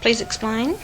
Please explain.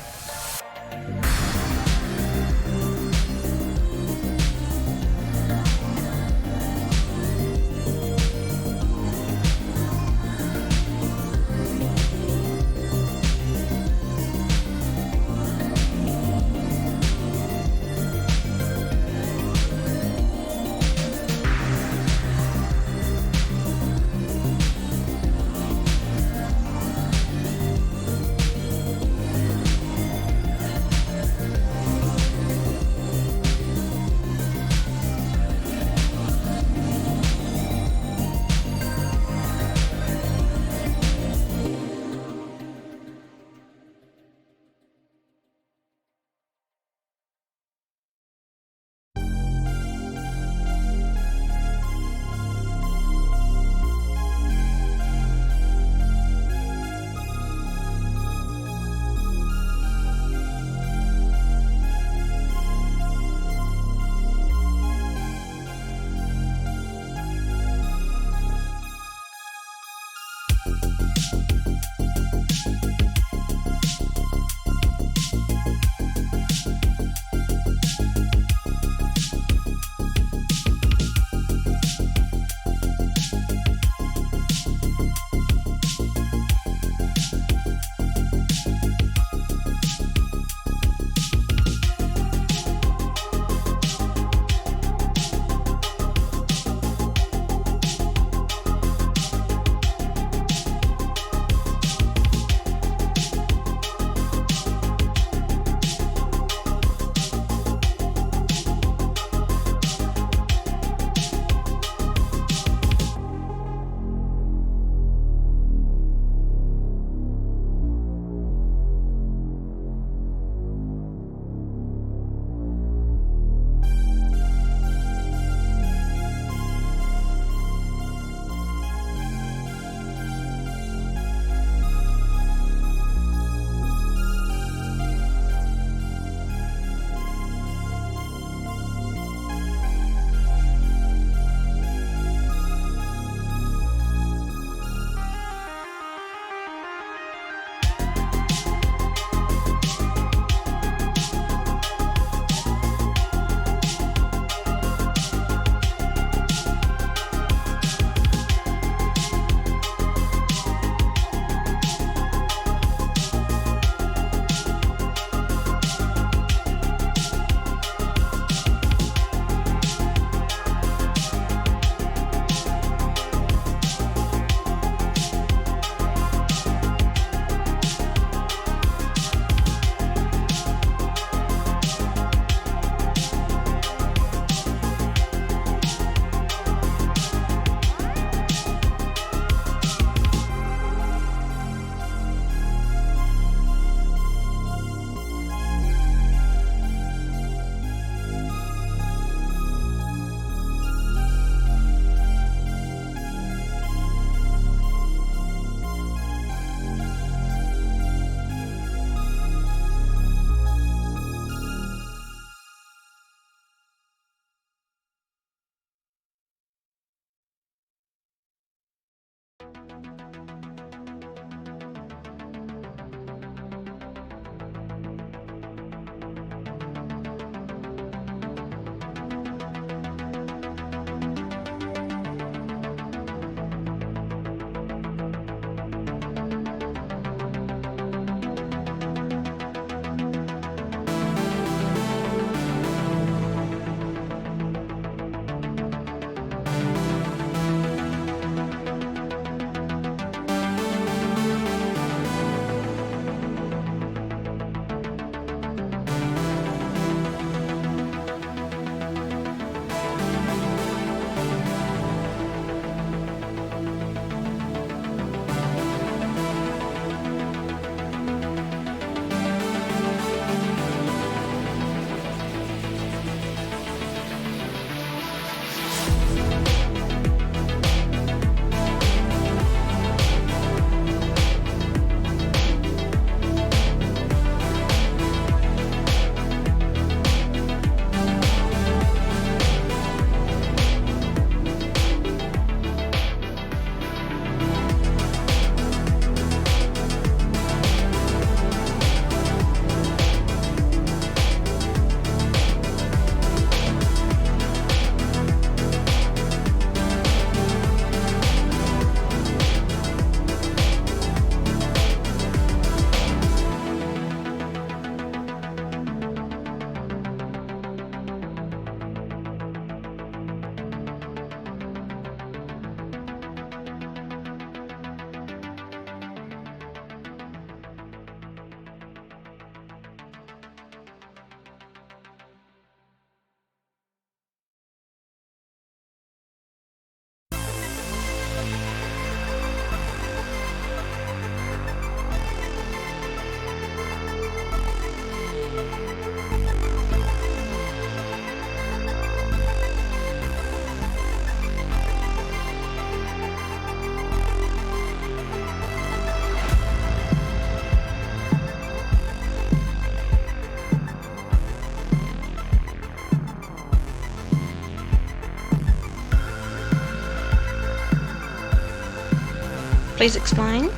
Please explain.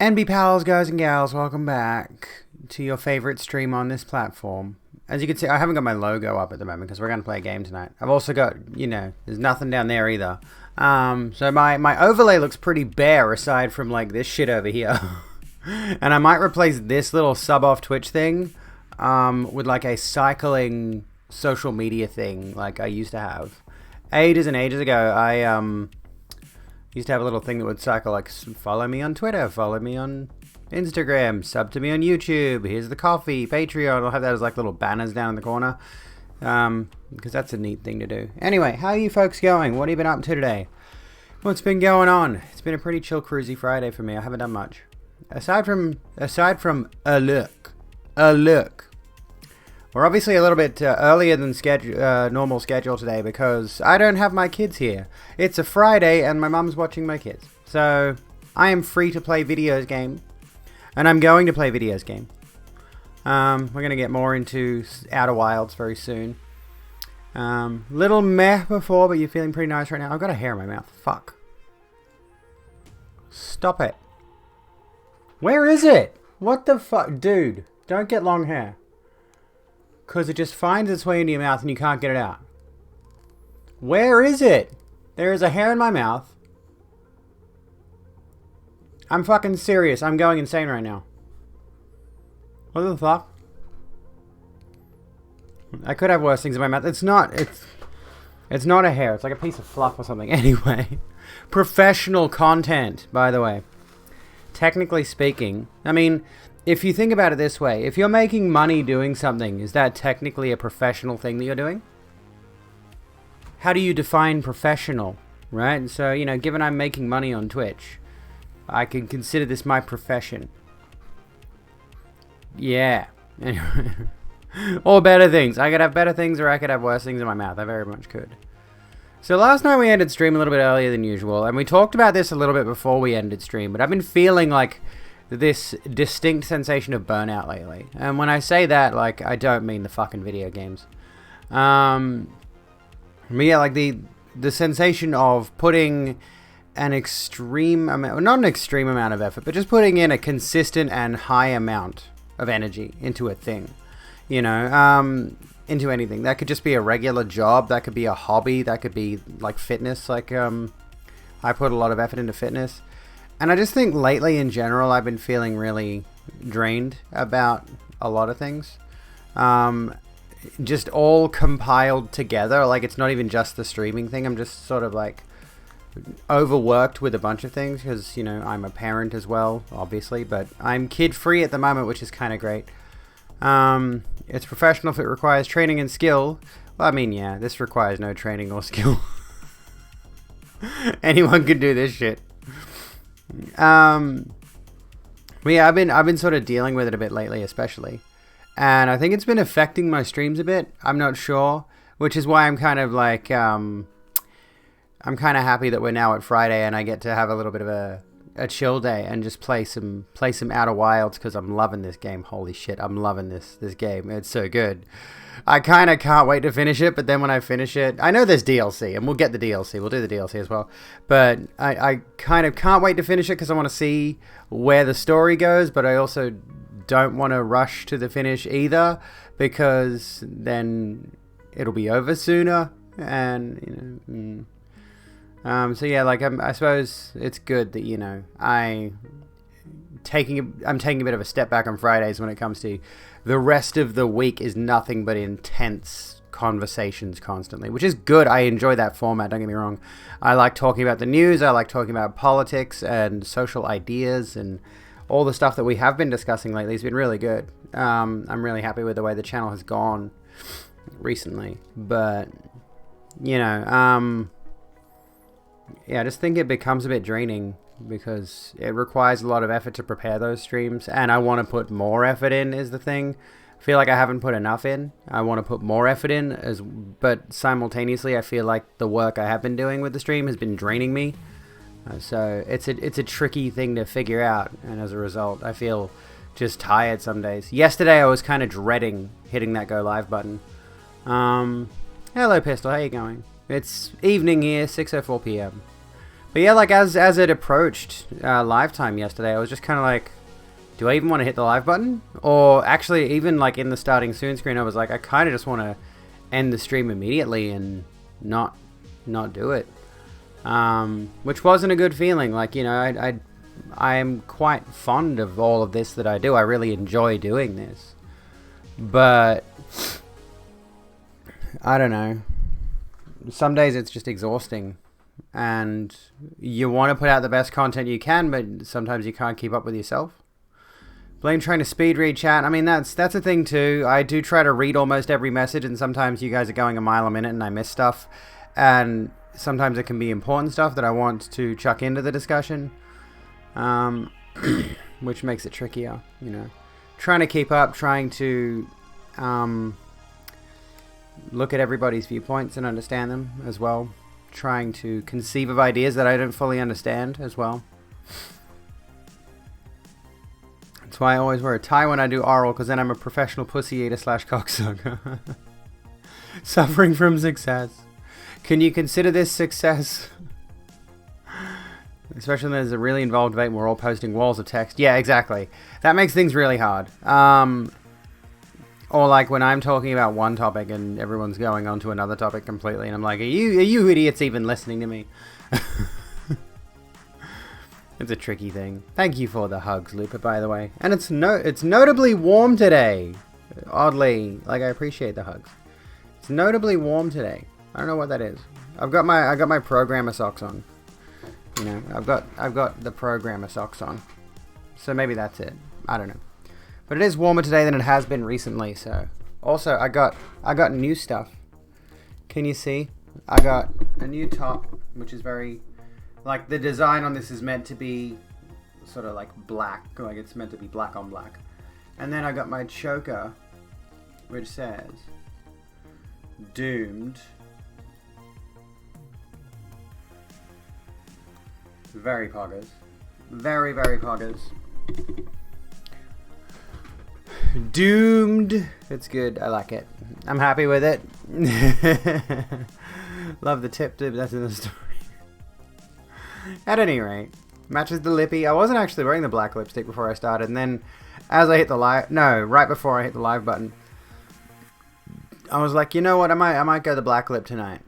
NB pals, guys and gals, welcome back to your favorite stream on this platform. As you can see, I haven't got my logo up at the moment because we're going to play a game tonight. I've also got, there's nothing down there either. So my overlay looks pretty bare aside from like this shit over here. And I might replace this little sub off Twitch thing with like a cycling social media thing like I used to have. Ages and ages ago, I used to have a little thing that would cycle like, follow me on Twitter, follow me on Instagram, sub to me on YouTube, here's the coffee, Patreon. I'll have that as like little banners down in the corner, because that's a neat thing to do. Anyway, how are you folks going? What have you been up to today? What's been going on? It's been a pretty chill cruisy Friday for me. I haven't done much. Aside from a look. We're obviously a little bit earlier than normal schedule today because I don't have my kids here. It's a Friday and my mum's watching my kids. So I am free to play videos game. And I'm going to play videos game. We're going to get more into Outer Wilds very soon. Little meh before, but you're feeling pretty nice right now. I've got a hair in my mouth. Fuck. Stop it. Where is it? What the fuck? Dude, don't get long hair. Because it just finds its way into your mouth and you can't get it out. Where is it? There is a hair in my mouth. I'm fucking serious. I'm going insane right now. What the fuck? I could have worse things in my mouth. It's not a hair. It's like a piece of fluff or something. Anyway. Professional content, by the way. Technically speaking, I mean, if you think about it this way, if you're making money doing something, is that technically a professional thing that you're doing? How do you define professional, right? So, given I'm making money on Twitch, I can consider this my profession. Yeah. Anyway. Or better things. I could have better things or I could have worse things in my mouth. I very much could. So last night we ended stream a little bit earlier than usual, and we talked about this a little bit before we ended stream, but I've been feeling like this distinct sensation of burnout lately. And when I say that, like, I don't mean the fucking video games. But yeah, like the sensation of putting an extreme amount, not an extreme amount of effort, but just putting in a consistent and high amount of energy into a thing. into anything. That could just be a regular job. That could be a hobby. That could be like fitness. Like I put a lot of effort into fitness. And I just think lately in general, I've been feeling really drained about a lot of things. Just all compiled together. Like, it's not even just the streaming thing. I'm just sort of like overworked with a bunch of things because, you know, I'm a parent as well, obviously. But I'm kid-free at the moment, which is kind of great. It's professional if it requires training and skill. Well, I mean, yeah, this requires no training or skill. Anyone can do this shit. But yeah, I've been sort of dealing with it a bit lately, especially, and I think it's been affecting my streams a bit. I'm not sure, which is why I'm kind of like, I'm kind of happy that we're now at Friday and I get to have a little bit of a chill day and just play some Outer Wilds because I'm loving this game. Holy shit, I'm loving this game. It's so good. I kind of can't wait to finish it, but then when I finish it, I know there's DLC, and we'll get the DLC. We'll do the DLC as well. But I kind of can't wait to finish it because I want to see where the story goes, but I also don't want to rush to the finish either because then it'll be over sooner. And, you know, so yeah, like I suppose it's good that, you know, I'm taking a bit of a step back on Fridays when it comes to the rest of the week is nothing but intense conversations constantly, which is good. I enjoy that format, don't get me wrong. I like talking about the news, I like talking about politics and social ideas and all the stuff that we have been discussing lately has been really good. I'm really happy with the way the channel has gone recently, but, you know, yeah, I just think it becomes a bit draining because it requires a lot of effort to prepare those streams, and I want to put more effort in is the thing. I feel like I haven't put enough in. I want to put more effort in, but simultaneously I feel like the work I have been doing with the stream has been draining me. So it's a tricky thing to figure out, and as a result I feel just tired some days. Yesterday I was kind of dreading hitting that go live button. Hello Pistol, how you going? It's evening here, 6:04 p.m. But yeah, like as it approached live time yesterday, I was just kind of like, do I even want to hit the live button? Or actually, even like in the starting soon screen, I was like, I kind of just want to end the stream immediately and not do it. Which wasn't a good feeling. Like, you know, I am quite fond of all of this that I do. I really enjoy doing this. But I don't know. Some days it's just exhausting. And you want to put out the best content you can, but sometimes you can't keep up with yourself. Blame trying to speed read chat. I mean, that's a thing too. I do try to read almost every message, and sometimes you guys are going a mile a minute and I miss stuff. And sometimes it can be important stuff that I want to chuck into the discussion, which makes it trickier, you know. Trying to keep up, trying to look at everybody's viewpoints and understand them as well. Trying to conceive of ideas that I don't fully understand as well. That's why I always wear a tie when I do oral, because then I'm a professional pussy eater / cocksucker. Suffering from success. Can you consider this success? Especially when there's a really involved debate and we're all posting walls of text. Yeah, exactly. That makes things really hard. Or like when I'm talking about one topic and everyone's going on to another topic completely, and I'm like, are you idiots even listening to me? It's a tricky thing. Thank you for the hugs, Looper, by the way. And it's notably warm today. Oddly, like, I appreciate the hugs. It's notably warm today. I don't know what that is. I got my programmer socks on. You know, I've got the programmer socks on. So maybe that's it. I don't know. But it is warmer today than it has been recently, so. Also, I got new stuff. Can you see? I got a new top, which is very, like, the design on this is meant to be sort of like black, like it's meant to be black on black. And then I got my choker, which says, Doomed. Very poggers. Very, very poggers. Doomed. It's good. I like it. I'm happy with it. Love the tip. That's in the story. At any rate, matches the lippy. I wasn't actually wearing the black lipstick before I started, and then as I hit the live, no, right before I hit the live button, I was like, you know what, I might go the black lip tonight.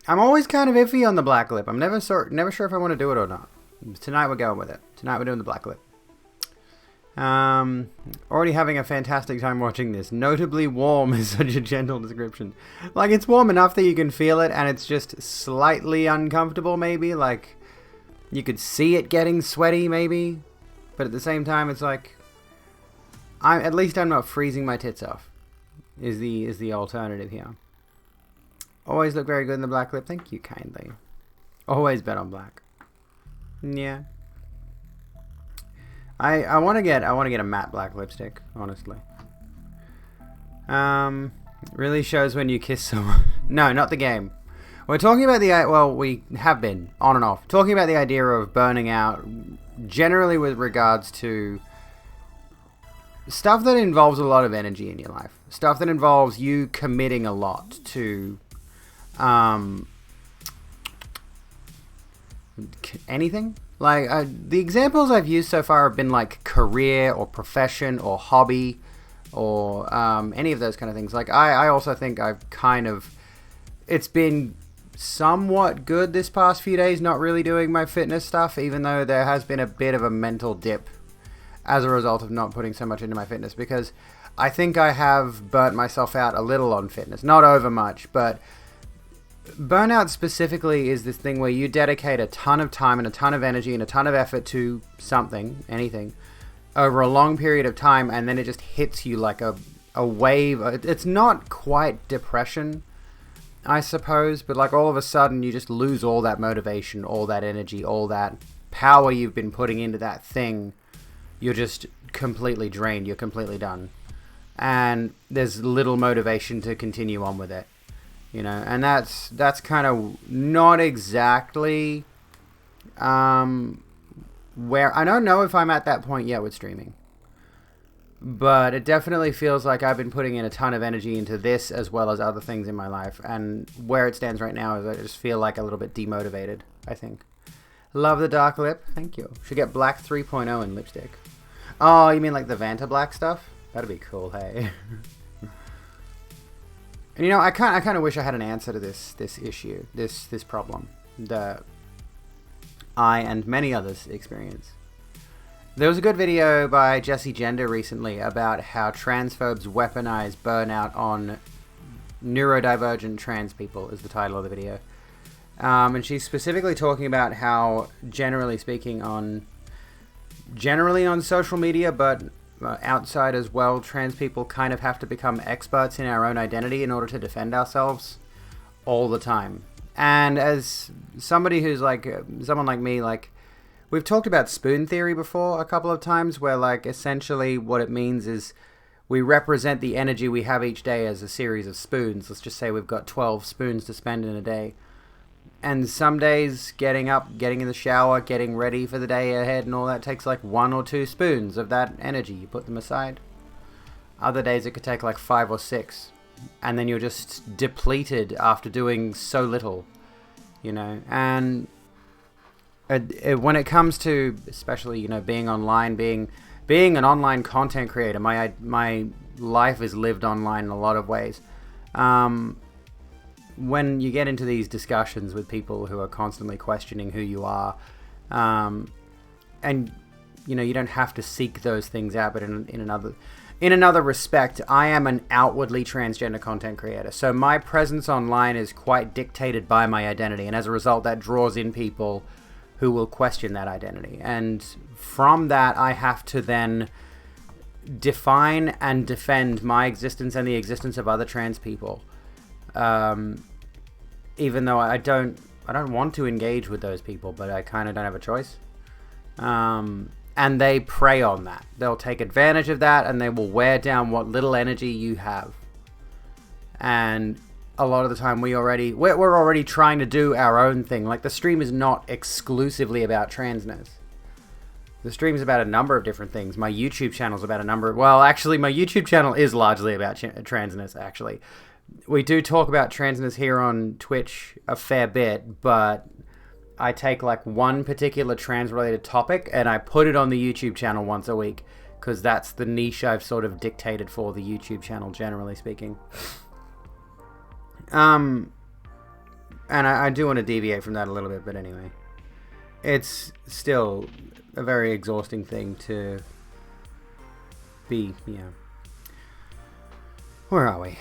I'm always kind of iffy on the black lip. I'm never sure if I want to do it or not. Tonight we're going with it. Tonight we're doing the black lip. Already having a fantastic time watching this. Notably warm is such a gentle description. Like, it's warm enough that you can feel it, and it's just slightly uncomfortable, maybe. Like, you could see it getting sweaty, maybe. But at the same time, it's like, at least I'm not freezing my tits off. Is the alternative here. Always look very good in the black lip. Thank you kindly. Always bet on black. Yeah. I want to get a matte black lipstick, honestly. Really shows when you kiss someone. No, not the game. We're talking about we have been on and off talking about the idea of burning out, generally with regards to stuff that involves a lot of energy in your life, stuff that involves you committing a lot to anything. Like, the examples I've used so far have been like career or profession or hobby or any of those kind of things. Like, I also think it's been somewhat good this past few days not really doing my fitness stuff, even though there has been a bit of a mental dip as a result of not putting so much into my fitness, because I think I have burnt myself out a little on fitness. Not over much, but burnout specifically is this thing where you dedicate a ton of time and a ton of energy and a ton of effort to something, anything, over a long period of time, and then it just hits you like a wave. It's not quite depression, I suppose, but like all of a sudden you just lose all that motivation, all that energy, all that power you've been putting into that thing. You're just completely drained. You're completely done. And there's little motivation to continue on with it. You know, and that's kind of not exactly where... I don't know if I'm at that point yet with streaming. But it definitely feels like I've been putting in a ton of energy into this as well as other things in my life. And where it stands right now is I just feel like a little bit demotivated, I think. Love the dark lip. Thank you. Should get black 3.0 in lipstick. Oh, you mean like the Vanta black stuff? That'd be cool, hey. And you know, I kind of wish I had an answer to this issue, this problem that I and many others experience. There was a good video by Jessie Gender recently about how transphobes weaponize burnout on neurodivergent trans people, is the title of the video. And she's specifically talking about how, generally on social media, but outside as well, trans people kind of have to become experts in our own identity in order to defend ourselves all the time. And as somebody who's like, someone like me, like, we've talked about spoon theory before a couple of times, where like essentially what it means is we represent the energy we have each day as a series of spoons. Let's just say we've got 12 spoons to spend in a day. And some days getting up, getting in the shower, getting ready for the day ahead and all that takes like 1 or 2 spoons of that energy. You put them aside. Other days it could take like 5 or 6. And then you're just depleted after doing so little, you know. And when it comes to, especially, you know, being online, being an online content creator, my life is lived online in a lot of ways. When you get into these discussions with people who are constantly questioning who you are, and you know, you don't have to seek those things out, but in another respect, I am an outwardly transgender content creator, so my presence online is quite dictated by my identity, and as a result, that draws in people who will question that identity, and from that, I have to then define and defend my existence and the existence of other trans people. Even though I don't want to engage with those people, but I kind of don't have a choice. And they prey on that. They'll take advantage of that, and they will wear down what little energy you have. And a lot of the time, we're already trying to do our own thing. Like, the stream is not exclusively about transness. The stream is about a number of different things. My YouTube channel is about a number of... Well, actually, my YouTube channel is largely about transness, actually. We do talk about transness here on Twitch a fair bit, but I take like one particular trans-related topic and I put it on the YouTube channel once a week, because that's the niche I've sort of dictated for the YouTube channel, generally speaking. And I do want to deviate from that a little bit, but anyway. It's still a very exhausting thing to be, Where are we?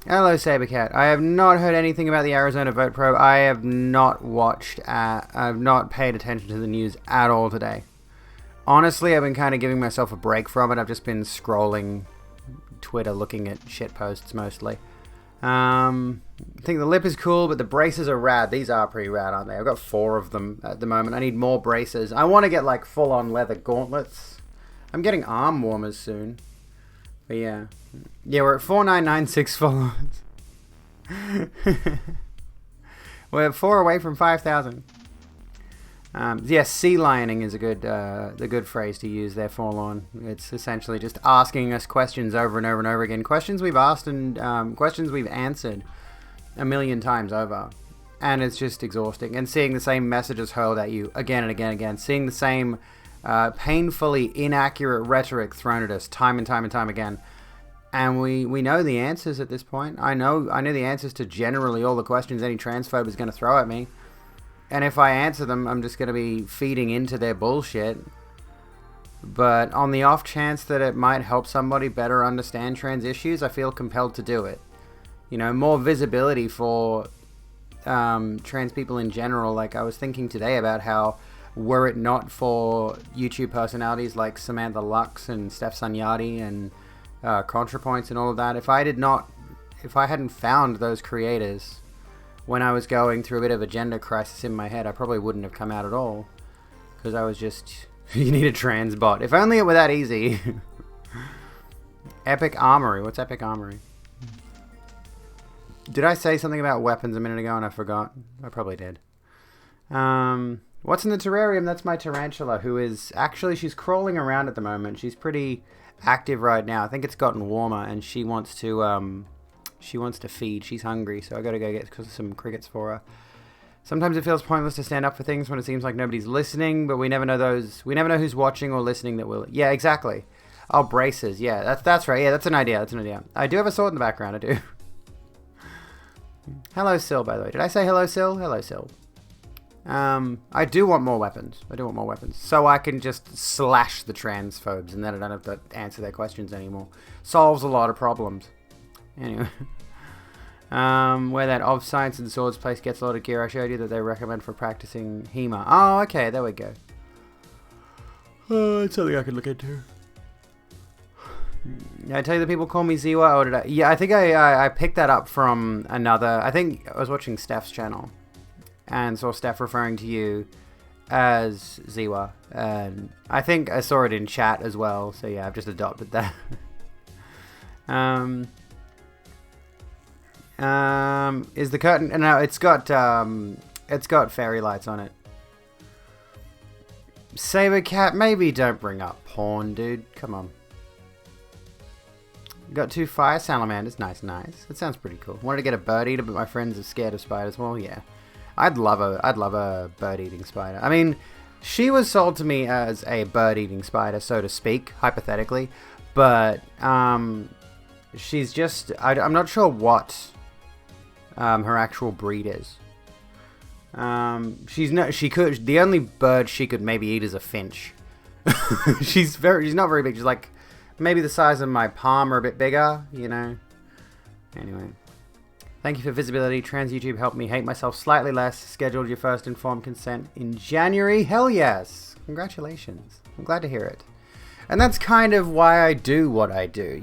Hello, Sabercat. I have not heard anything about the Arizona vote probe. I have not I've not paid attention to the news at all today. Honestly, I've been kind of giving myself a break from it. I've just been scrolling Twitter, looking at shit posts mostly. I think the lip is cool, but the braces are rad. These are pretty rad, aren't they? I've got 4 of them at the moment. I need more braces. I want to get like full-on leather gauntlets. I'm getting arm warmers soon. But yeah. Yeah, we're at 4996 followers. We're 4 away from 5,000. Sea lioning is the good phrase to use there, Forlorn. It's essentially just asking us questions over and over and over again. Questions we've asked and questions we've answered a million times over. And it's just exhausting. And seeing the same messages hurled at you again and again and again. Seeing the same painfully inaccurate rhetoric thrown at us time and time and time again. And we know the answers at this point. I know the answers to generally all the questions any transphobe is going to throw at me. And if I answer them, I'm just going to be feeding into their bullshit. But on the off chance that it might help somebody better understand trans issues, I feel compelled to do it. More visibility for trans people in general. Like, I was thinking today about how, were it not for YouTube personalities like Samantha Lux and Steph Sanyati and ContraPoints and all of that, if I hadn't found those creators when I was going through a bit of a gender crisis in my head, I probably wouldn't have come out at all. Because I was just, you need a trans bot. If only it were that easy. Epic Armory. What's Epic Armory? Did I say something about weapons a minute ago and I forgot? I probably did. What's in the terrarium? That's my tarantula, who is, actually, she's crawling around at the moment. She's pretty active right now. I think it's gotten warmer and she wants to feed. She's hungry, so I gotta go get some crickets for her. Sometimes it feels pointless to stand up for things when it seems like nobody's listening, but we never know who's watching or listening that will. Yeah, exactly. Oh, braces. Yeah, that's right. Yeah, that's an idea. I do have a sword in the background. I do. Hello, Sil, by the way. Did I say hello, Sil? Hello, Sil. I do want more weapons. So I can just slash the transphobes and then I don't have to answer their questions anymore. Solves a lot of problems. Anyway. Where that of Science and Swords place gets a lot of gear, I showed you that they recommend for practicing HEMA. Oh, okay, there we go. It's something I could look into. Did I tell you that people call me Ziwa? Or did I? Yeah, I think I picked that up from another. I think I was watching Steph's channel and saw Steph referring to you as Ziwa. And I think I saw it in chat as well. So yeah, I've just adopted that. Is the curtain? No, it's got fairy lights on it. Sabercat, maybe don't bring up porn, dude. Come on. Got 2 fire salamanders. Nice. That sounds pretty cool. Wanted to get a bird eater, but my friends are scared of spiders. Well, yeah. I'd love a bird eating spider. I mean, she was sold to me as a bird eating spider, so to speak, hypothetically. But she's just. I'm not sure what her actual breed is. The only bird she could maybe eat is a finch. She's not very big. She's like maybe the size of my palm or a bit bigger, Anyway. Thank you for visibility. Trans YouTube helped me hate myself slightly less. Scheduled your first informed consent in January. Hell yes. Congratulations. I'm glad to hear it. And that's kind of why I do what I do.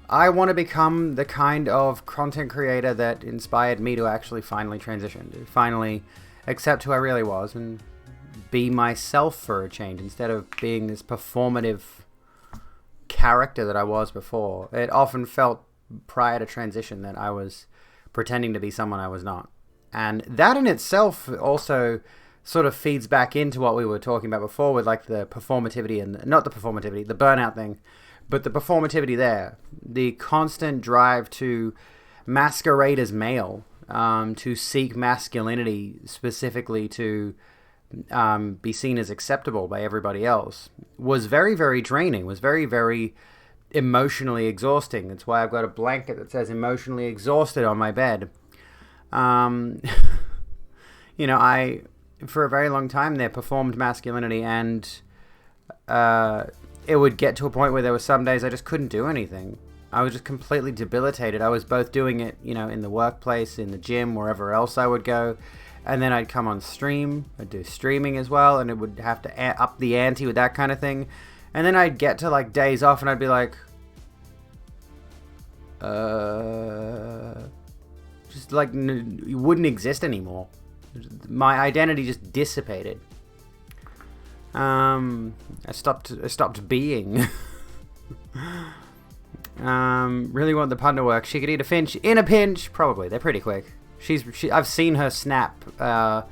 I want to become the kind of content creator that inspired me to actually finally transition, to finally accept who I really was and be myself for a change instead of being this performative character that I was before. It often felt prior to transition that I was pretending to be someone I was not. And that in itself also sort of feeds back into what we were talking about before with like the performativity and not the performativity, the burnout thing. But the performativity there, the constant drive to masquerade as male, to seek masculinity specifically to be seen as acceptable by everybody else, was very, very draining, was very, very emotionally exhausting. That's why I've got a blanket that says emotionally exhausted on my bed. You know, I, for a very long time there, performed masculinity, and it would get to a point where there were some days I just couldn't do anything. I was just completely debilitated. I was both doing it, you know, in the workplace, in the gym, wherever else I would go. And then I'd come on stream. I'd do streaming as well, and it would have to up the ante with that kind of thing. And then I'd get to, like, days off, and I'd be like, just, like, it wouldn't exist anymore. My identity just dissipated. I stopped being. Really want the pun to work. She could eat a finch in a pinch. Probably. They're pretty quick. I've seen her snap a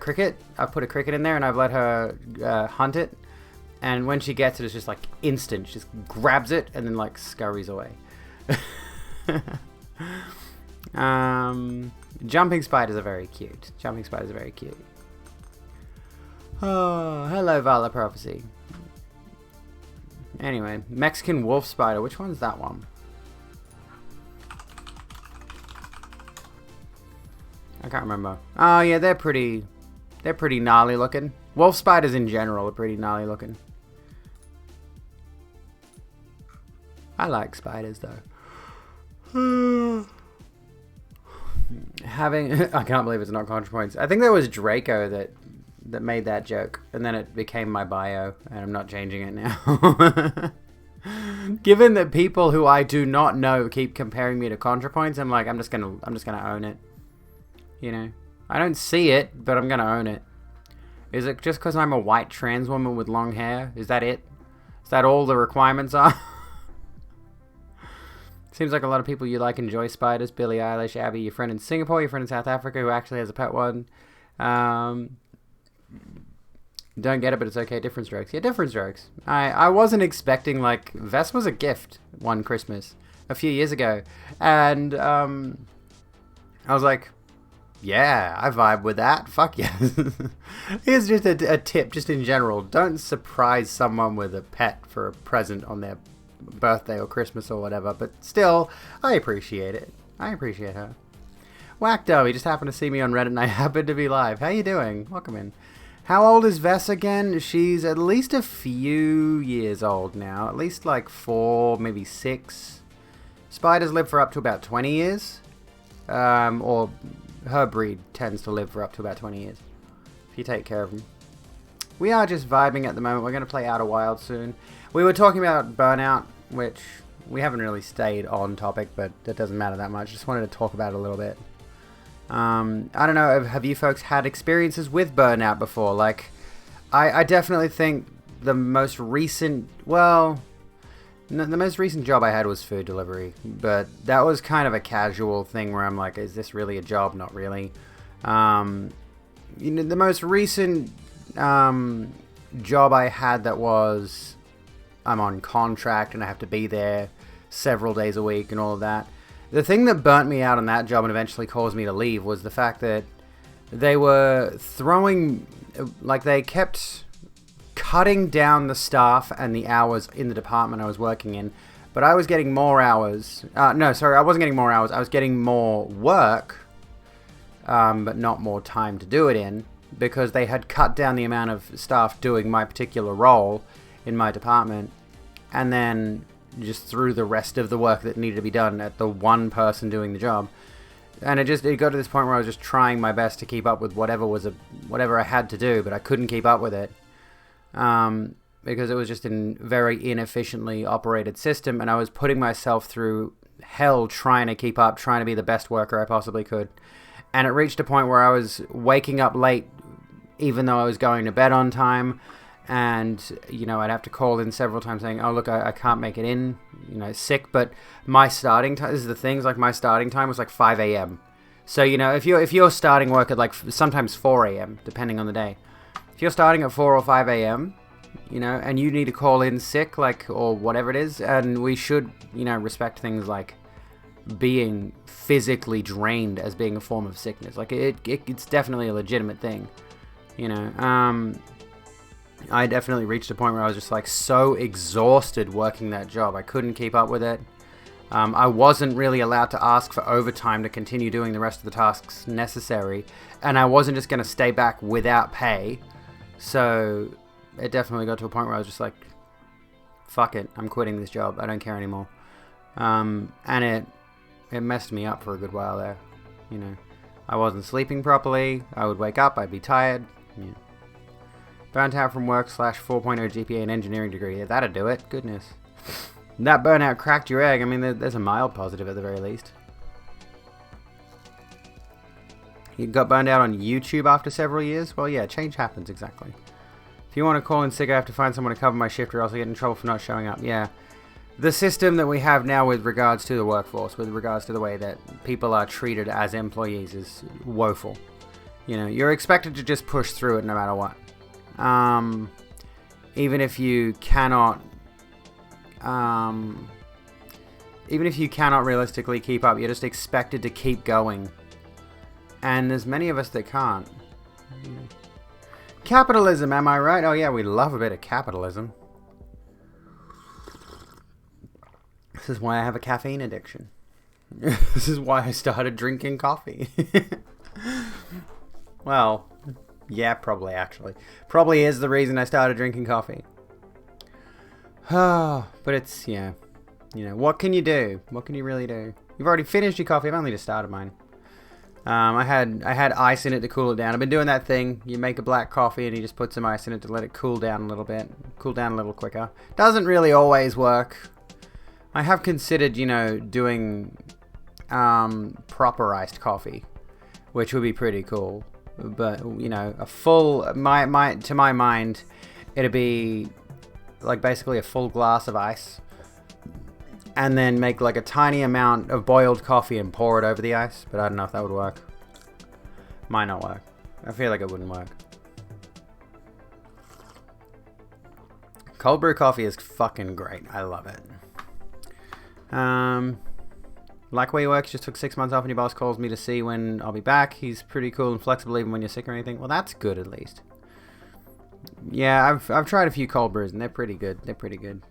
cricket. I've put a cricket in there and I've let her hunt it. And when she gets it, it's just like instant. She just grabs it and then like scurries away. Jumping spiders are very cute. Oh, hello, Vala Prophecy. Anyway, Mexican wolf spider. Which one's that one? I can't remember. Oh yeah, they're pretty gnarly looking. Wolf spiders in general are pretty gnarly looking. I like spiders though. I can't believe it's not ContraPoints. I think that was Draco that made that joke, and then it became my bio, and I'm not changing it now. Given that people who I do not know keep comparing me to ContraPoints, I'm like, I'm just gonna own it. You know, I don't see it, but I'm gonna own it. Is it just because I'm a white trans woman with long hair? Is that it? Is that all the requirements are? Seems like a lot of people you like enjoy spiders. Billie Eilish, Abby, your friend in Singapore, your friend in South Africa who actually has a pet one. Don't get it, but it's okay. Different strokes. Yeah, different strokes. I wasn't expecting, like, Vest was a gift one Christmas a few years ago. And I was like, yeah, I vibe with that. Fuck yeah. Here's just a tip, just in general. Don't surprise someone with a pet for a present on their birthday or Christmas or whatever. But still, I appreciate it. I appreciate her. Whackdo, he just happened to see me on Reddit and I happened to be live. How you doing? Welcome in. How old is Vess again? She's at least a few years old now. At least like 4, maybe 6. Spiders live for up to about 20 years. Or her breed tends to live for up to about 20 years. If you take care of them. We are just vibing at the moment. We're going to play Outer Wilds soon. We were talking about burnout, which we haven't really stayed on topic, but that doesn't matter that much. Just wanted to talk about it a little bit. I don't know, have you folks had experiences with burnout before? Like, I definitely think the most recent, the most recent job I had was food delivery, but that was kind of a casual thing where I'm like, is this really a job? Not really. You know, the most recent job I had that was, I'm on contract and I have to be there several days a week and all of that. The thing that burnt me out on that job and eventually caused me to leave was the fact that they were throwing, like, they kept cutting down the staff and the hours in the department I was working in, but I was getting more hours. No, sorry, I wasn't getting more hours. I was getting more work, but not more time to do it in, because they had cut down the amount of staff doing my particular role in my department, and then just threw the rest of the work that needed to be done at the one person doing the job. And it got to this point where I was just trying my best to keep up with whatever I had to do, but I couldn't keep up with it. Because it was just a very inefficiently operated system, and I was putting myself through hell trying to keep up, trying to be the best worker I possibly could. And it reached a point where I was waking up late, even though I was going to bed on time. And, you know, I'd have to call in several times saying, oh, look, I can't make it in, you know, sick. But my starting time, this is the thing, like my starting time was like 5 a.m. So, you know, if you're starting work at like sometimes 4 a.m., depending on the day. If you're starting at 4 or 5 a.m., you know, and you need to call in sick, like, or whatever it is, and we should, you know, respect things like being physically drained as being a form of sickness. Like, it's definitely a legitimate thing, you know. I definitely reached a point where I was just like so exhausted working that job. I couldn't keep up with it. I wasn't really allowed to ask for overtime to continue doing the rest of the tasks necessary. And I wasn't just going to stay back without pay. So it definitely got to a point where I was just like, fuck it, I'm quitting this job. I don't care anymore. And it messed me up for a good while there. You know, I wasn't sleeping properly. I would wake up, I'd be tired. Yeah. Burnt out from work / 4.0 GPA and engineering degree. Yeah, that'd do it. Goodness. That burnout cracked your egg. I mean, there's a mild positive at the very least. You got burned out on YouTube after several years? Well, yeah, change happens, exactly. If you want to call in sick, I have to find someone to cover my shift or else I get in trouble for not showing up. Yeah. The system that we have now with regards to the workforce, with regards to the way that people are treated as employees is woeful. You know, you're expected to just push through it no matter what. Even if you cannot realistically keep up, you're just expected to keep going. And there's many of us that can't. Capitalism, am I right? Oh yeah, we love a bit of capitalism. This is why I have a caffeine addiction. This is why I started drinking coffee. Well, yeah, probably actually. Probably is the reason I started drinking coffee. But it's, yeah. You know, what can you do? What can you really do? You've already finished your coffee. I've only just started mine. I had ice in it to cool it down. I've been doing that thing. You make a black coffee and you just put some ice in it to let it cool down a little bit. Cool down a little quicker. Doesn't really always work. I have considered, you know, doing proper iced coffee, which would be pretty cool. But, you know, a full, to my mind, it'd be like basically a full glass of ice. And then make like a tiny amount of boiled coffee and pour it over the ice. But I don't know if that would work. Might not work. I feel like it wouldn't work. Cold brew coffee is fucking great. I love it. Like where you work, just took 6 months off and your boss calls me to see when I'll be back. He's pretty cool and flexible even when you're sick or anything. Well, that's good at least. Yeah, I've tried a few cold brews and they're pretty good. They're pretty good.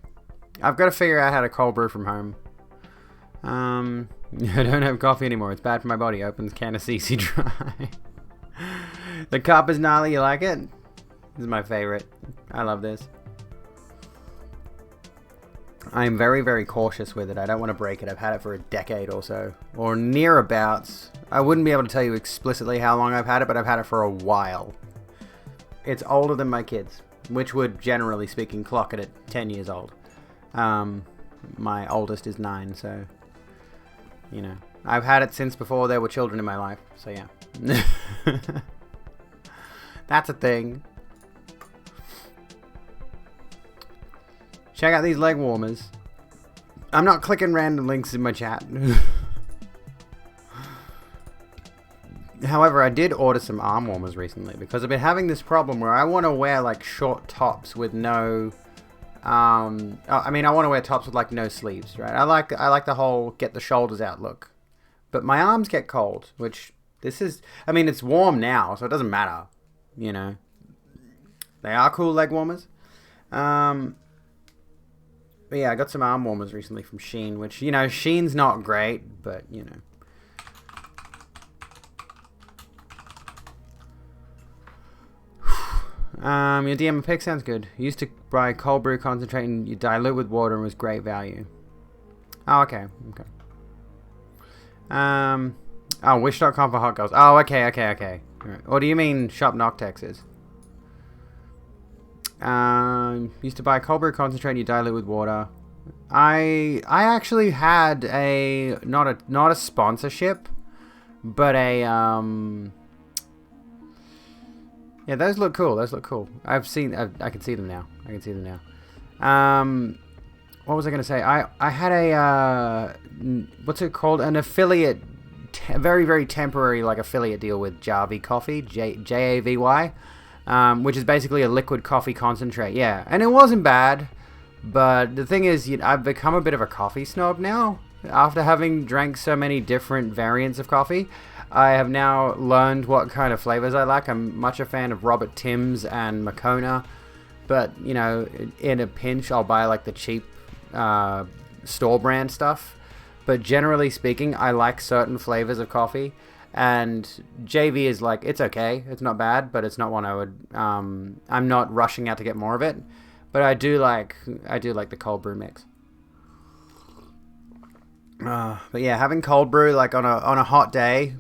I've got to figure out how to cold brew from home. I don't have coffee anymore. It's bad for my body. Opens can of CC dry. The cup is gnarly. You like it? This is my favorite. I love this. I'm very, very cautious with it. I don't want to break it. I've had it for a decade or so. Or nearabouts. I wouldn't be able to tell you explicitly how long I've had it, but I've had it for a while. It's older than my kids, which would, generally speaking, clock it at 10 years old. My oldest is 9, so, you know, I've had it since before there were children in my life, so yeah. That's a thing. Check out these leg warmers. I'm not clicking random links in my chat. However, I did order some arm warmers recently because I've been having this problem where I want to wear like short tops with no I want to wear tops with like no sleeves, right? I like the whole get the shoulders out look. But my arms get cold, which it's warm now, so it doesn't matter, you know. They are cool leg warmers. But yeah, I got some arm warmers recently from Shein, which, you know, Shein's not great, but, you know. Your DM pick sounds good. You used to buy cold brew concentrate and you dilute with water and was great value. Oh, okay. Wish.com for hot girls. Oh, okay. Right. Or do you mean Shop Noctex is? Used to buy cold brew concentrate and you dilute with water. I actually had not a sponsorship, but yeah, those look cool. I can see them now. What was I going to say? I had what's it called? An affiliate, very, very temporary like affiliate deal with Javy Coffee, Javy, which is basically a liquid coffee concentrate. Yeah, and it wasn't bad, but the thing is, I've become a bit of a coffee snob now. After having drank so many different variants of coffee, I have now learned what kind of flavors I like. I'm much a fan of Robert Timms and Moccona. But, you know, in a pinch, I'll buy like the cheap store brand stuff. But generally speaking, I like certain flavors of coffee. And JV is like, it's okay. It's not bad, but it's not one I would... I'm not rushing out to get more of it. But I do like the cold brew mix. But yeah, having cold brew like on a hot day,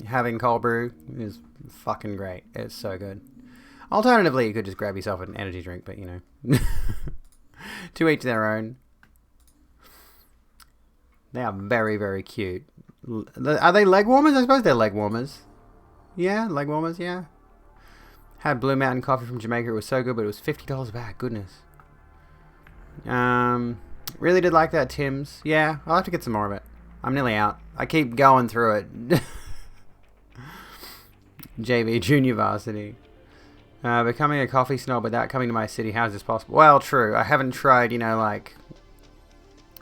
having cold brew is fucking great. It's so good. Alternatively, you could just grab yourself an energy drink, but you know, to each their own. They are very, very cute. Are they leg warmers? I suppose they're leg warmers. Yeah, leg warmers. Yeah. Had Blue Mountain coffee from Jamaica. It was so good, but it was $50 a bag. Goodness. Really did like that Tim's. Yeah, I'll have to get some more of it. I'm nearly out. I keep going through it. JV, Junior Varsity. Becoming a coffee snob without coming to my city. How is this possible? Well, true. I haven't tried, you know, like...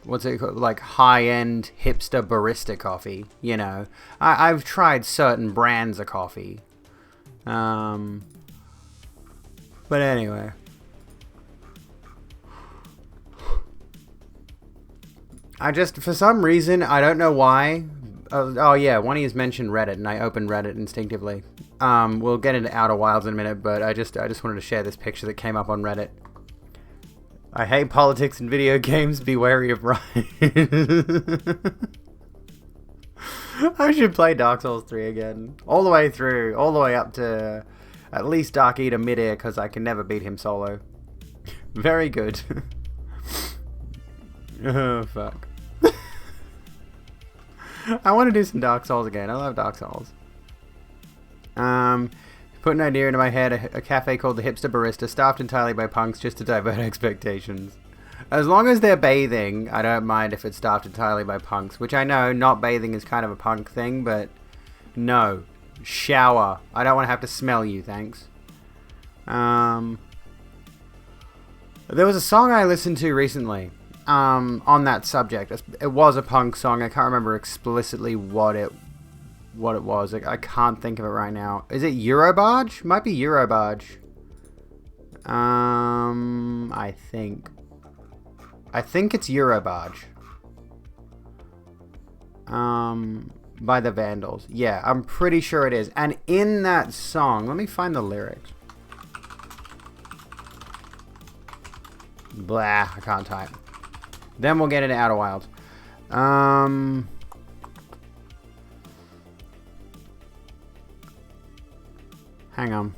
What's it called? Like high-end hipster barista coffee, you know. I've tried certain brands of coffee. But anyway... I just, for some reason, I don't know why. Oh yeah, one of you mentioned Reddit, and I opened Reddit instinctively. We'll get into Outer Wilds in a minute, but I just wanted to share this picture that came up on Reddit. I hate politics in video games. Be wary of Ryan. I should play Dark Souls 3 again, all the way through, all the way up to at least Dark Eater Midair, because I can never beat him solo. Very good. Oh fuck. I want to do some Dark Souls again. I love Dark Souls. Put an idea into my head. A cafe called the Hipster Barista, staffed entirely by punks just to divert expectations. As long as they're bathing, I don't mind if it's staffed entirely by punks. Which I know, not bathing is kind of a punk thing, but... No. Shower. I don't want to have to smell you, thanks. There was a song I listened to recently. On that subject. It was a punk song. I can't remember explicitly what it was. I can't think of it right now. Is it Eurobarge? Might be Eurobarge. I think it's Eurobarge. By the Vandals. Yeah, I'm pretty sure it is. And in that song, let me find the lyrics. Blah, I can't type. Then we'll get into Outer Wilds. Hang on.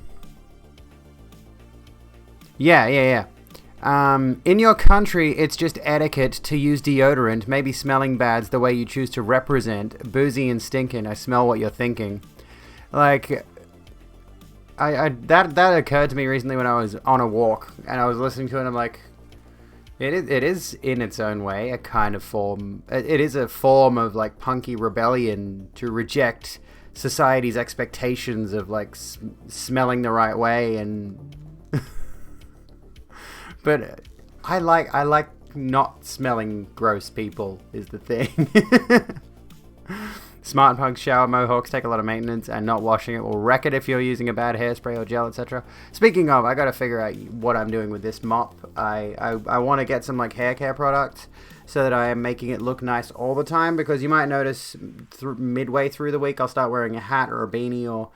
Yeah. In your country, it's just etiquette to use deodorant. Maybe smelling bad's the way you choose to represent. Boozy and stinking. I smell what you're thinking. Like, that occurred to me recently when I was on a walk and I was listening to it. And I'm like. It is in its own way a kind of form. It is a form of like punky rebellion to reject society's expectations of like smelling the right way, and but I like not smelling gross people is the thing. Smart punks shower mohawks take a lot of maintenance, and not washing it will wreck it if you're using a bad hairspray or gel, etc. Speaking of, I gotta figure out what I'm doing with this mop. I want to get some like hair care products so that I am making it look nice all the time, because you might notice midway through the week I'll start wearing a hat or a beanie or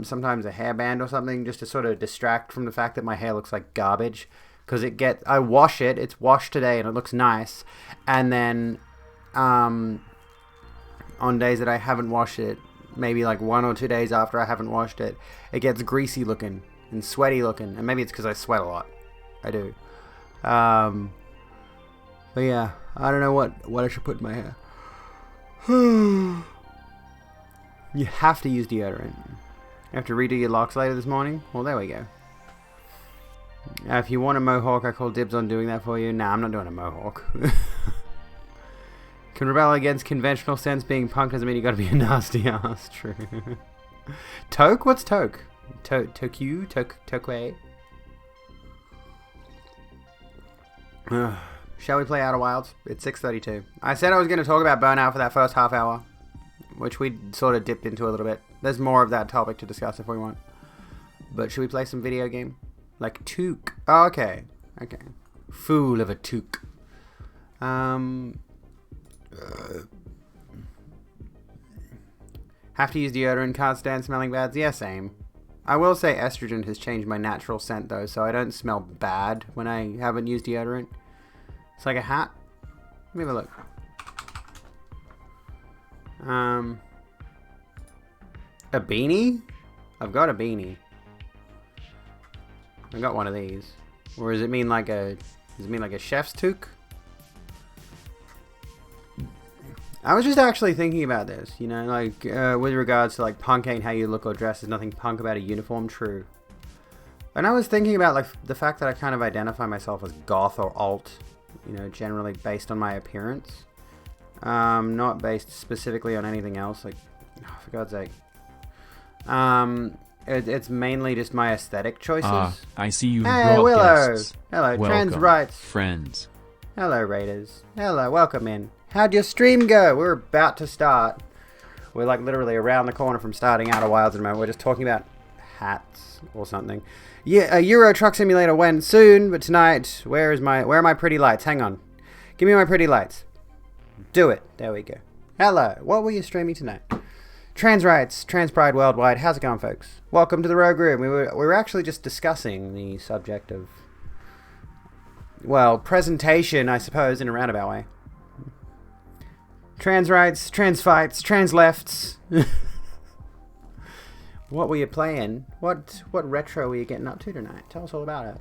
sometimes a hairband or something, just to sort of distract from the fact that my hair looks like garbage. Because I wash it, it's washed today and it looks nice, and then on days that I haven't washed it, maybe like 1 or 2 days after I haven't washed it, it gets greasy looking and sweaty looking. And maybe it's because I sweat a lot. I do. But yeah, I don't know what I should put in my hair. You have to use deodorant. You have to redo your locks later this morning? Well, there we go. If you want a mohawk, I call dibs on doing that for you. Nah, I'm not doing a mohawk. Can rebel against conventional sense. Being punk doesn't mean you gotta be a nasty ass. True. Toke? What's toke? Toku? Tokue? Shall we play Outer Wilds? It's 6:32. I said I was going to talk about burnout for that first half hour, which we sort of dipped into a little bit. There's more of that topic to discuss if we want. But should we play some video game? Like toque. Oh, okay. Okay. Fool of a toque. Have to use deodorant, can't stand smelling bad. Yeah, same. I will say estrogen has changed my natural scent though, so I don't smell bad when I haven't used deodorant. It's like a hat. Let me have a look. A beanie? I've got a beanie. I got one of these. Or does it mean like a chef's toque? I was just actually thinking about this, you know, like, with regards to, like, punk ain't how you look or dress. There's nothing punk about a uniform, true. And I was thinking about, like, the fact that I kind of identify myself as goth or alt, you know, generally based on my appearance. Not based specifically on anything else, like, oh, for God's sake. It's mainly just my aesthetic choices. I see you. Hey, Willow! Hello, Welcome, trans rights. Friends. Hello, Raiders. Hello, welcome in. How'd your stream go? We're about to start. We're like literally around the corner from starting Outer Wilds at the moment. We're just talking about hats or something. Yeah, a Euro Truck Simulator went soon, but tonight, where are my pretty lights? Hang on. Give me my pretty lights. Do it. There we go. Hello. What were you streaming tonight? Trans rights, trans pride worldwide. How's it going, folks? Welcome to the Rogue Room. We were actually just discussing the subject of, well, presentation, I suppose, in a roundabout way. Trans rights, trans fights, trans lefts. What were you playing? What retro were you getting up to tonight? Tell us all about it.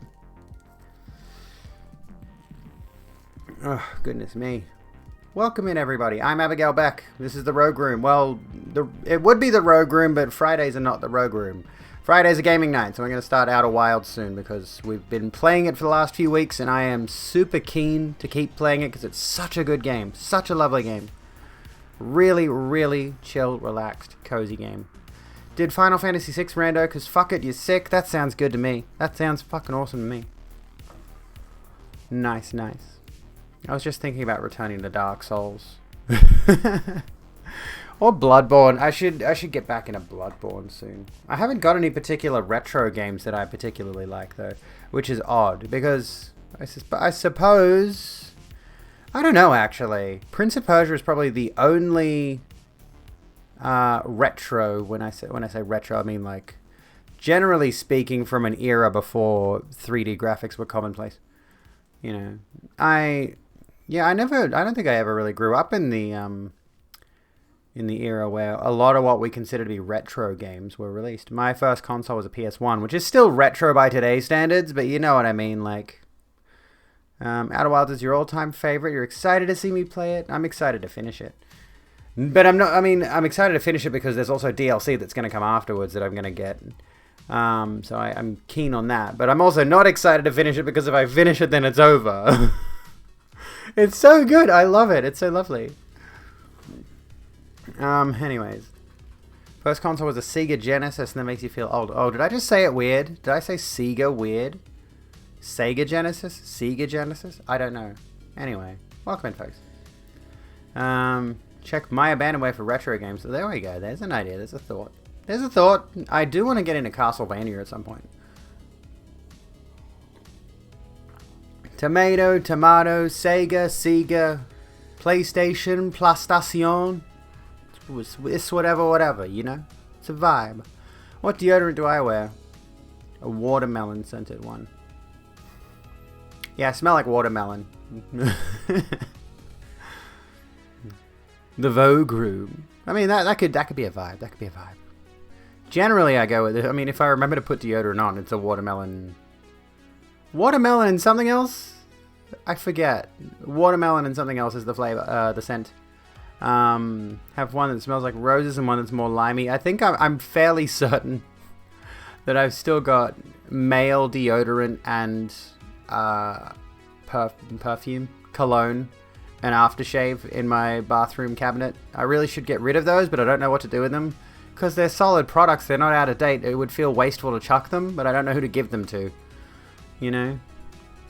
Oh, goodness me. Welcome in, everybody. I'm Abigail Beck. This is the Rogue Room. Well, it would be the Rogue Room, but Fridays are not the Rogue Room. Fridays are gaming night, so we're going to start Outer Wilds soon because we've been playing it for the last few weeks, and I am super keen to keep playing it because it's such a good game. Such a lovely game. Really, really chill, relaxed, cozy game. Did Final Fantasy VI rando because fuck it, you're sick. That sounds good to me. That sounds fucking awesome to me. Nice, nice. I was just thinking about returning to Dark Souls. Or Bloodborne. I should get back into Bloodborne soon. I haven't got any particular retro games that I particularly like though, which is odd because I suppose I don't know actually. Prince of Persia is probably the only retro. When I say retro, I mean like generally speaking from an era before 3D graphics were commonplace. You know, I don't think I ever really grew up in the era where a lot of what we consider to be retro games were released. My first console was a PS1, which is still retro by today's standards, but you know what I mean, like, Outer Wilds is your all-time favorite. You're excited to see me play it. I'm excited to finish it. But I'm excited to finish it because there's also DLC that's going to come afterwards that I'm going to get. So I'm keen on that. But I'm also not excited to finish it because if I finish it, then it's over. It's so good. I love it. It's so lovely. Anyways. First console was a Sega Genesis, and that makes you feel old. Oh, did I just say it weird? Did I say Sega weird? Sega Genesis? Sega Genesis? I don't know. Anyway, welcome in, folks. Check My Abandonware for retro games. So there we go. There's an idea. There's a thought. There's a thought. I do want to get into Castlevania at some point. Tomato, Sega, PlayStation, PlayStation. It's whatever, you know? It's a vibe. What deodorant do I wear? A watermelon scented one. Yeah, I smell like watermelon. The Vogue Room. I mean, that could be a vibe. That could be a vibe. Generally, I go with it. I mean, if I remember to put deodorant on, it's a watermelon. Watermelon and something else? I forget. Watermelon and something else is the flavor, the scent. Have one that smells like roses and one that's more limey. I think I'm fairly certain that I've still got male deodorant and perfume, cologne, and aftershave in my bathroom cabinet. I really should get rid of those, but I don't know what to do with them. Because they're solid products, they're not out of date. It would feel wasteful to chuck them, but I don't know who to give them to. You know?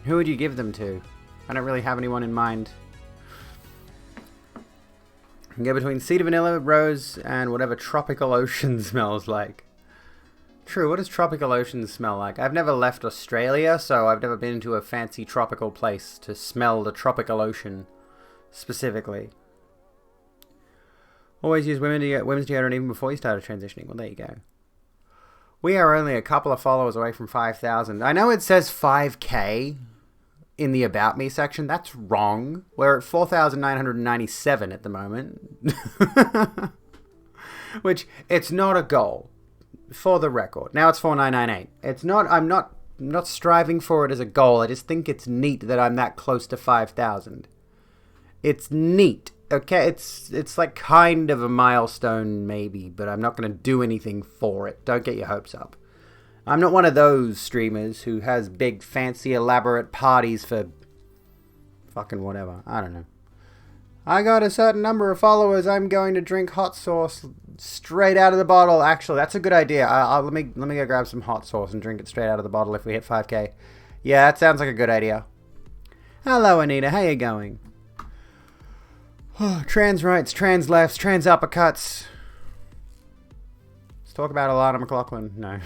Who would you give them to? I don't really have anyone in mind. You can go between cedar vanilla, rose, and whatever tropical ocean smells like. True, what does tropical oceans smell like? I've never left Australia, so I've never been to a fancy tropical place to smell the tropical ocean specifically. Always use women's deodorant even before you started transitioning. Well, there you go. We are only a couple of followers away from 5,000. I know it says 5K in the About Me section. That's wrong. We're at 4,997 at the moment. Which, it's not a goal. For the record. Now it's 4,998. It's not, I'm not striving for it as a goal. I just think it's neat that I'm that close to 5,000. It's neat. Okay, it's like kind of a milestone maybe, but I'm not going to do anything for it. Don't get your hopes up. I'm not one of those streamers who has big, fancy, elaborate parties for fucking whatever. I don't know. I got a certain number of followers. I'm going to drink hot sauce straight out of the bottle. Actually, that's a good idea. Let me go grab some hot sauce and drink it straight out of the bottle if we hit 5K. Yeah, that sounds like a good idea. Hello, Anita. How you going? Trans rights, trans lefts, trans uppercuts. Let's talk about Alana McLaughlin. No.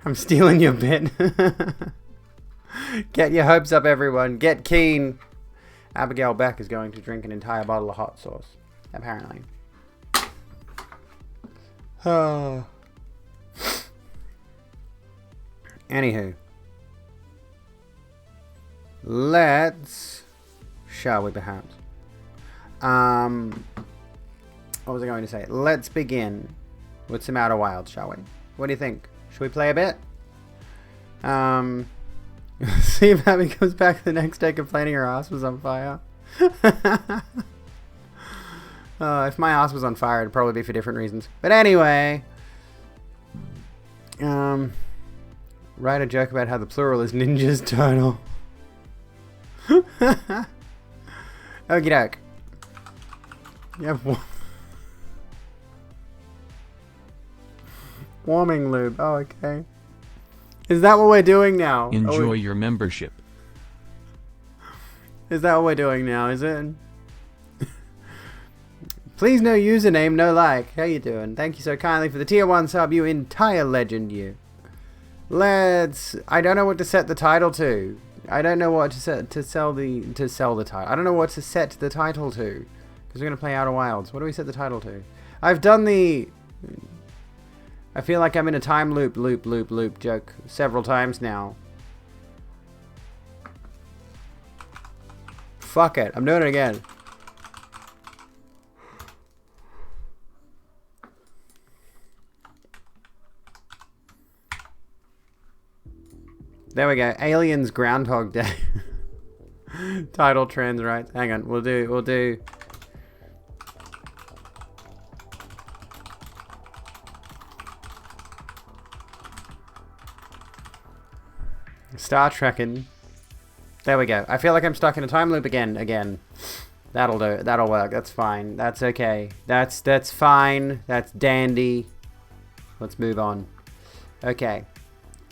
I'm stealing your bit. Get your hopes up, everyone. Get keen. Abigail Beck is going to drink an entire bottle of hot sauce. Apparently. Anywho. Shall we perhaps? What was I going to say? Let's begin with some Outer Wilds, shall we? What do you think? Should we play a bit? See if Abby comes back the next day complaining her ass was on fire. If my ass was on fire, it'd probably be for different reasons. But anyway, write a joke about how the plural is ninjas total. Okie doke. Yeah. Warming lube. Oh, okay. Is that what we're doing now? Enjoy your membership. Is that what we're doing now, is it? Please no username, no like. How you doing? Thank you so kindly for the tier 1 sub, you entire legend, you. I don't know what to set the title to. I don't know what to set to sell the title. I don't know what to set the title to. Because we're going to play Outer Wilds. What do we set the title to? I've done the... I feel like I'm in a time loop joke several times now. Fuck it. I'm doing it again. There we go. Aliens Groundhog Day. Title trans rights. Hang on. We'll do. Star Trekking. There we go. I feel like I'm stuck in a time loop again. That'll do. That'll work. That's fine. That's okay. That's fine. That's dandy. Let's move on. Okay.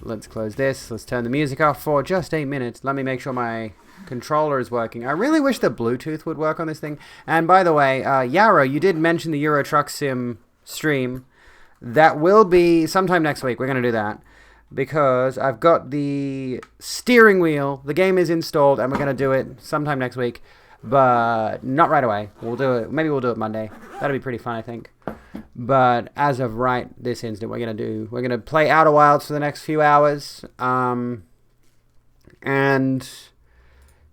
Let's close this. Let's turn the music off for just a minute. Let me make sure my controller is working. I really wish the Bluetooth would work on this thing. And by the way, Yarrow, you did mention the Euro Truck Sim stream. That will be sometime next week. We're going to do that. Because I've got the steering wheel. The game is installed and we're going to do it sometime next week. But not right away. We'll do it. Maybe we'll do it Monday. That'll be pretty fun, I think. But as of right this instant, we're going to play Outer Wilds for the next few hours. And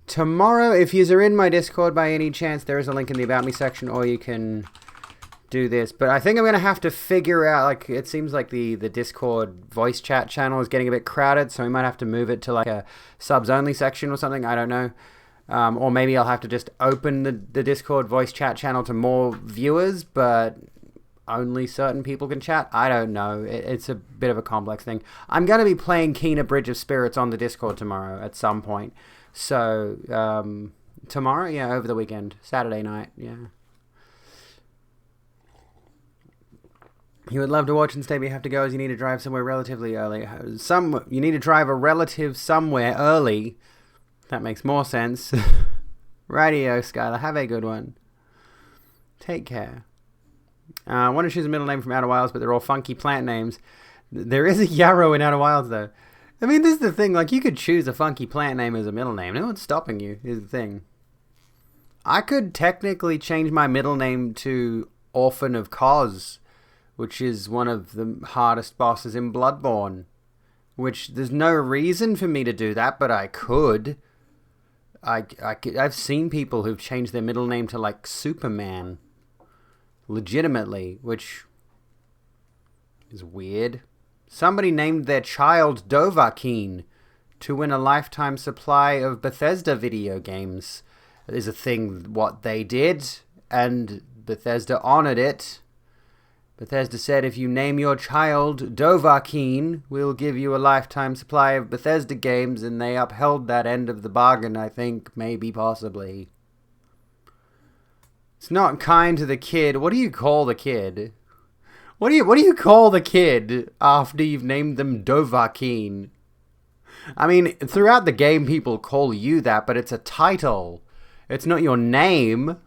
tomorrow, if you're in my Discord by any chance, there is a link in the About Me section, or you can do this. But I think I'm going to have to figure out, like, it seems like the Discord voice chat channel is getting a bit crowded, so we might have to move it to like a subs only section or something. I don't know. Or maybe I'll have to just open the Discord voice chat channel to more viewers, but only certain people can chat. I don't know. It's a bit of a complex thing. I'm going to be playing Kena Bridge of Spirits on the Discord tomorrow at some point. So, tomorrow? Yeah, over the weekend. Saturday night, yeah. You would love to watch instead, but you have to go as you need to drive somewhere relatively early. You need to drive a relative somewhere early. That makes more sense. Rightio, Skylar. Have a good one. Take care. I want to choose a middle name from Outer Wilds, but they're all funky plant names. There is a yarrow in Outer Wilds, though. I mean, this is the thing. Like, you could choose a funky plant name as a middle name. No one's stopping you, is the thing. I could technically change my middle name to Orphan of Cos, which is one of the hardest bosses in Bloodborne. Which, there's no reason for me to do that, but I could. I've seen people who've changed their middle name to, like, Superman. Legitimately, which is weird. Somebody named their child Dovahkiin to win a lifetime supply of Bethesda video games. Is a thing what they did, and Bethesda honored it. Bethesda said, if you name your child Dovahkiin, we'll give you a lifetime supply of Bethesda games, and they upheld that end of the bargain, I think, maybe, possibly. It's not kind to the kid. What do you call the kid? What do you call the kid after you've named them Dovahkiin? I mean, throughout the game, people call you that, but it's a title. It's not your name.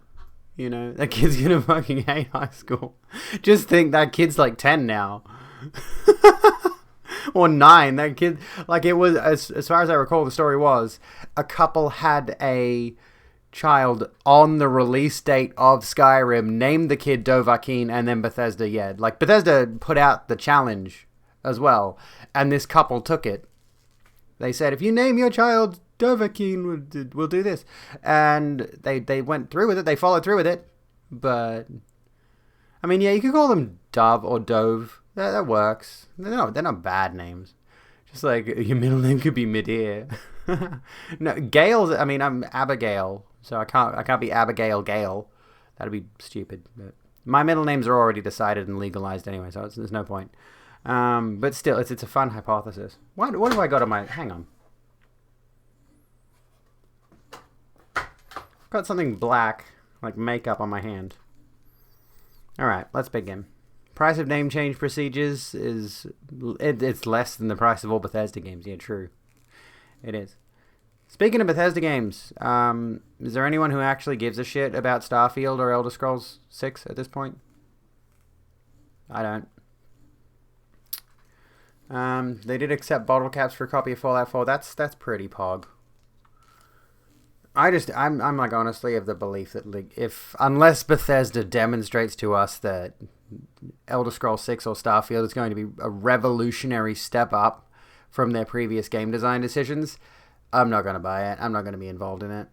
You know, that kid's gonna fucking hate high school. Just think that kid's like 10 now. Or 9. That kid, like, it was, as far as I recall, the story was, a couple had a child on the release date of Skyrim, named the kid Dovahkiin, and then Bethesda, Bethesda put out the challenge as well, and this couple took it. They said, if you name your child Dovahkiin, we'll do this. And they went through with it. They followed through with it. But, I mean, yeah, you could call them Dove or Dove. That works. They're not bad names. Just like, your middle name could be Midir. No, Gale's, I mean, I'm Abigail. So I can't be Abigail Gale. That'd be stupid. But my middle names are already decided and legalized anyway, so there's no point. But still, it's a fun hypothesis. What have I got on my... Hang on. Got something black, like makeup, on my hand. Alright, let's begin. Price of name change procedures is... It's less than the price of all Bethesda games. Yeah, true. It is. Speaking of Bethesda games, is there anyone who actually gives a shit about Starfield or Elder Scrolls 6 at this point? I don't. They did accept bottle caps for a copy of Fallout 4. That's pretty pog. I'm like, honestly of the belief that, like, unless Bethesda demonstrates to us that Elder Scrolls 6 or Starfield is going to be a revolutionary step up from their previous game design decisions, I'm not going to buy it. I'm not going to be involved in it.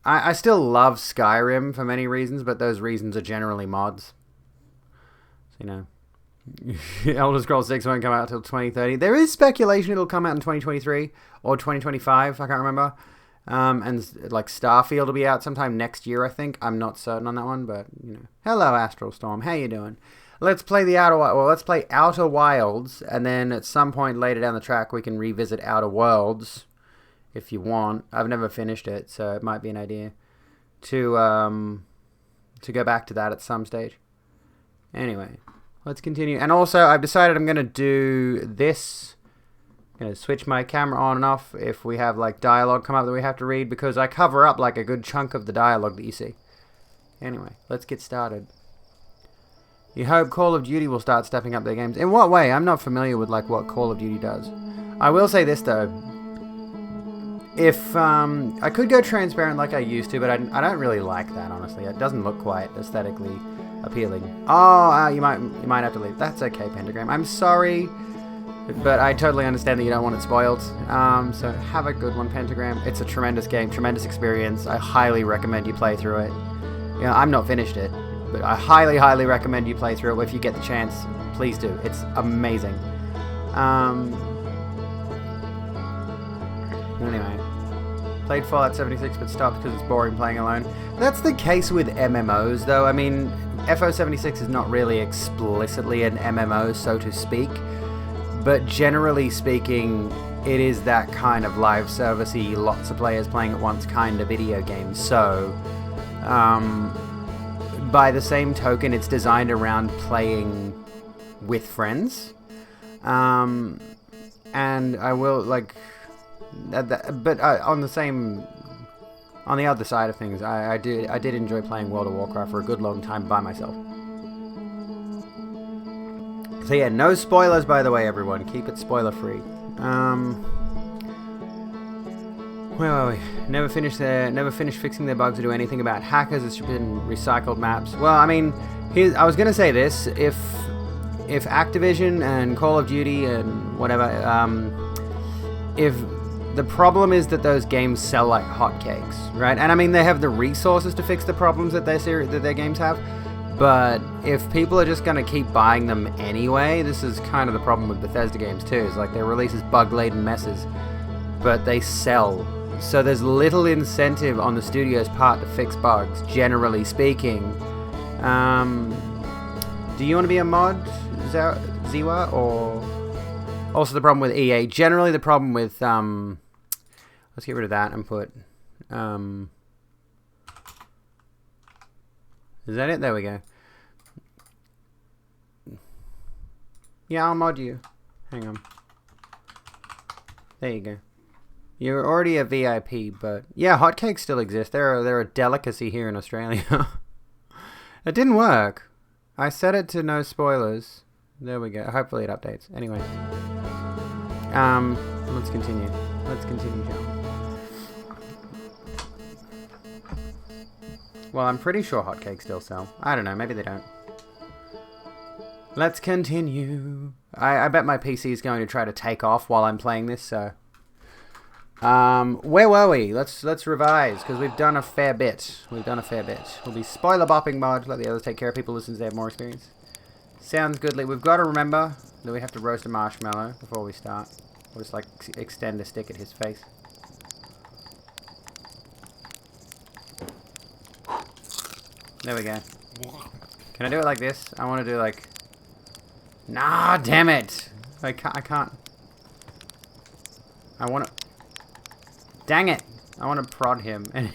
I still love Skyrim for many reasons, but those reasons are generally mods. So, you know, Elder Scrolls 6 won't come out until 2030. There is speculation it'll come out in 2023 or 2025. I can't remember. And like Starfield will be out sometime next year, I think. I'm not certain on that one, but you know. Hello, Astral Storm. How you doing? Let's play let's play Outer Wilds, and then at some point later down the track we can revisit Outer Worlds if you want. I've never finished it, so it might be an idea to go back to that at some stage. Anyway, let's continue. And also, I've decided I'm going to do this. I'm going to switch my camera on and off if we have like dialogue come up that we have to read, because I cover up like a good chunk of the dialogue that you see. Anyway, let's get started. You hope Call of Duty will start stepping up their games. In what way? I'm not familiar with like what Call of Duty does. I will say this though. If I could go transparent like I used to, but I don't really like that, honestly. It doesn't look quite aesthetically appealing. Oh, you might have to leave. That's okay, Pentagram. I'm sorry, but I totally understand that you don't want it spoiled. So have a good one, Pentagram. It's a tremendous game, tremendous experience. I highly recommend you play through it. You know, I'm not finished it, but I highly, highly recommend you play through it if you get the chance. Please do. It's amazing. Anyway, played Fallout 76 but stopped because it's boring playing alone. That's the case with MMOs, though. I mean, FO76 is not really explicitly an MMO, so to speak, but generally speaking, it is that kind of live service-y, lots of players playing at once kind of video game. So, by the same token, it's designed around playing with friends. And I will, like... but on the same on the other side of things, I did enjoy playing World of Warcraft for a good long time by myself. So yeah, no spoilers, by the way, everyone. Keep it spoiler free. Where are we? Never finished fixing their bugs or do anything about hackers. It's been recycled maps. Well, I mean, I was gonna say this: if Activision and Call of Duty and whatever, if the problem is that those games sell like hotcakes, right? And I mean, they have the resources to fix the problems that their games have. But if people are just going to keep buying them anyway, this is kind of the problem with Bethesda games too. Is like they release bug-laden messes, but they sell. So there's little incentive on the studio's part to fix bugs, generally speaking. Do you want to be a mod, Ziwa? Or also the problem with EA? Generally the problem with... let's get rid of that and put... Is that it? There we go. Yeah, I'll mod you. Hang on. There you go. You're already a VIP, but... Yeah, hotcakes still exist. They're a delicacy here in Australia. It didn't work. I set it to no spoilers. There we go. Hopefully it updates. Anyway. Let's continue. Let's continue, shall we? Well, I'm pretty sure hotcakes still sell. I don't know, maybe they don't. Let's continue. I bet my PC is going to try to take off while I'm playing this, so... where were we? Let's revise, because we've done a fair bit. We'll be spoiler bopping mod, let the others take care of people listen so they have more experience. Sounds good. We've got to remember that we have to roast a marshmallow before we start. We'll just, like, extend a stick at his face. There we go. Can I do it like this? I want to do like... Nah, damn it! I can't. I want to... Dang it! I want to prod him. Anyway.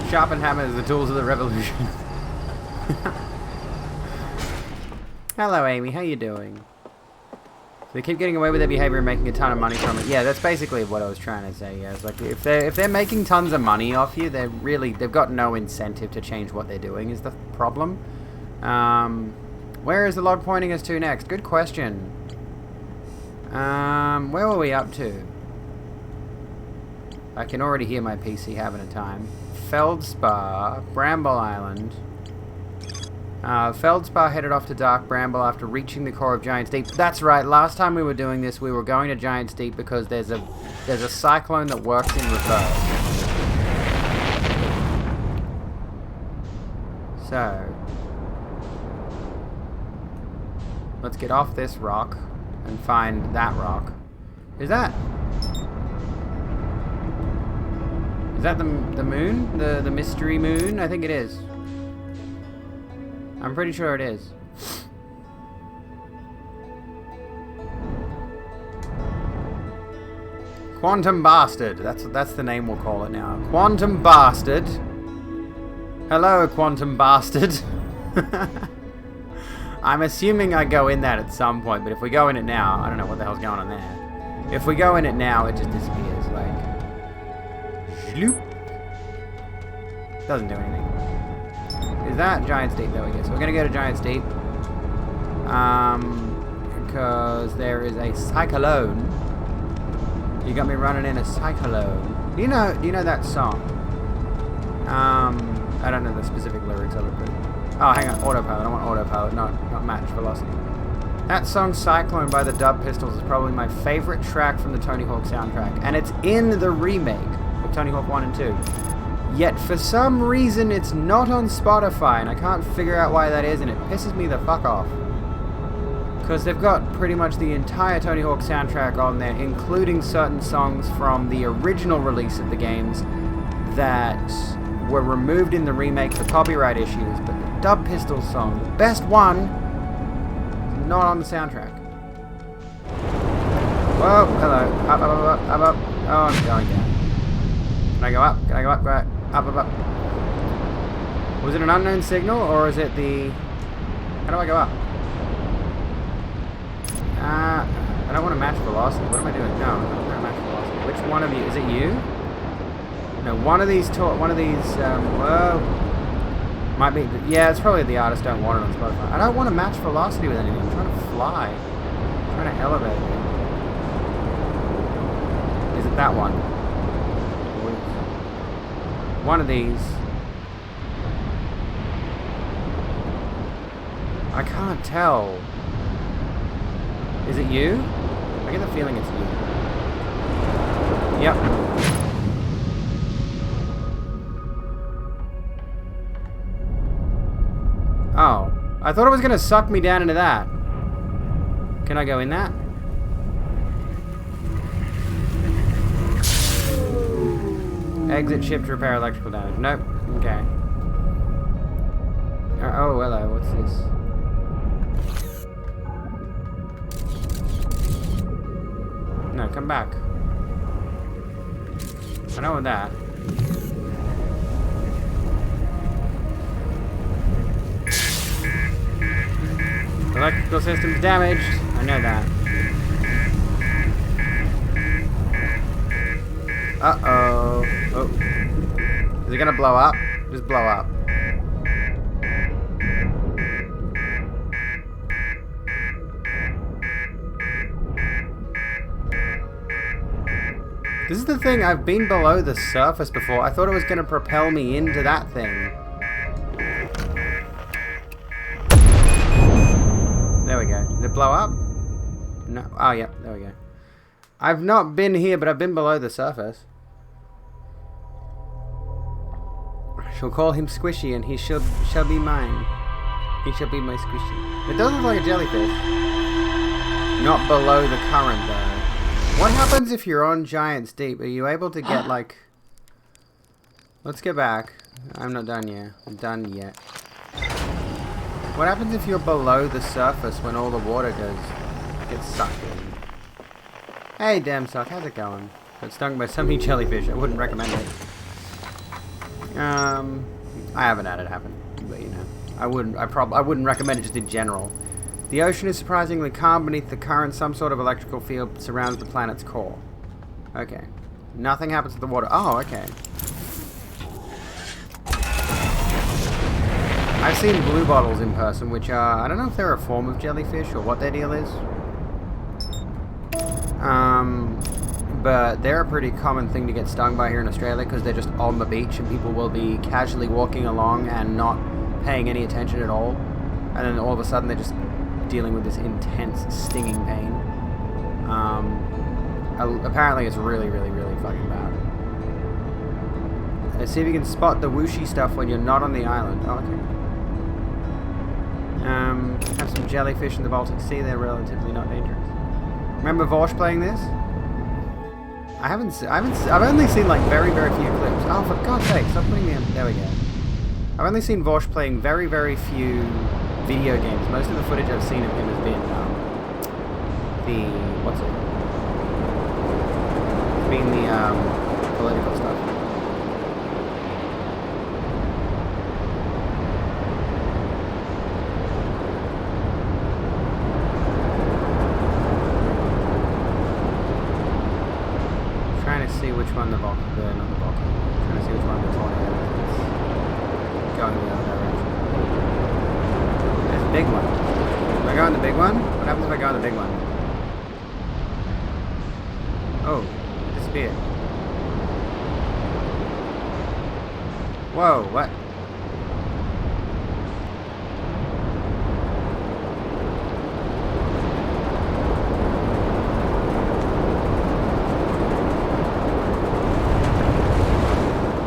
Sharpen hammers, the tools of the revolution. Hello, Amy. How you doing? They keep getting away with their behavior and making a ton of money from it. Yeah, that's basically what I was trying to say. Yeah, it's like if they're making tons of money off you, they've got no incentive to change what they're doing. Is the problem? Where is the log pointing us to next? Good question. Where were we up to? I can already hear my PC having a time. Feldspar, Bramble Island. Feldspar headed off to Dark Bramble after reaching the core of Giant's Deep. That's right, last time we were doing this, we were going to Giant's Deep because there's a cyclone that works in reverse. So, let's get off this rock and find that rock. Is that the moon? The mystery moon? I think it is. I'm pretty sure it is. Quantum Bastard. That's the name we'll call it now. Quantum Bastard. Hello, Quantum Bastard. I'm assuming I go in that at some point, but if we go in it now, I don't know what the hell's going on there. If we go in it now, it just disappears. Like, shloop. Doesn't do anything. Is that Giant's Deep? There we go. So we're going to go to Giant's Deep. Because there is a cyclone. You got me running in a cyclone. Do you know that song? I don't know the specific lyrics of it, but... Oh, hang on. Autopilot. I want autopilot, not match velocity. That song, Cyclone by the Dub Pistols, is probably my favorite track from the Tony Hawk soundtrack. And it's in the remake of Tony Hawk 1 and 2. Yet, for some reason, it's not on Spotify, and I can't figure out why that is, and it pisses me the fuck off. Because they've got pretty much the entire Tony Hawk soundtrack on there, including certain songs from the original release of the games that were removed in the remake for copyright issues, but the Dub Pistols song, the best one, is not on the soundtrack. Whoa, hello. Up, up, up, up, up. Oh, I'm going down. Can I go up? Can I go up? Right. Up, up, up. Was it an unknown signal, or is it the... How do I go up? I don't want to match velocity. What am I doing? No, I'm not going to match velocity. Which one of you? Is it you? No, one of these, whoa. Might be, yeah, it's probably the artist don't want it on Spotify. I don't want to match velocity with anything. I'm trying to fly. I'm trying to elevate. Is it that one? One of these. I can't tell. Is it you? I get the feeling it's you. Yep. Oh. I thought it was going to suck me down into that. Can I go in that? Exit ship to repair electrical damage. Nope. Okay. Oh, hello. What's this? No, come back. I know that. Electrical system's damaged. I know that. Uh-oh. Oh. Is it gonna blow up? Just blow up. This is the thing, I've been below the surface before. I thought it was gonna propel me into that thing. There we go. Did it blow up? No. Oh, yeah. There we go. I've not been here, but I've been below the surface. Shall call him Squishy, and he shall be mine. He shall be my Squishy. It does look like a jellyfish. Not below the current, though. What happens if you're on Giants Deep? Are you able to get, like... Let's get back. I'm not done yet. I'm done yet. What happens if you're below the surface when all the water gets sucked in? Hey, damn suck, how's it going? Got stung by so many jellyfish, I wouldn't recommend it. I haven't had it happen, but you know, I wouldn't recommend it just in general. The ocean is surprisingly calm beneath the current. Some sort of electrical field surrounds the planet's core. Okay. Nothing happens to the water. Oh, okay. I've seen blue bottles in person, which are, I don't know if they're a form of jellyfish or what their deal is. But they're a pretty common thing to get stung by here in Australia because they're just on the beach and people will be casually walking along and not paying any attention at all. And then all of a sudden they're just dealing with this intense stinging pain. Apparently it's really, really, really fucking bad. Let's see if you can spot the whooshy stuff when you're not on the island. Oh, okay. Have some jellyfish in the Baltic Sea. They're relatively not dangerous. Remember Vorsh playing this? I've only seen like very, very few clips. Oh, for God's sake, stop putting me in. There we go. I've only seen Vorsh playing very, very few video games. Most of the footage I've seen of him has been what's it? It's been the political stuff. Trying to see which one not the volcano. Trying to see which one the tornado is. Going the other direction. There's a big one. Do I go in the big one? What happens if I go in the big one? Oh, it disappeared. Whoa, what?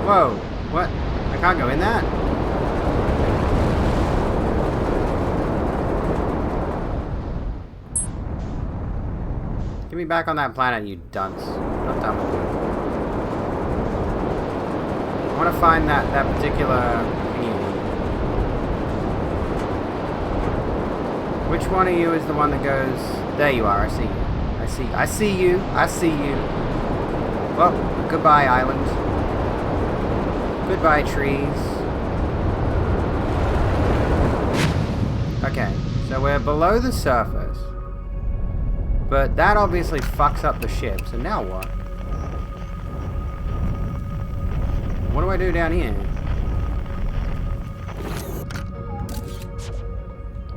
Whoa, what? I can't go in that? Get me back on that planet, you dunce. Not done with you. I want to find that particular thingy. Which one of you is the one that goes... There you are, I see you. I see you. I see you. Well, goodbye, island. Goodbye, trees. Okay, so we're below the surface. But that obviously fucks up the ship, so now what? What do I do down here?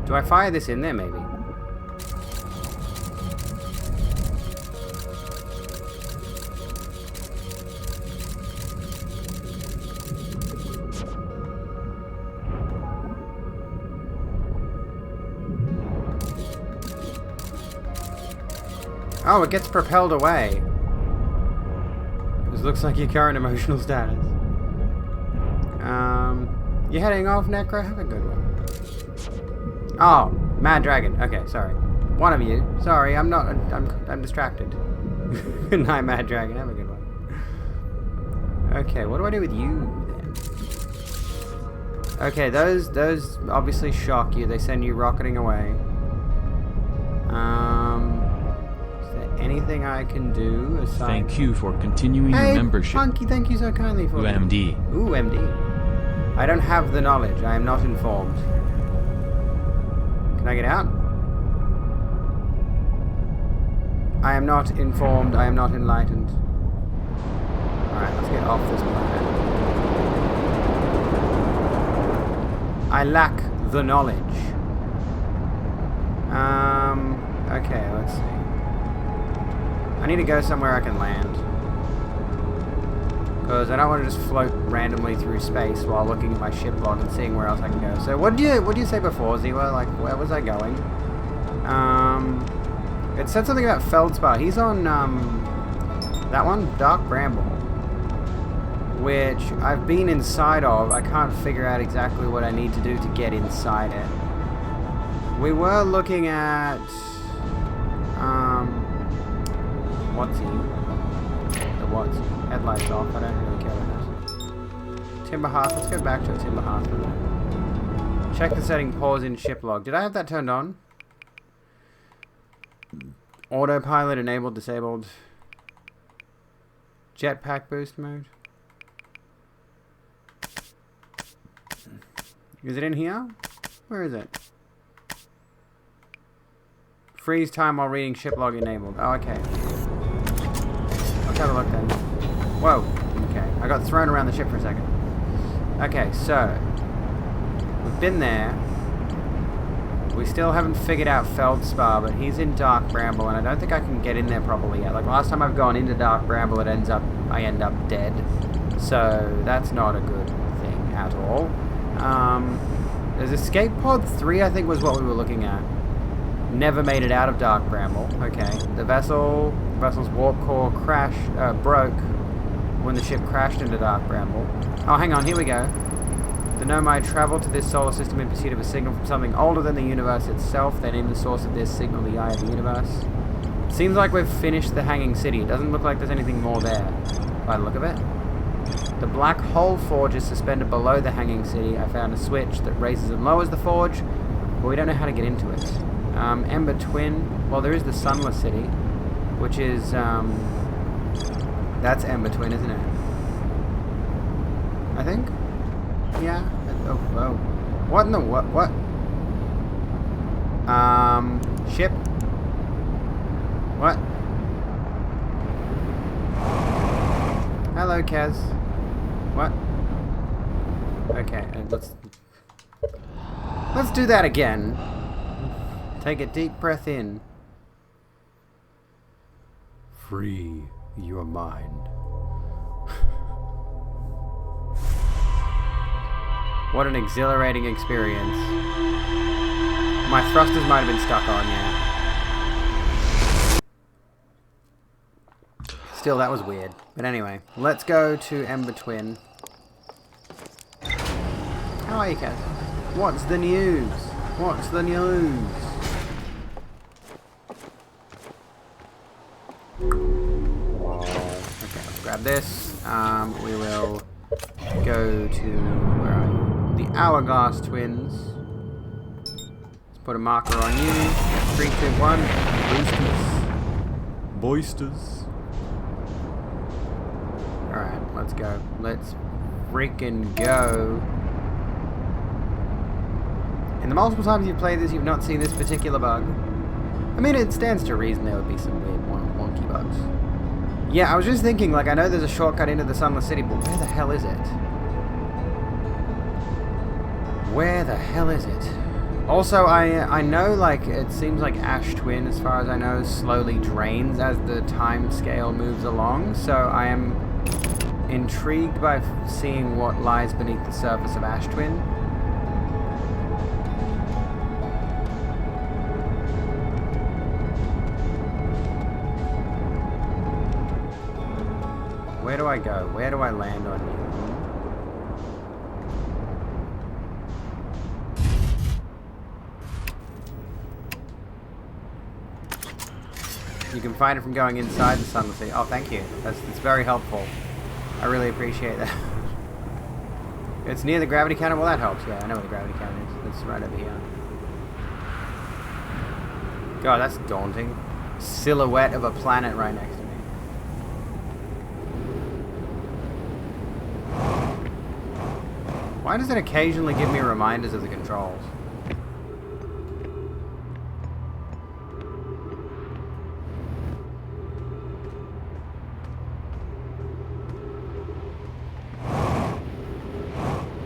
Do I fire this in there, maybe? Oh, it gets propelled away. This looks like your current emotional status. You heading off, Necro? Have a good one. Oh, Mad Dragon. Okay, sorry. One of you. Sorry, I'm not. I'm distracted. Good night, Mad Dragon. Have a good one. Okay, what do I do with you then? Okay, those obviously shock you. They send you rocketing away. Is there anything I can do aside? Thank you for continuing your membership. Funky, thank you so kindly for UMD. Ooh, MD. I don't have the knowledge. I am not informed. Can I get out? I am not informed. I am not enlightened. Alright, let's get off this planet. I lack the knowledge. Okay, let's see. I need to go somewhere I can land. Because I don't want to just float randomly through space while looking at my ship log and seeing where else I can go. So what did you say before, Ziwa? Like, where was I going? It said something about Feldspar. He's on, that one? Dark Bramble. Which I've been inside of. I can't figure out exactly what I need to do to get inside it. We were looking at, what's he? The what's he? Headlights off. I don't really care what it is. Timber Hearth. Let's go back to a Timber Hearth for a minute. Check the setting. Pause in ship log. Did I have that turned on? Autopilot enabled, disabled. Jetpack boost mode. Is it in here? Where is it? Freeze time while reading ship log enabled. Oh, okay. Let's have a look then. Whoa. Okay. I got thrown around the ship for a second. Okay, so. We've been there. We still haven't figured out Feldspar, but he's in Dark Bramble, and I don't think I can get in there properly yet. Like, last time I've gone into Dark Bramble, I end up dead. So, that's not a good thing at all. There's Escape Pod 3, I think, was what we were looking at. Never made it out of Dark Bramble. Okay. The vessel's warp core broke when the ship crashed into Dark Bramble. Oh, hang on, here we go. The Nomai traveled to this solar system in pursuit of a signal from something older than the universe itself. They named the source of this signal the Eye of the Universe. Seems like we've finished the Hanging City. It doesn't look like there's anything more there, by the look of it. The Black Hole Forge is suspended below the Hanging City. I found a switch that raises and lowers the forge, but we don't know how to get into it. Ember Twin. Well, there is the Sunless City, which is, that's Ember Twin, isn't it? I think? Yeah. Oh, whoa. What in the what? Ship? What? Hello, Kaz. What? Okay, let's do that again. Take a deep breath in. Free your mind. What an exhilarating experience. My thrusters might have been stuck on, yeah. Still, that was weird. But anyway, let's go to Ember Twin. How are you, Kat? What's the news? What's the news? Okay, let's grab this. We will go to, where are you? The Hourglass Twins. Let's put a marker on you. 3, 2, 1. Boosters. Alright, let's go. Let's freaking go. In the multiple times you've played this, you've not seen this particular bug. I mean, it stands to reason there would be some weird wonky bugs. Yeah, I was just thinking, like, I know there's a shortcut into the Sunless City, but where the hell is it? Where the hell is it? Also, I know, like, it seems like Ash Twin, as far as I know, slowly drains as the time scale moves along, so I am intrigued by seeing what lies beneath the surface of Ash Twin. Where do I go? Where do I land on you? You can find it from going inside the Sunless City. Oh, thank you. That's very helpful. I really appreciate that. It's near the gravity cannon. Well, that helps. Yeah, I know where the gravity cannon is. It's right over here. God, that's daunting. Silhouette of a planet right next to me. Why does it occasionally give me reminders of the controls?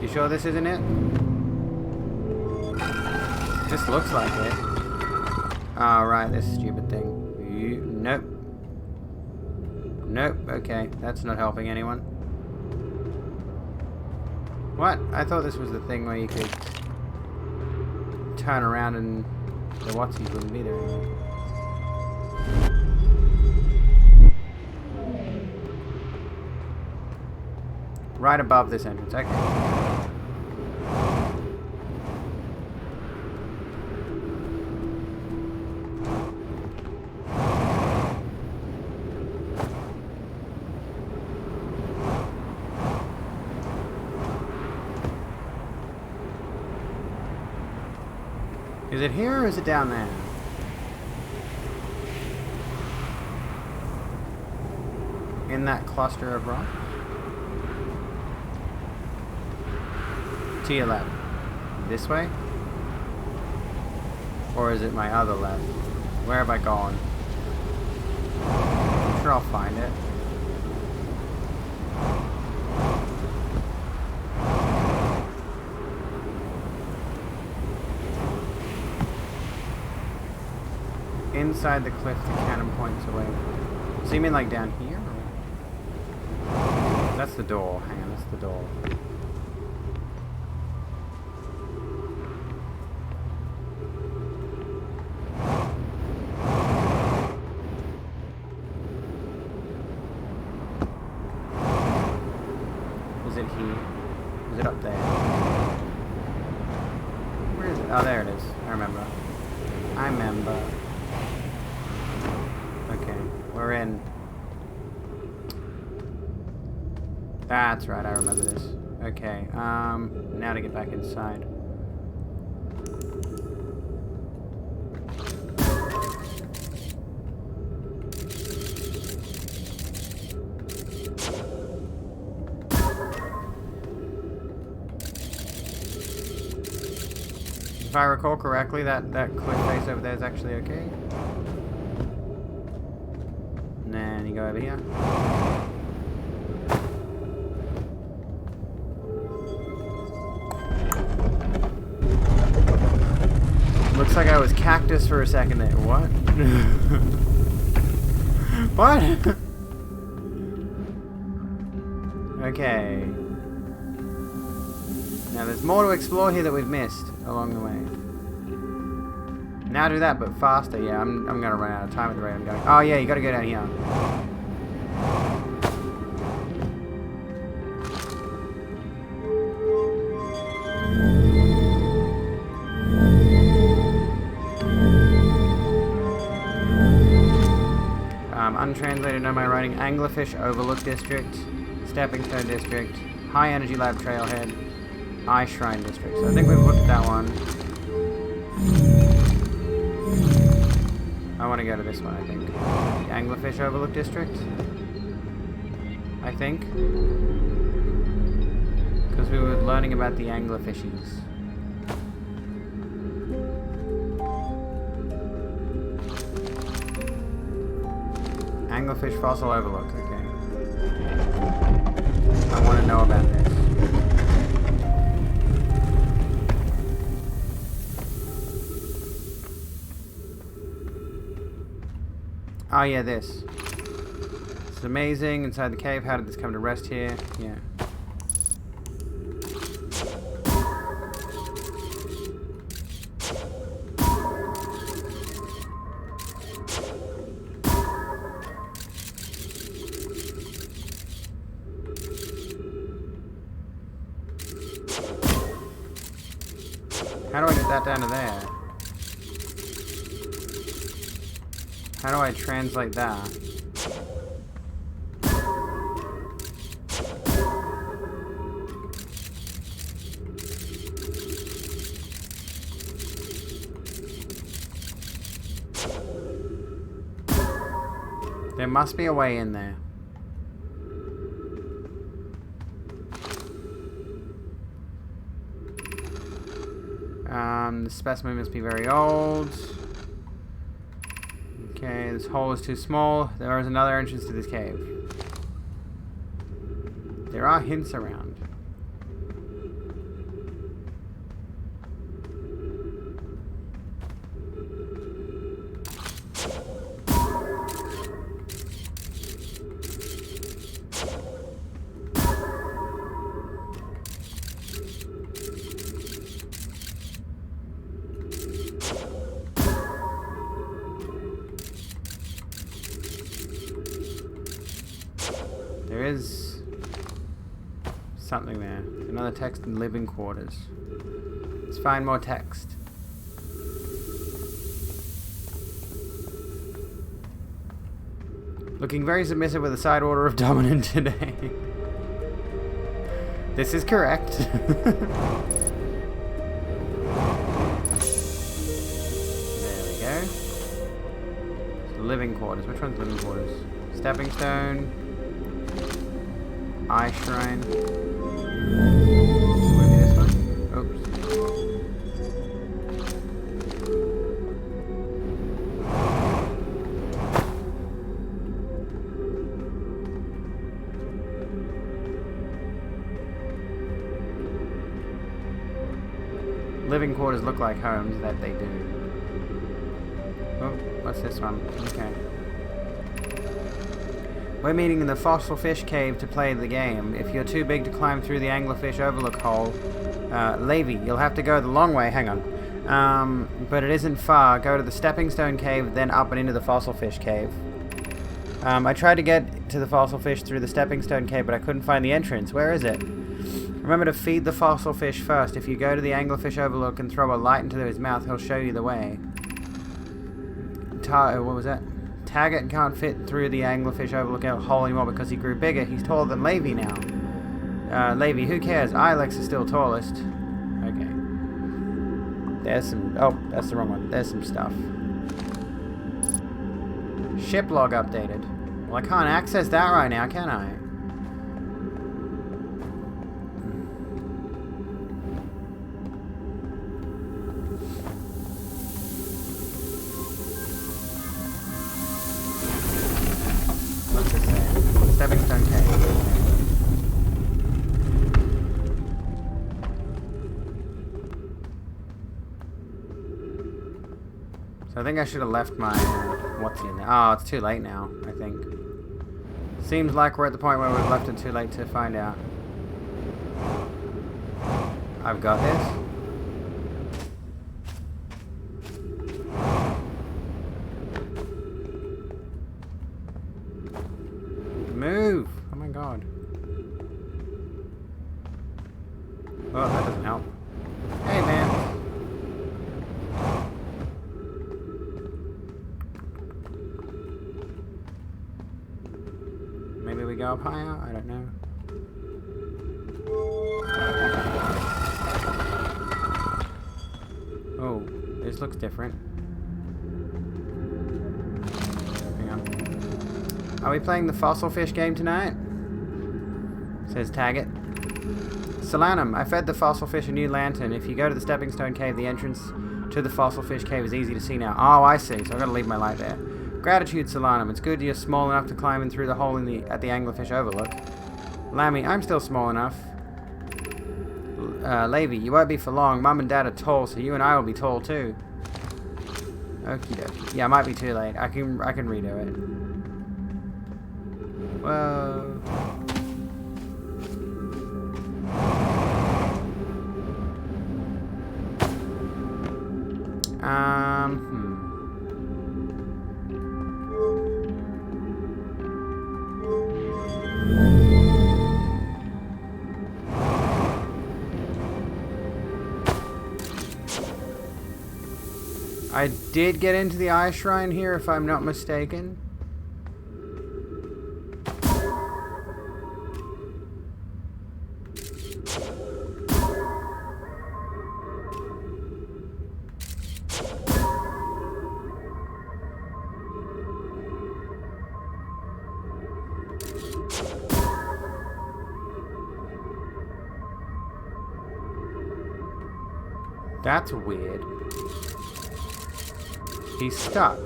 You sure this isn't it? This looks like it. Oh, right, this stupid thing. Nope. Nope, okay. That's not helping anyone. What? I thought this was the thing where you could turn around and the Watsies wouldn't be there anymore. Right above this entrance, okay. Is it here or is it down there? In that cluster of rocks? To your left. This way? Or is it my other left? Where have I gone? I'm sure I'll find it. Inside the cliff, the cannon points away. So you mean like down here? Or? That's the door. Hang on, that's the door. Is it here? Is it up there? Where is it? Oh, there it is. I remember. I remember. Okay, we're in. That's right, I remember this. Okay, now to get back inside. If I recall correctly, that cliff face over there is actually okay. And then you go over here. Looks like I was cactus for a second there. What? What? Okay. Now there's more to explore here that we've missed along the way. Now do that, but faster. Yeah, I'm gonna run out of time at the rate I'm going. Oh yeah, you gotta go down here. Untranslated, know my writing. Anglerfish Overlook District, Stepping Stone District, High Energy Lab Trailhead, Eye Shrine District. So I think we've looked at that one. I want to go to this one, I think. The Anglerfish Overlook District. I think. Because we were learning about the anglerfishies. Anglerfish fossil overlook. Okay. I want to know about this. Oh yeah, this. It's amazing. Inside the cave. How did this come to rest here? Yeah. How do I get that down to there? How do I translate that? There must be a way in there. The specimen must be very old. Okay, this hole is too small. There is another entrance to this cave. There are hints around. There is something there. Another text in living quarters. Let's find more text. Looking very submissive with a side order of dominant today. This is correct. There we go. Living quarters. Which one's living quarters? Stepping stone. Eye shrine. Maybe this one? Oops. Living quarters look like homes, that they do. Oh, what's this one? Okay. We're meeting in the fossil fish cave to play the game. If you're too big to climb through the anglerfish overlook hole, Levy, you'll have to go the long way. Hang on. But it isn't far. Go to the stepping stone cave, then up and into the fossil fish cave. I tried to get to the fossil fish through the stepping stone cave, but I couldn't find the entrance. Where is it? Remember to feed the fossil fish first. If you go to the anglerfish overlook and throw a light into his mouth, he'll show you the way. What was that? Taggart can't fit through the anglerfish overlook hole anymore because he grew bigger. He's taller than Levy now. Levy, who cares? Ilex is still tallest. Okay. There's some... Oh, that's the wrong one. There's some stuff. Ship log updated. Well, I can't access that right now, can I? Stepping stone cave. So I think I should have left my what's in there. Oh, it's too late now, I think. Seems like we're at the point where we've left it too late to find out. I've got this. Move! Oh my god. Oh, that doesn't help. Hey, man. Maybe we go up higher? I don't know. Oh, this looks different. Are we playing the fossil fish game tonight? Says Taggart. Solanum, I fed the fossil fish a new lantern. If you go to the stepping stone cave, the entrance to the fossil fish cave is easy to see now. Oh, I see. So I've got to leave my light there. Gratitude, Solanum. It's good you're small enough to climb in through the hole at the Anglerfish Overlook. Lammy, I'm still small enough. Levy, you won't be for long. Mum and Dad are tall, so you and I will be tall too. Okie dokie. Yeah, it might be too late. I can redo it. Whoa. I did get into the Eye Shrine here, if I'm not mistaken. That's weird. He's stuck.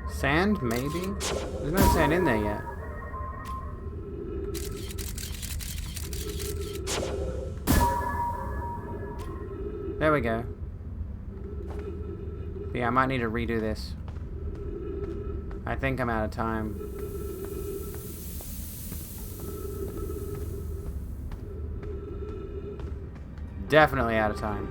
Sand, maybe? There's no sand in there yet. There we go. Yeah, I might need to redo this. I think I'm out of time. Definitely out of time.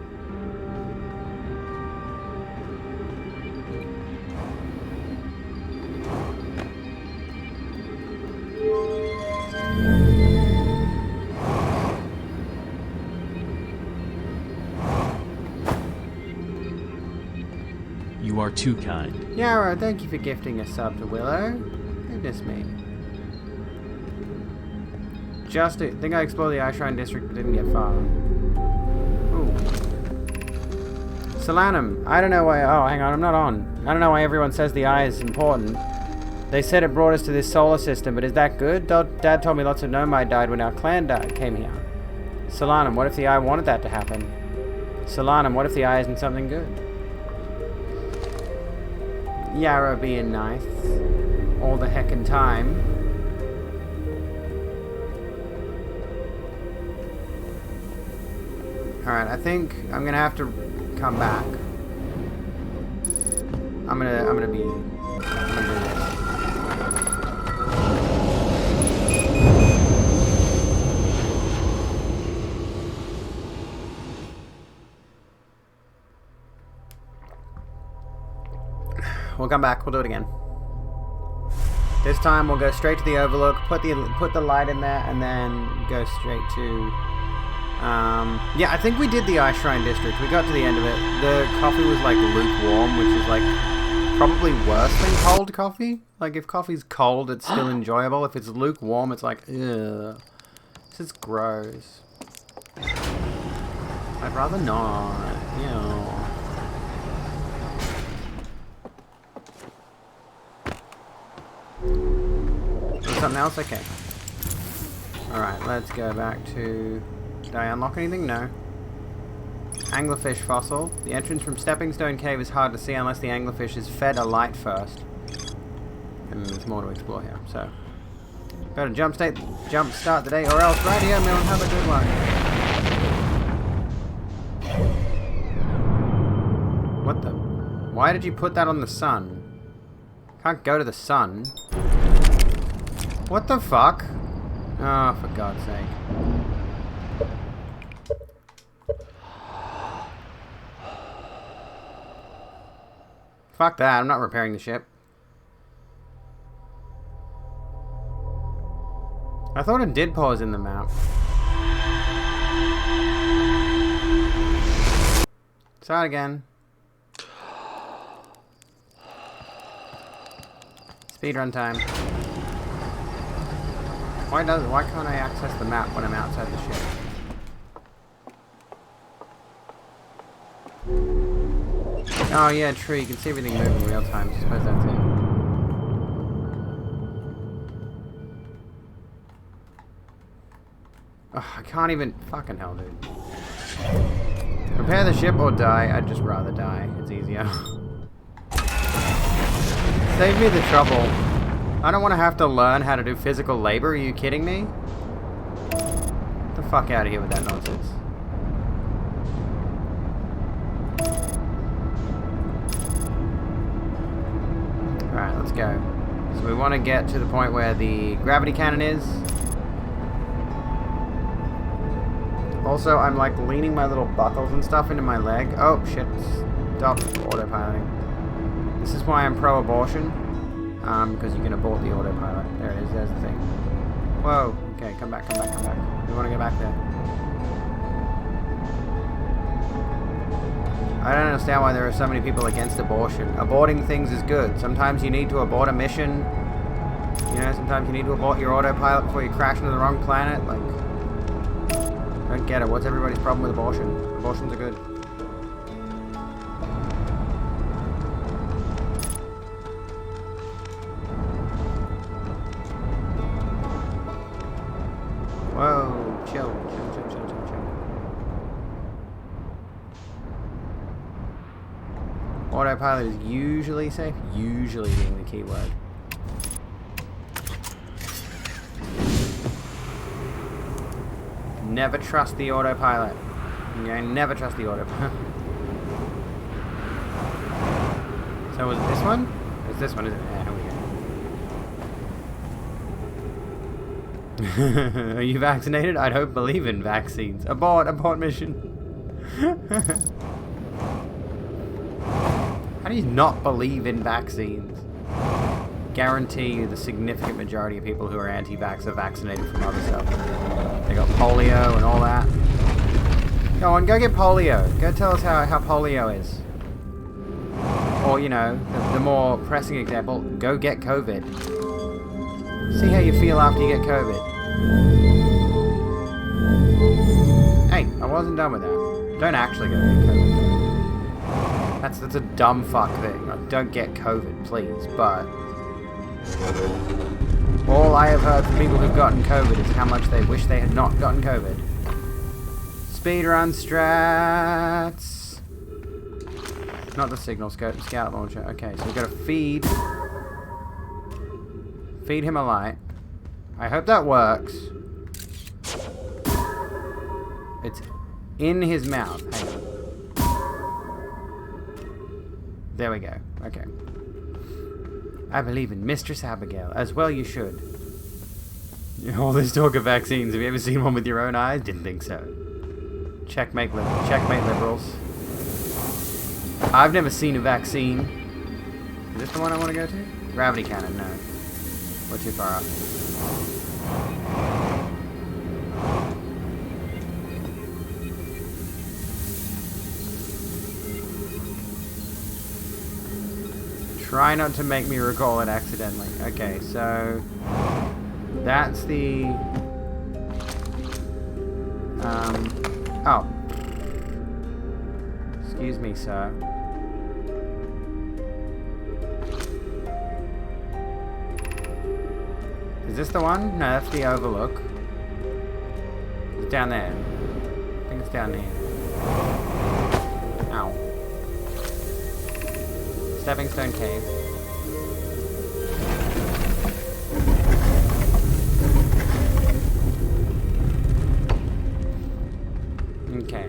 You are too kind. Yarrow, thank you for gifting a sub to Willow. Goodness me. Think I explored the Eye Shrine district but didn't get far. Ooh. Solanum, I don't know why. Oh, hang on, I'm not on. I don't know why everyone says the eye is important. They said it brought us to this solar system, but is that good? Dad told me lots of Nomai died when our clan came here. Solanum, what if the eye wanted that to happen? Solanum, what if the eye isn't something good? Yarrow being nice all the heckin' time. Alright, I think I'm gonna have to come back. I'm gonna do this. We'll come back, we'll do it again. This time we'll go straight to the Overlook, put the light in there, and then go straight to yeah, I think we did the Eye Shrine district. We got to the end of it. The coffee was like lukewarm, which is like probably worse than cold coffee. Like if coffee's cold, it's still enjoyable. If it's lukewarm, it's like, ugh. This is gross. I'd rather not, you know. Something else? Okay. Alright, let's go back to... Did I unlock anything? No. Anglerfish fossil. The entrance from Stepping Stone Cave is hard to see unless the anglerfish is fed a light first. And there's more to explore here, so... Better jump start the day, or else right here, Millen, have a good one. What the... Why did you put that on the sun? Can't go to the sun. What the fuck? Oh, for God's sake. Fuck that, I'm not repairing the ship. I thought it did pause in the map. Start again. Speedrun time. Why can't I access the map when I'm outside the ship? Oh yeah, true, you can see everything move in real time, I suppose that's it. Oh, I can't even... Fucking hell, dude. I Repair the ship or die? I'd just rather die. It's easier. Save me the trouble. I don't want to have to learn how to do physical labor. Are you kidding me? Get the fuck out of here with that nonsense. Alright, let's go. So we want to get to the point where the gravity cannon is. Also, I'm like leaning my little buckles and stuff into my leg. Oh, shit. Stop autopiloting. This is why I'm pro-abortion. Because you can abort the autopilot. There it is. There's the thing. Whoa. Okay, come back, come back, come back. We want to go back there. I don't understand why there are so many people against abortion. Aborting things is good. Sometimes you need to abort a mission. You know, sometimes you need to abort your autopilot before you crash into the wrong planet. Like, I don't get it. What's everybody's problem with abortion? Abortions are good. Whoa, chill, chill, chill, chill, chill, chill. Autopilot is usually safe. Usually being the key word. Never trust the autopilot. Okay, never trust the autopilot. So was it this one? It's this one, isn't it? Yeah, here we go. Are you vaccinated? I don't believe in vaccines. Abort! Abort mission! How do you not believe in vaccines? Guarantee you the significant majority of people who are anti-vax are vaccinated from other stuff. They got polio and all that. Go on, go get polio. Go tell us how polio is. Or, you know, the more pressing example, go get COVID. See how you feel after you get COVID. Hey, I wasn't done with that. Don't actually go get COVID. That's a dumb fuck thing. Like, don't get COVID, please, but all I have heard from people who've gotten COVID is how much they wish they had not gotten COVID. Speedrun strats. Not the signal scout launcher. Okay, so we've got to feed him a light. I hope that works. It's in his mouth. Hang on. There we go. Okay. I believe in Mistress Abigail. As well you should. All this talk of vaccines. Have you ever seen one with your own eyes? Didn't think so. Checkmate liberals. I've never seen a vaccine. Is this the one I want to go to? Gravity cannon, no. We're too far up. Try not to make me recall it accidentally. Okay, so that's the oh. Excuse me, sir. Is this the one? No, that's the overlook. It's down there. I think it's down there. Ow. Stepping Stone Cave. Okay,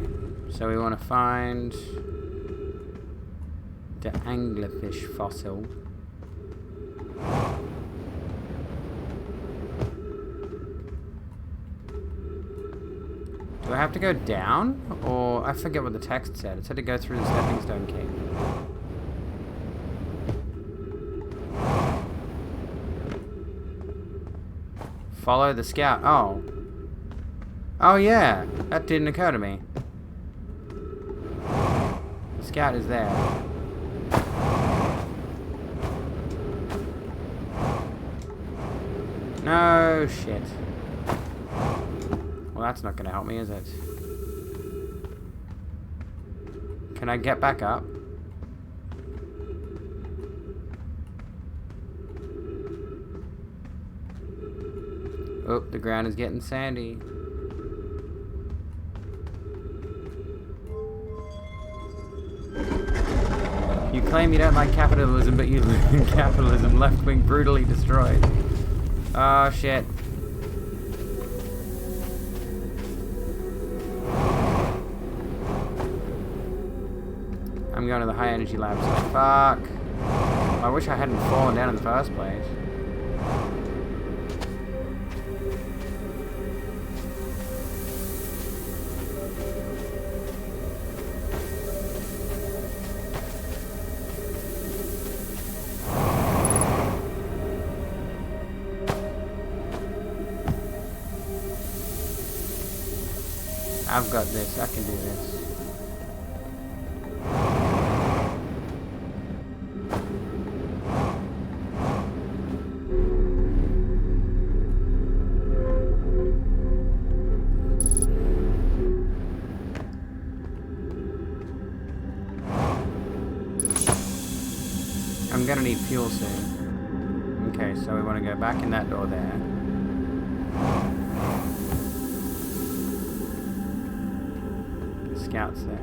so we want to find the anglerfish fossil. Do I have to go down? Or I forget what the text said. It said to go through the Stepping Stone Cave. Follow the scout. Oh. Oh yeah. That didn't occur to me. The scout is there. No shit. Well, that's not going to help me, is it? Can I get back up? Oh, the ground is getting sandy. You claim you don't like capitalism, but you live in capitalism. Left wing brutally destroyed. Oh shit. I'm going to the high energy lab site. Fuck. I wish I hadn't fallen down in the first place. I've got this. I can do this. I'm gonna need fuel soon. Okay, so we want to go back in that door there. Scouts there.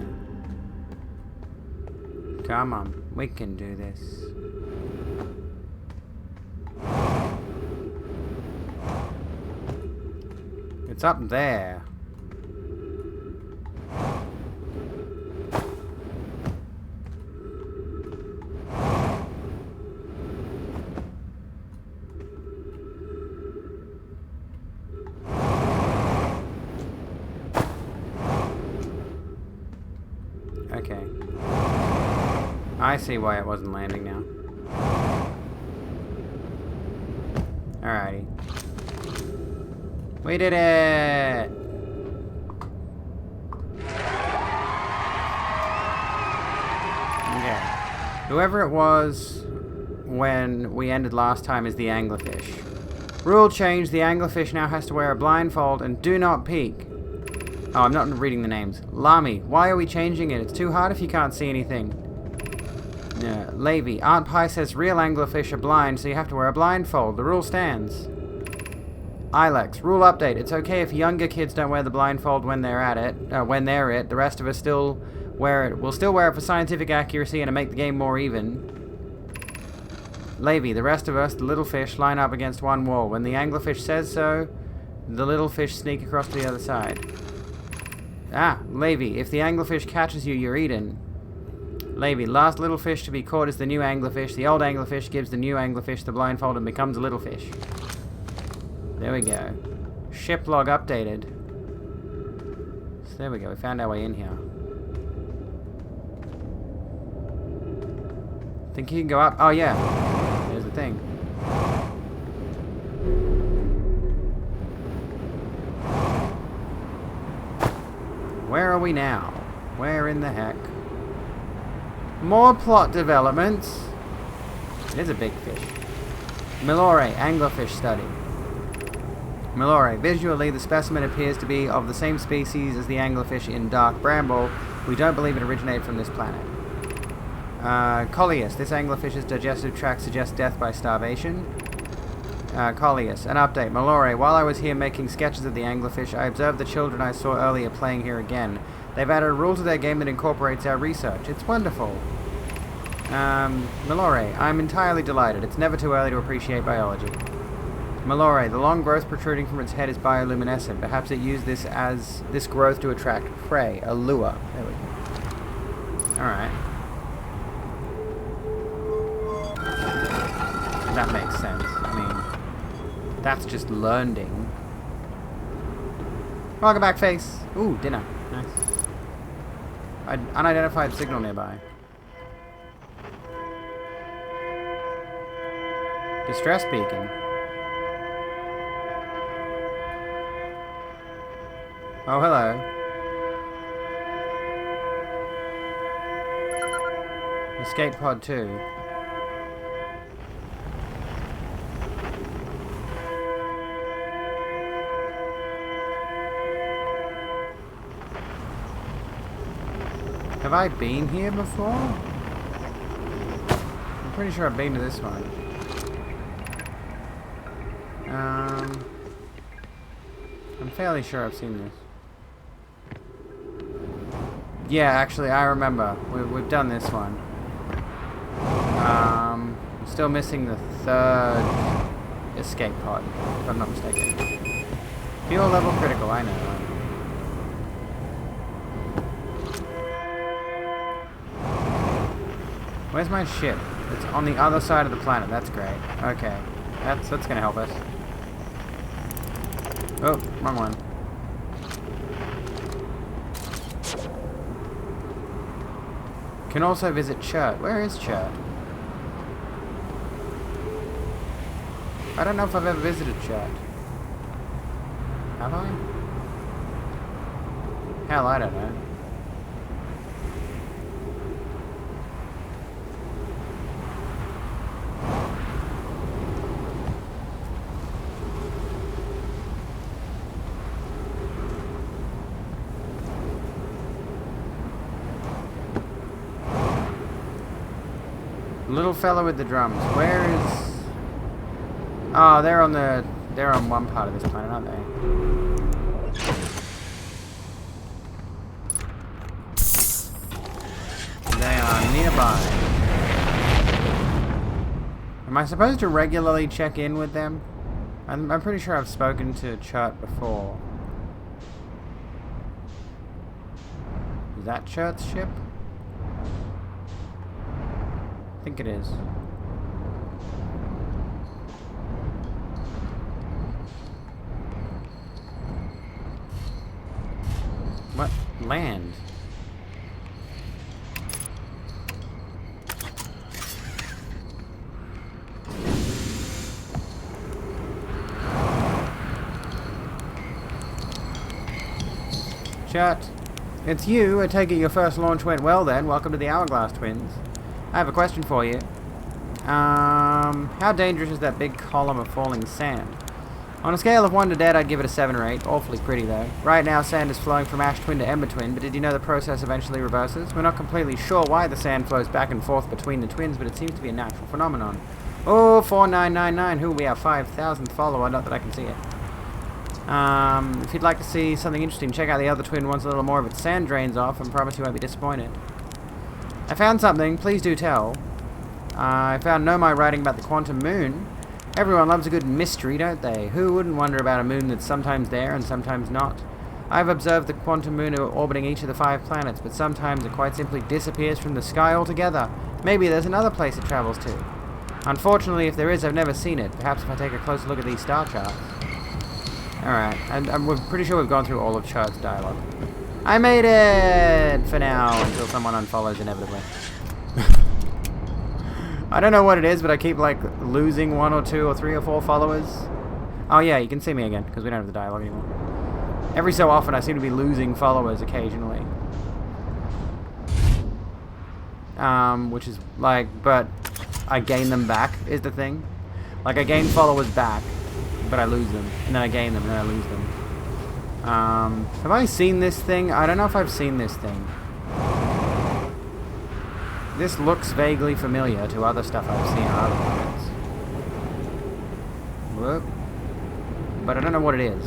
Come on, we can do this. It's up there. Okay. I see why it wasn't landing now. Alrighty. We did it! Okay. Whoever it was when we ended last time is the anglerfish. Rule change, the anglerfish now has to wear a blindfold and do not peek. Oh, I'm not reading the names. Lamy, why are we changing it? It's too hard if you can't see anything. Yeah. Levy, Aunt Pie says real anglerfish are blind, so you have to wear a blindfold. The rule stands. Ilex, rule update. It's okay if younger kids don't wear the blindfold when they're at it. The rest of us still wear it. We'll still wear it for scientific accuracy and to make the game more even. Levy, the rest of us, the little fish, line up against one wall. When the anglerfish says so, the little fish sneak across to the other side. Ah, Levy, if the anglerfish catches you, you're eaten. Levy, last little fish to be caught is the new anglerfish. The old anglerfish gives the new anglerfish the blindfold and becomes a little fish. There we go. Ship log updated. So there we go, we found our way in here. Think you can go up? Oh yeah, there's the thing. Where are we now? Where in the heck? More plot developments. It is a big fish. Milore, anglerfish study. Milore, visually the specimen appears to be of the same species as the anglerfish in Dark Bramble. We don't believe it originated from this planet. Collius, this anglerfish's digestive tract suggests death by starvation. Collius, an update. Milore, while I was here making sketches of the anglerfish, I observed the children I saw earlier playing here again. They've added a rule to their game that incorporates our research. It's wonderful. Milore, I'm entirely delighted. It's never too early to appreciate biology. Milore, the long growth protruding from its head is bioluminescent. Perhaps it used this growth to attract prey, a lure. There we go. Alright. That makes sense. I mean, that's just learning. Welcome back, face. Ooh, dinner. Nice. Unidentified signal nearby. Distress beacon. Oh, hello. Escape pod 2. Have I been here before? I'm pretty sure I've been to this one. I'm fairly sure I've seen this. Yeah, actually, I remember. We've done this one. I'm still missing the third escape pod, if I'm not mistaken. Fuel level critical, I know. Where's my ship? It's on the other side of the planet. That's great. Okay. That's gonna help us. Oh, wrong one. Can also visit Chert. Where is Chert? I don't know if I've ever visited Chert. Have I? Hell, I don't know. Little fella with the drums. Where is... Oh, they're on one part of this planet, aren't they? They are nearby. Am I supposed to regularly check in with them? I'm pretty sure I've spoken to Chert before. Is that Chert's ship? I think it is. What? Land? Chat. It's you. I take it your first launch went well then. Welcome to the Hourglass Twins. I have a question for you. How dangerous is that big column of falling sand? On a scale of 1 to dead, I'd give it a 7 or 8. Awfully pretty, though. Right now, sand is flowing from Ash Twin to Ember Twin, but did you know the process eventually reverses? We're not completely sure why the sand flows back and forth between the twins, but it seems to be a natural phenomenon. Oh, 4999, who will be our 5,000th follower? Not that I can see it. If you'd like to see something interesting, check out the other twin once a little more of its sand drains off, and promise you won't be disappointed. I found something, please do tell. I found Nomai writing about the quantum moon. Everyone loves a good mystery, don't they? Who wouldn't wonder about a moon that's sometimes there and sometimes not? I've observed the quantum moon orbiting each of the 5 planets, but sometimes it quite simply disappears from the sky altogether. Maybe there's another place it travels to. Unfortunately, if there is, I've never seen it. Perhaps if I take a closer look at these star charts. Alright, and we're pretty sure we've gone through all of Chart's dialogue. I made it! For now, until someone unfollows inevitably. I don't know what it is, but I keep, like, losing 1 or 2 or 3 or 4 followers. Oh yeah, you can see me again, because we don't have the dialogue anymore. Every so often, I seem to be losing followers occasionally. Which is, like, but I gain them back, is the thing. Like, I gain followers back, but I lose them. And then I gain them, and then I lose them. Have I seen this thing? I don't know if I've seen this thing. This looks vaguely familiar to other stuff I've seen on other planets. Whoop. But I don't know what it is.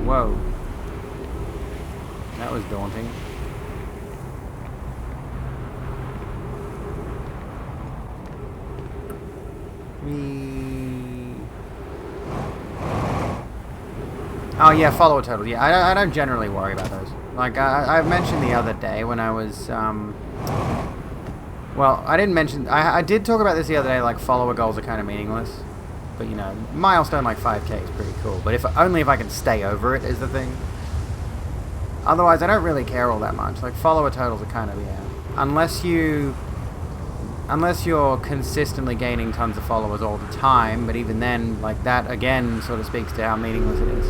Whoa. That was daunting. Oh yeah, follower total. Yeah, I don't generally worry about those. Like I mentioned the other day when I was well, I didn't mention. I did talk about this the other day. Like follower goals are kind of meaningless, but you know, milestone like 5K is pretty cool. But only if I can stay over it is the thing. Otherwise, I don't really care all that much. Like follower totals are kind of unless you're consistently gaining tons of followers all the time. But even then, like that again sort of speaks to how meaningless it is.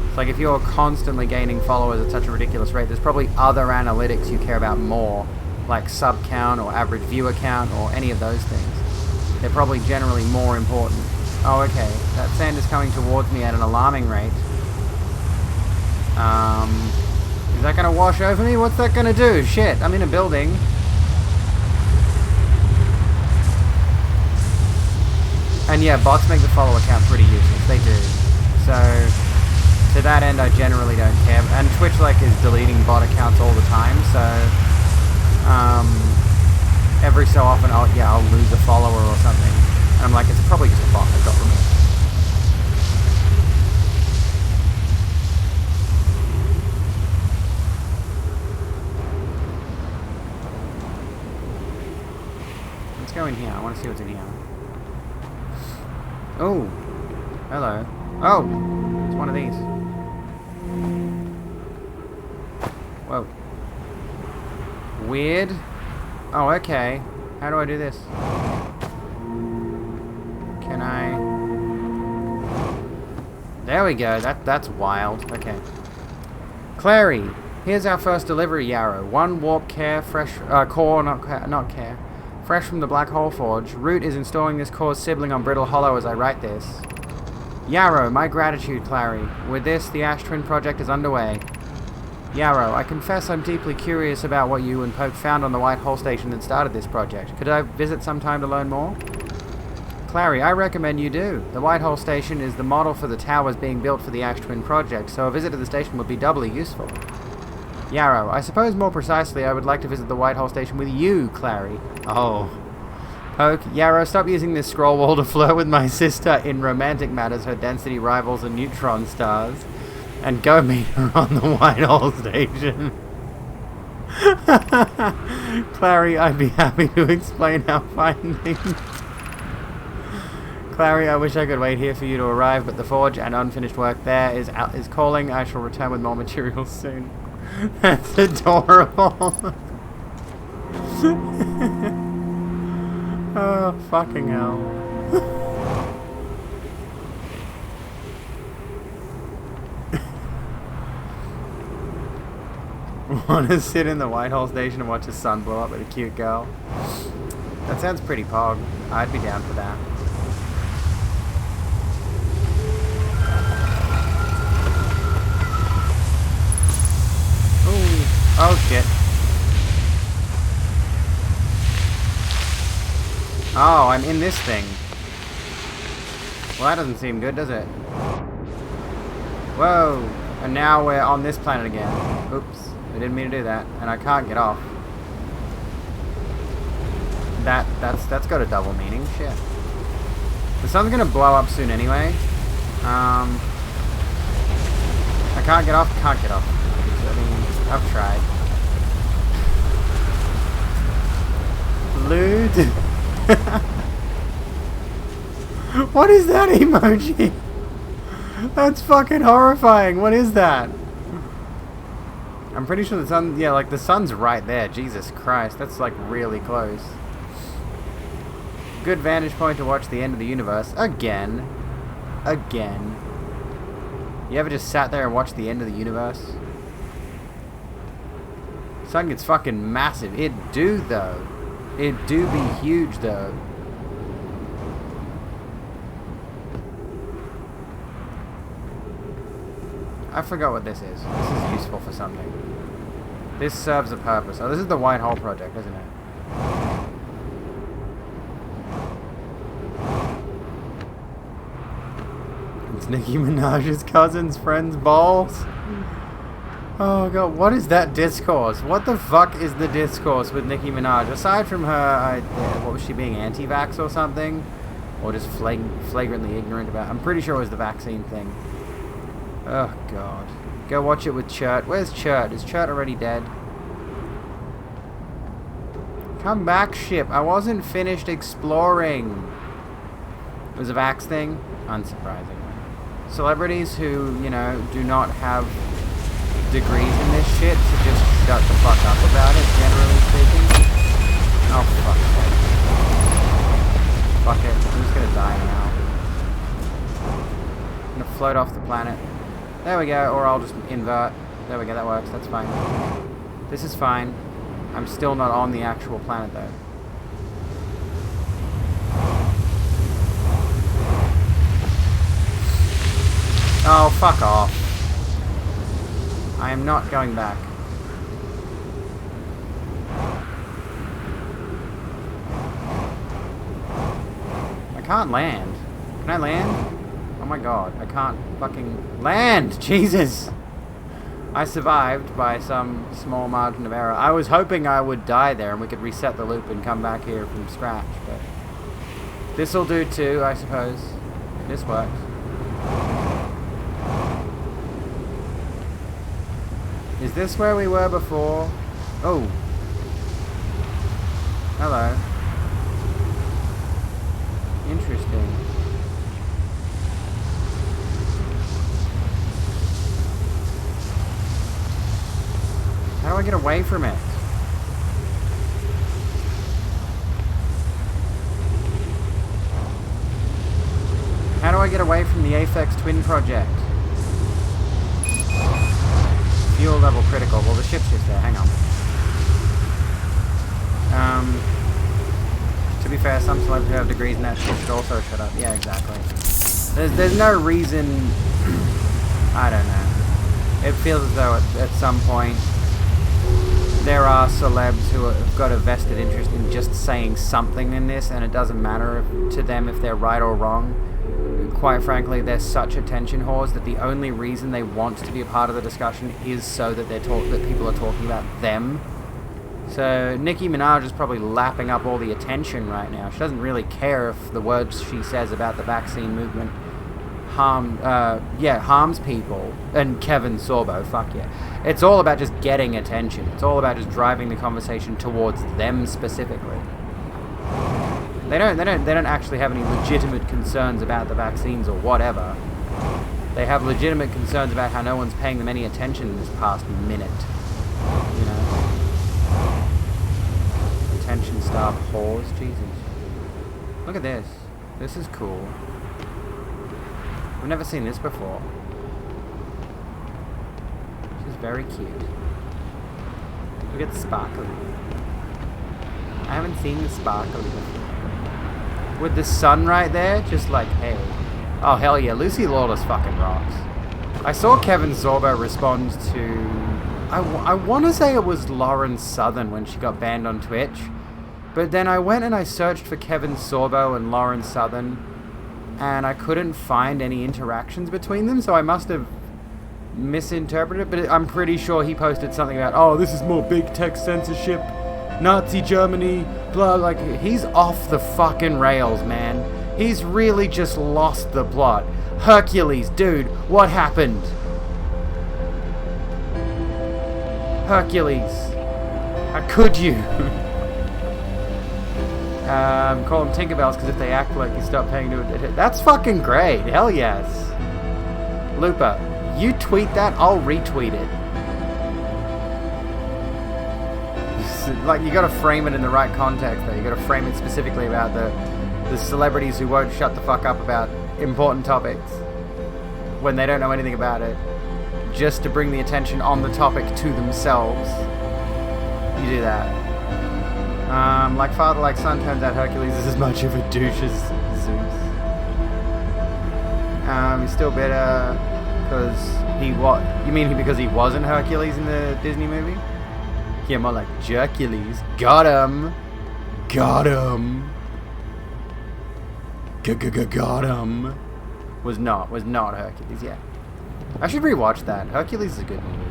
It's like if you're constantly gaining followers at such a ridiculous rate, there's probably other analytics you care about more, like sub count or average viewer count or any of those things. They're probably generally more important. Oh, okay. That sand is coming towards me at an alarming rate. Is that gonna wash over me? What's that gonna do? Shit, I'm in a building. And yeah, bots make the follower count pretty useless. They do. So to that end, I generally don't care. And Twitch like is deleting bot accounts all the time, so every so often I'll lose a follower or something, and I'm like, it's probably just a bot that got removed. Let's go in here. I want to see what's in here. Oh, hello. Oh, it's one of these. Whoa. Weird. Oh, okay. How do I do this? Can I... There we go. That's wild. Okay. Clary, here's our first delivery, Yarrow. 1 warp care, fresh... core, not care. Fresh from the Black Hole Forge. Root is installing this core's sibling on Brittle Hollow as I write this. Yarrow, my gratitude, Clary. With this, the Ash Twin project is underway. Yarrow, I confess I'm deeply curious about what you and Poke found on the White Hole Station that started this project. Could I visit sometime to learn more? Clary, I recommend you do. The White Hole Station is the model for the towers being built for the Ash Twin project, so a visit to the station would be doubly useful. Yarrow, I suppose more precisely I would like to visit the White Hole Station with you, Clary. Oh. Poke, Yarrow, stop using this scroll wall to flirt with my sister in romantic matters. Her density rivals a neutron stars. And go meet her on the White Hole Station. Clary, I'd be happy to explain our findings. Clary, I wish I could wait here for you to arrive, but the forge and unfinished work there is calling. I shall return with more materials soon. That's adorable. Oh, fucking hell. Want to sit in the White Hole Station and watch the sun blow up with a cute girl? That sounds pretty pog. I'd be down for that. Ooh. Oh shit. Oh, I'm in this thing. Well, that doesn't seem good, does it? Whoa. And now we're on this planet again. Oops. I didn't mean to do that, and I can't get off. That's got a double meaning. Shit. The sun's gonna blow up soon anyway. I can't get off. Can't get off. I mean, I've tried. Lewd. What is that emoji? That's fucking horrifying. What is that? I'm pretty sure the sun, yeah, like the sun's right there. Jesus Christ, that's like really close. Good vantage point to watch the end of the universe. Again. Again. You ever just sat there and watched the end of the universe? Sun gets fucking massive. It do though. It do be huge though. I forgot what this is. This is useful for something. This serves a purpose. Oh, this is the White Hole Project, isn't it? It's Nicki Minaj's cousin's friend's balls. Oh god, what is that discourse? What the fuck is the discourse with Nicki Minaj? Aside from her, what was she being, anti-vax or something? Or just flagrantly ignorant about? I'm pretty sure it was the vaccine thing. Oh god. Go watch it with Chert. Where's Chert? Is Chert already dead? Come back, ship. I wasn't finished exploring. It was a vax thing? Unsurprisingly. Celebrities who, you know, do not have degrees in this shit should just shut the fuck up about it, generally speaking. Oh, fuck it. Fuck it. I'm just gonna die now. I'm gonna float off the planet. There we go, or I'll just invert. There we go, that works, that's fine. This is fine. I'm still not on the actual planet, though. Oh, fuck off. I am not going back. I can't land. Can I land? my god, I can't fucking land! Jesus! I survived by some small margin of error. I was hoping I would die there and we could reset the loop and come back here from scratch, but... this'll do too, I suppose. This works. Is this where we were before? Oh. Hello. Interesting. How do I get away from it? How do I get away from the Aphex Twin Project? Fuel level critical. Well, the ship's just there. Hang on. To be fair, some celebs who have degrees in that shit should also shut up. Yeah, exactly. There's no reason... I don't know. It feels as though at some point there are celebs who have got a vested interest in just saying something in this, and it doesn't matter to them if they're right or wrong. Quite frankly, they're such attention whores that the only reason they want to be a part of the discussion is so that that people are talking about them. So Nicki Minaj is probably lapping up all the attention right now. She doesn't really care if the words she says about the vaccine movement harms people. And Kevin Sorbo, fuck yeah. It's all about just getting attention. It's all about just driving the conversation towards them specifically. They don't actually have any legitimate concerns about the vaccines or whatever. They have legitimate concerns about how no one's paying them any attention this past minute. You know? Attention starved whores, Jesus. Look at this. This is cool. I've never seen this before. This is very cute. Look at the sparkly. I haven't seen the sparkly before. With the sun right there, just like, hey. Oh, hell yeah, Lucy Lawless fucking rocks. I saw Kevin Sorbo respond to... I want to say it was Lauren Southern when she got banned on Twitch. But then I went and I searched for Kevin Sorbo and Lauren Southern, and I couldn't find any interactions between them, so I must have misinterpreted it, but I'm pretty sure he posted something about, oh, this is more big tech censorship, Nazi Germany, blah, like, he's off the fucking rails, man. He's really just lost the plot. Hercules, dude, what happened? Hercules. How could you? Call them Tinkerbells, because if they act like you stop paying to it. That's fucking great. Hell yes. Looper, you tweet that, I'll retweet it. Like, you gotta frame it in the right context, though. You gotta frame it specifically about the celebrities who won't shut the fuck up about important topics when they don't know anything about it, just to bring the attention on the topic to themselves. You do that. Like father, like son, turns out Hercules is as much of a douche as Zeus. He's still better because you mean because he wasn't Hercules in the Disney movie? Yeah, more like Jercules. Got him. Got him. Got him. Was not Hercules, yeah. I should rewatch that. Hercules is a good movie.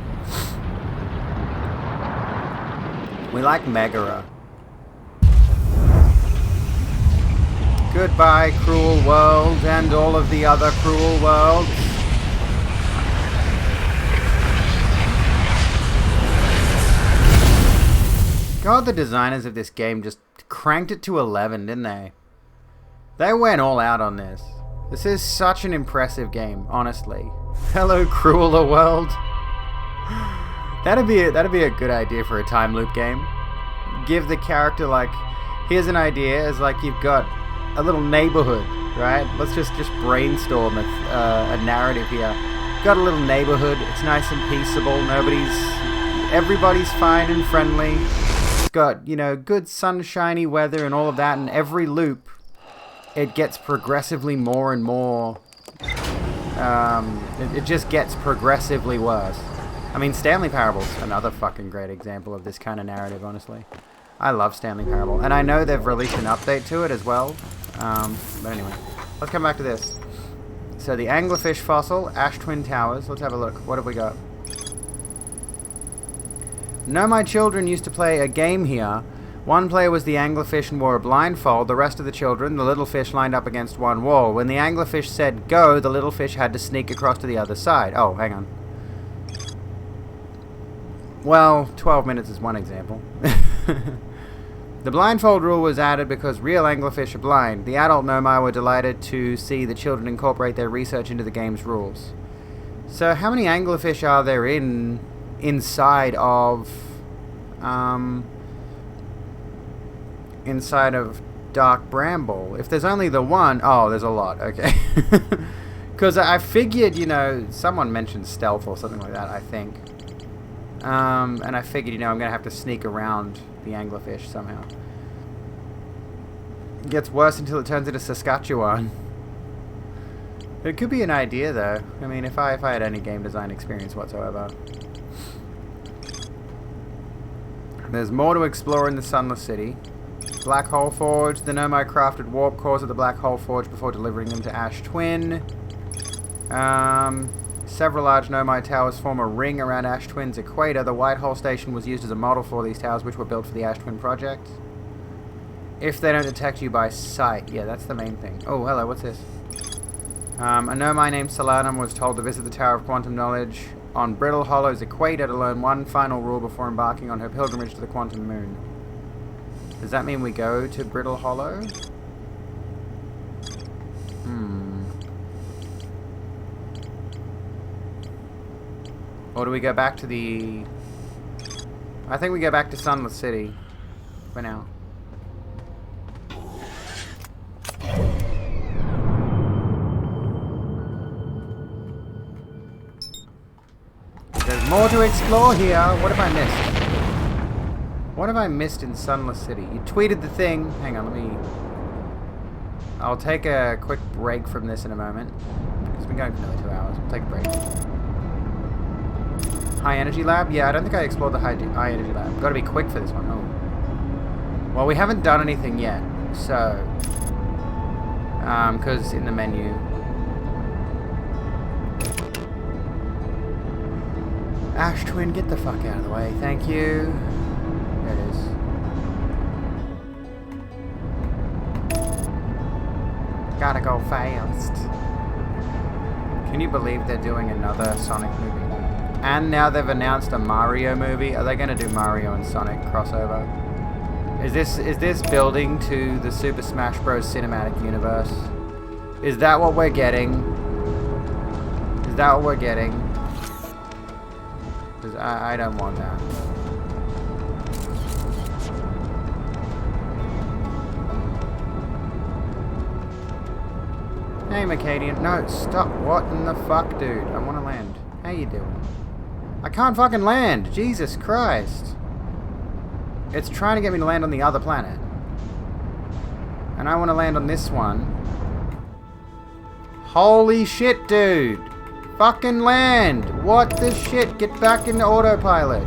We like Megara. Goodbye, cruel world, and all of the other cruel worlds. God, the designers of this game just cranked it to 11, didn't they? They went all out on this. This is such an impressive game, honestly. Hello, crueler world. That'd be a good idea for a time loop game. Give the character, like, here's an idea, as like you've got a little neighborhood, right? Let's just brainstorm a narrative here. Got a little neighborhood, it's nice and peaceable, everybody's fine and friendly. It's got, you know, good sunshiny weather and all of that, and every loop, it gets progressively more and more, it just gets progressively worse. I mean, Stanley Parable's another fucking great example of this kind of narrative, honestly. I love Stanley Parable, and I know they've released an update to it as well, but anyway, let's come back to this. So the anglerfish fossil, Ash Twin Towers. Let's have a look. What have we got? No, my children used to play a game here. One player was the anglerfish and wore a blindfold. The rest of the children, the little fish, lined up against one wall. When the anglerfish said go, the little fish had to sneak across to the other side. Oh, hang on. Well, 12 minutes is one example. The blindfold rule was added because real anglerfish are blind. The adult Nomai were delighted to see the children incorporate their research into the game's rules. So how many anglerfish are there inside of Dark Bramble? If there's only the one, oh, there's a lot. Okay. Because I figured, you know, someone mentioned stealth or something like that, I think. And I figured, you know, I'm going to have to sneak around the anglerfish somehow. It gets worse until it turns into Saskatchewan. It could be an idea, though. I mean, if I had any game design experience whatsoever. There's more to explore in the Sunless City. Black Hole Forge. The Nomai crafted warp cores at the Black Hole Forge before delivering them to Ash Twin. Several large Nomai towers form a ring around Ash Twin's equator. The White Hole Station was used as a model for these towers, which were built for the Ash Twin project. If they don't detect you by sight. Yeah, that's the main thing. Oh, hello, what's this? A Nomai named Solanum was told to visit the Tower of Quantum Knowledge on Brittle Hollow's equator to learn one final rule before embarking on her pilgrimage to the Quantum Moon. Does that mean we go to Brittle Hollow? Or do we go back to the... I think we go back to Sunless City for now. There's more to explore here. What have I missed? What have I missed in Sunless City? You tweeted the thing. Hang on, let me... I'll take a quick break from this in a moment. It's been going for nearly 2 hours. We'll take a break. High Energy Lab? Yeah, I don't think I explored the High Energy Lab. Gotta be quick for this one. Oh. Well, we haven't done anything yet. So... because in the menu... Ash Twin, get the fuck out of the way. Thank you. There it is. Gotta go fast. Can you believe they're doing another Sonic movie? And now they've announced a Mario movie. Are they going to do Mario and Sonic crossover? Is this building to the Super Smash Bros. Cinematic Universe? Is that what we're getting? Is that what we're getting? Because I don't want that. Hey, Macadian. No, stop. What in the fuck, dude? I want to land. How you doing? I can't fucking land. Jesus Christ. It's trying to get me to land on the other planet. And I want to land on this one. Holy shit, dude. Fucking land. What the shit? Get back into autopilot.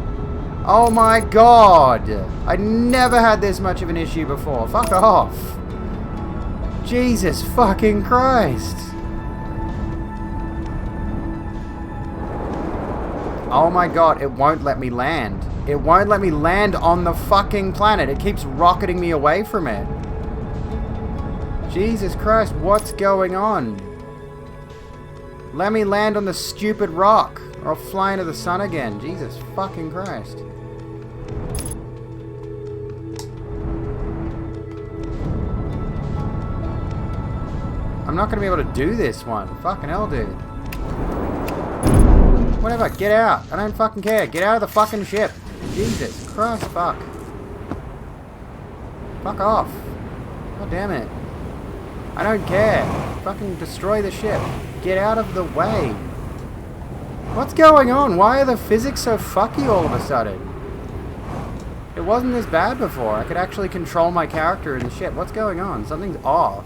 Oh my god. I never had this much of an issue before. Fuck off. Jesus fucking Christ. Oh my god, it won't let me land. It won't let me land on the fucking planet. It keeps rocketing me away from it. Jesus Christ, what's going on? Let me land on the stupid rock, or I'll fly into the sun again. Jesus fucking Christ. I'm not going to be able to do this one. Fucking hell, dude. Whatever, get out. I don't fucking care. Get out of the fucking ship. Jesus Christ, fuck. Fuck off. God damn it. I don't care. Fucking destroy the ship. Get out of the way. What's going on? Why are the physics so fucky all of a sudden? It wasn't this bad before. I could actually control my character in the ship. What's going on? Something's off.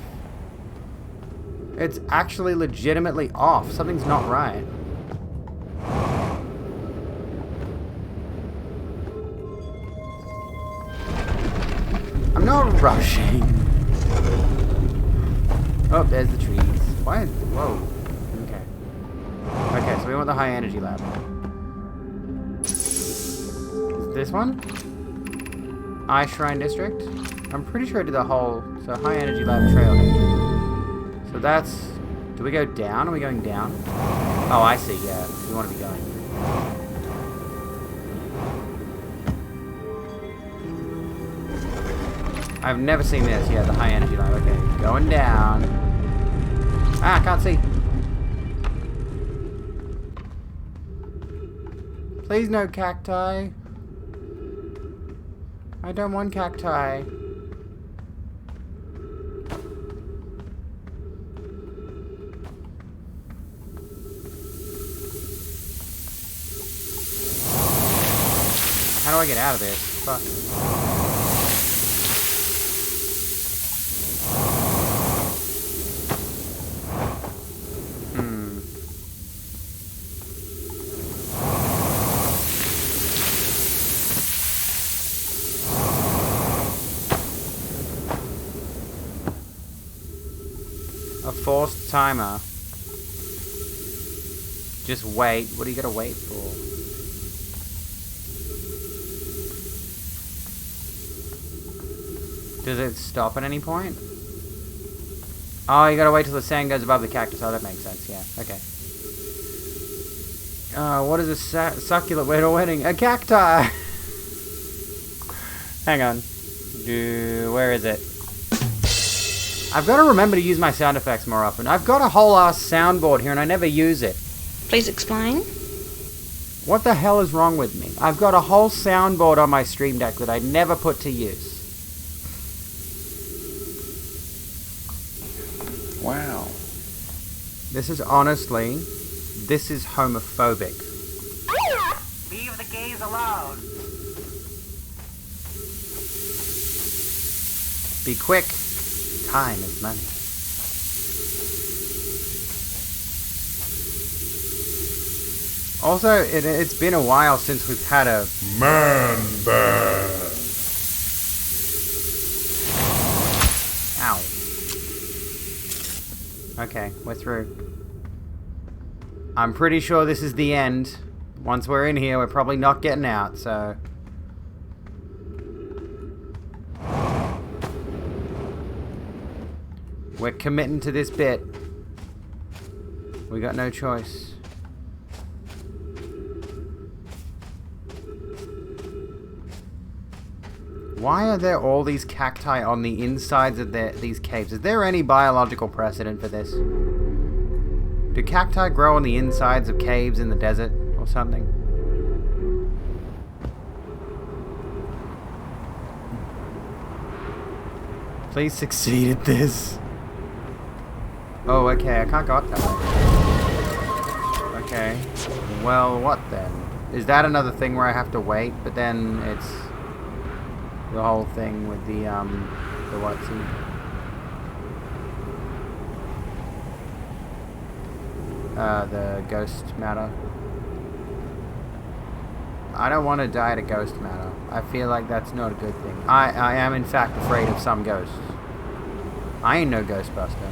It's actually legitimately off. Something's not right. I'm not rushing. Oh, there's the trees. Why? Whoa. so we want the high energy lab. Is this one? Ice Shrine District? I'm pretty sure I did the whole... So high energy lab trailhead. So that's... Do we go down? Are we going down? Oh, I see, yeah. We want to be going. I've never seen this. Yeah, the high energy lab. Okay, going down. Ah, I can't see. Please no cacti. I don't want cacti. How do I get out of this? Fuck. A forced timer. Just wait. What do you gotta wait for? Does it stop at any point? Oh, you gotta wait till the sand goes above the cactus. Oh, that makes sense. Yeah. Okay. What is a succulent wedding? A cacti! Hang on. Where is it? I've got to remember to use my sound effects more often. I've got a whole ass soundboard here and I never use it. Please explain. What the hell is wrong with me? I've got a whole soundboard on my Stream Deck that I never put to use. Wow. This is honestly, this is homophobic. Leave the gays alone. Be quick. Time is money. Also, it's been a while since we've had a Man band. Ow. Okay, we're through. I'm pretty sure this is the end. Once we're in here, we're probably not getting out, so... We're committing to this bit. We got no choice. Why are there all these cacti on the insides of these caves? Is there any biological precedent for this? Do cacti grow on the insides of caves in the desert or something? Please succeed at this. Oh, okay, I can't go up that way. Okay. Well, what then? Is that another thing where I have to wait, but then it's the whole thing with the what'sie? The ghost matter. I don't want to die to ghost matter. I feel like that's not a good thing. I am in fact afraid of some ghosts. I ain't no Ghostbuster.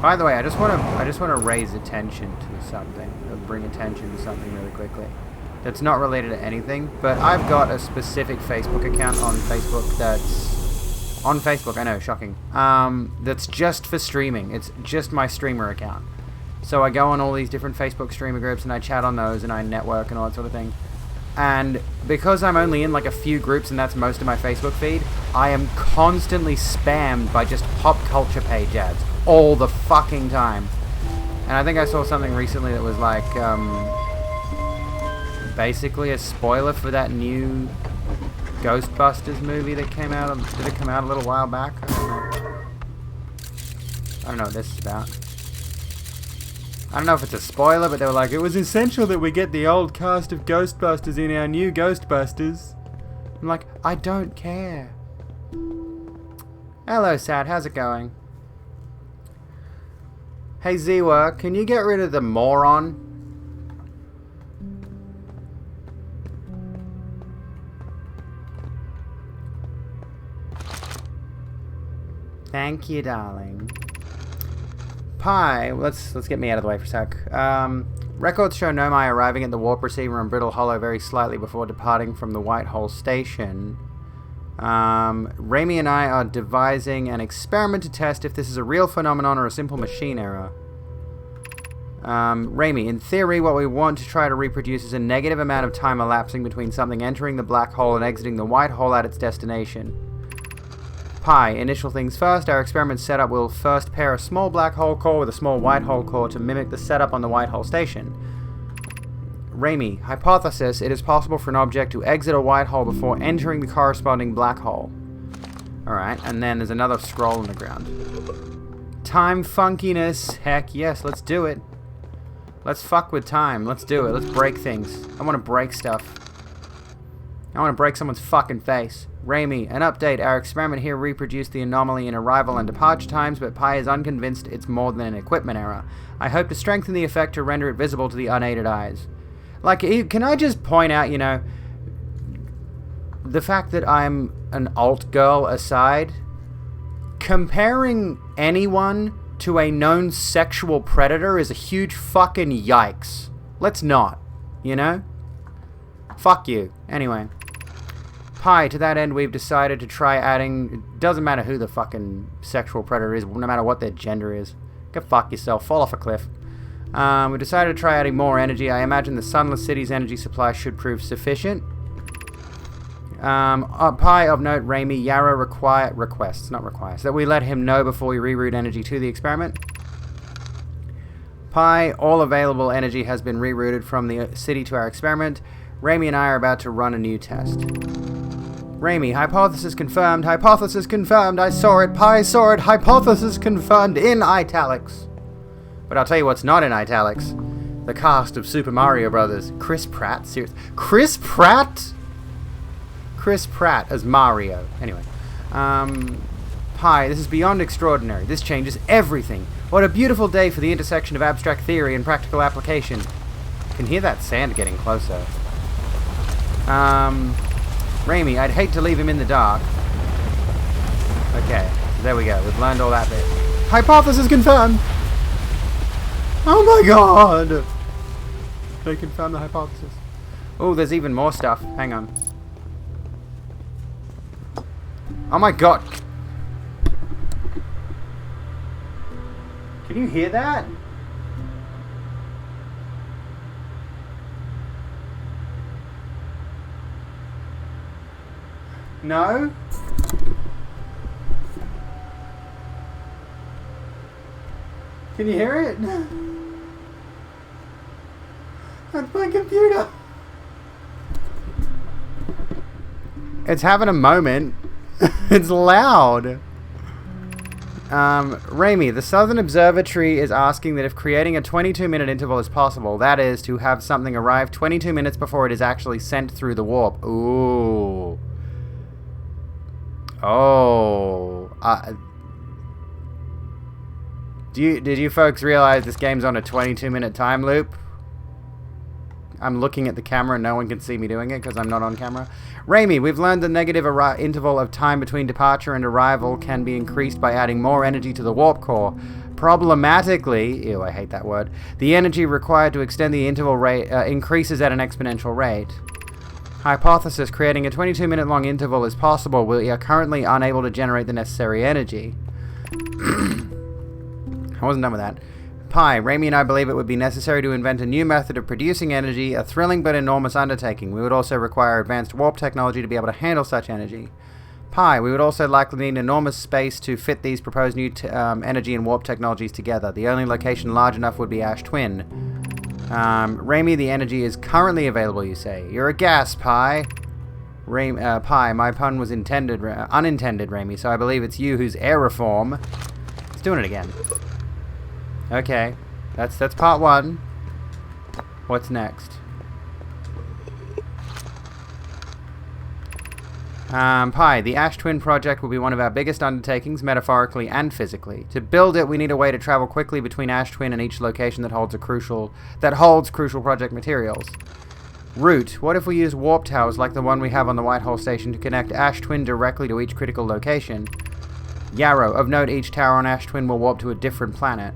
By the way, I just want to raise attention to something, or bring attention to something really quickly. That's not related to anything, but I've got a specific Facebook account on Facebook that's on Facebook. I know, shocking. That's just for streaming. It's just my streamer account. So I go on all these different Facebook streamer groups and I chat on those and I network and all that sort of thing. And because I'm only in like a few groups and that's most of my Facebook feed, I am constantly spammed by just pop culture page ads all the fucking time. And I think I saw something recently that was like basically a spoiler for that new Ghostbusters movie that came out. Did it come out a little while back? I don't know what this is about. I don't know if it's a spoiler, but they were like, it was essential that we get the old cast of Ghostbusters in our new Ghostbusters. I'm like, I don't care. Hello, Sad. How's it going? Hey, Ziwa, can you get rid of the moron? Thank you, darling. Pi, let's get me out of the way for a sec. Records show Nomai arriving at the warp receiver in Brittle Hollow very slightly before departing from the Whitehall station. Raimi and I are devising an experiment to test if this is a real phenomenon or a simple machine error. Raimi, in theory, what we want to try to reproduce is a negative amount of time elapsing between something entering the black hole and exiting the white hole at its destination. Pi, initial things first, our experiment setup will first pair a small black hole core with a small white hole core to mimic the setup on the white hole station. Raimi, hypothesis, it is possible for an object to exit a white hole before entering the corresponding black hole. Alright, and then there's another scroll on the ground. Time funkiness, heck yes, let's do it. Let's fuck with time, let's do it, let's break things. I want to break stuff. I want to break someone's fucking face. Raimi, an update. Our experiment here reproduced the anomaly in arrival and departure times, but Pi is unconvinced it's more than an equipment error. I hope to strengthen the effect to render it visible to the unaided eyes. Like, can I just point out, you know, the fact that I'm an alt girl aside, comparing anyone to a known sexual predator is a huge fucking yikes. Let's not, you know? Fuck you. Anyway. Pi, to that end, we've decided to try adding... It doesn't matter who the fucking sexual predator is, no matter what their gender is. Go fuck yourself. Fall off a cliff. We decided to try adding more energy. I imagine the Sunless City's energy supply should prove sufficient. Pi, of note, Raimi, Yarrow requests that we let him know before we reroute energy to the experiment. Pi, all available energy has been rerouted from the city to our experiment. Raimi and I are about to run a new test. Raimi, hypothesis confirmed, I saw it, Pi saw it, hypothesis confirmed, in italics. But I'll tell you what's not in italics. The cast of Super Mario Brothers. Chris Pratt? Seriously? Chris Pratt? Chris Pratt as Mario. Anyway. Pi, this is beyond extraordinary. This changes everything. What a beautiful day for the intersection of abstract theory and practical application. I can hear that sand getting closer. Raimi, I'd hate to leave him in the dark. Okay, so there we go. We've learned all that bit. Hypothesis confirmed! Oh my god! They confirmed the hypothesis. Oh, there's even more stuff. Hang on. Oh my god! Can you hear that? No? Can you hear it? That's my computer. It's having a moment. It's loud. Raimi, the Southern Observatory is asking that if creating a 22-minute interval is possible, that is, to have something arrive 22 minutes before it is actually sent through the warp. Ooh. Oh. Did you folks realize this game's on a 22-minute time loop? I'm looking at the camera and no one can see me doing it because I'm not on camera. Raimi, we've learned the negative interval of time between departure and arrival can be increased by adding more energy to the warp core. Problematically, ew, I hate that word, the energy required to extend the interval rate increases at an exponential rate. Hypothesis, creating a 22-minute long interval is possible. We are currently unable to generate the necessary energy. I wasn't done with that. Pi, Raimi and I believe it would be necessary to invent a new method of producing energy, a thrilling but enormous undertaking. We would also require advanced warp technology to be able to handle such energy. Pi, we would also likely need enormous space to fit these proposed new energy and warp technologies together. The only location large enough would be Ash Twin. Raimi, the energy is currently available, you say. You're a gas, Pi. Pi, my pun was unintended, Raimi, so I believe it's you who's air reform. It's doing it again. Okay, that's part one. What's next? Pi, the Ash Twin project will be one of our biggest undertakings, metaphorically and physically. To build it, we need a way to travel quickly between Ash Twin and each location that holds crucial project materials. Route, what if we use warp towers like the one we have on the Whitehall station to connect Ash Twin directly to each critical location? Yarrow, of note, each tower on Ash Twin will warp to a different planet.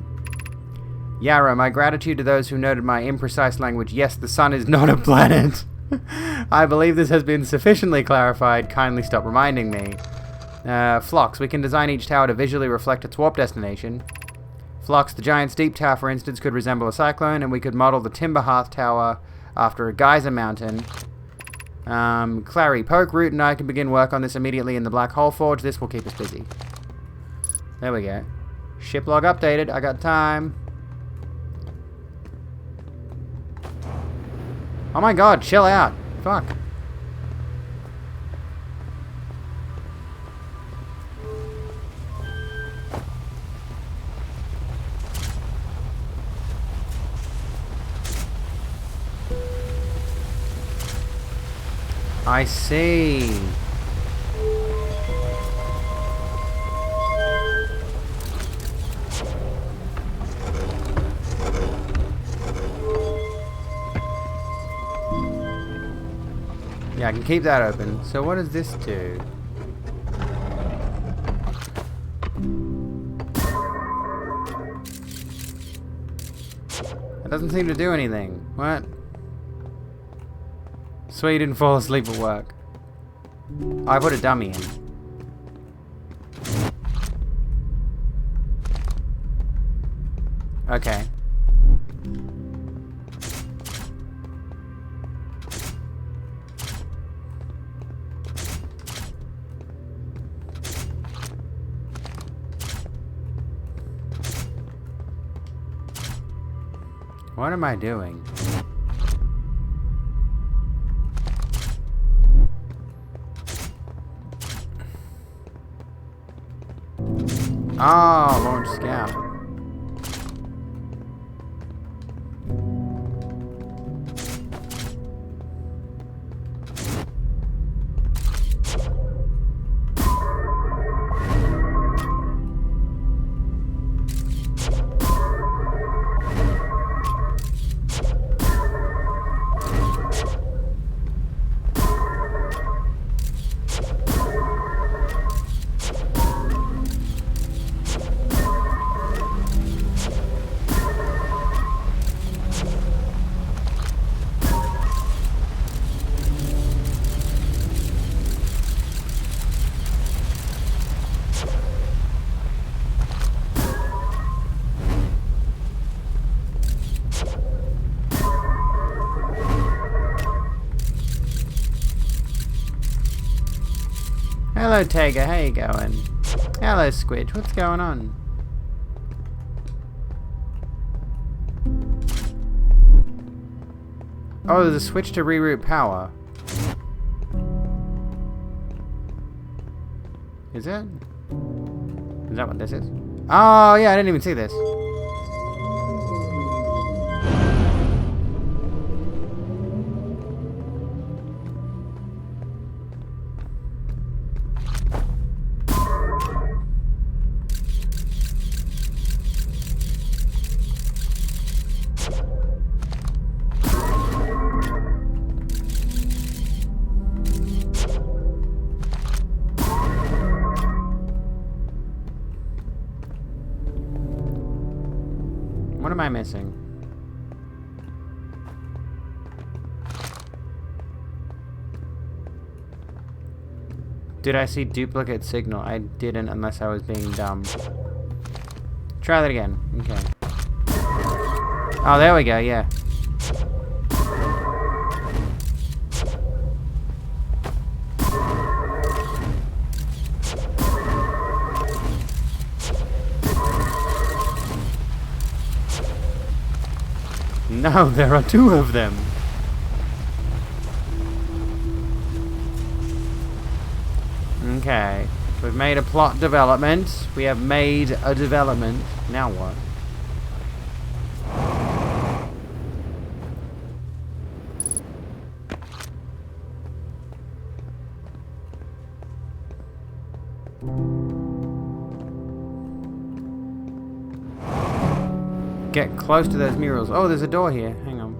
Yarrow, my gratitude to those who noted my imprecise language. Yes, the sun is not a planet. I believe this has been sufficiently clarified. Kindly stop reminding me. Phlox, we can design each tower to visually reflect its warp destination. Phlox, the giant steep tower, for instance, could resemble a cyclone, and we could model the Timber Hearth Tower after a geyser mountain. Clary, Poke, Root, and I can begin work on this immediately in the Black Hole Forge. This will keep us busy. There we go. Ship log updated. I got time. Oh my god, chill out. Fuck. I see. Yeah, I can keep that open. So what does this do? It doesn't seem to do anything. What? So you didn't fall asleep at work. I put a dummy in. Okay. What am I doing? Oh, launch scout. Hello, Tiger. How you going? Hello, Squidge. What's going on? Oh, there's a switch to reroute power. Is it? Is that what this is? Oh, yeah, I didn't even see this. What am I missing? Did I see duplicate signal? I didn't unless I was being dumb. Try that again. Okay. Oh, there we go, yeah. No, there are two of them. Okay. We've made a plot development. We have made a development. Now what? Get close to those murals. Oh, there's a door here. Hang on.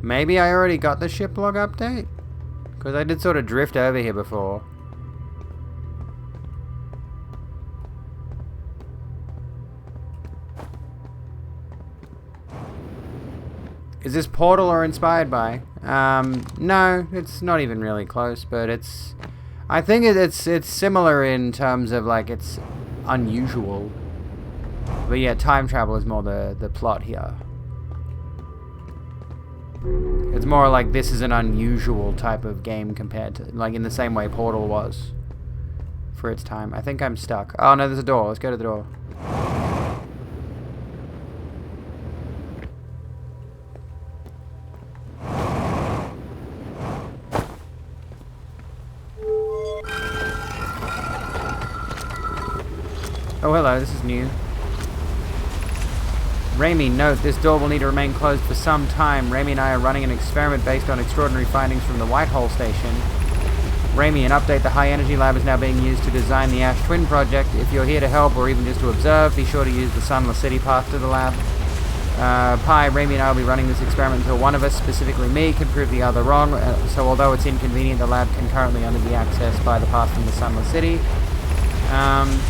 Maybe I already got the ship log update? Because I did sort of drift over here before. Is this Portal or inspired by? No, it's not even really close, but it's... I think it's similar in terms of, like, it's unusual. But yeah, time travel is more the plot here. It's more like this is an unusual type of game compared to, like, in the same way Portal was for its time. I think I'm stuck. Oh no, there's a door. Let's go to the door. Oh, hello, this is new. Raimi, note, this door will need to remain closed for some time. Raimi and I are running an experiment based on extraordinary findings from the Whitehall station. Raimi, an update, the High Energy Lab is now being used to design the Ash Twin project. If you're here to help or even just to observe, be sure to use the Sunless City path to the lab. Pi, Raimi and I will be running this experiment until one of us, specifically me, can prove the other wrong. So although it's inconvenient, the lab can currently only be accessed by the path from the Sunless City.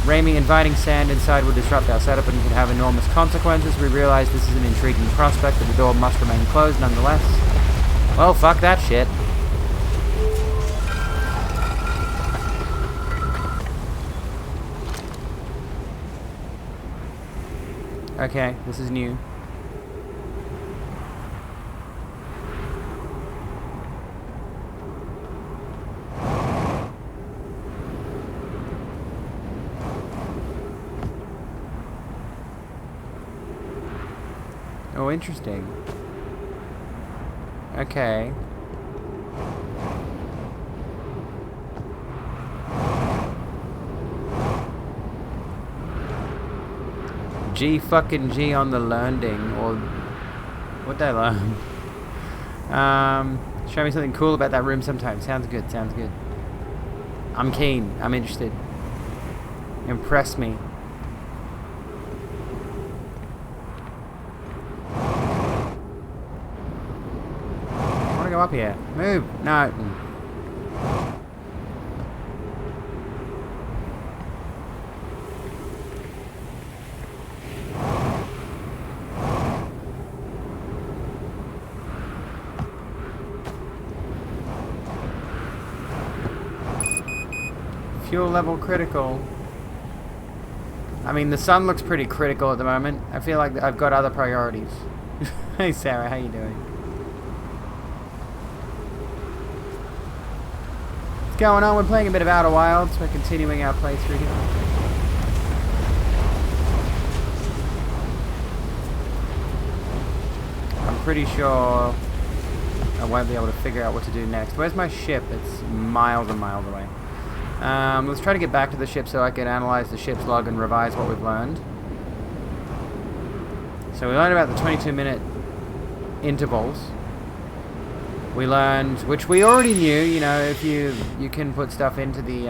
Raimi, inviting sand inside would disrupt our setup and could have enormous consequences. We realize this is an intriguing prospect, but the door must remain closed nonetheless. Well, fuck that shit. Okay, this is new. Oh, interesting. Okay. G fucking G on the landing, or what did I learn? Show me something cool about that room sometime. Sounds good, sounds good. I'm keen, I'm interested. Impress me. I wanna go up here. Move! No. Fuel level critical. I mean, the sun looks pretty critical at the moment. I feel like I've got other priorities. Hey Sarah, how you doing? What's going on? We're playing a bit of Outer Wilds. We're continuing our playthrough here. I'm pretty sure I won't be able to figure out what to do next. Where's my ship? It's miles and miles away. Let's try to get back to the ship so I can analyze the ship's log and revise what we've learned. So we learned about the 22-minute intervals. We learned, which we already knew, you know, if you can put stuff into the,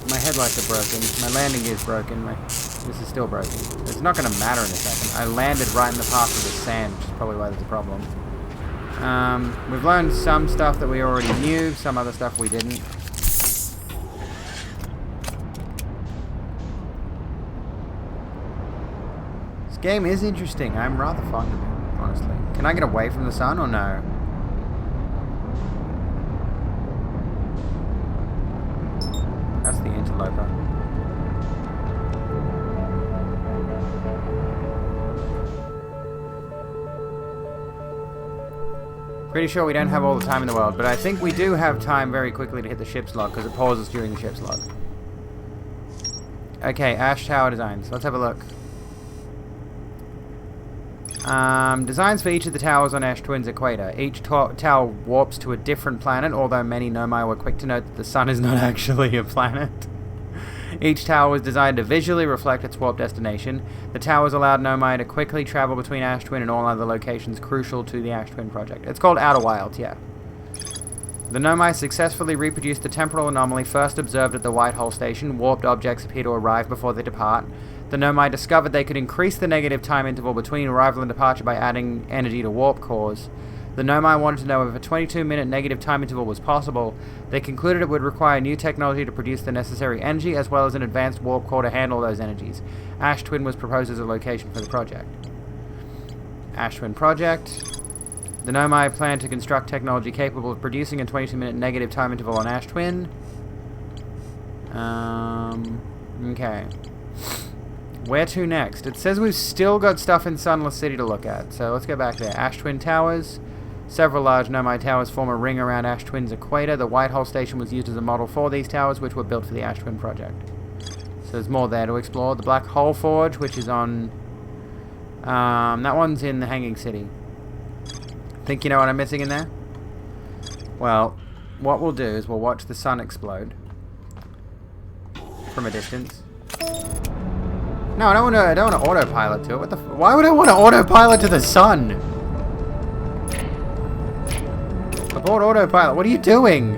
my headlights are broken, my landing gear's broken, this is still broken. It's not going to matter in a second. I landed right in the path of the sand, which is probably why there's a problem. We've learned some stuff that we already knew, some other stuff we didn't. This game is interesting. I'm rather fond of it, honestly. Can I get away from the sun or no? That's the interloper. Pretty sure we don't have all the time in the world, but I think we do have time very quickly to hit the ship's log, because it pauses during the ship's log. Okay, Ash Tower designs. Let's have a look. Designs for each of the towers on Ash Twin's equator. Each tower warps to a different planet, although many Nomai were quick to note that the sun is not actually a planet. Each tower was designed to visually reflect its warp destination. The towers allowed Nomai to quickly travel between Ash Twin and all other locations crucial to the Ash Twin project. It's called Outer Wilds, yeah. The Nomai successfully reproduced the temporal anomaly first observed at the Whitehall station. Warped objects appear to arrive before they depart. The Nomai discovered they could increase the negative time interval between arrival and departure by adding energy to warp cores. The Nomai wanted to know if a 22-minute negative time interval was possible. They concluded it would require new technology to produce the necessary energy, as well as an advanced warp core to handle those energies. Ash Twin was proposed as a location for the project. Ash Twin Project. The Nomai plan to construct technology capable of producing a 22-minute negative time interval on Ash Twin. Okay. Where to next? It says we've still got stuff in Sunless City to look at, so let's go back there. Ash Twin Towers. Several large Nomai towers form a ring around Ash Twin's equator. The Whitehole Station was used as a model for these towers, which were built for the Ash Twin project. So there's more there to explore. The Black Hole Forge, which is on... that one's in the Hanging City. Think you know what I'm missing in there? Well, what we'll do is we'll watch the sun explode from a distance. No, I don't want to autopilot to it. What the? Why would I want to autopilot to the sun? Abort autopilot. What are you doing?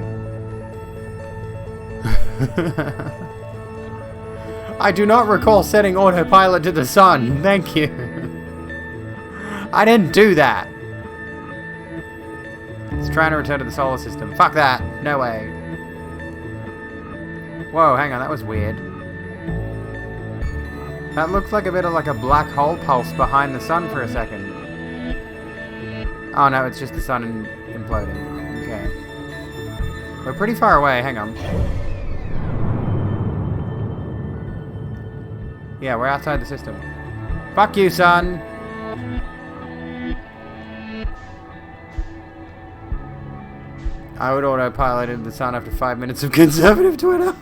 I do not recall setting autopilot to the sun. Thank you. I didn't do that. It's trying to return to the solar system. Fuck that. No way. Whoa, hang on. That was weird. That looked like a bit of like a black hole pulse behind the sun for a second. Oh no, it's just the sun imploding. Okay. We're pretty far away. Hang on. Yeah, we're outside the system. Fuck you, sun! I would autopilot into the sun after 5 minutes of conservative Twitter.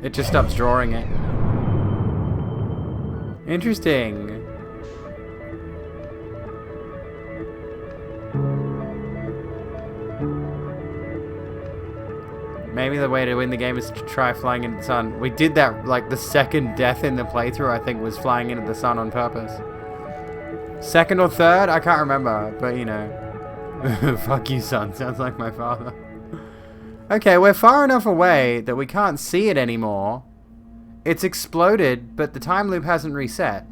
It just stops drawing it. Interesting. Maybe the way to win the game is to try flying into the sun. We did that, like, the second death in the playthrough, I think, was flying into the sun on purpose. Second or third? I can't remember, but, you know. Fuck you, son. Sounds like my father. Okay, we're far enough away that we can't see it anymore. It's exploded, but the time loop hasn't reset.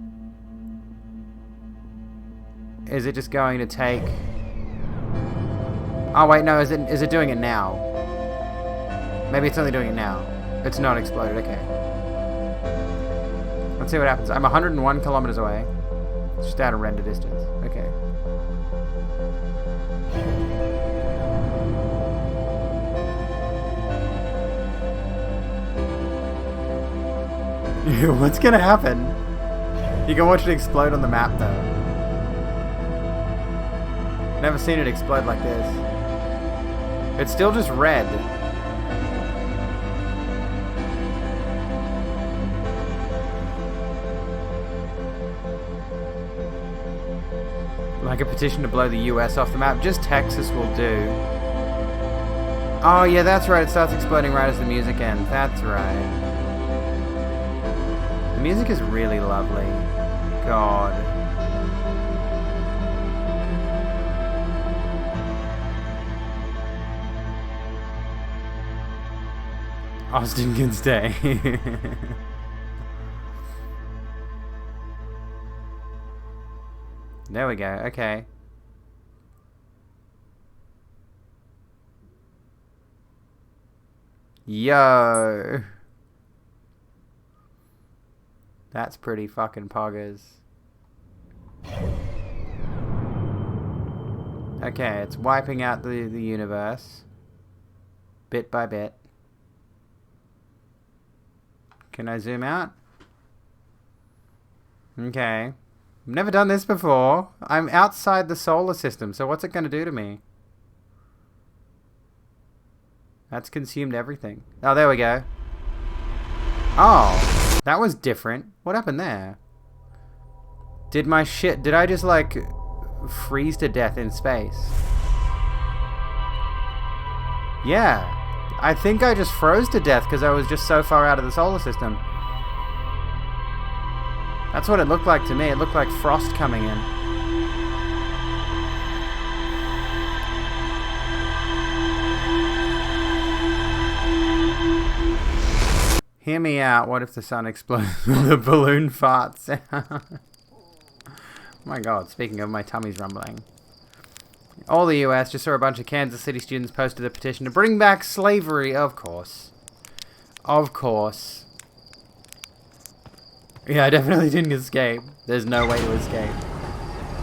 Is it just going to take... Oh, wait, no, is it doing it now? Maybe it's only doing it now. It's not exploded, okay. Let's see what happens. I'm 101 kilometers away. It's just out of render distance. Okay. What's gonna happen? You can watch it explode on the map, though. Never seen it explode like this. It's still just red. Like a petition to blow the US off the map. Just Texas will do. Oh, yeah, that's right. It starts exploding right as the music ends. That's right. The music is really lovely. God. Austin can stay. There we go. Okay. Yo. That's pretty fucking poggers. Okay, it's wiping out the universe. Bit by bit. Can I zoom out? Okay. I've never done this before. I'm outside the solar system, so what's it going to do to me? That's consumed everything. Oh, there we go. Oh, that was different. What happened there? Did I just, like, freeze to death in space? Yeah. I think I just froze to death because I was just so far out of the solar system. That's what it looked like to me. It looked like frost coming in. Hear me out. What if the sun explodes with a balloon fart sound? Oh my god, speaking of, my tummy's rumbling. All the US just saw a bunch of Kansas City students posted a petition to bring back slavery. Of course. Of course. Yeah, I definitely didn't escape. There's no way to escape.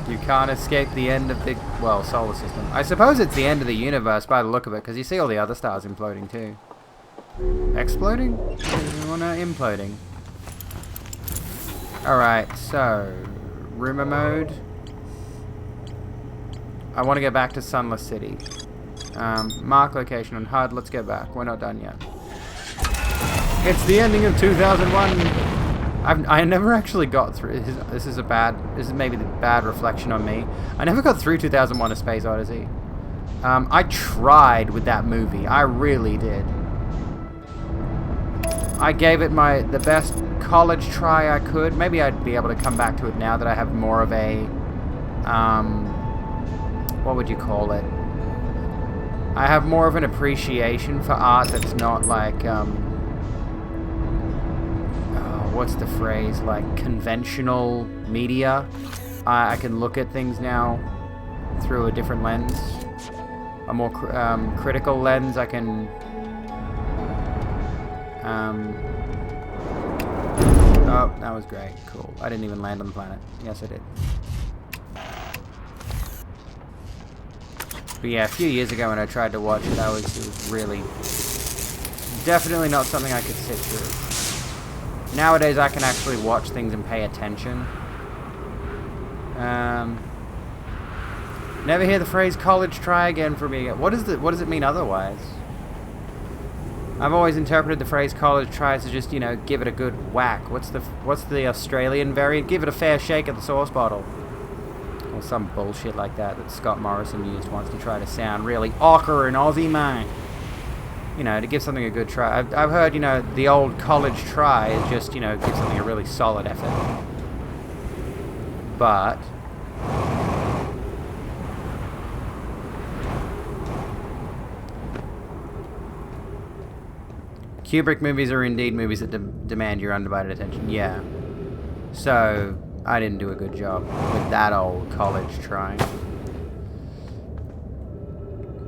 You can't escape the end of the, well, solar system. I suppose it's the end of the universe by the look of it, because you see all the other stars imploding too. Exploding? Well, no, imploding. Alright, so... rumor mode. I want to get back to Sunless City. Mark location on HUD. Let's get back. We're not done yet. It's the ending of 2001. I never actually got through. This is maybe the bad reflection on me. I never got through 2001: A Space Odyssey. I tried with that movie. I really did. I gave it the best college try I could. Maybe I'd be able to come back to it now that I have more of a what would you call it? I have more of an appreciation for art that's not like what's the phrase, like conventional media. I can look at things now through a different lens, a more critical lens. I can oh, that was great. Cool. I didn't even land on the planet. Yes, I did. But yeah, a few years ago when I tried to watch it, it was really definitely not something I could sit through. Nowadays, I can actually watch things and pay attention. Never hear the phrase "college try again" from me. What does it mean otherwise? I've always interpreted the phrase "college try" as just, you know, give it a good whack. What's the Australian variant? Give it a fair shake at the sauce bottle, or some bullshit like that Scott Morrison used once to try to sound really awkward and Aussie, man. You know, to give something a good try. I've heard, you know, the old college try is just, you know, give something a really solid effort. But Kubrick movies are indeed movies that demand your undivided attention. Yeah. So, I didn't do a good job with that old college try.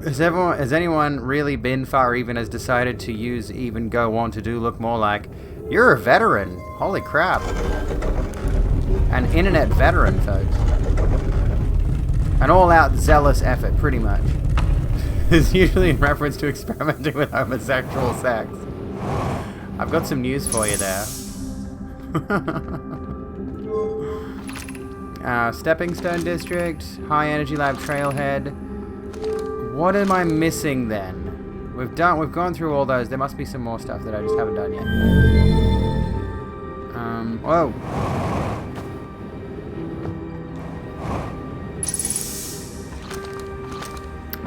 Has anyone really been far even has decided to use even go on to do look more like, you're a veteran. Holy crap. An internet veteran, folks. An all-out zealous effort, pretty much. Is usually in reference to experimenting with homosexual sex. I've got some news for you there. Stepping Stone District, High Energy Lab Trailhead. What am I missing then? We've gone through all those. There must be some more stuff that I just haven't done yet. Whoa.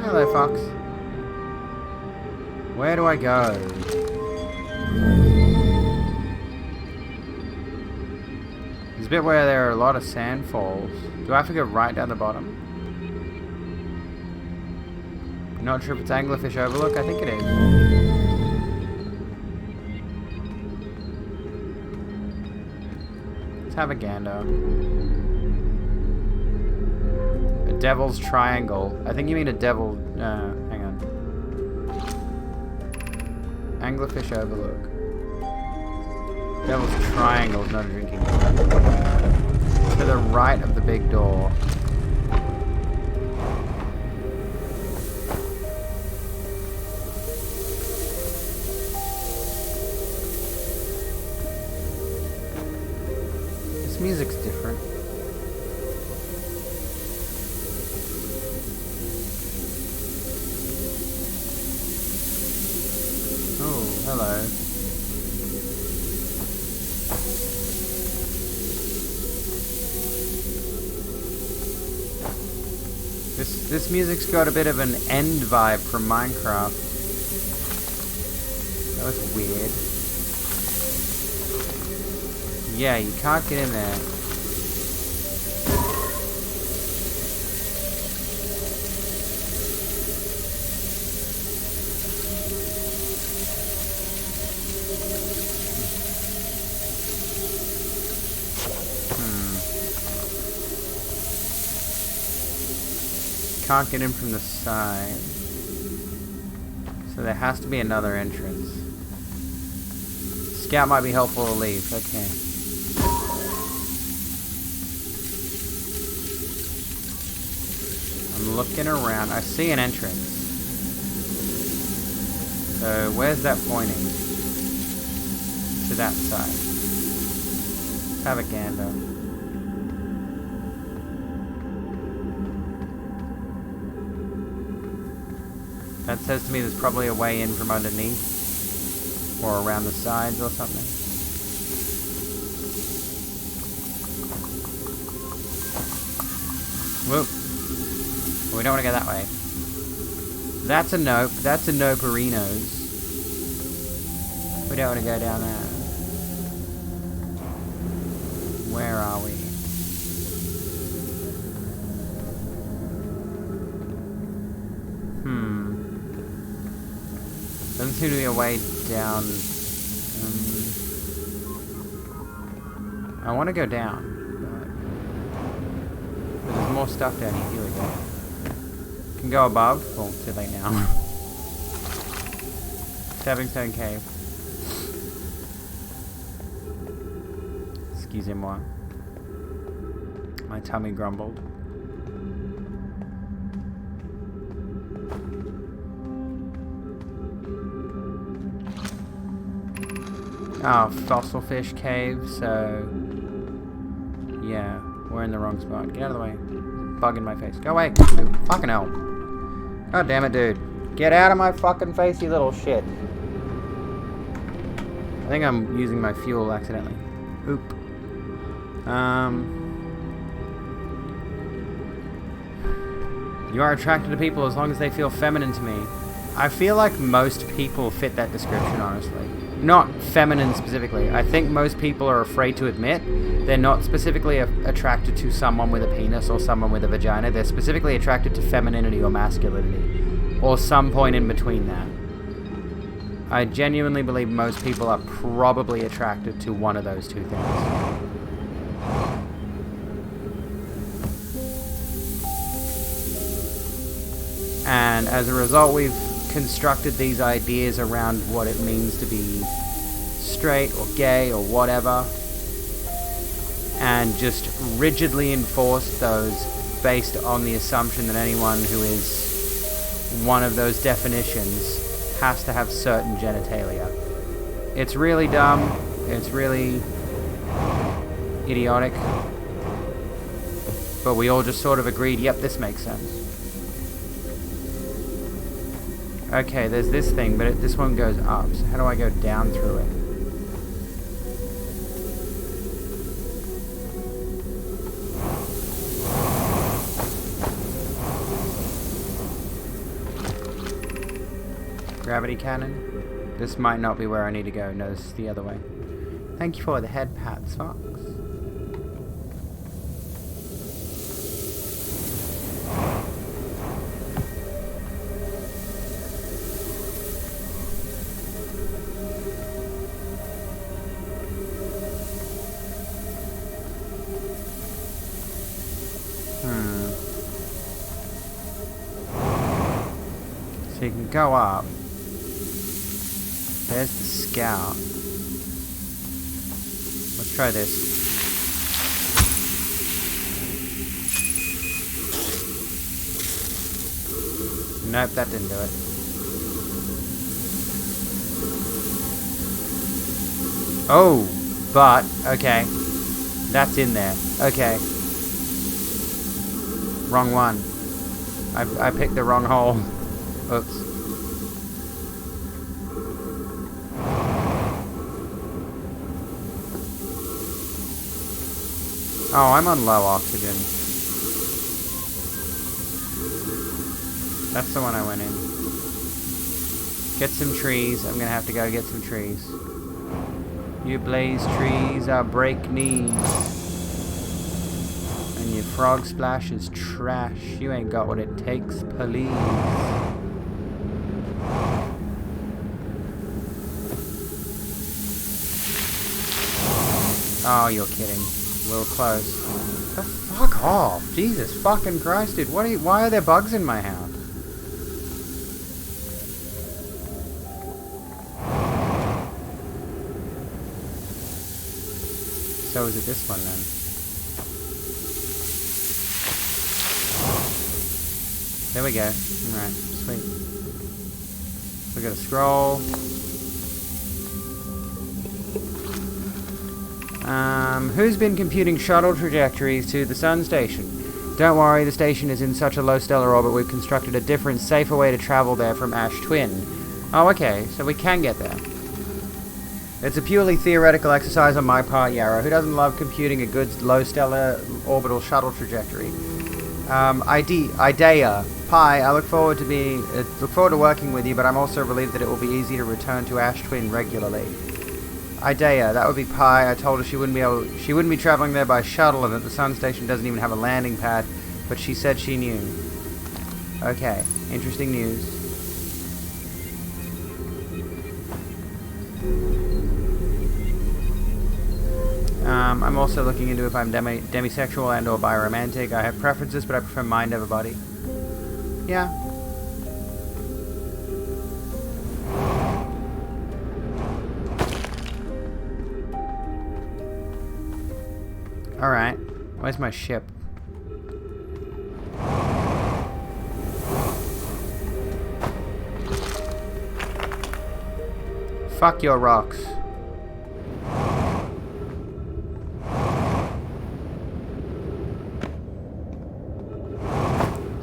Hello, Fox. Where do I go? There's a bit where there are a lot of sand falls. Do I have to go right down the bottom? Not sure if it's Anglerfish Overlook. I think it is. Let's have a gander. A Devil's Triangle. I think you mean a devil... hang on. Anglerfish Overlook. Devil's Triangle is not a drinking water. To the right of the big door. Music's different. Oh, hello. This music's got a bit of an end vibe from Minecraft. That was weird. Yeah, you can't get in there. can't get in from the side. So there has to be another entrance. Scout might be helpful to leave. Okay. I'm looking around. I see an entrance. So where's that pointing? To that side. Let's have a gander. That says to me there's probably a way in from underneath. Or around the sides or something. Whoop. We don't want to go that way. That's a nope. That's a nope-arinos. We don't want to go down there. Where are we? Doesn't seem to be a way down. I want to go down. But there's more stuff down here. Here we go. Can go above. Oh, too late now. Stepping Stone Cave. Excusez-moi. My tummy grumbled. Oh, fossil fish cave, so... Yeah, we're in the wrong spot. Get out of the way. Bug in my face. Go away! Ooh, fucking hell. God damn it, dude. Get out of my fucking face, you little shit. I think I'm using my fuel accidentally. Oop. You are attracted to people as long as they feel feminine to me. I feel like most people fit that description, honestly. Not feminine specifically. I think most people are afraid to admit they're not specifically attracted to someone with a penis or someone with a vagina. They're specifically attracted to femininity or masculinity. Or some point in between that. I genuinely believe most people are probably attracted to one of those two things. And as a result, we've constructed these ideas around what it means to be straight or gay or whatever, and just rigidly enforced those based on the assumption that anyone who is one of those definitions has to have certain genitalia. It's really dumb, it's really idiotic, but we all just sort of agreed, yep, this makes sense. Okay, there's this thing, but this one goes up. So how do I go down through it? Gravity cannon? This might not be where I need to go. No, this is the other way. Thank you for the head pats, Fox. So you can go up. There's the scout. Let's try this. Nope, that didn't do it. Oh, but, okay. That's in there. Okay. Wrong one. I picked the wrong hole. Oops. Oh, I'm on low oxygen. That's the one I went in. Get some trees. I'm gonna have to go get some trees. You blaze trees, I break knees. And your frog splash is trash. You ain't got what it takes, please. Oh, you're kidding. A little close. What the Fuck off. Jesus fucking Christ, dude. Why are there bugs in my house? So is it this one then? There we go. Alright, sweet. We gotta scroll. Who's been computing shuttle trajectories to the sun station? Don't worry, the station is in such a low stellar orbit we've constructed a different, safer way to travel there from Ash Twin. Oh, okay, so we can get there. It's a purely theoretical exercise on my part, Yarrow. Who doesn't love computing a good low stellar orbital shuttle trajectory? Idea. Pi, I look forward to working with you, but I'm also relieved that it will be easy to return to Ash Twin regularly. Idea, that would be Pi. I told her she wouldn't be traveling there by shuttle and that the sun station doesn't even have a landing pad, but she said she knew. Okay, interesting news. I'm also looking into if I'm demisexual and or biromantic. I have preferences, but I prefer mind over body. Yeah. Alright. Where's my ship? Fuck your rocks.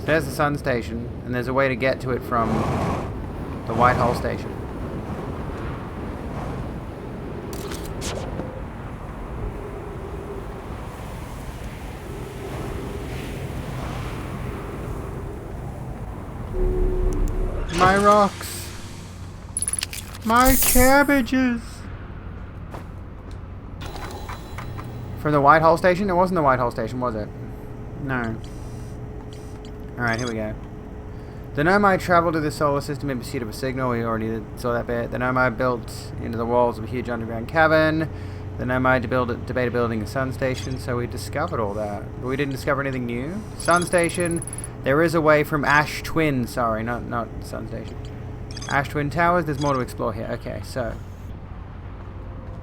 So there's the sun station, and there's a way to get to it from the Whitehall station. My rocks. My cabbages. From the Whitehall station? It wasn't the Whitehall station, was it? No. Alright, here we go. The Nomai traveled to the solar system in pursuit of a signal. We already saw that bit. The Nomai built into the walls of a huge underground cavern. The Nomai debated building a sun station, so we discovered all that. But we didn't discover anything new. Sun station. There is a way from Ash Twin. Sorry, not sun station. Ash Twin Towers. There's more to explore here. Okay, so.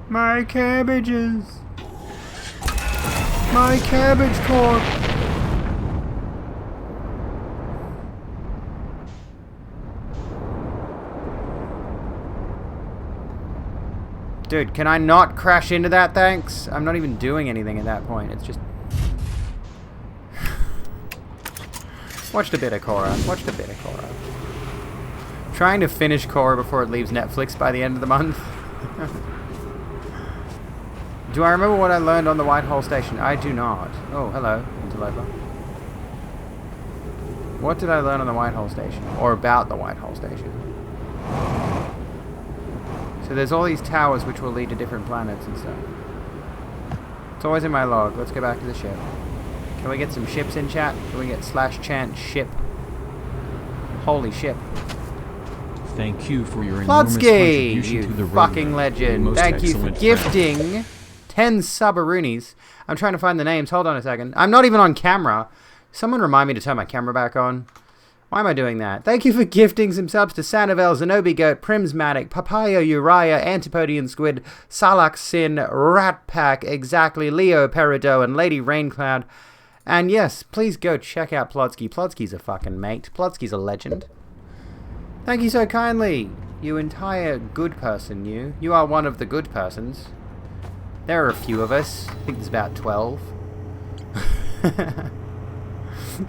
My cabbages. My cabbage corp. Dude, can I not crash into that, thanks? I'm not even doing anything at that point. It's just... Watched a bit of Korra. Trying to finish Korra before it leaves Netflix by the end of the month. Do I remember what I learned on the Whitehall station? I do not. Oh, hello, interloper. What did I learn on the Whitehall station? Or about the Whitehall station? So there's all these towers which will lead to different planets and stuff. It's always in my log. Let's go back to the ship. Can we get some ships in chat? Can we get /chant ship? Holy ship. Thank you for your enormous Plutsky, contribution to the you fucking road. legend. Most Thank you for excellent gifting 10 subaroonies. I'm trying to find the names. Hold on a second. I'm not even on camera. Someone remind me to turn my camera back on. Why am I doing that? Thank you for gifting some subs to Sandoval, Zenobi Goat, Primsmatic, Papaya Uriah, Antipodian Squid, Salak Sin, Rat Pack, Exactly, Leo Peridot, and Lady Raincloud. And yes, please go check out Plutsky. Plutsky's a fucking mate. Plutsky's a legend. Thank you so kindly, you entire good person, you. You are one of the good persons. There are a few of us. I think there's about 12.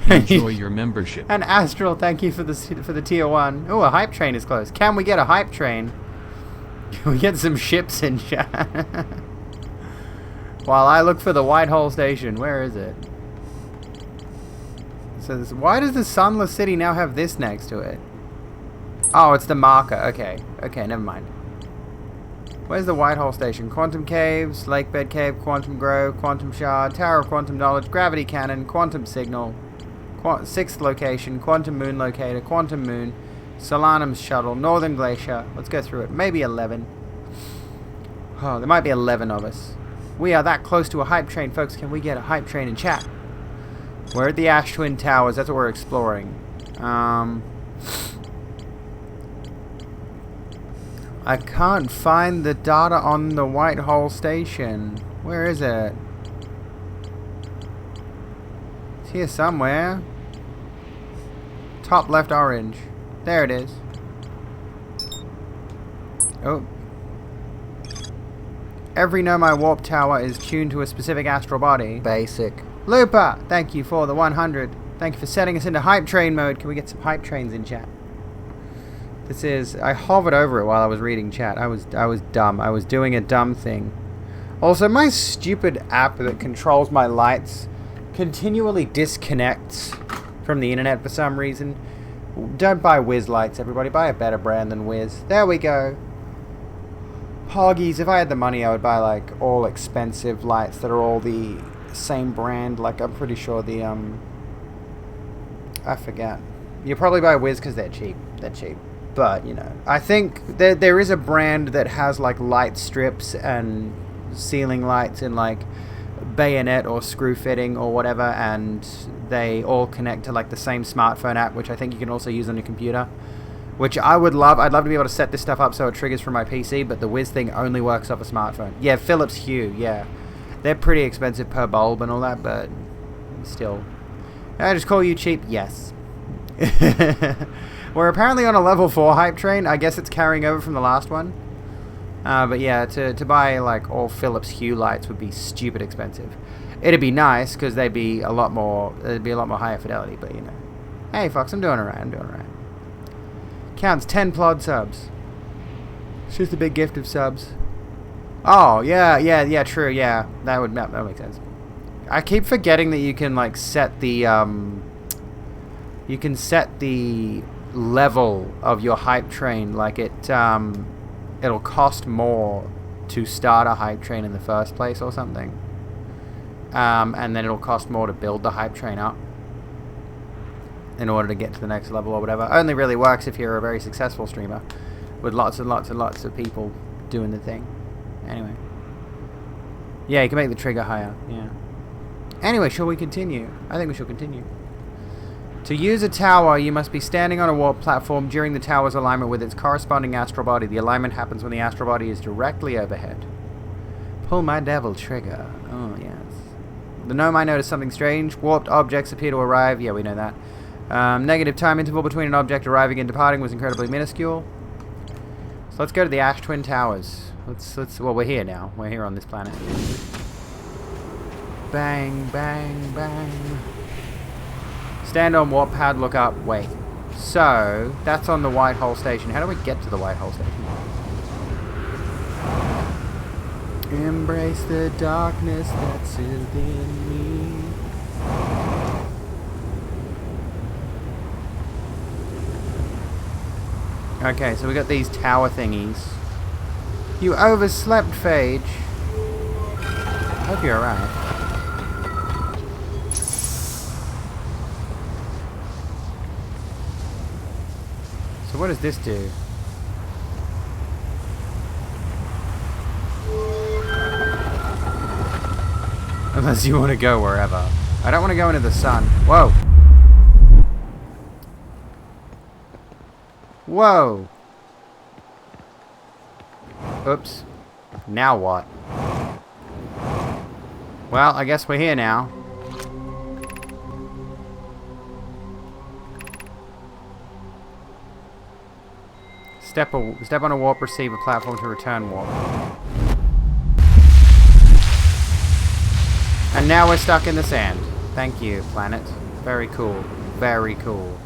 Enjoy your membership. And Astral, thank you for the tier 1. Oh, a hype train is close. Can we get a hype train? Can we get some ships in chat? While I look for the Whitehall station. Where is it? So why does the Sunless City now have this next to it? Oh, it's the marker. Okay. Okay, never mind. Where's the Whitehall station? Quantum Caves, Lakebed Cave, Quantum Grove, Quantum Shard, Tower of Quantum Knowledge, Gravity Cannon, Quantum Signal, 6th location, Quantum Moon Locator, Quantum Moon, Solanum's Shuttle, Northern Glacier. Let's go through it. Maybe 11. Oh, there might be 11 of us. We are that close to a hype train, folks. Can we get a hype train in chat? We're at the Ash Twin Towers. That's what we're exploring. I can't find the data on the Whitehall station. Where is it? It's here somewhere. Top left orange. There it is. Oh. Every Nomai warp tower is tuned to a specific astral body. Basic. Looper! Thank you for the 100. Thank you for setting us into hype train mode. Can we get some hype trains in chat? This is... I hovered over it while I was reading chat. I was dumb. I was doing a dumb thing. Also, my stupid app that controls my lights continually disconnects from the internet for some reason. Don't buy Wiz lights, everybody. Buy a better brand than Wiz. There we go. Hoggies. If I had the money, I would buy, like, all expensive lights that are all the same brand. Like, I'm pretty sure the, I forget. You probably buy Wiz because they're cheap. They're cheap. But, you know, I think there is a brand that has, like, light strips and ceiling lights in, like, bayonet or screw fitting or whatever, and they all connect to, like, the same smartphone app, which I think you can also use on your computer, which I would love. I'd love to be able to set this stuff up so it triggers from my PC, but the Wiz thing only works off a smartphone. Yeah, Philips Hue, yeah. They're pretty expensive per bulb and all that, but still. I just call you cheap? Yes. We're apparently on a level 4 hype train. I guess it's carrying over from the last one. But yeah, to buy like all Philips Hue lights would be stupid expensive. It'd be nice because they'd be a lot more higher fidelity. But you know, hey Fox, I'm doing alright. Counts 10 plod subs. It's just a big gift of subs. Oh yeah, true. Yeah, that would make sense. I keep forgetting that you can like set the level of your hype train. Like it'll cost more to start a hype train in the first place or something, and then it'll cost more to build the hype train up in order to get to the next level or whatever. Only really works if you're a very successful streamer with lots and lots and lots of people doing the thing. Anyway, yeah, you can make the trigger higher. Yeah. Anyway, shall we continue? I think we shall continue. To use a tower, you must be standing on a warp platform during the tower's alignment with its corresponding astral body. The alignment happens when the astral body is directly overhead. Pull my devil trigger. Oh, yes. The Nomai notice something strange. Warped objects appear to arrive. Yeah, we know that. Negative time interval between an object arriving and departing was incredibly minuscule. So let's go to the Ash Twin Towers. Well, we're here now. We're here on this planet. Bang, bang, bang. Stand on warp pad, look up, wait. So, that's on the Whitehall station. How do we get to the Whitehall station? Embrace the darkness that's within me. Okay, so we got these tower thingies. You overslept, Phage. Hope you're alright. So what does this do? Unless you want to go wherever. I don't want to go into the sun. Whoa. Whoa. Oops. Now what? Well, I guess we're here now. Step on a warp receiver platform to return warp. And now we're stuck in the sand. Thank you, planet. Very cool. Very cool.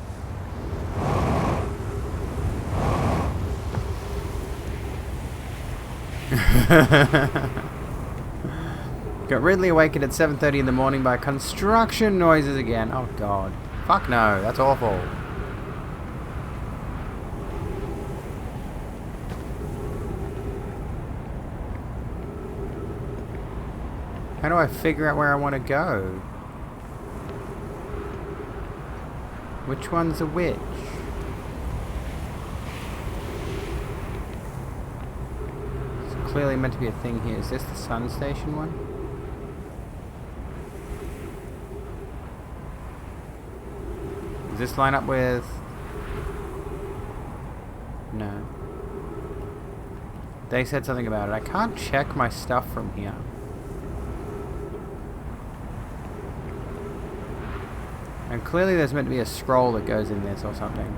Got Ridley awakened at 7:30 in the morning by construction noises again. Oh god. Fuck no, that's awful. How do I figure out where I want to go? Which one's a which? It's clearly meant to be a thing here. Is this the sun station one? this line up with... No. They said something about it. I can't check my stuff from here. And clearly there's meant to be a scroll that goes in this or something.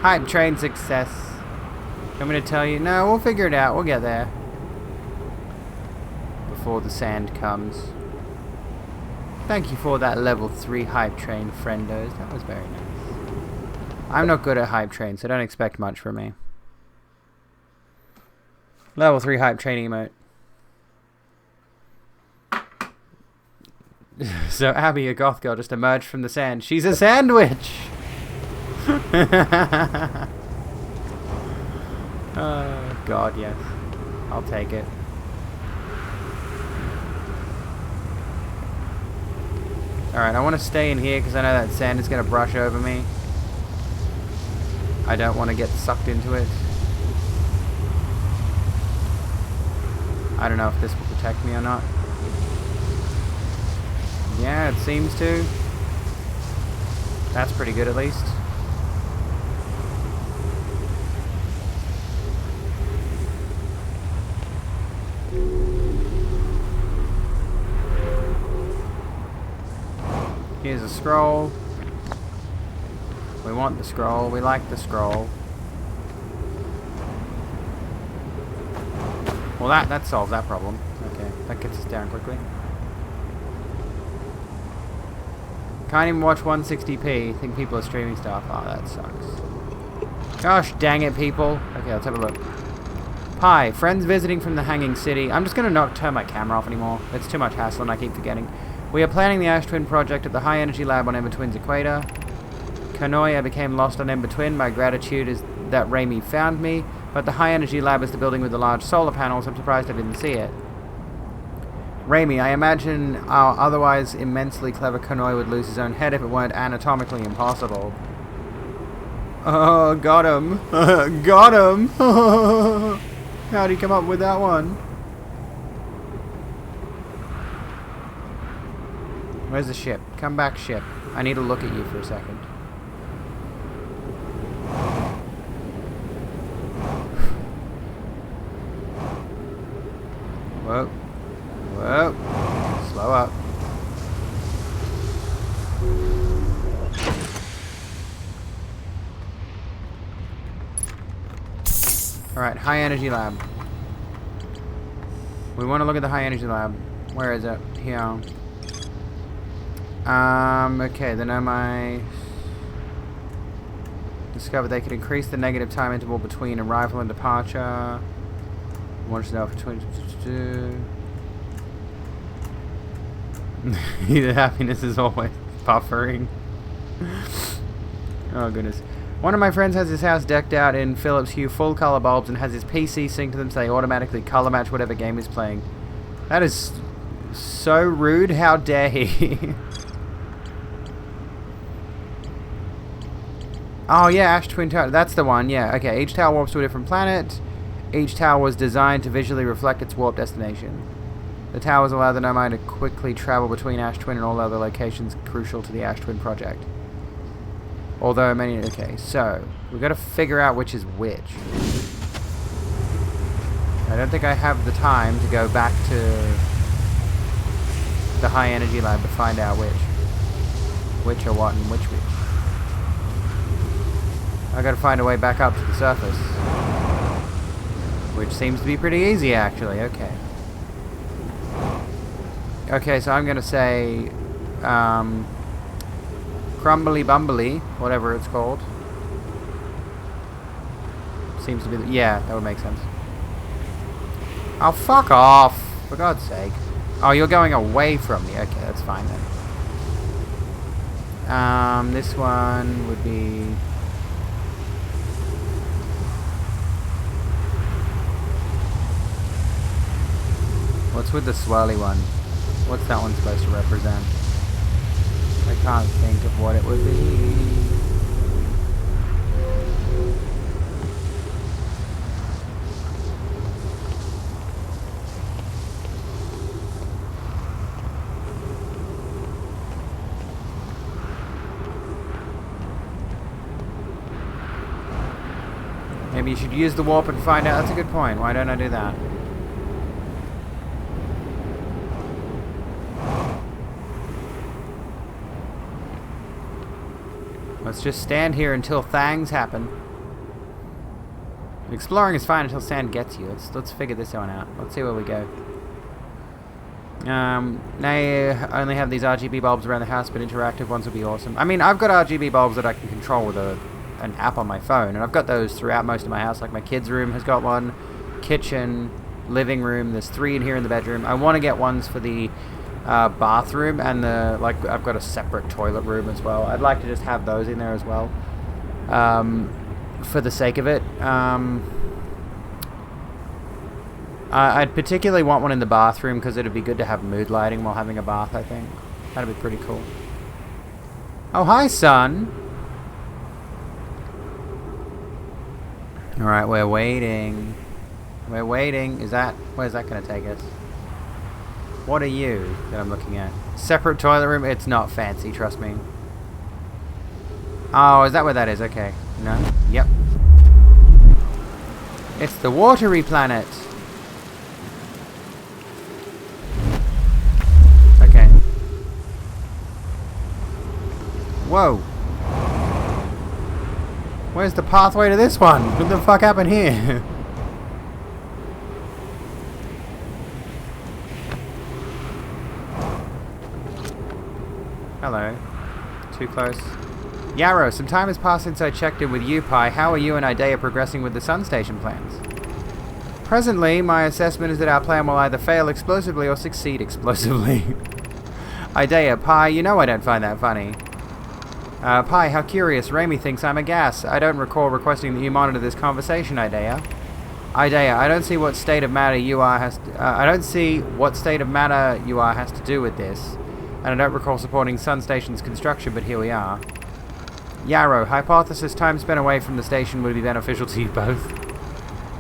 Hype train success. I'm going to tell you. No, we'll figure it out. We'll get there. Before the sand comes. Thank you for that level 3 hype train, friendos. That was very nice. I'm not good at hype train, so don't expect much from me. Level 3 hype train emote. So Abby, a goth girl, just emerged from the sand. She's a sandwich! Oh, God, yes. I'll take it. Alright, I want to stay in here because I know that sand is going to brush over me. I don't want to get sucked into it. I don't know if this will protect me or not. Yeah, it seems to. That's pretty good at least. Here's a scroll. We want the scroll. We like the scroll. Well, that solves that problem. Okay, that gets us down quickly. Can't even watch 160p. Think people are streaming stuff. Oh, that sucks. Gosh dang it, people. Okay, let's have a look. Hi, friends visiting from the Hanging City. I'm just going to not turn my camera off anymore. It's too much hassle and I keep forgetting. We are planning the Ash Twin project at the High Energy Lab on Ember Twin's equator. Kanoya became lost on Ember Twin. My gratitude is that Raimi found me. But the High Energy Lab is the building with the large solar panels. I'm surprised I didn't see it. Raimi, I imagine our otherwise immensely clever Kanoya would lose his own head if it weren't anatomically impossible. Oh, got him. Got him. How'd he come up with that one? Where's the ship? Come back, ship. I need to look at you for a second. Whoa. Whoa. Slow up. Alright, High Energy Lab. We want to look at the High Energy Lab. Where is it? Here. Okay, the Nomai discovered they could increase the negative time interval between arrival and departure. Wanted to know if between... The happiness is always buffering. Oh goodness. One of my friends has his house decked out in Philips Hue full color bulbs and has his PC synced to them so they automatically color match whatever game he's playing. That is so rude. How dare he? Oh yeah, Ash Twin Tower. That's the one, yeah. Okay, each tower warps to a different planet. Each tower was designed to visually reflect its warp destination. The towers allow the Nomai to quickly travel between Ash Twin and all other locations crucial to the Ash Twin project. Although many... Okay, so we've got to figure out which is which. I don't think I have the time to go back to the High Energy Lab to find out which. Which or what and which. I gotta find a way back up to the surface. Which seems to be pretty easy, actually. Okay. Okay, so I'm gonna say... Crumbly Bumbly, whatever it's called. Seems to be... Yeah, that would make sense. Oh, fuck off! For God's sake. Oh, you're going away from me. Okay, that's fine then. This one would be... What's with the swirly one? What's that one supposed to represent? I can't think of what it would be. Maybe you should use the warp and find out. That's a good point. Why don't I do that? Let's just stand here until things happen. Exploring is fine until sand gets you. Let's figure this one out. Let's see where we go. Now I only have these RGB bulbs around the house, but interactive ones would be awesome. I mean, I've got RGB bulbs that I can control with an app on my phone, and I've got those throughout most of my house. Like my kids' room has got one, kitchen, living room. There's 3 in here in the bedroom. I want to get ones for the bathroom and I've got a separate toilet room as well. I'd like to just have those in there as well, for the sake of it. I'd particularly want one in the bathroom because it'd be good to have mood lighting while having a bath, I think. That'd be pretty cool. Oh, hi, son. Alright, we're waiting. We're waiting. Where's that going to take us? What are you that I'm looking at? Separate toilet room? It's not fancy, trust me. Oh, is that where that is? Okay. No? Yep. It's the watery planet. Okay. Whoa. Where's the pathway to this one? What the fuck happened here? Hello. Too close. Yarrow, some time has passed since I checked in with you, Pi. How are you and Idea progressing with the Sun Station plans? Presently, my assessment is that our plan will either fail explosively or succeed explosively. Idea, Pi, you know I don't find that funny. Pi, how curious. Raimi thinks I'm a gas. I don't recall requesting that you monitor this conversation, Idea. Idea, I don't see what state of matter you are has to do with this. And I don't recall supporting Sun Station's construction, but here we are. Yarrow, hypothesis time spent away from the station would be beneficial to you both.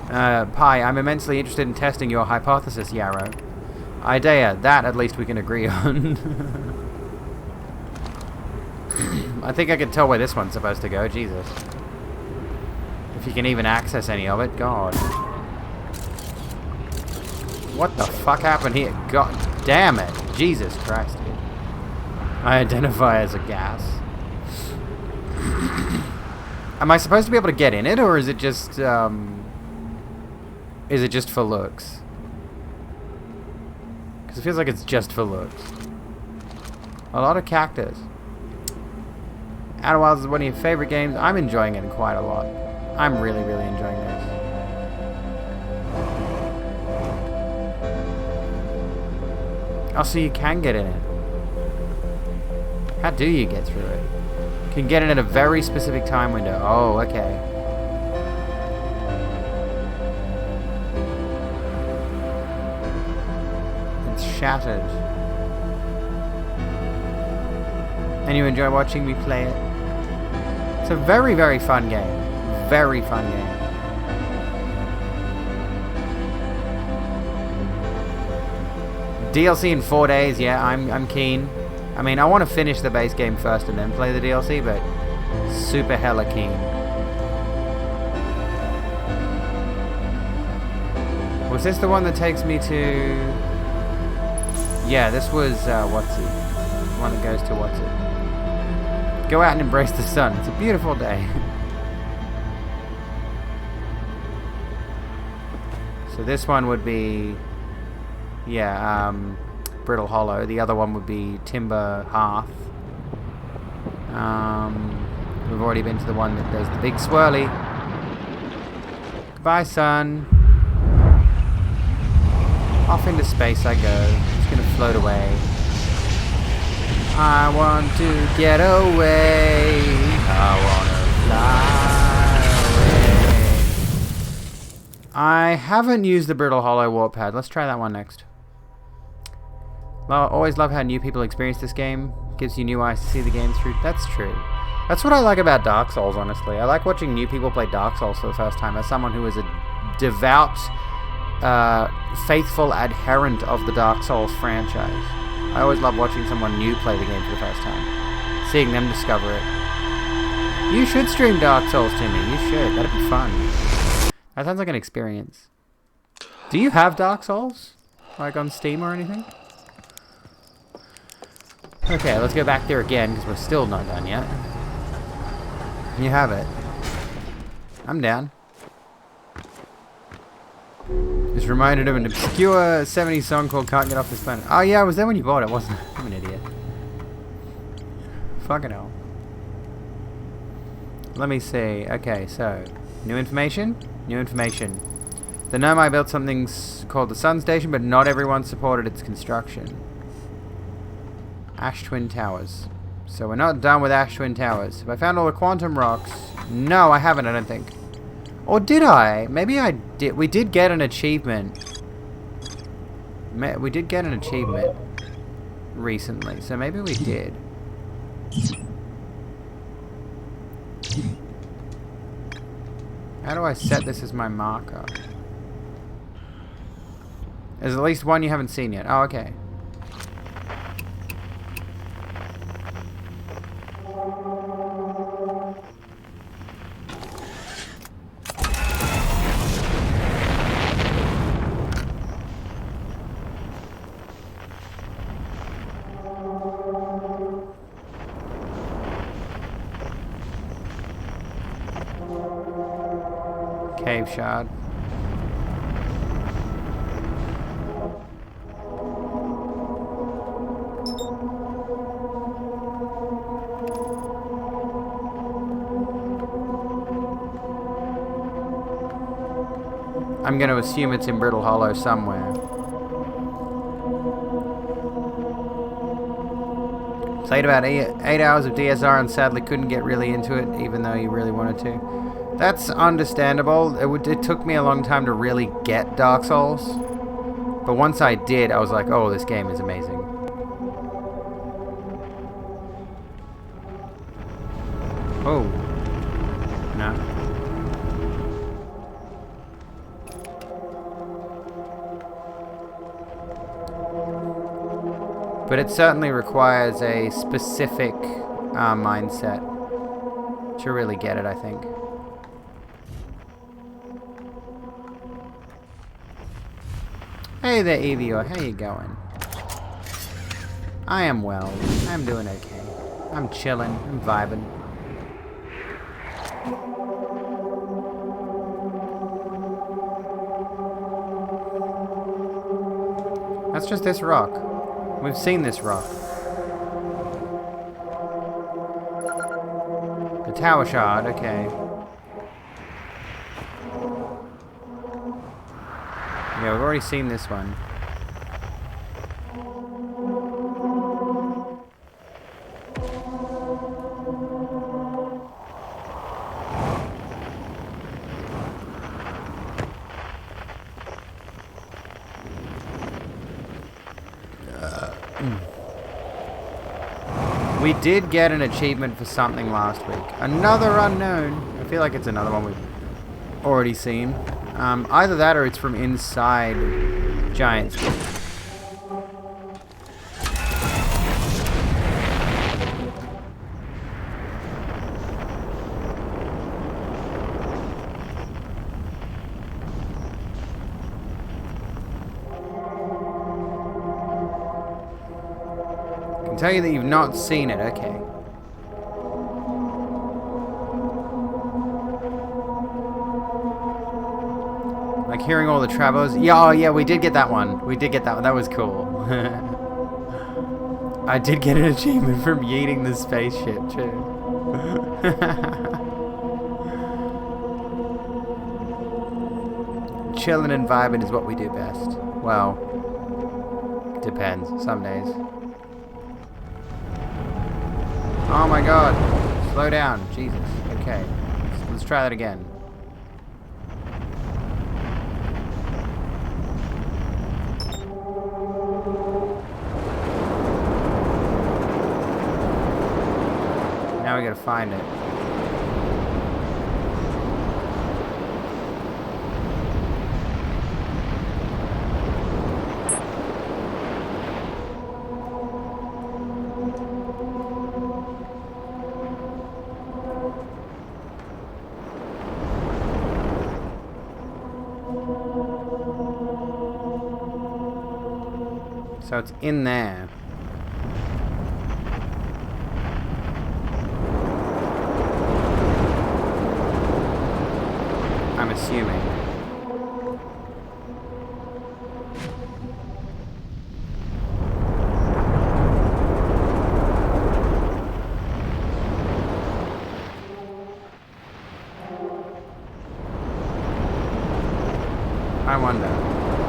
Pi, I'm immensely interested in testing your hypothesis, Yarrow. Idea, that at least we can agree on. I think I can tell where this one's supposed to go, Jesus. If you can even access any of it, God. What the fuck happened here? God damn it. Jesus Christ, dude. I identify as a gas. Am I supposed to be able to get in it, or is it just for looks? Because it feels like it's just for looks. A lot of cactus. Outer Wilds is one of your favorite games. I'm enjoying it quite a lot. I'm really, really enjoying this. Oh, so you can get in it. How do you get through it? You can get in at a very specific time window. Oh, okay. It's shattered. And you enjoy watching me play it? It's a very, very fun game. Very fun game. DLC in 4 days, yeah, I'm keen. I mean, I want to finish the base game first and then play the DLC, but super hella keen. Was this the one that takes me to... Yeah, this was, what's it? The one that goes to what's it? Go out and embrace the sun. It's a beautiful day. So this one would be... Yeah, Brittle Hollow. The other one would be Timber Hearth. We've already been to the one that does the big swirly. Goodbye, sun. Off into space I go. Just gonna float away. I want to get away. I wanna fly away. I haven't used the Brittle Hollow warp pad. Let's try that one next. Well, always love how new people experience this game. Gives you new eyes to see the game through. That's true. That's what I like about Dark Souls, honestly. I like watching new people play Dark Souls for the first time as someone who is a devout, faithful adherent of the Dark Souls franchise. I always love watching someone new play the game for the first time. Seeing them discover it. You should stream Dark Souls, Timmy. You should. That'd be fun. That sounds like an experience. Do you have Dark Souls? Like on Steam or anything? Okay, let's go back there again, because we're still not done yet. You have it. I'm down. Just reminded of an obscure 70s song called Can't Get Off This Planet. Oh yeah, I was there when you bought it, wasn't I? I'm an idiot. Fucking hell. Let me see. Okay, so new information. New information. The Nomai built something called the Sun Station, but not everyone supported its construction. Ash Twin Towers. So we're not done with Ash Twin Towers. Have I found all the quantum rocks? No, I haven't, I don't think. Or did I? Maybe I did. We did get an achievement. We did get an achievement recently, so maybe we did. How do I set this as my marker? There's at least one you haven't seen yet. Oh, okay. Cave shard. I'm going to assume it's in Brittle Hollow somewhere. Played about 8 hours of DSR and sadly couldn't get really into it, even though you really wanted to. That's understandable. It took me a long time to really get Dark Souls. But once I did, I was like, oh, this game is amazing. Oh. No. But it certainly requires a specific mindset to really get it, I think. Hey there, Evior. How you going? I am well. I'm doing okay. I'm chilling. I'm vibing. That's just this rock. We've seen this rock. The tower shard, okay. Yeah, we've already seen this one. We did get an achievement for something last week. Another unknown. I feel like it's another one we've already seen. Either that or it's from inside Giant's Peak. I can tell you that you've not seen it, okay. Like hearing all the travelers. Yeah, oh yeah, we did get that one. We did get that one. That was cool. I did get an achievement from yeeting the spaceship too. Chilling and vibing is what we do best. Well, depends. Some days. Oh my god. Slow down. Jesus. Okay. Let's try that again. Now we gotta find it. So it's in there. I'm assuming. I wonder,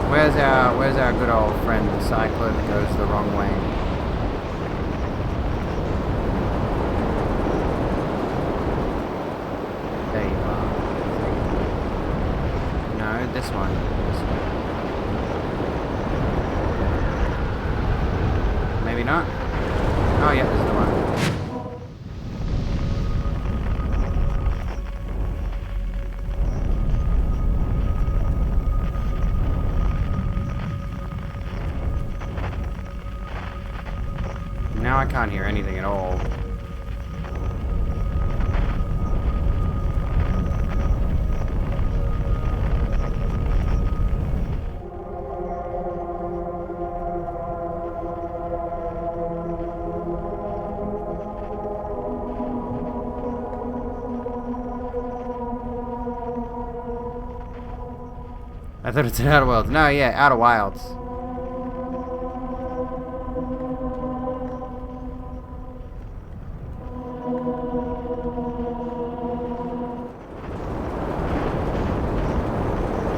where's our good old friend the cyclone that goes the wrong way? There you are. No, this one. This one. Maybe not. Oh yeah, this is the one. Now I can't hear anything at all. I thought it said Outer Worlds. No, yeah, Outer Wilds.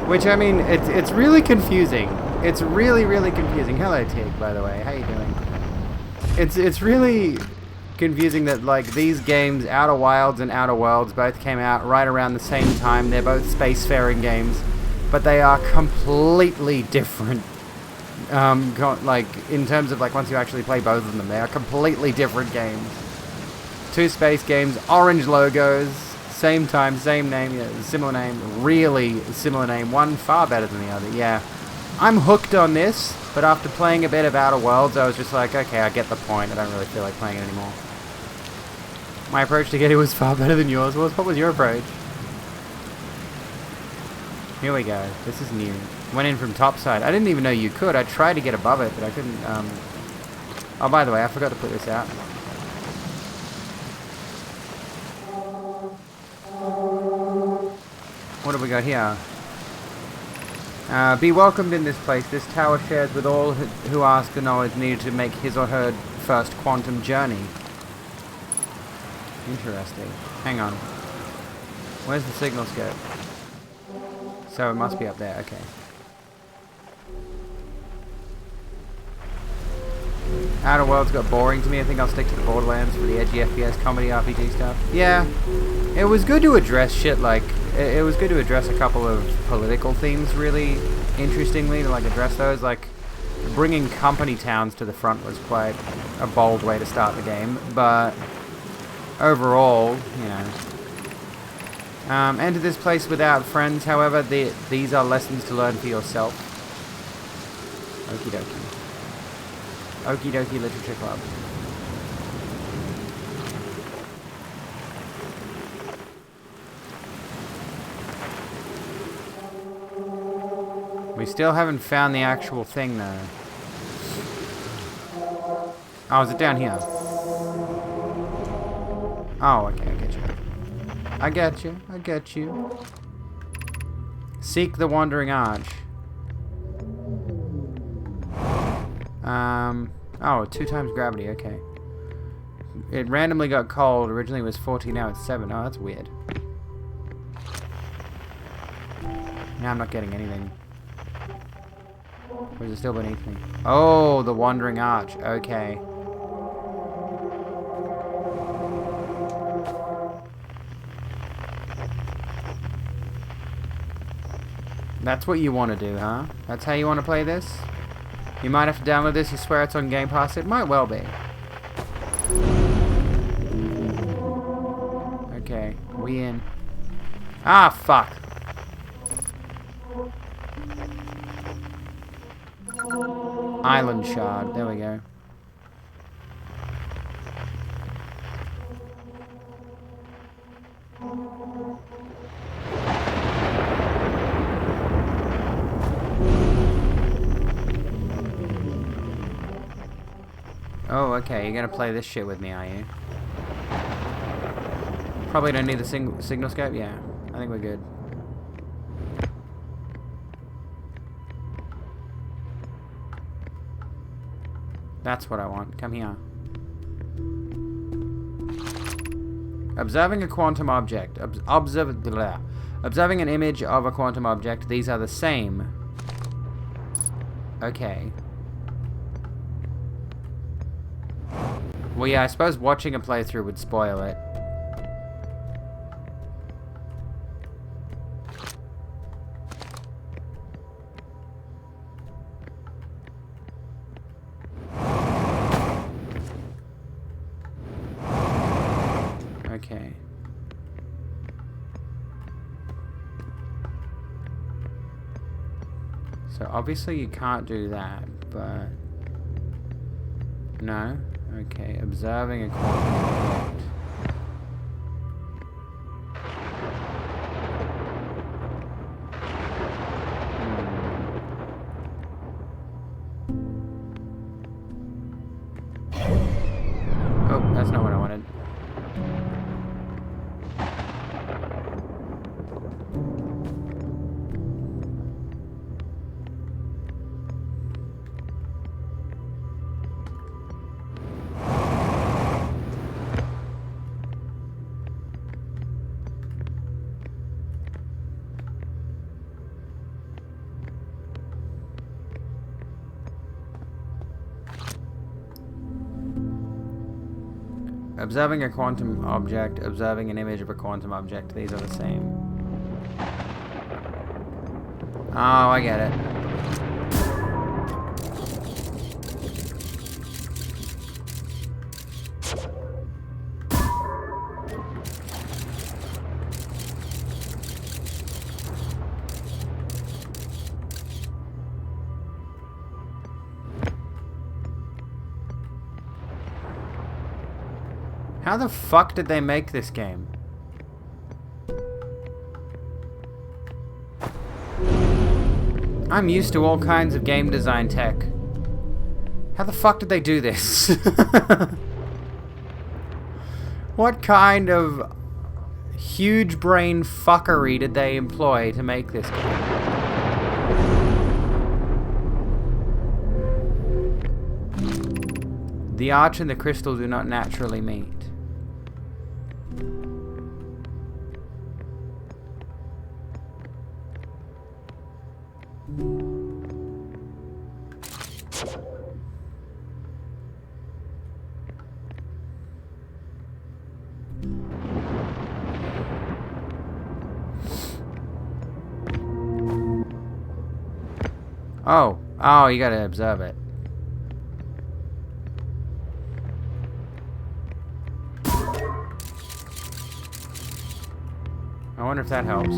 Which, I mean, it's really confusing. It's really, really confusing. Hello, Tig, by the way. How you doing? It's really confusing that, like, these games, Outer Wilds and Outer Worlds, both came out right around the same time. They're both spacefaring games, but they are completely different. Like, in terms of, like, once you actually play both of them, they are completely different games. Two space games, orange logos, same time, same name, yeah, similar name, really similar name, one far better than the other, yeah. I'm hooked on this, but after playing a bit of Outer Worlds, I was just like, okay, I get the point, I don't really feel like playing it anymore. My approach to get it was far better than yours. What was your approach? Here we go, this is new. Went in from topside. I didn't even know you could. I tried to get above it, but I couldn't, Oh, by the way, I forgot to put this out. What have we got here? Be welcomed in this place. This tower shares with all who ask the knowledge needed to make his or her first quantum journey. Interesting. Hang on. Where's the signal scope? So it must be up there. Okay. Outer Worlds got boring to me. I think I'll stick to the Borderlands for the edgy FPS comedy RPG stuff. Yeah. It was good to address shit like... It was good to address a couple of political themes really interestingly, to like address those. Like, bringing company towns to the front was quite a bold way to start the game, but overall, you know. Enter this place without friends, however, these are lessons to learn for yourself. Okie dokie. Okie dokie Literature Club. We still haven't found the actual thing, though. Oh, is it down here? Oh, okay, I get you. I get you, I get you. Seek the Wandering Arch. Oh, 2 times gravity, okay. It randomly got cold. Originally it was 14, now it's 7. Oh, that's weird. Now I'm not getting anything. Or is it still beneath me? Oh, the Wandering Arch. Okay. That's what you want to do, huh? That's how you want to play this? You might have to download this. You swear it's on Game Pass. It might well be. Okay, we in. Ah, fuck. Island shard. There we go. Oh, okay. You're gonna play this shit with me, are you? Probably don't need the signal scope. Yeah, I think we're good. That's what I want. Come here. Observing a quantum object. Observing an image of a quantum object. These are the same. Okay. Well, yeah, I suppose watching a playthrough would spoil it. Okay. So obviously you can't do that, but... No? Okay, observing a quantum object. Oh, that's not what I wanted. Observing a quantum object, observing an image of a quantum object. These are the same. Oh, I get it. How the fuck did they make this game? I'm used to all kinds of game design tech. How the fuck did they do this? What kind of huge brain fuckery did they employ to make this game? The arch and the crystal do not naturally meet. Oh, you gotta observe it. I wonder if that helps.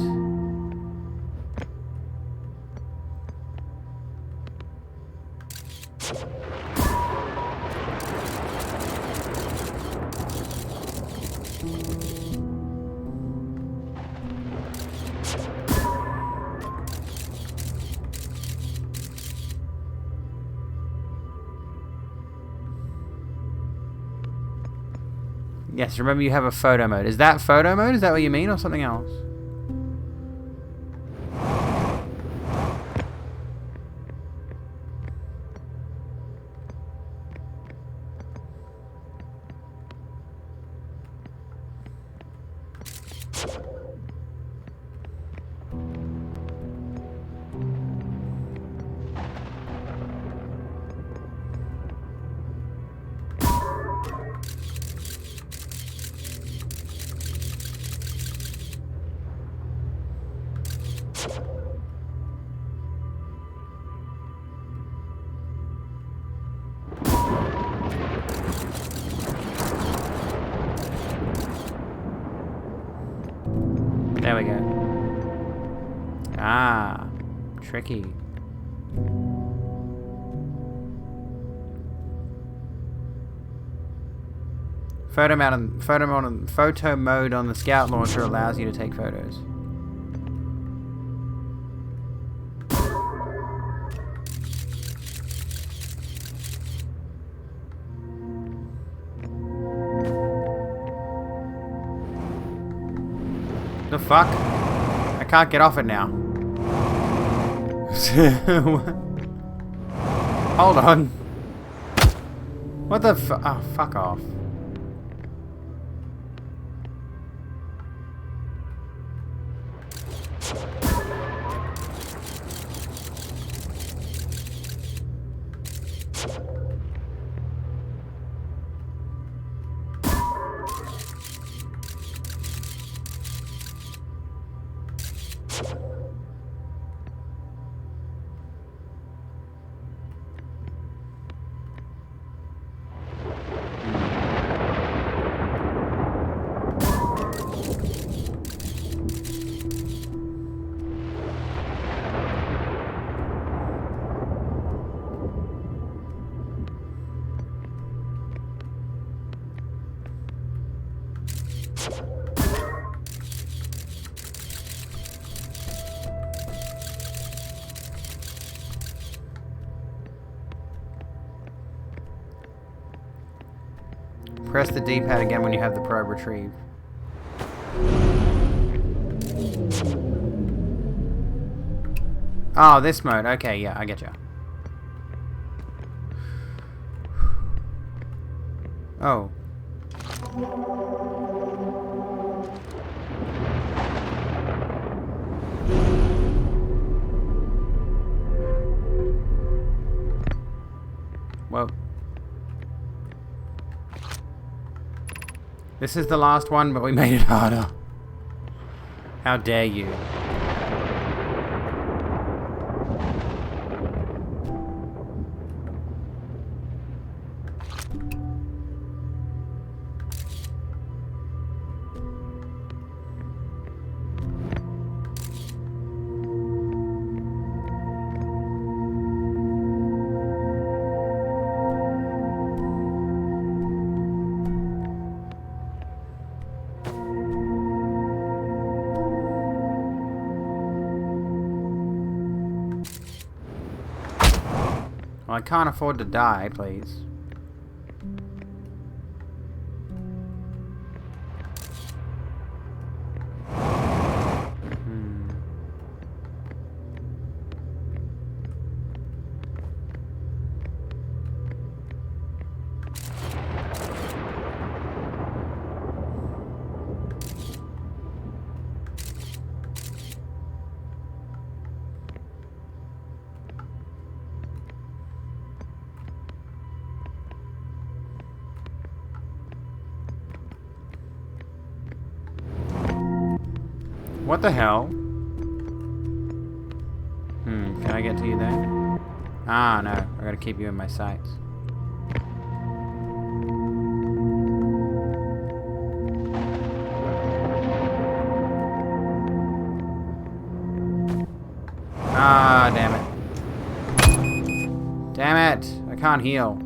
Yes, remember you have a photo mode. Is that photo mode? Is that what you mean, or something else? There we go. Ah, tricky. Photo mode on the Scout launcher allows you to take photos. The fuck? I can't get off it now. Hold on. What the oh, fuck off. Press the D-pad again when you have the probe retrieved. Oh, this mode. Okay, yeah, I get you. Oh. Well. This is the last one, but we made it harder. How dare you? Well, I can't afford to die, please. What the hell? Can I get to you there? Ah, no. I gotta keep you in my sights. Ah, damn it. Damn it! I can't heal.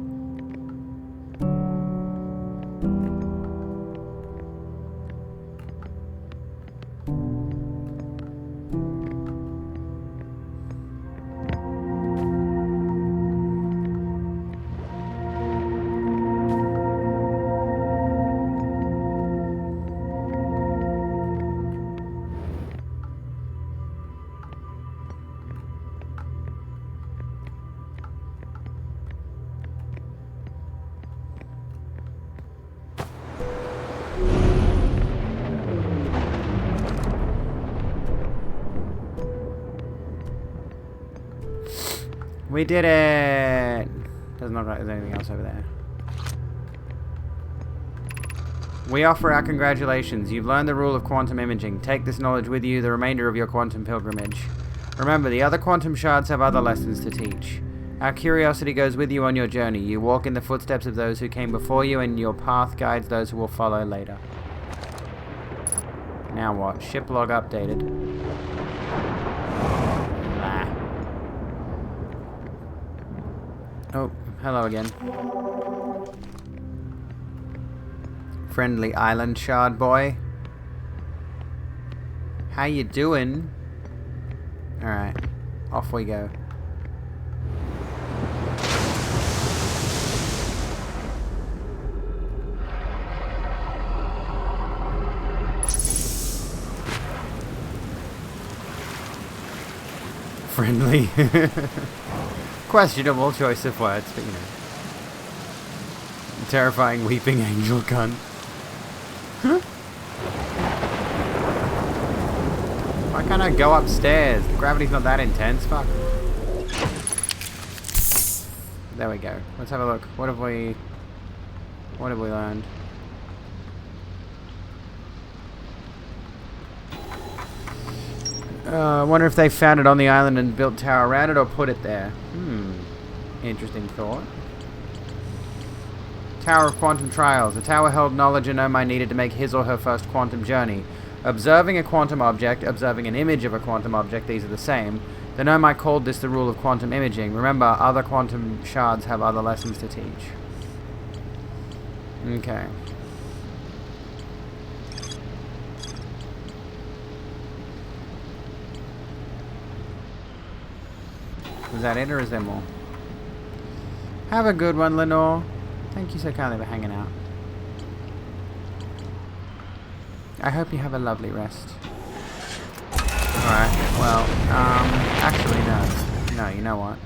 We did it! Doesn't look like there's anything else over there. We offer our congratulations. You've learned the rule of quantum imaging. Take this knowledge with you the remainder of your quantum pilgrimage. Remember, the other quantum shards have other lessons to teach. Our curiosity goes with you on your journey. You walk in the footsteps of those who came before you, and your path guides those who will follow later. Now what? Ship log updated. Oh, hello again. Friendly island shard boy. How you doing? Alright, off we go. friendly. Questionable choice of words, but you know. Terrifying weeping angel cunt. Why can't I go upstairs? The gravity's not that intense. Fuck. There we go. Let's have a look. What have we learned? I wonder if they found it on the island and built tower around it or put it there. Interesting thought. Tower of Quantum Trials. The tower held knowledge and Omai needed to make his or her first quantum journey. Observing a quantum object, observing an image of a quantum object, these are the same. The Nomai called this the rule of quantum imaging. Remember, other quantum shards have other lessons to teach. Okay. Was that it, or is there more? Have a good one, Lenore. Thank you so kindly for hanging out. I hope you have a lovely rest. Alright, well, actually no. No, you know what?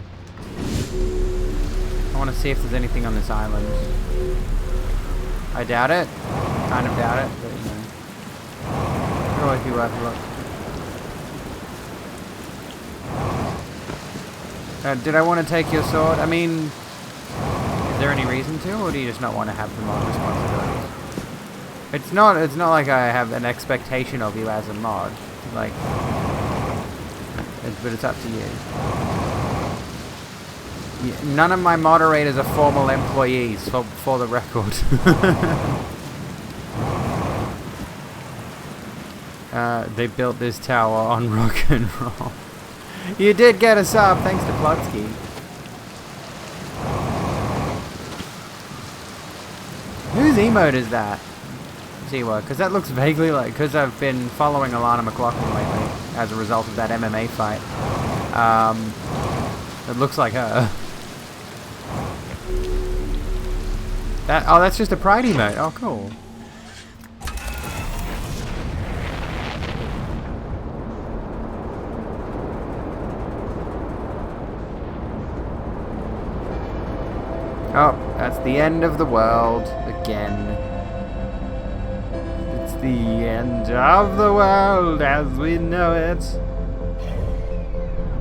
I want to see if there's anything on this island. I doubt it. Kind of doubt it, but you know. It'll always be worth a look. Did I want to take your sword? I mean, is there any reason to, or do you just not want to have the mod responsibilities? It's not like I have an expectation of you as a mod, like, but it's up to you. None of my moderators are formal employees, for the record. They built this tower on rock and roll. You did get a sub, thanks to Plutsky. Whose emote is that? See what? Because that looks vaguely like... Because I've been following Alana McLaughlin lately as a result of that MMA fight. It looks like her. That's just a pride emote. Oh, cool. Oh, that's the end of the world again. It's the end of the world as we know it.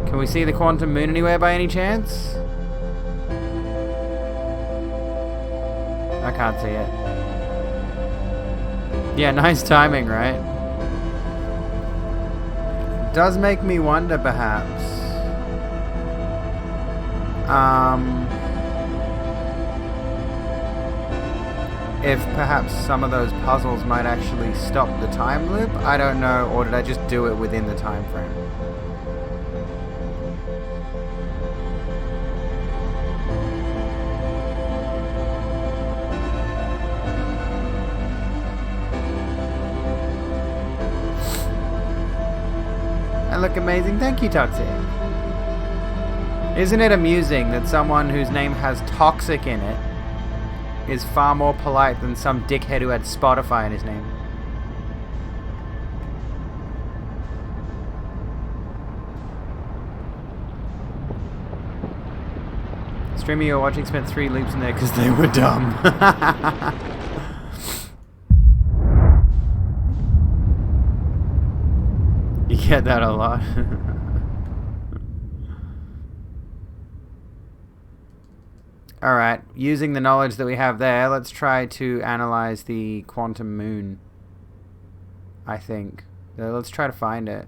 Can we see the quantum moon anywhere by any chance? I can't see it. Yeah, nice timing, right? Does make me wonder, perhaps. If perhaps some of those puzzles might actually stop the time loop. I don't know, or did I just do it within the time frame? I look amazing. Thank you, Toxic. Isn't it amusing that someone whose name has toxic in it is far more polite than some dickhead who had Spotify in his name? Streamer you're watching spent 3 loops in there because they were dumb. You get that a lot. Alright, using the knowledge that we have there, let's try to analyze the quantum moon. I think. Let's try to find it.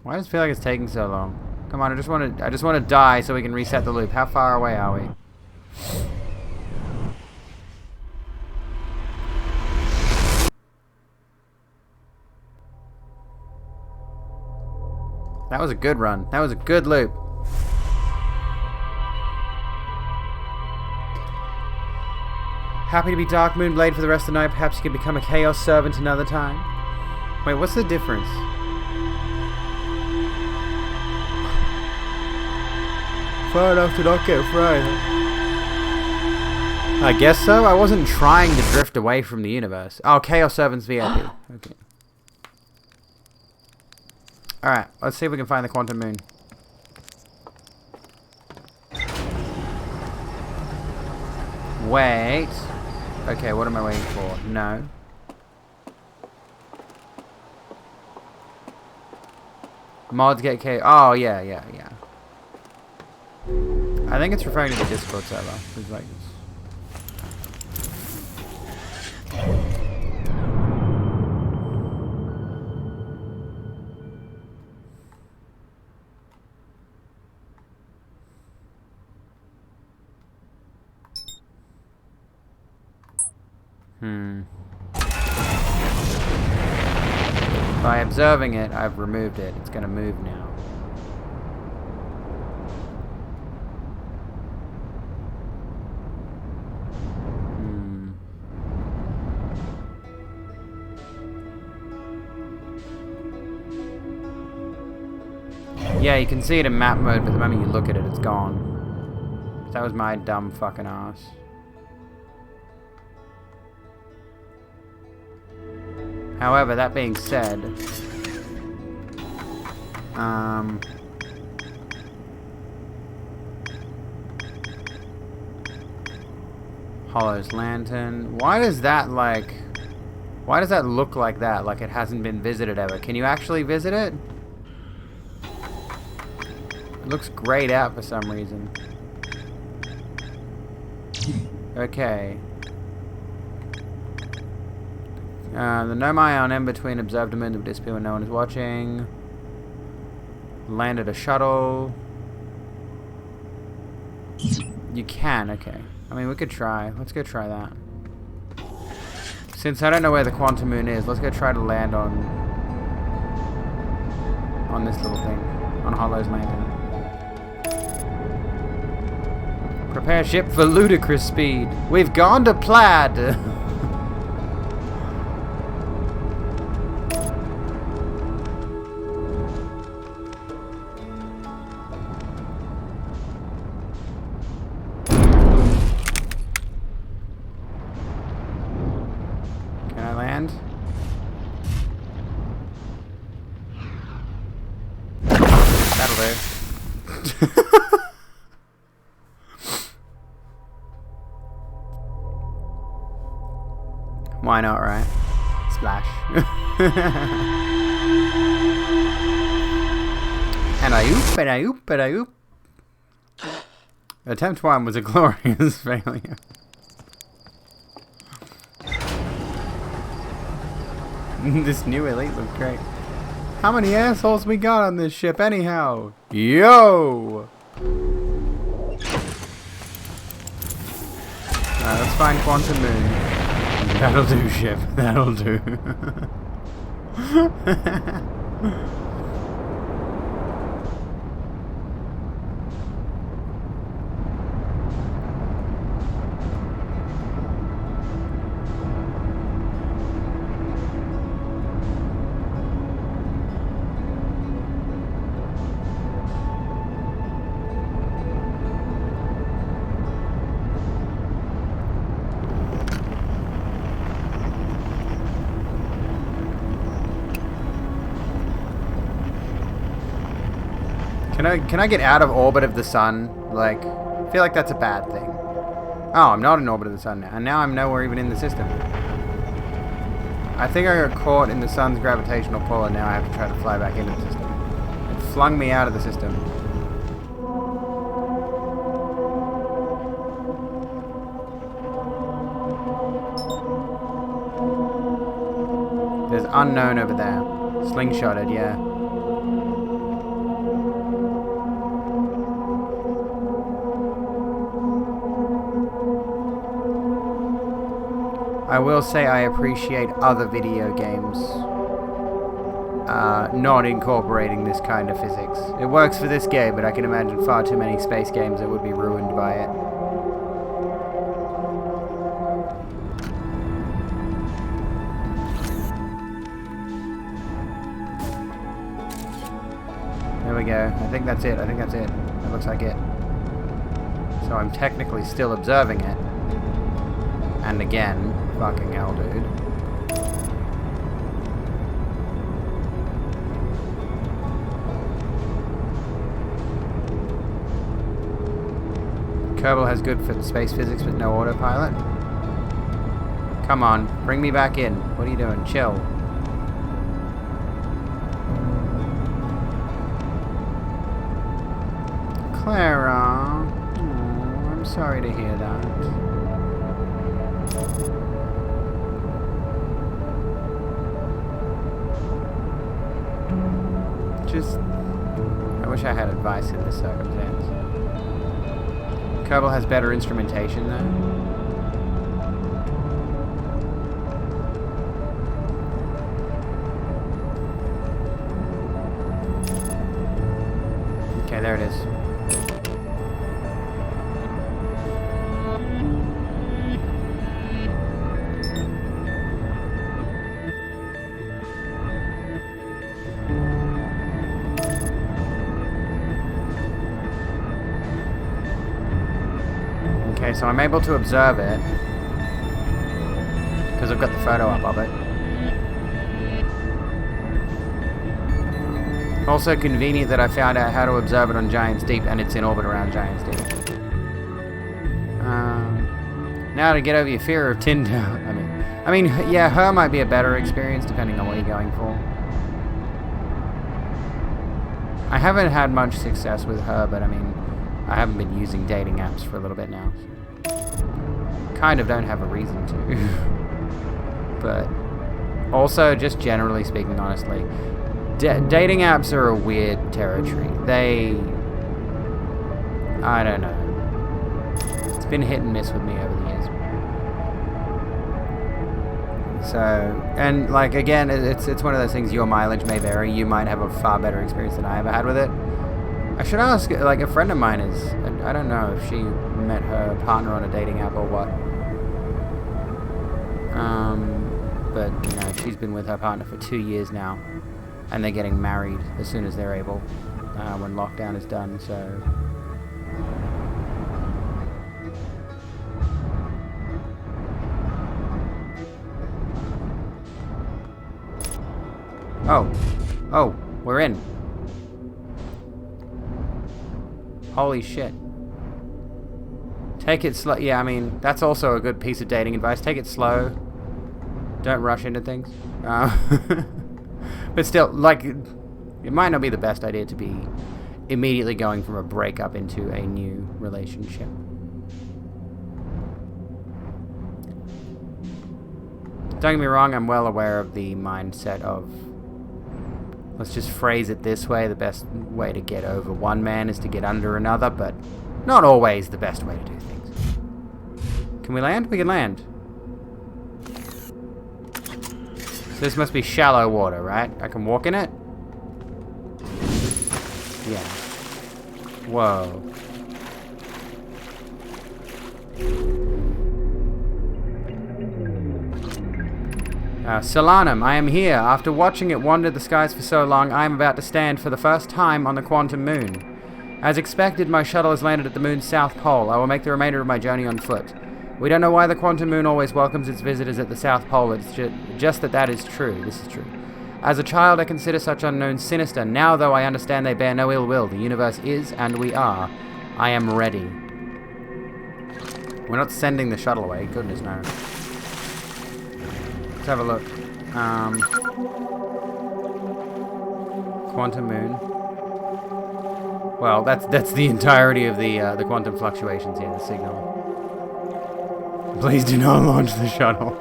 Why does it feel like it's taking so long? Come on, I just want to die so we can reset the loop. How far away are we? That was a good run. That was a good loop. Happy to be Dark Moonblade for the rest of the night. Perhaps you can become a Chaos Servant another time. Wait, what's the difference? Far enough to not get fried. I guess so. I wasn't trying to drift away from the universe. Oh, Chaos Servants VIP. Okay. Alright, let's see if we can find the quantum moon. Wait. Okay, what am I waiting for? No. Mods get K. Oh, yeah. I think it's referring to the Discord server. It's like this. By observing it, I've removed it. It's gonna move now. Yeah, you can see it in map mode, but the moment you look at it, it's gone. That was my dumb fucking ass. However, that being said, Hollow's lantern. Why does that look like that? Like it hasn't been visited ever. Can you actually visit it? It looks grayed out for some reason. Okay. The gnome ion in between observed a moon that would disappear when no one is watching. Landed a shuttle. You can, okay. I mean, we could try. Let's go try that. Since I don't know where the quantum moon is, let's go try to land on this little thing. On Hollow's lantern. Prepare ship for ludicrous speed. We've gone to plaid. That'll do. Why not, right? Splash. And I oop, and I oop, and I oop. Attempt 1 was a glorious failure. This new elite looks great. How many assholes we got on this ship anyhow? Yo! Alright, let's find Quantum Moon. That'll do, ship. That'll do. Can I get out of orbit of the sun? Like, I feel like that's a bad thing. Oh, I'm not in orbit of the sun now. And now I'm nowhere even in the system. I think I got caught in the sun's gravitational pull and now I have to try to fly back into the system. It flung me out of the system. There's unknown over there. Slingshotted, yeah. I will say I appreciate other video games not incorporating this kind of physics. It works for this game, but I can imagine far too many space games that would be ruined by it. There we go. I think that's it. I think that's it. That looks like it. So I'm technically still observing it. And again, fucking hell, dude. Kerbal has good for space physics but no autopilot. Come on, bring me back in. What are you doing? Chill. Clara. Oh, I'm sorry to hear that. Just... I wish I had advice in this circumstance. Kerbal has better instrumentation though. Okay, there it is. Okay, so I'm able to observe it because I've got the photo up of it. Also convenient that I found out how to observe it on Giant's Deep, and it's in orbit around Giant's Deep. Now to get over your fear of Tinder. I mean, yeah, her might be a better experience depending on what you're going for. I haven't had much success with her, but I mean, I haven't been using dating apps for a little bit now. Kind of don't have a reason to. But also, just generally speaking, honestly, dating apps are a weird territory. I don't know. It's been hit and miss with me over the years. So, and like again, it's one of those things. Your mileage may vary. You might have a far better experience than I ever had with it. I should ask, like a friend of mine is, I don't know if she met her partner on a dating app or what. But, you know, she's been with her partner for 2 years now. And they're getting married as soon as they're able, when lockdown is done, so... Oh, we're in. Holy shit. Take it slow. Yeah, I mean, that's also a good piece of dating advice. Take it slow. Don't rush into things. But still, like, it might not be the best idea to be immediately going from a breakup into a new relationship. Don't get me wrong, I'm well aware of the mindset of, let's just phrase it this way, the best way to get over one man is to get under another, but not always the best way to do things. Can we land? We can land. So this must be shallow water, right? I can walk in it? Yeah. Whoa. Solanum, I am here. After watching it wander the skies for so long, I am about to stand for the first time on the quantum moon. As expected, my shuttle has landed at the moon's south pole. I will make the remainder of my journey on foot. We don't know why the quantum moon always welcomes its visitors at the south pole. It's just that is true. This is true. As a child, I consider such unknowns sinister. Now, though, I understand they bear no ill will. The universe is, and we are. I am ready. We're not sending the shuttle away. Goodness no. Let's have a look. Quantum moon. Well, that's the entirety of the quantum fluctuations here, the signal. Please do not launch the shuttle.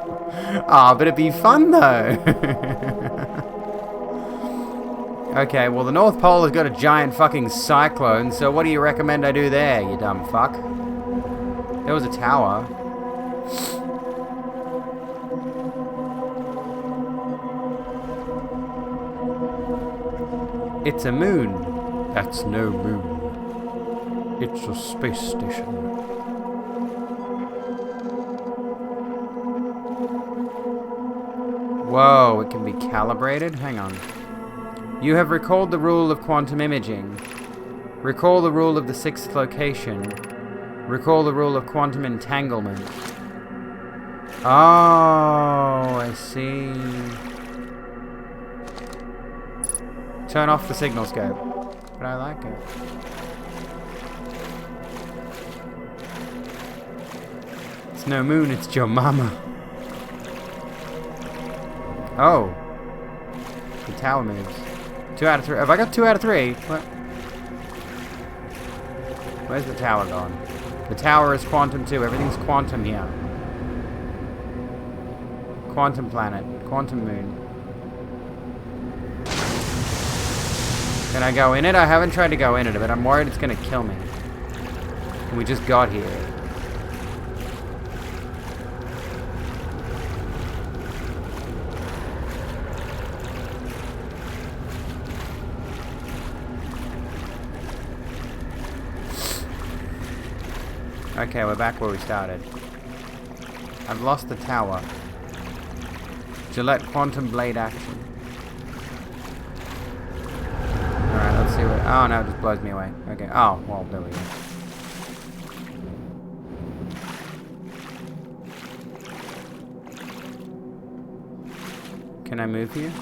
Ah, but it'd be fun though. Okay, well the North Pole has got a giant fucking cyclone, so what do you recommend I do there, you dumb fuck? There was a tower. It's a moon. That's no moon. It's a space station. Whoa, it can be calibrated? Hang on. You have recalled the rule of quantum imaging. Recall the rule of the sixth location. Recall the rule of quantum entanglement. Oh, I see. Turn off the signal scope. But I like it. It's no moon, it's your mama. Oh. The tower moves. 2 out of 3. Have I got 2 out of 3? What? Where's the tower gone? The tower is quantum too. Everything's quantum here. Quantum planet. Quantum moon. Can I go in it? I haven't tried to go in it, but I'm worried it's going to kill me. And we just got here. Okay, we're back where we started. I've lost the tower. Gillette Quantum Blade action. Alright, let's see what... Oh, no, it just blows me away. Okay. Oh, well, there we go. Can I move here?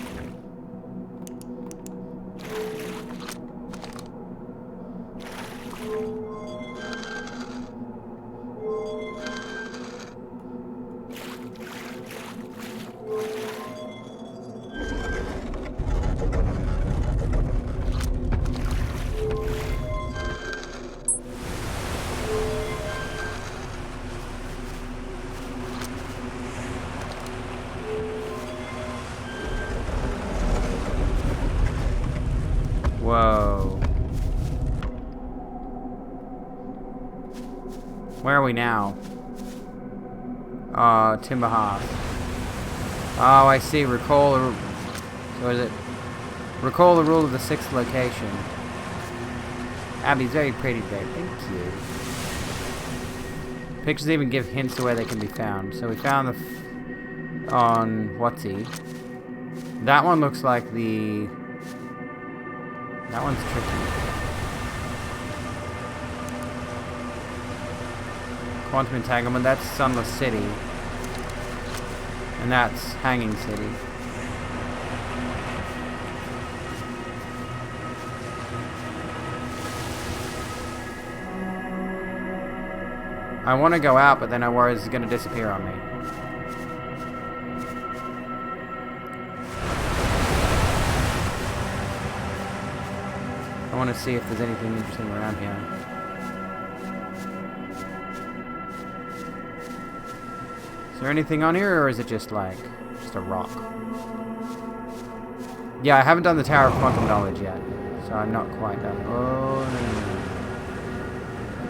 Whoa. Where are we now? Timber Hearth. Oh, I see. Recall the... What is it? Recall the rule of the 6th location. Abby's very pretty there. Thank you. Pictures even give hints to where they can be found. So we found the... on... what's he? That one looks like the... That one's tricky. Quantum Entanglement, that's Sunless City. And that's Hanging City. I want to go out, but then I worry it's going to disappear on me. I want to see if there's anything interesting around here. Is there anything on here, or is it just like, just a rock? Yeah, I haven't done the Tower of Quantum Knowledge yet, so I'm not quite done. Oh, no, no,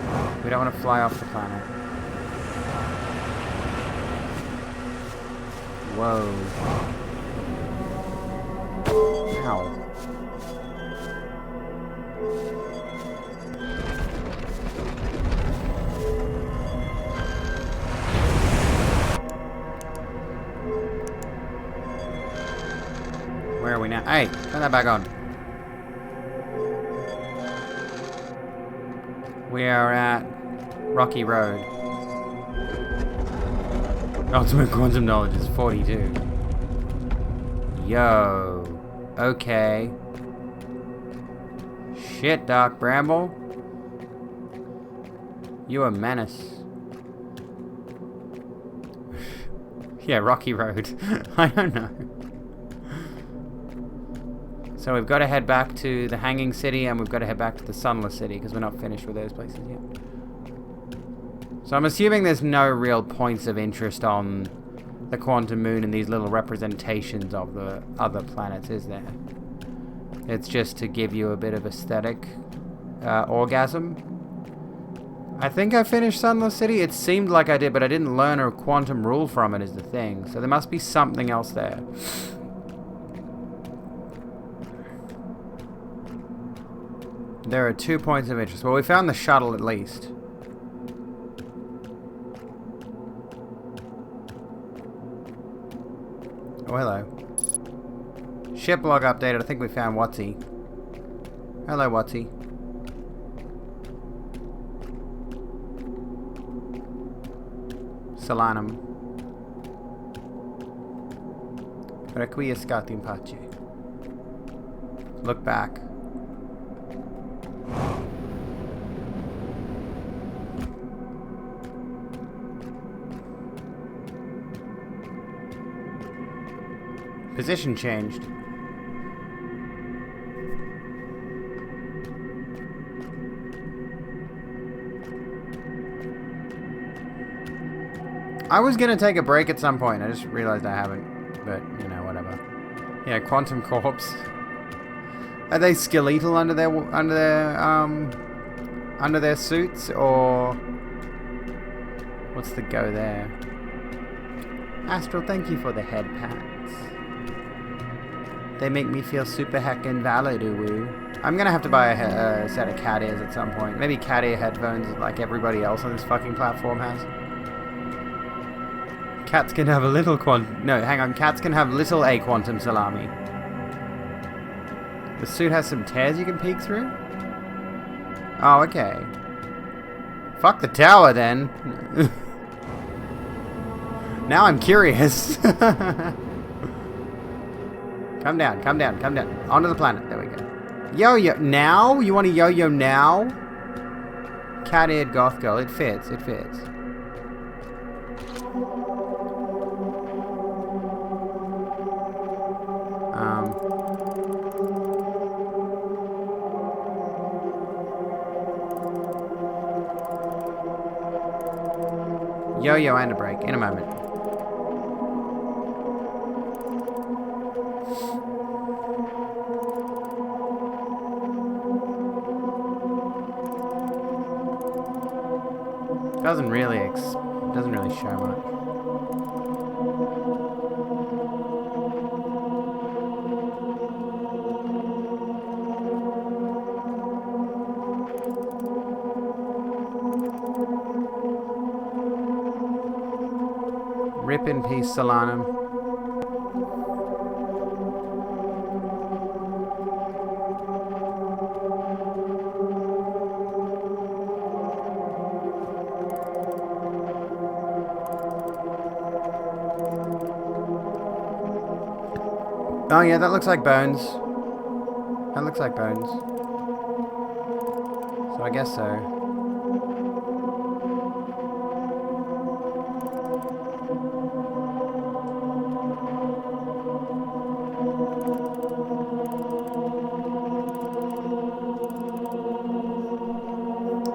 no. We don't want to fly off the planet. Whoa. Ow. Where are we now? Hey, turn that back on. We are at Rocky Road. Ultimate Quantum Knowledge is 42. Yo. Okay. Shit, Doc Bramble. You a menace. Yeah, Rocky Road. I don't know. So we've got to head back to the Hanging City, and we've got to head back to the Sunless City, because we're not finished with those places yet. So I'm assuming there's no real points of interest on the Quantum Moon and these little representations of the other planets, is there? It's just to give you a bit of aesthetic orgasm. I think I finished Sunless City. It seemed like I did, but I didn't learn a quantum rule from it is the thing. So there must be something else there. There are 2 points of interest. Well, we found the shuttle at least. Oh, hello. Ship log updated. I think we found Watsy. Hello, Watsy. Solanum. Requiescat in pace. Look back. Position changed. I was gonna take a break at some point. I just realized I haven't. But, you know, whatever. Yeah, Quantum Corpse. Are they skeletal under their suits, or what's the go there? Astral, thank you for the head pats. They make me feel super heckin' valid, woo. I'm gonna have to buy a set of cat ears at some point. Maybe cat ear headphones like everybody else on this fucking platform has. Cats can have a little no, hang on. Cats can have little a quantum salami. The suit has some tears you can peek through? Oh, okay. Fuck the tower, then. Now I'm curious. Come down, come down, come down. Onto the planet. There we go. Yo-yo. Now? You want a yo-yo now? Cat-eared goth girl. It fits. It fits. Yo-yo and a break in a moment. Doesn't really show much. Rip in peace, Solanum. Oh yeah, that looks like bones. That looks like bones. So I guess so.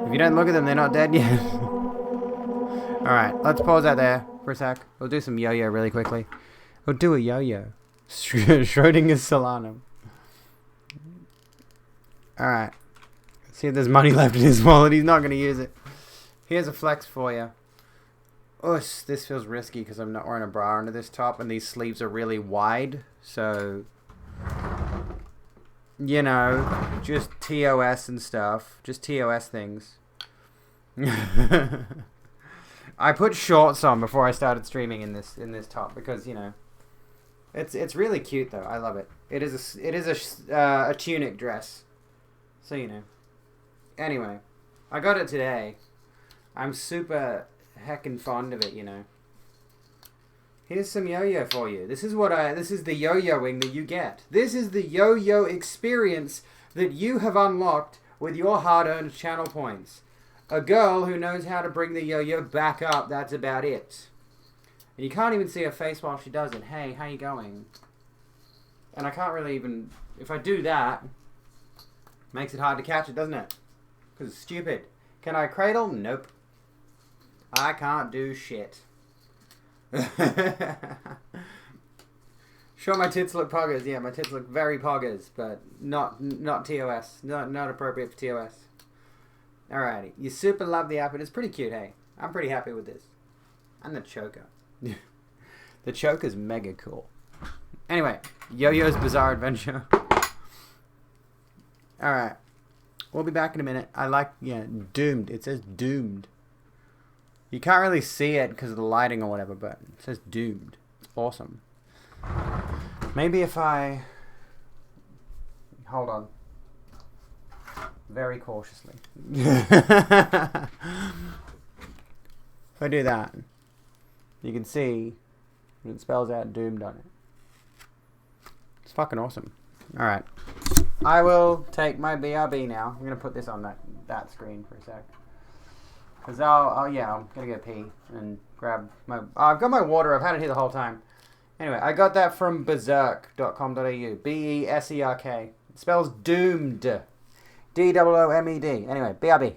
If you don't look at them, they're not dead yet. Alright, let's pause that there for a sec. We'll do some yo-yo really quickly. We'll do a yo-yo. Schrodinger's Solanum. Alright. See if there's money left in his wallet. He's not going to use it. Here's a flex for you. Oosh, this feels risky because I'm not wearing a bra under this top and these sleeves are really wide. So, you know, just TOS and stuff. Just TOS things. I put shorts on before I started streaming in this top because, you know, it's really cute though. I love it. It is a tunic dress, so you know. Anyway, I got it today. I'm super heckin' fond of it, you know. Here's some yo-yo for you. This is the yo-yoing that you get. This is the yo-yo experience that you have unlocked with your hard-earned channel points. A girl who knows how to bring the yo-yo back up, that's about it. And you can't even see her face while she does it. Hey, how you going? And I can't really even... If I do that, makes it hard to catch it, doesn't it? Because it's stupid. Can I cradle? Nope. I can't do shit. Sure, my tits look poggers. Yeah, my tits look very poggers, but not TOS. Not appropriate for TOS. Alrighty. You super love the outfit. It's pretty cute, hey? I'm pretty happy with this. And the choker. The choker's mega cool. Anyway, Yo-Yo's Bizarre Adventure. Alright. We'll be back in a minute. I like, yeah, doomed. It says doomed. You can't really see it because of the lighting or whatever, but it says doomed. It's awesome. Maybe if I... Hold on. Very cautiously. If I do that, you can see it spells out doomed on it. It's fucking awesome. Alright. I will take my BRB now. I'm going to put this on that screen for a sec. Because I'm going to go pee and grab my... I've got my water. I've had it here the whole time. Anyway, I got that from berserk.com.au. Beserk. It spells doomed. Doomed. Anyway, BRB.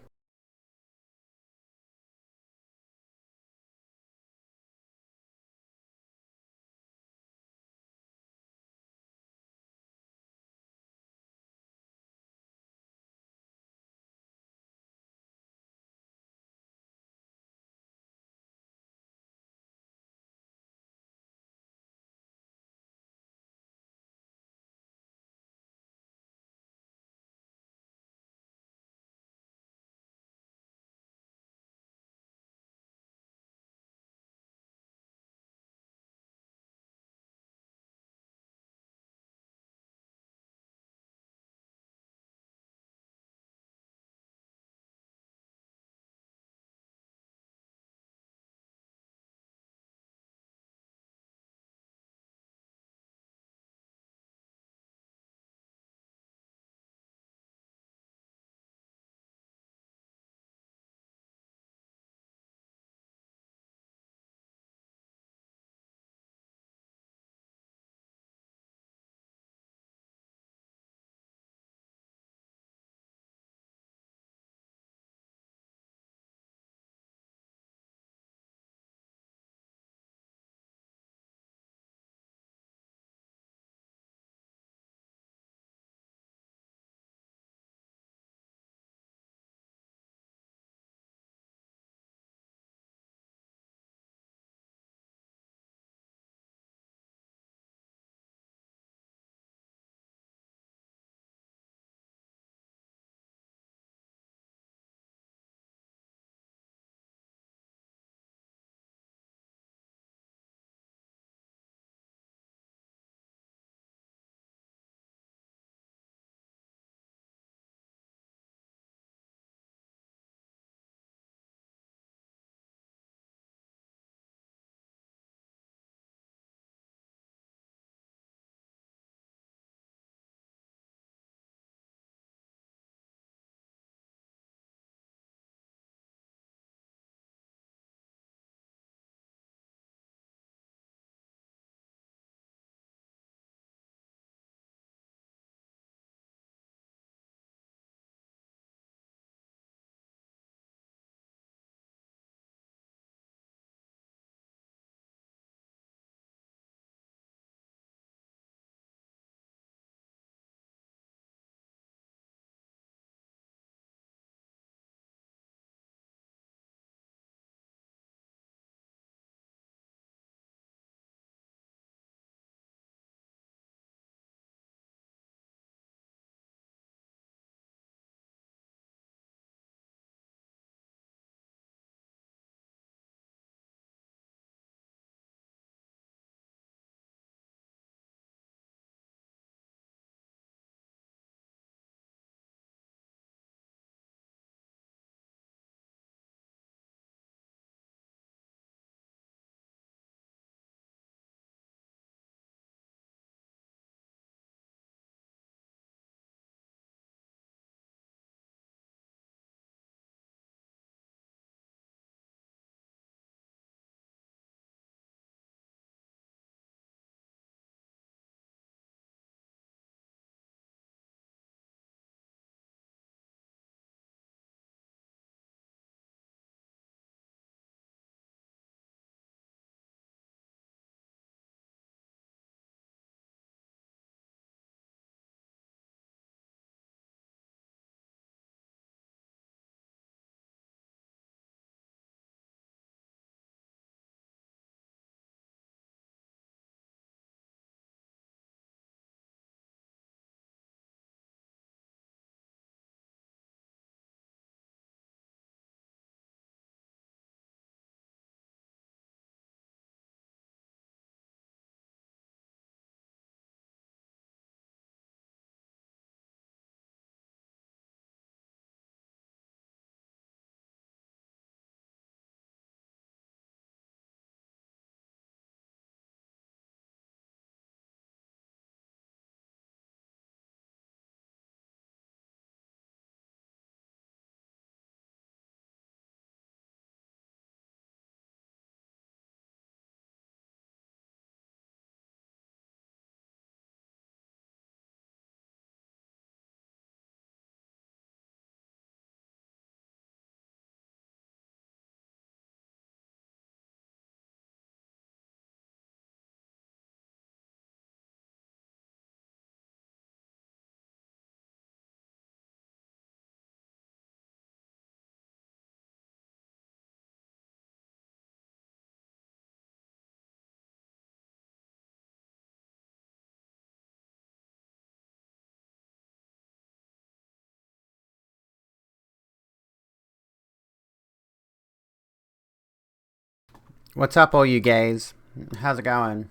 What's up, all you gays? How's it going?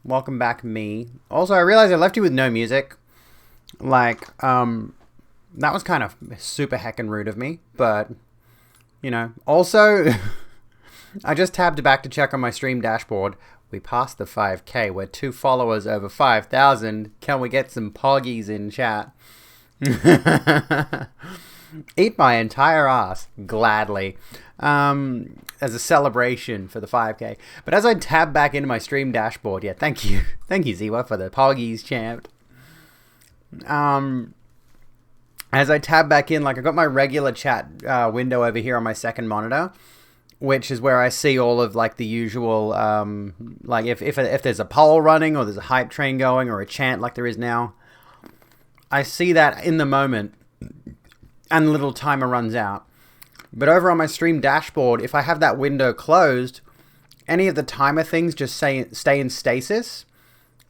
Welcome back, me. Also, I realized I left you with no music. Like, that was kind of super heckin' rude of me, but, you know. Also, I just tabbed back to check on my stream dashboard. We passed the 5K. We're 2 followers over 5,000. Can we get some poggies in chat? Eat my entire ass, gladly, as a celebration for the 5K. But as I tab back into my stream dashboard, yeah, thank you, Ziwa, for the poggies chant. As I tab back in, like, I got my regular chat window over here on my second monitor, which is where I see all of, like, the usual, like, if there's a poll running or there's a hype train going or a chant like there is now, I see that in the moment, and the little timer runs out. But over on my stream dashboard, if I have that window closed, any of the timer things just stay in stasis.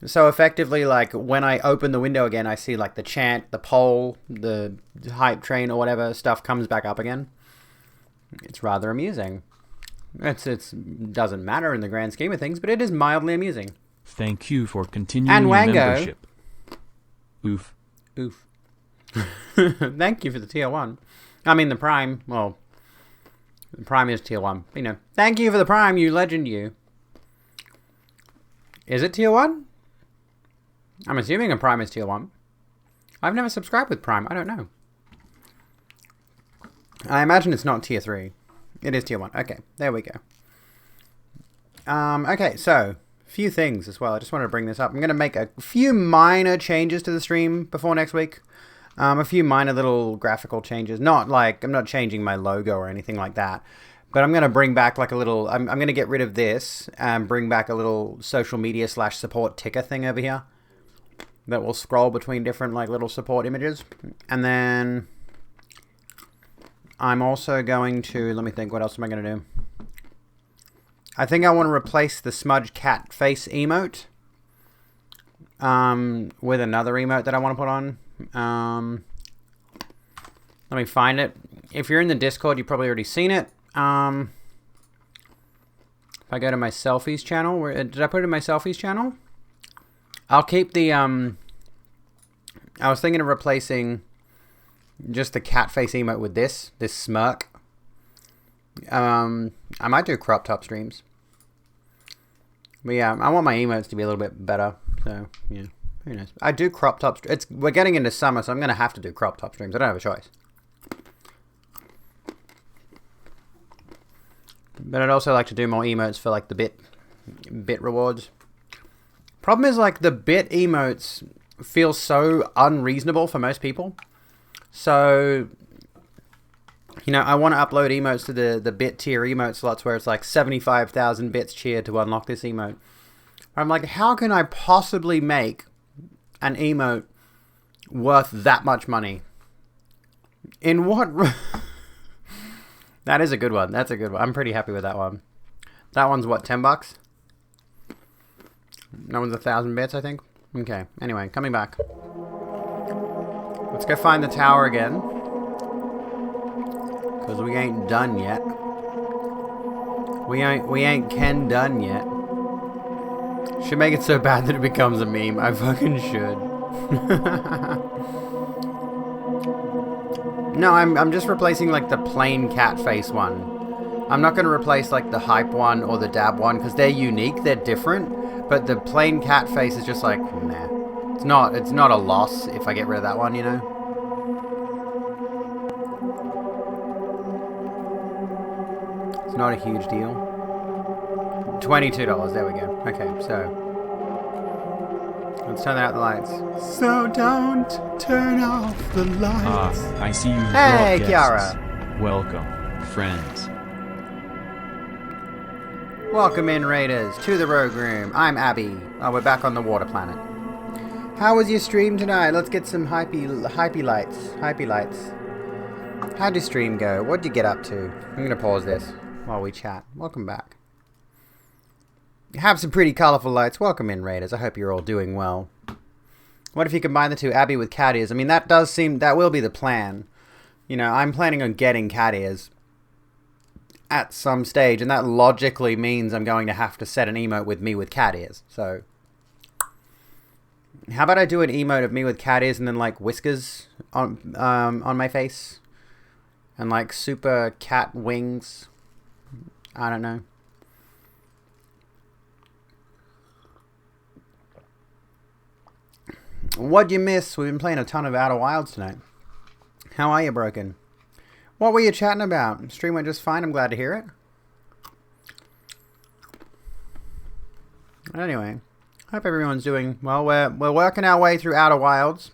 So effectively, like, when I open the window again, I see, like, the chant, the poll, the hype train or whatever stuff comes back up again. It's rather amusing. It doesn't matter in the grand scheme of things, but it is mildly amusing. Thank you for continuing And your Wango. membership. Oof. Oof. Thank you for the tier 1. I mean, the Prime. Well, the Prime is tier 1. But, you know, thank you for the Prime, you legend, you. Is it tier 1? I'm assuming a Prime is tier 1. I've never subscribed with Prime. I don't know. I imagine it's not tier 3. It is tier 1. Okay, there we go. Okay, so, few things as well. I just wanted to bring this up. I'm going to make a few minor changes to the stream before next week. A few minor little graphical changes. Not like, I'm not changing my logo or anything like that. But I'm going to bring back like a little, I'm going to get rid of this and bring back a little social media / support ticker thing over here. That will scroll between different like little support images. And then I'm also going to, let me think, what else am I going to do? I think I want to replace the smudge cat face emote with another emote that I want to put on. Let me find it. If you're in the Discord, you've probably already seen it. If I go to my selfies channel, did I put it in my selfies channel? I'll keep the, I was thinking of replacing just the cat face emote with this smirk. I might do crop top streams. But yeah, I want my emotes to be a little bit better. So, yeah, who knows. I do crop top we're getting into summer, so I'm going to have to do crop top streams. I don't have a choice. But I'd also like to do more emotes for like the bit rewards. Problem is, like, the bit emotes feel so unreasonable for most people. So, you know, I want to upload emotes to the bit tier emote slots where it's like 75,000 bits cheer to unlock this emote. I'm like, how can I possibly make an emote worth that much money? In what... That is a good one. That's a good one. I'm pretty happy with that one. That one's what, $10? That one's 1,000 bits, I think. Okay. Anyway, coming back. Let's go find the tower again. Because we ain't done yet. We ain't Ken done yet. Should make it so bad that it becomes a meme. I fucking should. No, I'm just replacing like the plain cat face one. I'm not going to replace like the hype one or the dab one because they're unique, they're different. But the plain cat face is just like, nah. It's not a loss if I get rid of that one, you know? It's not a huge deal. $22, there we go. Okay, so let's turn out the lights. So don't turn off the lights. I see you. Hey, brought Kiara. guests. Welcome, friends. Welcome in, Raiders, to the Rogue Room. I'm Abby. Oh, we're back on the water planet. How was your stream tonight? Let's get some hypey lights. Hypey lights. How'd your stream go? What'd you get up to? I'm going to pause this while we chat. Welcome back. You have some pretty colourful lights. Welcome in, Raiders. I hope you're all doing well. What if you combine the two, Abby with cat ears? I mean, that will be the plan. You know, I'm planning on getting cat ears. at some stage, and that logically means I'm going to have to set an emote with me with cat ears. So how about I do an emote of me with cat ears and then like whiskers on my face and like super cat wings? I don't know. What'd you miss? We've been playing a ton of Outer Wilds tonight. How are you, Broken? What were you chatting about? Stream went just fine. I'm glad to hear it. Anyway, hope everyone's doing well. We're working our way through Outer Wilds.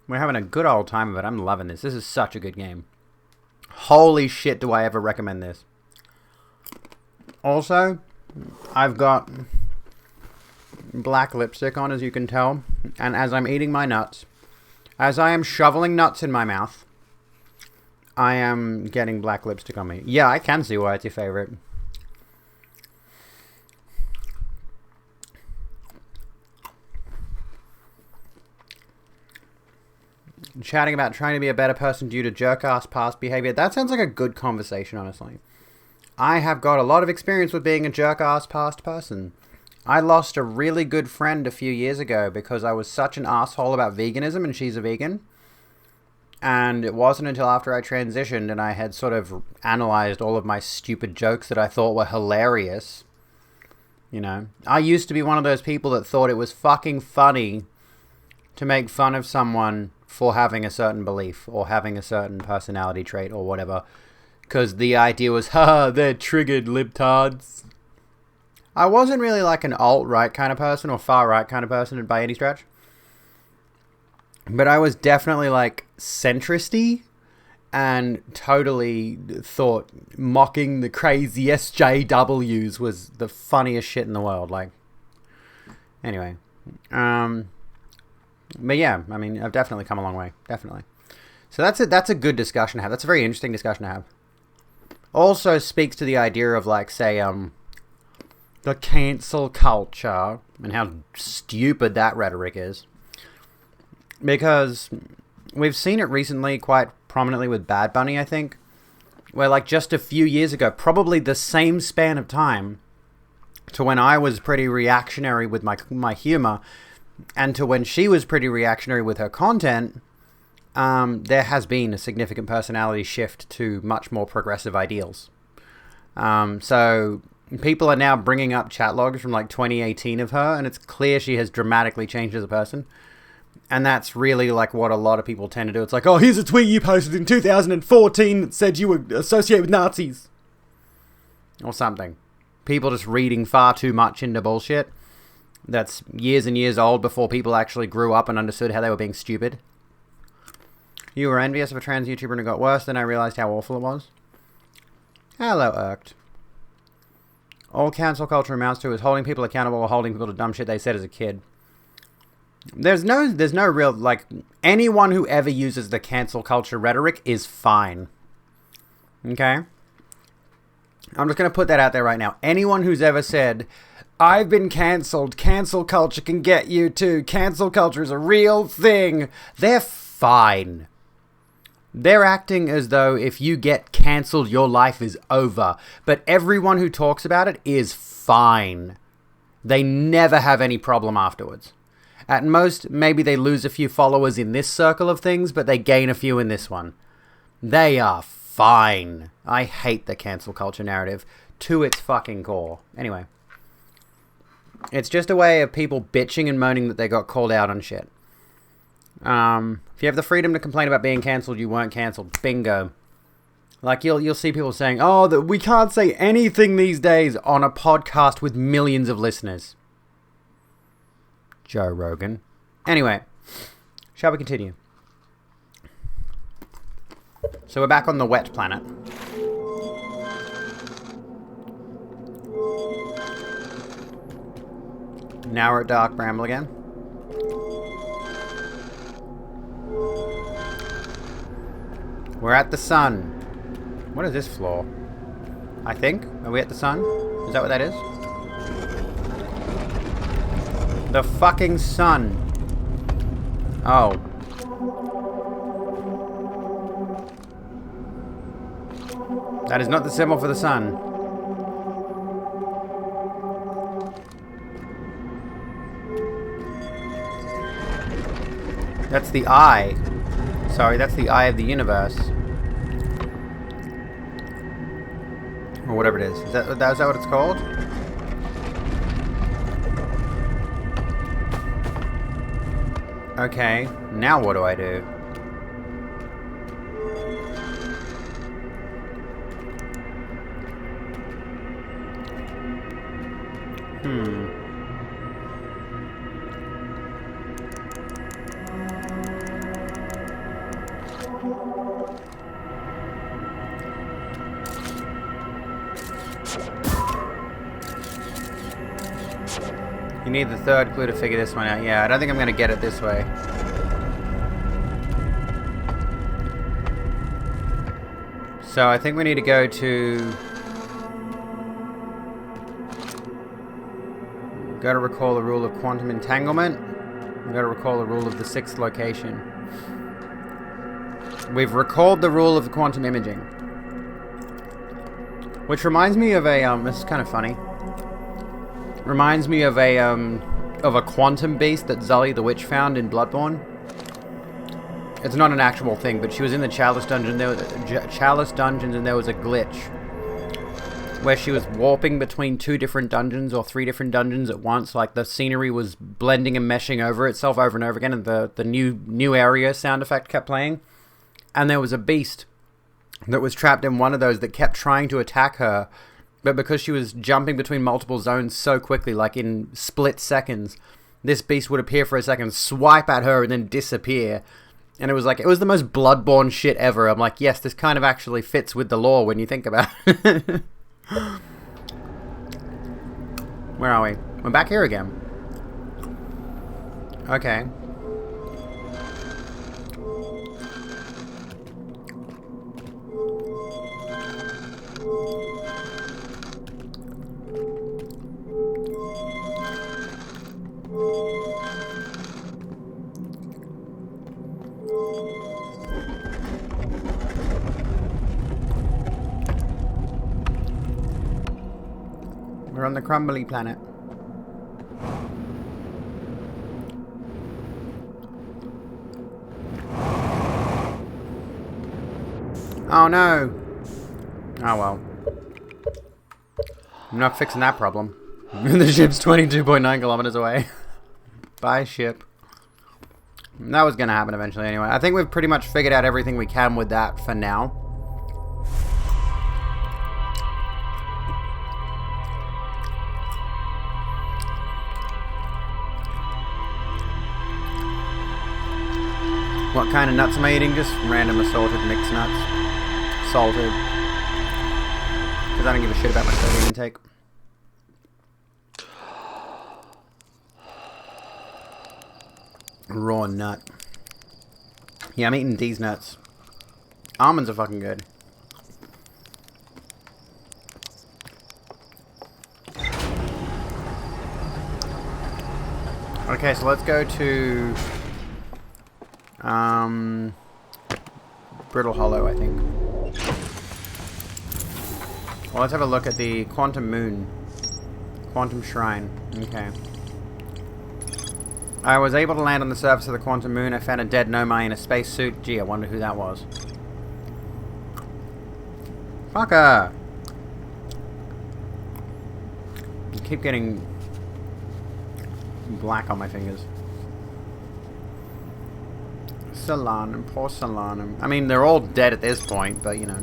We're having a good old time of it. I'm loving this. This is such a good game. Holy shit, do I ever recommend this. Also, I've got black lipstick on, as you can tell. And as I'm eating my nuts, as I am shoveling nuts in my mouth, I am getting black lipstick on me. Yeah, I can see why it's your favorite. Chatting about trying to be a better person due to jerk-ass past behavior. That sounds like a good conversation, honestly. I have got a lot of experience with being a jerk-ass past person. I lost a really good friend a few years ago because I was such an asshole about veganism, and she's a vegan. And it wasn't until after I transitioned and I had sort of analyzed all of my stupid jokes that I thought were hilarious. You know, I used to be one of those people that thought it was fucking funny to make fun of someone for having a certain belief or having a certain personality trait or whatever. Because the idea was, haha, they're triggered libtards. I wasn't really like an alt-right kind of person or far-right kind of person by any stretch. But I was definitely like centrist-y and totally thought mocking the crazy SJWs was the funniest shit in the world. Like, anyway. But yeah, I mean, I've definitely come a long way. Definitely. So that's a good discussion to have. That's a very interesting discussion to have. Also speaks to the idea of like, say, the cancel culture and how stupid that rhetoric is. Because we've seen it recently quite prominently with Bad Bunny, I think. Where like just a few years ago, probably the same span of time to when I was pretty reactionary with my humor and to when she was pretty reactionary with her content, there has been a significant personality shift to much more progressive ideals. So people are now bringing up chat logs from like 2018 of her, and it's clear she has dramatically changed as a person. And that's really like what a lot of people tend to do. It's like, oh, here's a tweet you posted in 2014 that said you were associated with Nazis. Or something. People just reading far too much into bullshit that's years and years old before people actually grew up and understood how they were being stupid. You were envious of a trans YouTuber and it got worse, then I realized how awful it was. Hello, Irked. All cancel culture amounts to is holding people accountable or holding people to dumb shit they said as a kid. There's no real, like, anyone who ever uses the cancel culture rhetoric is fine. Okay? I'm just going to put that out there right now. Anyone who's ever said, I've been cancelled, cancel culture can get you too, cancel culture is a real thing, they're fine. They're acting as though if you get cancelled, your life is over. But everyone who talks about it is fine. They never have any problem afterwards. At most, maybe they lose a few followers in this circle of things, but they gain a few in this one. They are fine. I hate the cancel culture narrative to its fucking core. Anyway. It's just a way of people bitching and moaning that they got called out on shit. If you have the freedom to complain about being cancelled, you weren't cancelled. Bingo. Like, you'll see people saying, oh, that we can't say anything these days on a podcast with millions of listeners. Joe Rogan. Anyway, shall we continue? So we're back on the wet planet. Now we're at Dark Bramble again. We're at the sun. What is this floor? I think. Are we at the sun? Is that what that is? The fucking sun. Oh. That is not the symbol for the sun. That's the eye. Sorry, that's the eye of the universe. Or whatever it is. Is that what it's called? Okay, now what do I do? You need the third clue to figure this one out. Yeah, I don't think I'm going to get it this way. So I think we need to go to... Got to recall the rule of quantum entanglement. We've got to recall the rule of the sixth location. We've recalled the rule of quantum imaging. Which reminds me of a, this is kind of funny. Reminds me of a quantum beast that Zully the Witch found in Bloodborne. It's not an actual thing, but she was in the Chalice Dungeon. Chalice Dungeons, and there was a glitch where she was warping between 2 different dungeons or 3 different dungeons at once. Like the scenery was blending and meshing over itself over and over again, and the new area sound effect kept playing. And there was a beast that was trapped in one of those that kept trying to attack her, but because she was jumping between multiple zones so quickly, like in split seconds, this beast would appear for a second, swipe at her, and then disappear. And it was the most Bloodborne shit ever. I'm like, yes, this kind of actually fits with the lore when you think about it. Where are we? We're back here again. Okay. We're on the crumbly planet. Oh no! Oh well. I'm not fixing that problem. The ship's 22.9 kilometers away. Bye, ship. That was gonna happen eventually anyway. I think we've pretty much figured out everything we can with that for now. What kind of nuts am I eating? Just random assorted mixed nuts. Salted. Because I don't give a shit about my sodium intake. Raw nut. Yeah, I'm eating these nuts. Almonds are fucking good. Okay, so let's go to... Brittle Hollow, I think. Well, let's have a look at the Quantum Moon. Quantum Shrine. Okay. I was able to land on the surface of the Quantum Moon. I found a dead Nomai in a spacesuit. Gee, I wonder who that was. Fucker! I keep getting black on my fingers. Solanum, poor Solanum. I mean, they're all dead at this point, but you know.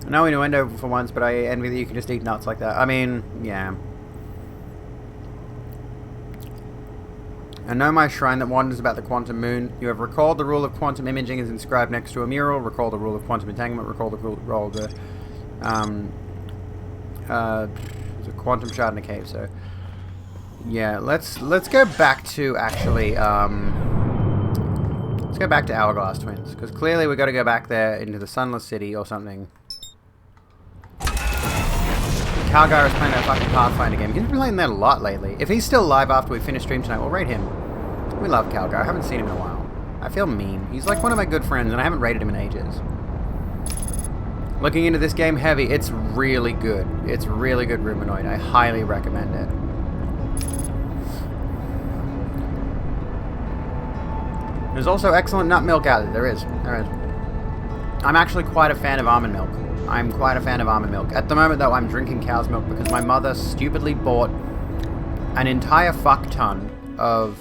No innuendo for once, but I envy that you can just eat nuts like that. I mean, yeah. I know my shrine that wanders about the quantum moon. You have recalled the rule of quantum imaging is inscribed next to a mural. Recall the rule of quantum entanglement. Recall the rule of the there's a quantum shard in a cave. So yeah, let's go back to actually let's go back to Hourglass Twins, because clearly we've got to go back there into the Sunless City or something. Calgar is playing that fucking Pathfinder game. He's been playing that a lot lately. If he's still alive after we finish stream tonight, we'll raid him. We love Calgar. I haven't seen him in a while. I feel mean. He's like one of my good friends, and I haven't raided him in ages. Looking into this game heavy, it's really good. It's really good Ruminoid. I highly recommend it. There's also excellent nut milk out there. There is. I'm actually quite a fan of almond milk. I'm quite a fan of almond milk. At the moment, though, I'm drinking cow's milk because my mother stupidly bought an entire fuck ton of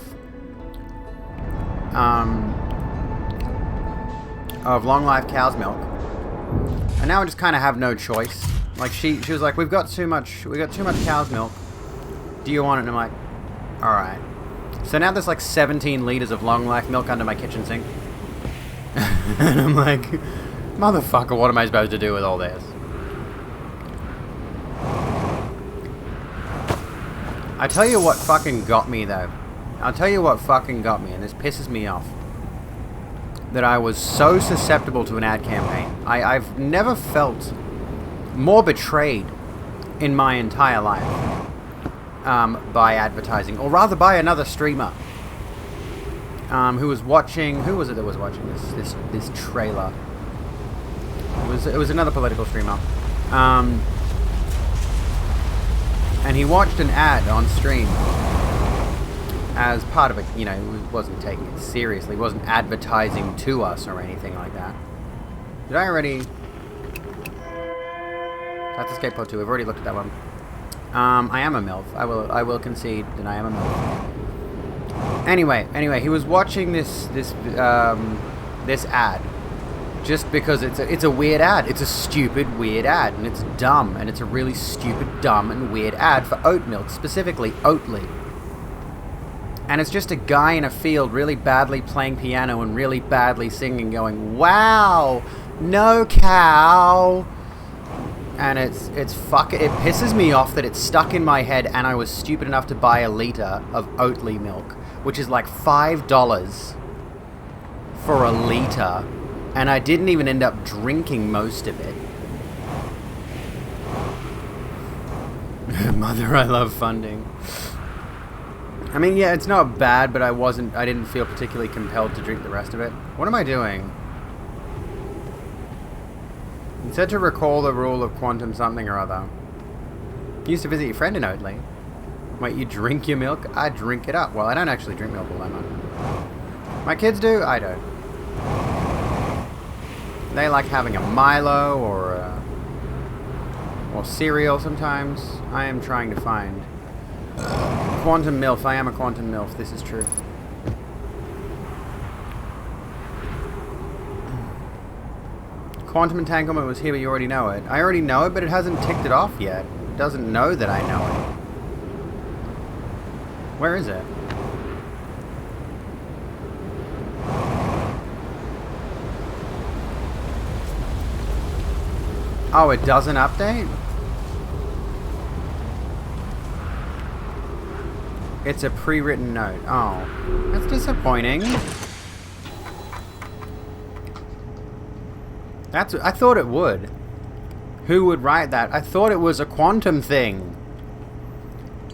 long life cow's milk, and now I just kind of have no choice. Like she was like, we got too much cow's milk. Do you want it? And I'm like, all right. So now there's like 17 liters of long life milk under my kitchen sink, and I'm like, motherfucker, what am I supposed to do with all this? I tell you what fucking got me though. I'll tell you what fucking got me, and this pisses me off. That I was so susceptible to an ad campaign. I've never felt more betrayed in my entire life by advertising, or rather by another streamer who was watching. Who was it that was watching this trailer? It was another political streamer, and he watched an ad on stream. As part of it, you know, he wasn't taking it seriously. He wasn't advertising to us or anything like that. Did I already... That's Escape Pod 2. We've already looked at that one. I am a MILF. I will concede that I am a MILF. Anyway, he was watching this ad just because it's a weird ad. It's a stupid, weird ad, and it's dumb, and it's a really stupid, dumb, and weird ad for oat milk, specifically Oatly. And it's just a guy in a field really badly playing piano and really badly singing going, wow, no cow. And it pisses me off that it's stuck in my head, and I was stupid enough to buy a liter of Oatly milk, which is like $5 for a liter, and I didn't even end up drinking most of it. Mother, I love funding. I mean, yeah, it's not bad, but I didn't feel particularly compelled to drink the rest of it. What am I doing? It said to recall the rule of quantum something or other. You used to visit your friend in Oatly. Wait, you drink your milk? I drink it up. Well, I don't actually drink milk all that much. My kids do? I don't. They like having a Milo or cereal sometimes. I am trying to find... Quantum MILF. I am a quantum MILF. This is true. Quantum entanglement was here, but you already know it. I already know it, but it hasn't ticked it off yet. It doesn't know that I know it. Where is it? Oh, it doesn't update? It's a pre-written note. Oh, that's disappointing. I thought it would. Who would write that? I thought it was a quantum thing.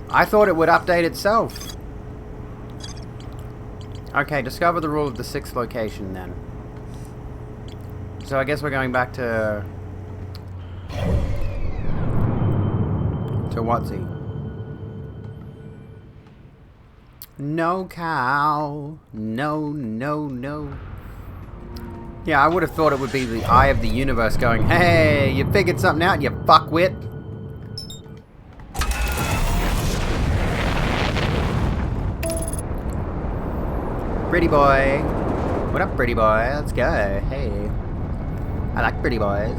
I thought it would update itself. Okay, discover the rule of the 6th location then. So I guess we're going back to Watsy. No cow. No, no, no. Yeah, I would have thought it would be the eye of the universe going, hey, you figured something out, you fuckwit. Pretty boy. What up, pretty boy? Let's go. Hey. I like pretty boys.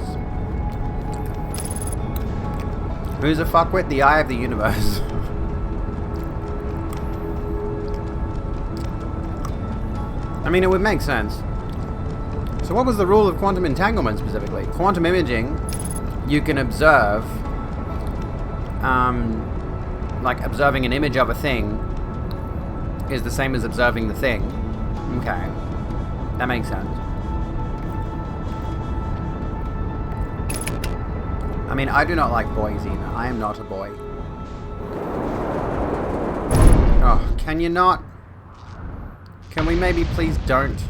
Who's a fuckwit? The eye of the universe. I mean, it would make sense. So what was the rule of quantum entanglement specifically? Quantum imaging, you can observe, like observing an image of a thing is the same as observing the thing. Okay. That makes sense. I mean, I do not like boys either. I am not a boy. Oh, can you not? Can we maybe please don't?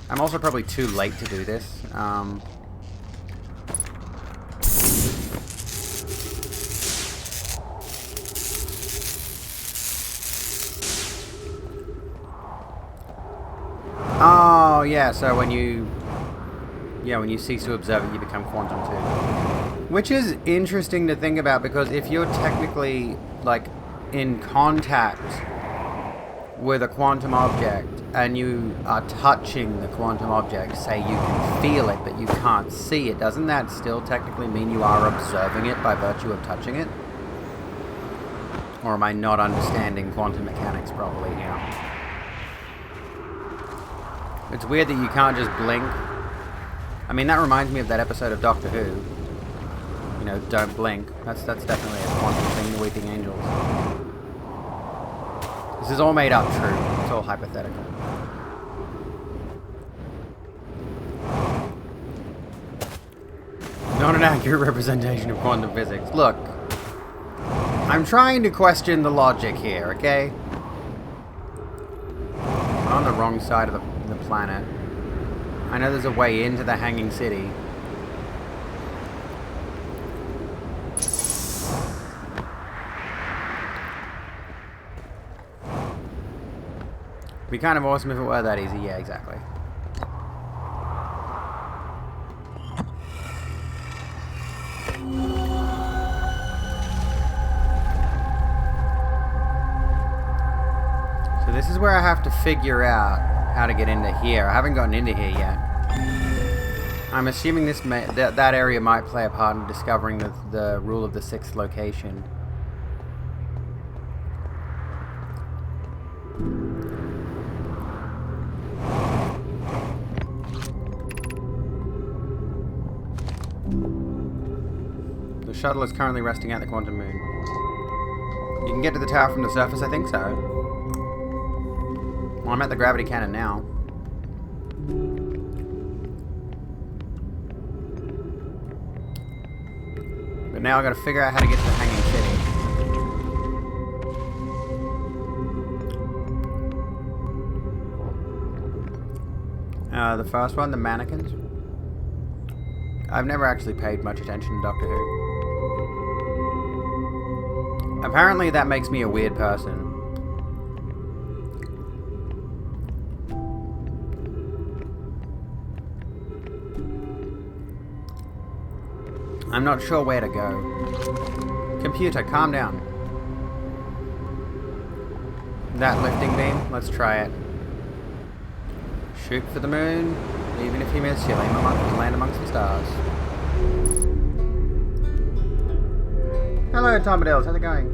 I'm also probably too late to do this. Oh, yeah, so when you cease to observe it, you become quantum too. Which is interesting to think about, because if you're technically, like, in contact with a quantum object, and you are touching the quantum object, say you can feel it, but you can't see it, doesn't that still technically mean you are observing it by virtue of touching it? Or am I not understanding quantum mechanics properly here? It's weird that you can't just blink. I mean, that reminds me of that episode of Doctor Who. You know, don't blink. That's definitely a quantum thing, the Weeping Angels. This is all made up true. It's all hypothetical. Not an accurate representation of quantum physics. Look, I'm trying to question the logic here, okay? I'm on the wrong side of the planet. I know there's a way into the Hanging City. It'd be kind of awesome if it were that easy. Yeah, exactly. So this is where I have to figure out how to get into here. I haven't gotten into here yet. I'm assuming that area might play a part in discovering the rule of the sixth location. The shuttle is currently resting at the quantum moon. You can get to the tower from the surface, I think so. Well, I'm at the gravity cannon now. But now I gotta figure out how to get to the Hanging City. The first one, the mannequins. I've never actually paid much attention to Doctor Who. Apparently that makes me a weird person. I'm not sure where to go. Computer, calm down. That lifting beam, let's try it. Shoot for the moon. Even if you miss, you'll land amongst the stars. Hello, Tomadills. How's it going?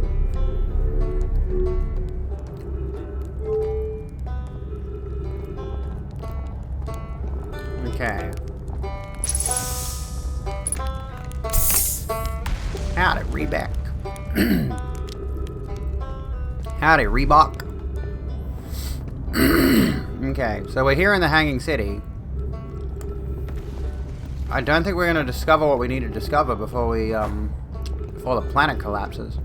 Okay. Howdy, Reebok. Howdy, Reebok. Okay, so we're here in the Hanging City. I don't think we're going to discover what we need to discover before we, before the planet collapses.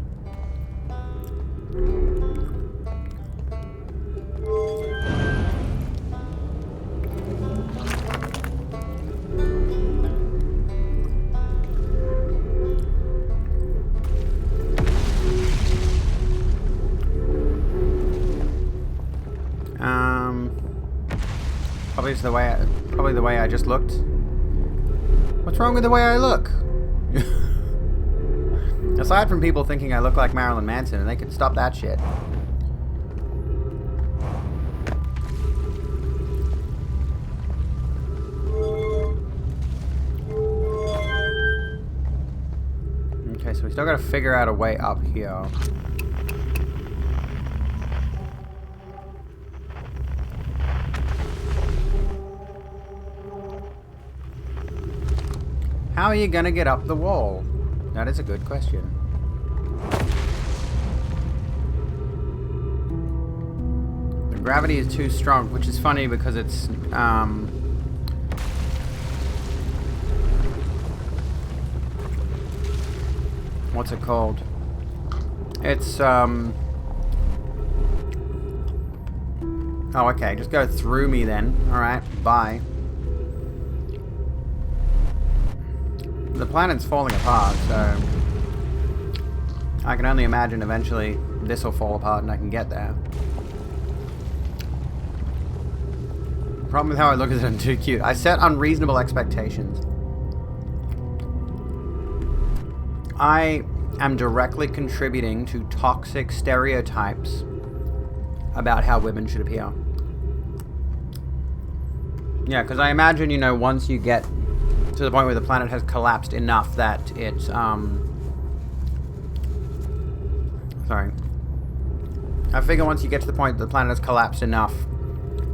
Probably the way I just looked. What's wrong with the way I look? Aside from people thinking I look like Marilyn Manson, and they could stop that shit. Okay, so we still gotta figure out a way up here. How are you gonna get up the wall? That is a good question. The gravity is too strong, which is funny because it's, what's it called? It's, oh, okay, just go through me then. Alright, bye. The planet's falling apart, so I can only imagine eventually this will fall apart and I can get there. The problem with how I look is that I'm too cute. I set unreasonable expectations. I am directly contributing to toxic stereotypes about how women should appear. Yeah, because I imagine, you know, once you get to the point where the planet has collapsed enough that it's, sorry. I figure once you get to the point that the planet has collapsed enough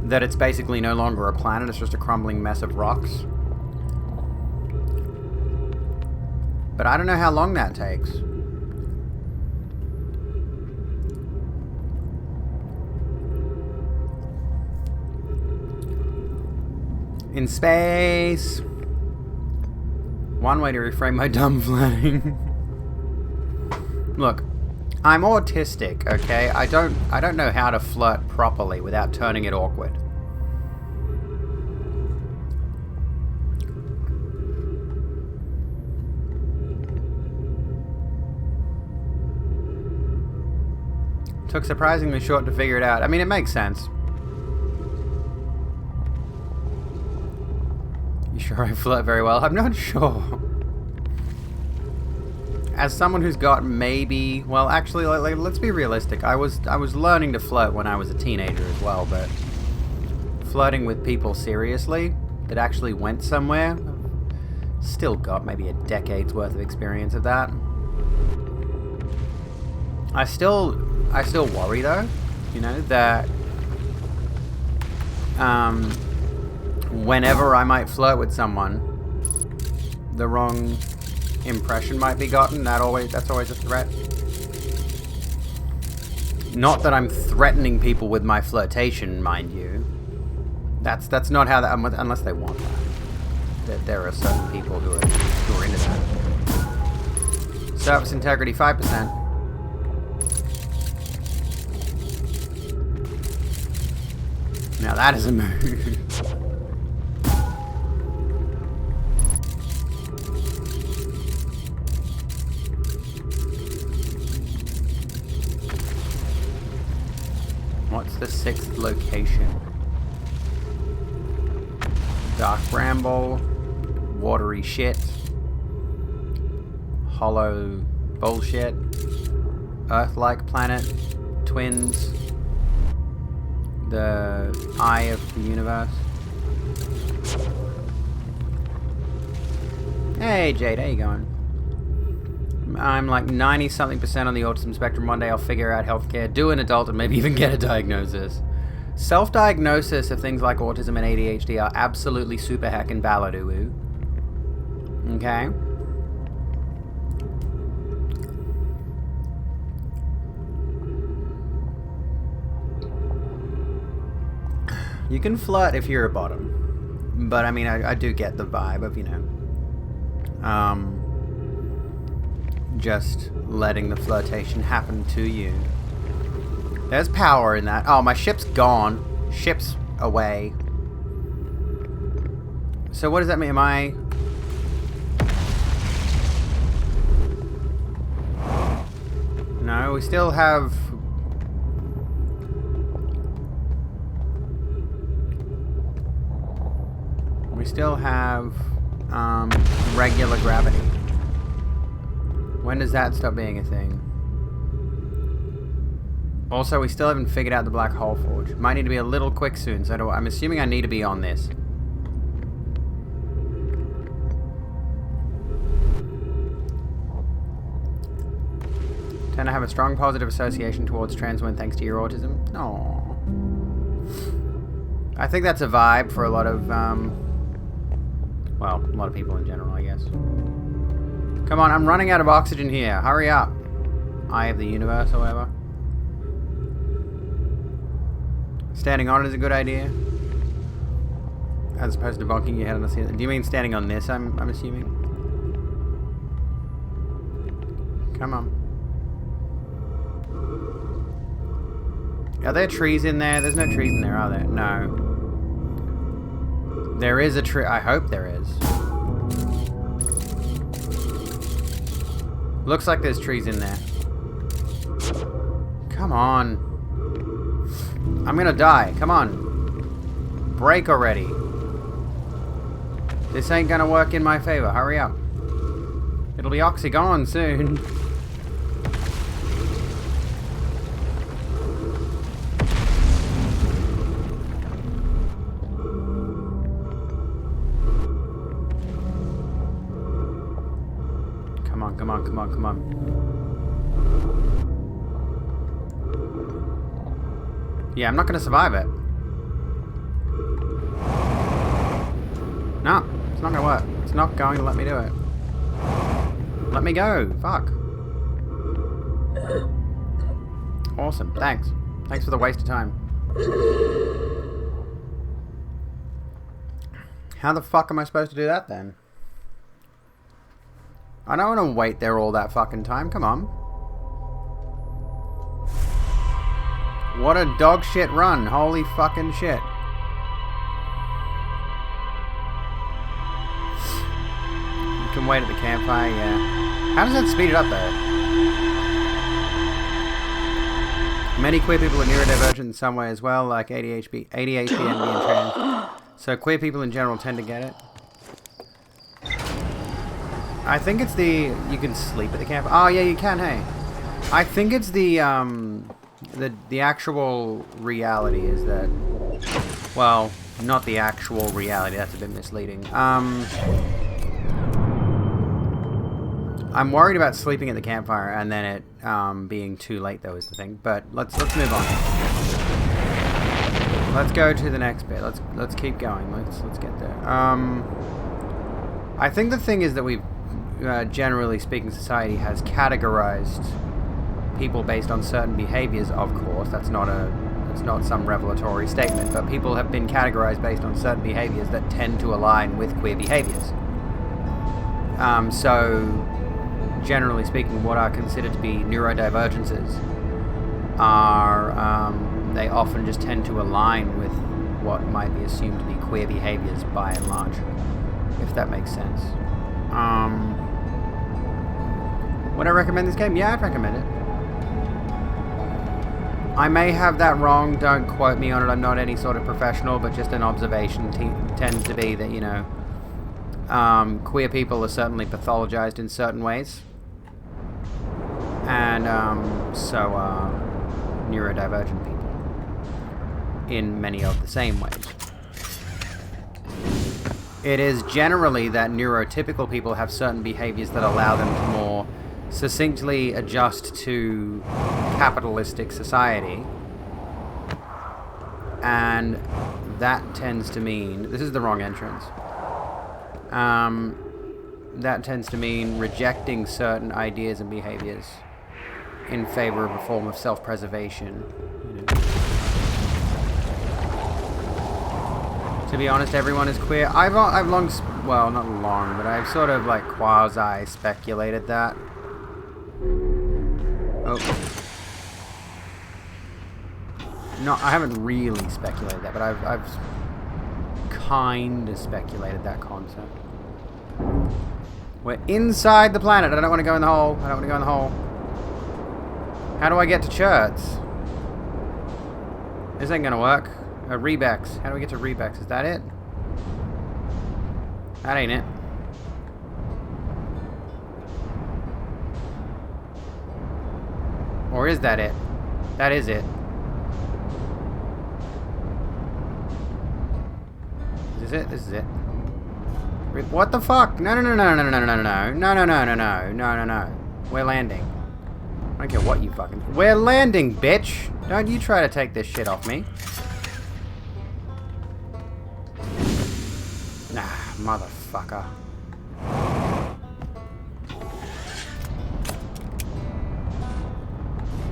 that it's basically no longer a planet, it's just a crumbling mess of rocks. But I don't know how long that takes. In space. One way to reframe my dumb flirting. Look, I'm autistic, okay? I don't know how to flirt properly without turning it awkward. Took surprisingly short to figure it out. I mean, it makes sense. You sure I flirt very well? I'm not sure. As someone who's got maybe... Well, actually, like, let's be realistic. I was learning to flirt when I was a teenager as well, but... Flirting with people seriously, that actually went somewhere... Still got maybe a decade's worth of experience of that. I still worry, though, you know, that... Whenever I might flirt with someone, the wrong impression might be gotten. That's always a threat. Not that I'm threatening people with my flirtation, mind you. That's not how that, unless they want that. There are certain people who are into that. Surface integrity 5%. Now that is a move. What's the 6th location? Dark bramble, watery shit, hollow bullshit, Earth-like planet, twins, the eye of the universe. Hey Jade, how you going? I'm like 90-something% on the autism spectrum. One day I'll figure out healthcare, do an adult, and maybe even get a diagnosis. Self-diagnosis of things like autism and ADHD are absolutely super heckin' balladoo. Okay? You can flirt if you're a bottom. But I mean, I do get the vibe of, you know, just letting the flirtation happen to you. There's power in that. Oh, my ship's gone. Ship's away. So what does that mean? Am I... No, we still have... We still have regular gravity. When does that stop being a thing? Also, we still haven't figured out the black hole forge. Might need to be a little quick soon, so I'm assuming I need to be on this. Tend to have a strong positive association towards trans women thanks to your autism. Aww. I think that's a vibe for a lot of, well, a lot of people in general, I guess. Come on, I'm running out of oxygen here. Hurry up. Eye of the universe or whatever. Standing on it is a good idea. As opposed to bonking your head on the ceiling. Do you mean standing on this, I'm assuming? Come on. Are there trees in there? There's no trees in there, are there? No. There is a tree. I hope there is. Looks like there's trees in there. Come on. I'm gonna die. Come on. Break already. This ain't gonna work in my favor. Hurry up. It'll be Oxygon soon. Come on, come on, come on, come on. Yeah, I'm not gonna survive it. No, it's not gonna work. It's not going to let me do it. Let me go. Fuck. Awesome. Thanks. Thanks for the waste of time. How the fuck am I supposed to do that then? I don't want to wait there all that fucking time. Come on. What a dog shit run. Holy fucking shit. You can wait at the campfire, yeah. How does that speed it up though? Many queer people are neurodivergent in some way as well, like ADHD, envy, and trans. So queer people in general tend to get it. I think it's the... You can sleep at the camp. Oh, yeah, you can, hey. I think it's the actual reality is that... Well, not the actual reality. That's a bit misleading. I'm worried about sleeping at the campfire and then it being too late, though, is the thing. But let's move on. Let's go to the next bit. Let's keep going. Let's get there. I think the thing is that we've... generally speaking, society has categorized people based on certain behaviors. Of course, it's not some revelatory statement, but people have been categorized based on certain behaviors that tend to align with queer behaviors. So, generally speaking, what are considered to be neurodivergences are they often just tend to align with what might be assumed to be queer behaviors by and large, if that makes sense. Would I recommend this game? Yeah, I'd recommend it. I may have that wrong, don't quote me on it, I'm not any sort of professional, but just an observation tends to be that, you know, queer people are certainly pathologized in certain ways. And so are neurodivergent people in many of the same ways. It is generally that neurotypical people have certain behaviors that allow them to more succinctly adjust to capitalistic society. And that tends to mean... This is the wrong entrance. That tends to mean rejecting certain ideas and behaviors in favor of a form of self-preservation. You know. To be honest, everyone is queer. I've long, well, not long, but I've sort of like quasi-speculated that. Oh. No, I haven't really speculated that, but I've kind of speculated that concept. We're inside the planet. I don't want to go in the hole. I don't want to go in the hole. How do I get to Cherts? This ain't gonna work. Rebex. How do we get to Rebex? Is that it? That ain't it. Or is that it? That is it. Is this it? This is it. What the fuck? No, no, no, no, no, no, no, no, no, no, no, no, no, no, no, no, no. We're landing. I don't care what you fucking... We're landing, bitch! Don't you try to take this shit off me. Nah, motherfucker.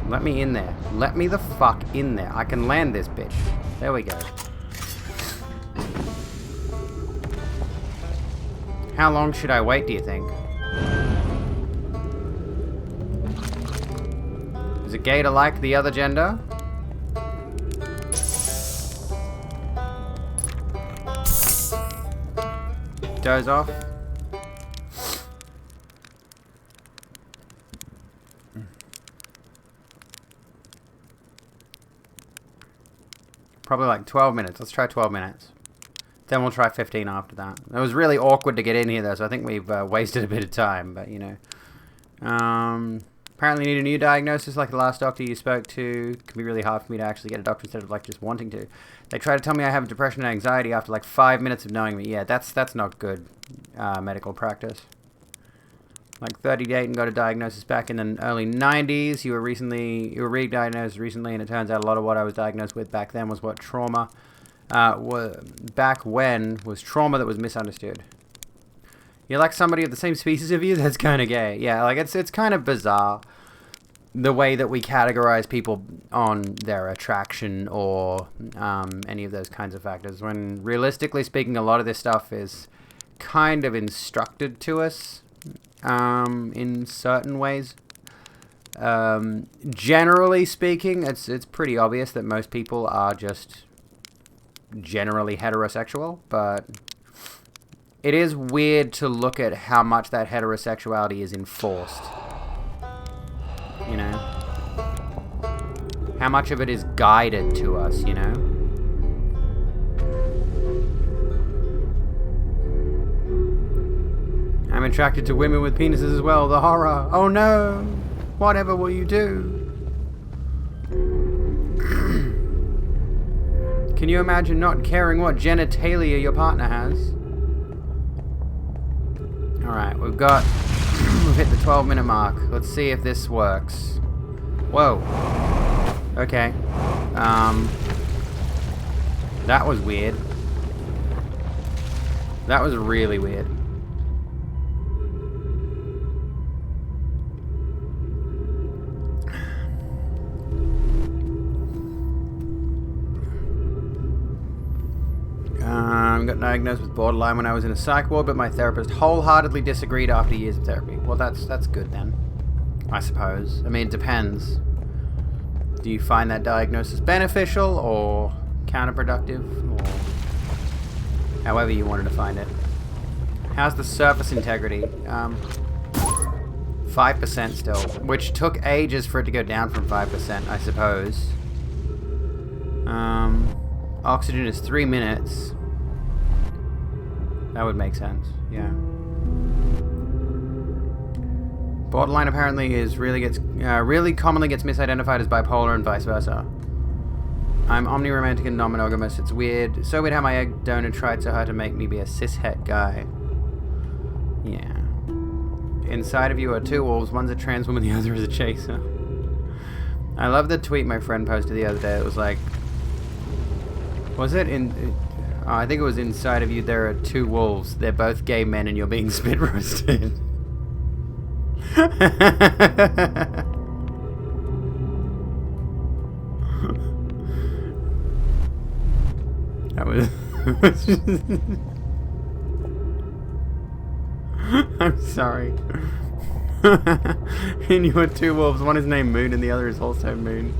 Let me in there. Let me the fuck in there. I can land this bitch. There we go. How long should I wait, do you think? Is it gay to like the other gender? Doze off. Probably like 12 minutes. Let's try 12 minutes. Then we'll try 15 after that. It was really awkward to get in here, though, so I think we've wasted a bit of time, but, you know. Apparently need a new diagnosis like the last doctor you spoke to. It can be really hard for me to actually get a doctor instead of, like, just wanting to. They try to tell me I have depression and anxiety after, like, 5 minutes of knowing me. Yeah, that's not good medical practice. Like 38 and got a diagnosis back in the early 90s. You were re-diagnosed recently, and it turns out a lot of what I was diagnosed with back then was what trauma back when was trauma that was misunderstood. You're like somebody of the same species of you? That's kind of gay. Yeah, like it's kind of bizarre the way that we categorize people on their attraction or any of those kinds of factors, when realistically speaking, a lot of this stuff is kind of instructed to us in certain ways. Generally speaking, it's pretty obvious that most people are just generally heterosexual, but it is weird to look at how much that heterosexuality is enforced. You know? How much of it is guided to us, you know? I'm attracted to women with penises as well. The horror. Oh no! Whatever will you do? Can you imagine not caring what genitalia your partner has? Alright, we've hit the 12-minute mark. Let's see if this works. Whoa. Okay. That was weird. That was really weird. Got diagnosed with borderline when I was in a psych ward, but my therapist wholeheartedly disagreed after years of therapy. Well, that's good then, I suppose. I mean, it depends. Do you find that diagnosis beneficial or counterproductive, or however you wanted to find it? How's the surface integrity? 5% still, which took ages for it to go down from 5%, I suppose. Oxygen is 3 minutes. That would make sense, yeah. Borderline apparently is really commonly gets misidentified as bipolar and vice versa. I'm omniromantic and non-monogamous. It's weird. So weird how my egg donor tried so hard to make me be a cishet guy. Yeah. Inside of you are two wolves. One's a trans woman, the other is a chaser. I love the tweet my friend posted the other day. It was like, was it in... I think it was inside of you there are two wolves. They're both gay men and you're being spit roasted. That was... I'm sorry. And you are two wolves. One is named Moon and the other is also Moon.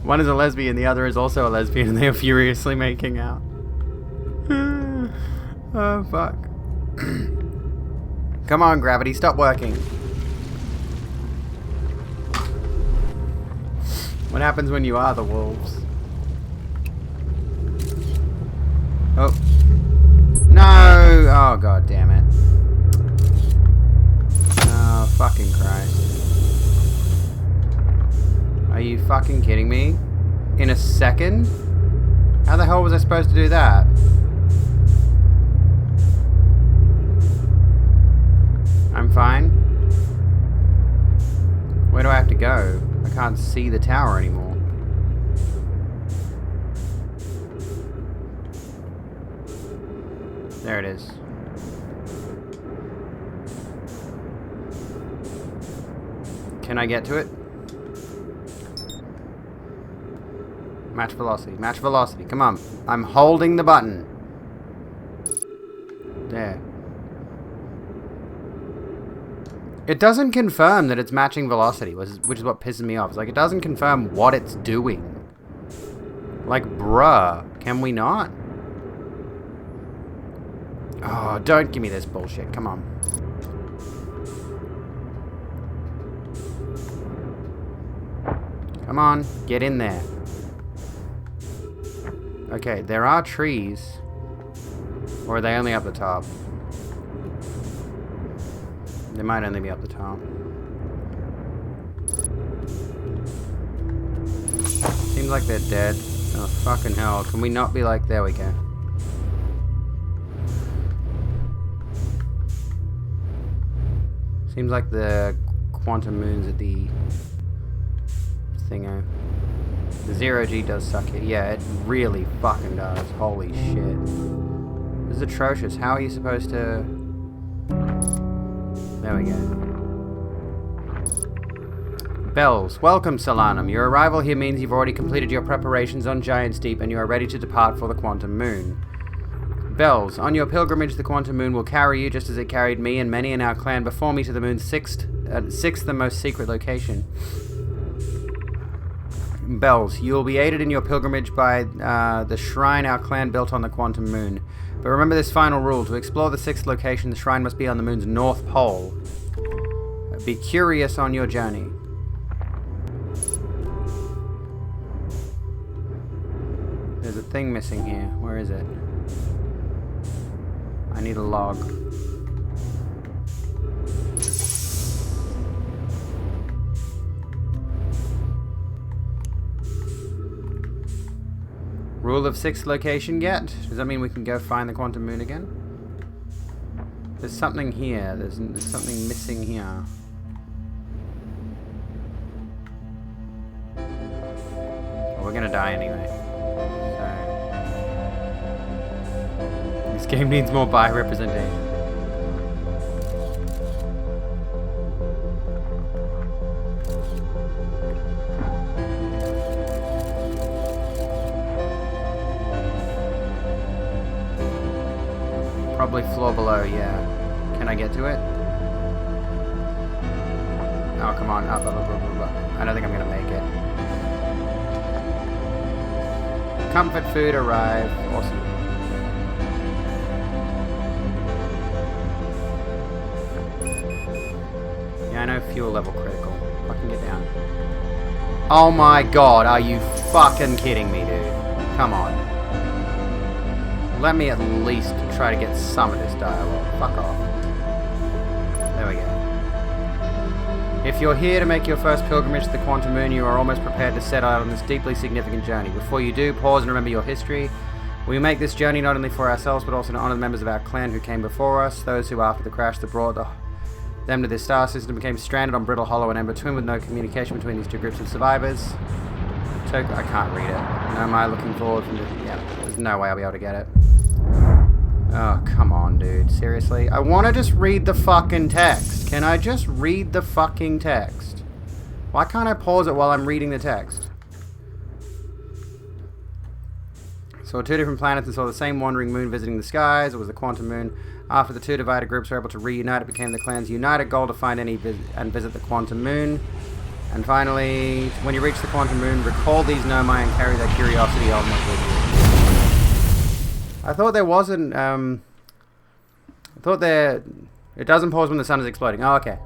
One is a lesbian, the other is also a lesbian, and they are furiously making out. Oh, fuck. Come on, gravity, stop working. What happens when you are the wolves? Oh. No! Oh, god damn it. Oh, fucking Christ. Are you fucking kidding me? In a second? How the hell was I supposed to do that? I'm fine. Where do I have to go? I can't see the tower anymore. There it is. Can I get to it? Match velocity. Match velocity. Come on. I'm holding the button. There. It doesn't confirm that it's matching velocity, which is what pisses me off. It's like, it doesn't confirm what it's doing. Like, bruh. Can we not? Oh, don't give me this bullshit. Come on. Come on. Get in there. Okay, there are trees. Or are they only up the top? They might only be up the top. Seems like they're dead. Oh, fucking hell. Can we not be like... There we go. Seems like the quantum moon's at the... thingo. The 0G does suck it. Yeah, it really fucking does. Holy shit. This is atrocious. How are you supposed to... There we go. Bells. Welcome, Solanum. Your arrival here means you've already completed your preparations on Giant's Deep and you are ready to depart for the Quantum Moon. Bells. On your pilgrimage, the Quantum Moon will carry you just as it carried me and many in our clan before me to the moon's sixth and most secret location. Bells. You will be aided in your pilgrimage by the shrine our clan built on the Quantum Moon. But remember this final rule. To explore the sixth location, the shrine must be on the moon's north pole. Be curious on your journey. There's a thing missing here. Where is it? I need a log. Rule of sixth location yet? Does that mean we can go find the Quantum Moon again? There's something here. There's something missing here. Well, we're gonna die anyway. So this game needs more bi representation. Probably floor below, yeah. Can I get to it? Oh, come on. Up, up, up, up, up. I don't think I'm gonna make it. Comfort food arrive. Awesome. Yeah, I know fuel level critical. Fucking get down. Oh my god, are you fucking kidding me, dude? Come on. Let me at least try to get some of this dialogue. Fuck off. There we go. If you're here to make your first pilgrimage to the Quantum Moon, you are almost prepared to set out on this deeply significant journey. Before you do, pause and remember your history. We make this journey not only for ourselves, but also to honor the members of our clan who came before us, those who, after the crash that brought them to this star system, became stranded on Brittle Hollow and Ember Twin with no communication between these two groups of survivors. I can't read it. No, am I looking forward to this? Yeah, there's no way I'll be able to get it. Oh, come on, dude. Seriously? I want to just read the fucking text. Can I just read the fucking text? Why can't I pause it while I'm reading the text? Saw two different planets and saw the same wandering moon visiting the skies. It was the Quantum Moon. After the two divided groups were able to reunite, it became the clan's united goal to find and visit the Quantum Moon. And finally, when you reach the Quantum Moon, recall these Nomai and carry their curiosity on with you. I thought there wasn't, I thought there... It doesn't pause when the sun is exploding. Oh, okay.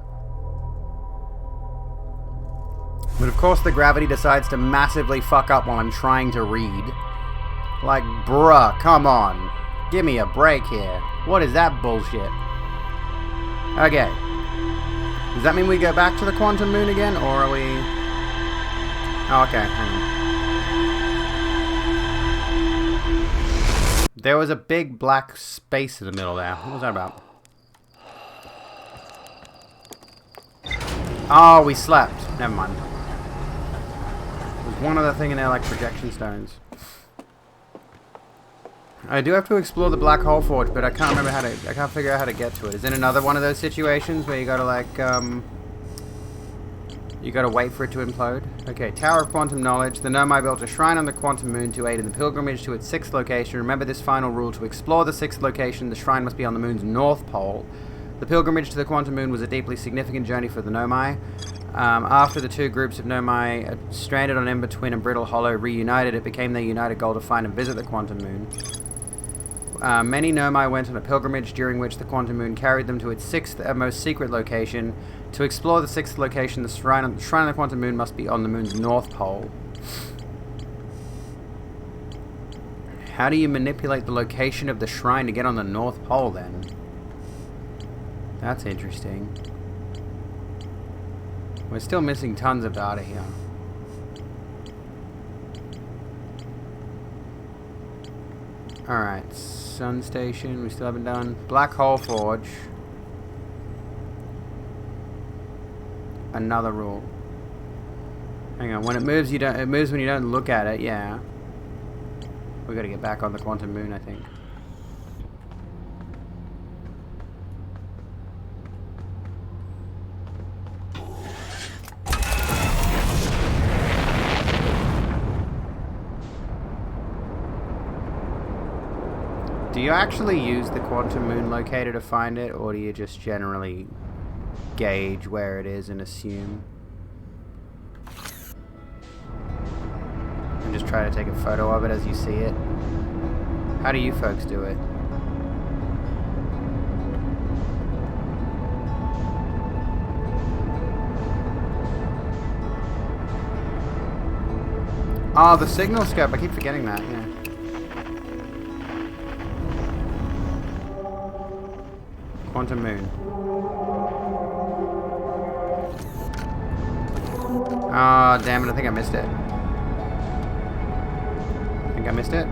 But of course the gravity decides to massively fuck up while I'm trying to read. Like, bruh, come on. Give me a break here. What is that bullshit? Okay. Does that mean we go back to the Quantum Moon again, or are we... Oh, okay, hang on. There was a big black space in the middle there. What was that about? Oh, we slept. Never mind. There's one other thing in there, like projection stones. I do have to explore the Black Hole Forge, but I can't remember how to... I can't figure out how to get to it. Is it another one of those situations where you gotta, like, you gotta wait for it to implode? Okay, Tower of Quantum Knowledge. The Nomai built a shrine on the Quantum Moon to aid in the pilgrimage to its sixth location. Remember this final rule. To explore the sixth location, the shrine must be on the moon's north pole. The pilgrimage to the Quantum Moon was a deeply significant journey for the Nomai. After the two groups of Nomai stranded on Ember Twin and Brittle Hollow reunited, it became their united goal to find and visit the Quantum Moon. Many Nomai went on a pilgrimage during which the Quantum Moon carried them to its sixth and most secret location. To explore the sixth location, the shrine of the Quantum Moon must be on the moon's north pole. How do you manipulate the location of the shrine to get on the North Pole then? That's interesting. We're still missing tons of data here. Alright, Sun Station, we still haven't done. Black Hole Forge. Another rule. Hang on, when it moves you don't, it moves when you don't look at it, yeah. We gotta get back on the quantum moon, I think. Do you actually use the quantum moon locator to find it, or do you just generally gauge where it is and assume? And just try to take a photo of it as you see it? How do you folks do it? Oh, the signal scope. I keep forgetting that, yeah. Quantum moon. Oh, damn it. I think I missed it. I think I missed it.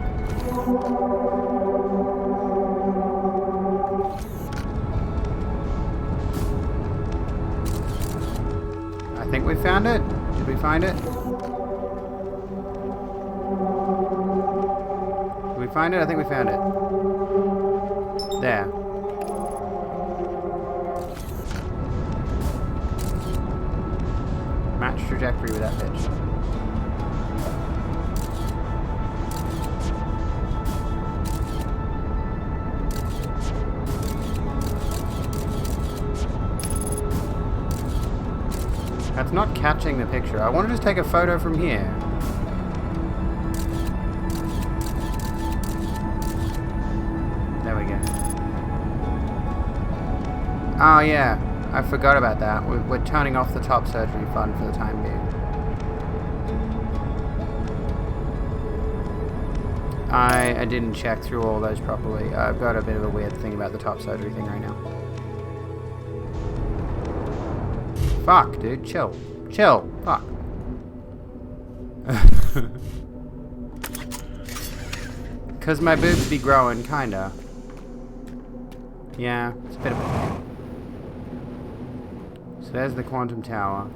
I think we found it. Did we find it? Did we find it? I think we found it. There. Match trajectory with that pitch. That's not catching the picture. I want to just take a photo from here. There we go. Oh yeah. I forgot about that. We're turning off the top surgery fund for the time being. I didn't check through all those properly. I've got a bit of a weird thing about the top surgery thing right now. Fuck, dude. Chill. Chill. Fuck. Because my boobs be growing, kinda. Yeah, it's a bit of a thing. So there's the quantum tower.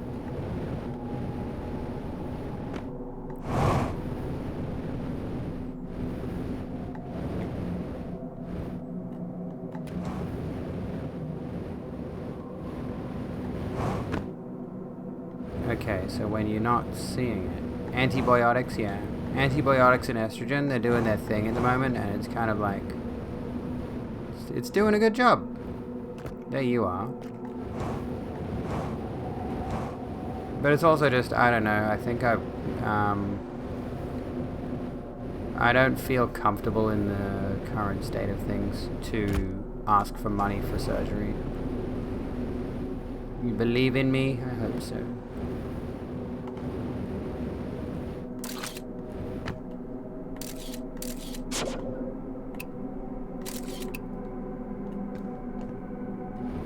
Okay, so when you're not seeing it. Antibiotics, yeah. Antibiotics and estrogen, they're doing their thing at the moment, and it's kind of like... It's doing a good job. There you are. But it's also just, I don't know, I think I don't feel comfortable in the current state of things to ask for money for surgery. You believe in me? I hope so.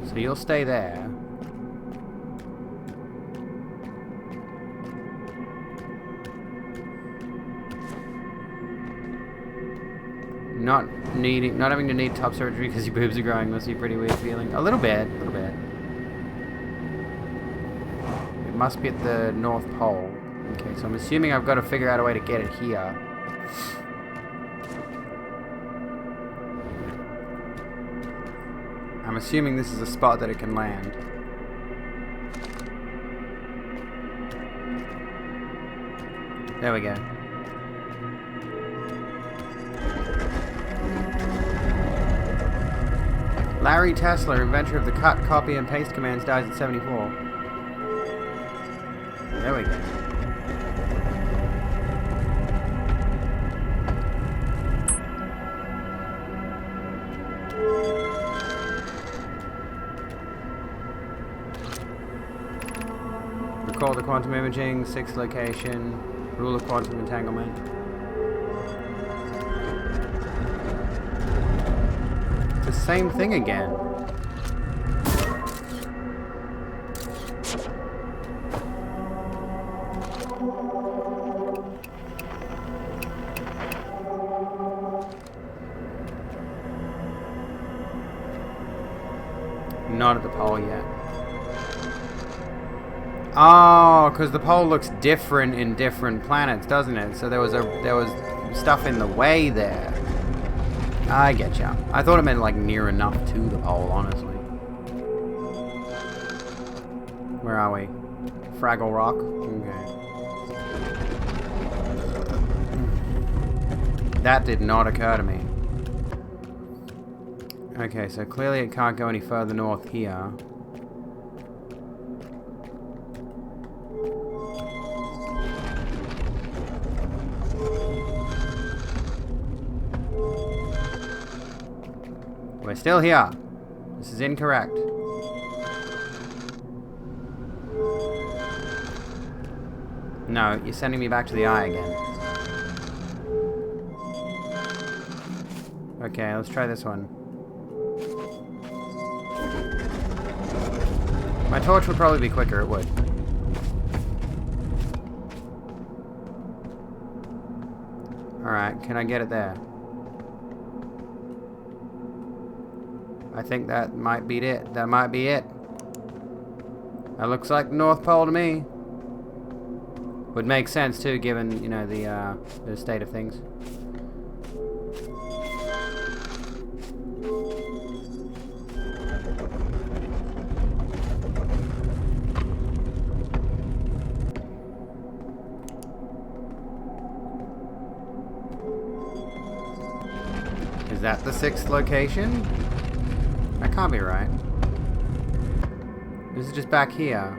So you'll stay there. Not having to need top surgery because your boobs are growing must be a pretty weird feeling. A little bit, a little bit. It must be at the North Pole. Okay, so I'm assuming I've got to figure out a way to get it here. I'm assuming this is a spot that it can land. There we go. Larry Tesler, inventor of the cut, copy, and paste commands, dies at 74. There we go. Recall the quantum imaging, 6th location, rule of quantum entanglement. the same thing again. Not at the pole yet. Oh, because the pole looks different in different planets, doesn't it? So there was stuff in the way there. I get ya. I thought it meant like near enough to the pole, honestly. Where are we? Fraggle Rock? Okay. That did not occur to me. Okay, so clearly it can't go any further north here. We're still here. This is incorrect. No, you're sending me back to the eye again. Okay, let's try this one. My torch would probably be quicker, it would. Alright, can I get it there? I think that might be it. That might be it. That looks like the North Pole to me. Would make sense too, given, you know, the state of things. Is that the 6th location? That can't be right. This is just back here.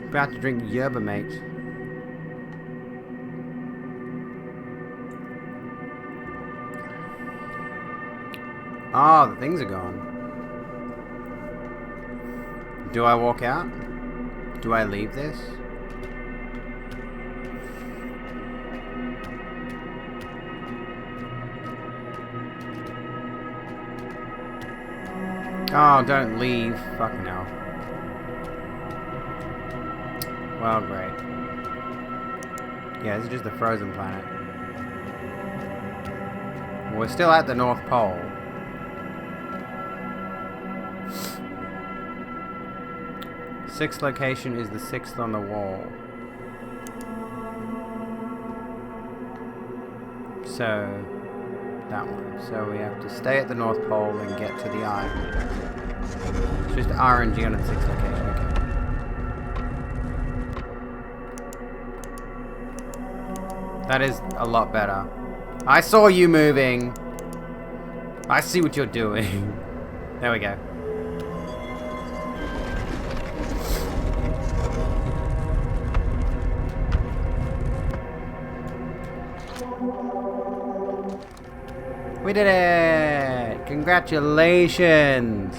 About to drink yerba mate. Ah, the things are gone. Do I walk out? Do I leave this? Oh, don't leave. Fucking hell. Well, great. Yeah, this is just a frozen planet. We're still at the North Pole. Sixth location is the 6th on the wall. So, that one. So we have to stay at the North Pole and get to the eye. It's just RNG on the 6th location, okay. That is a lot better. I saw you moving. I see what you're doing. There we go. We did it! Congratulations!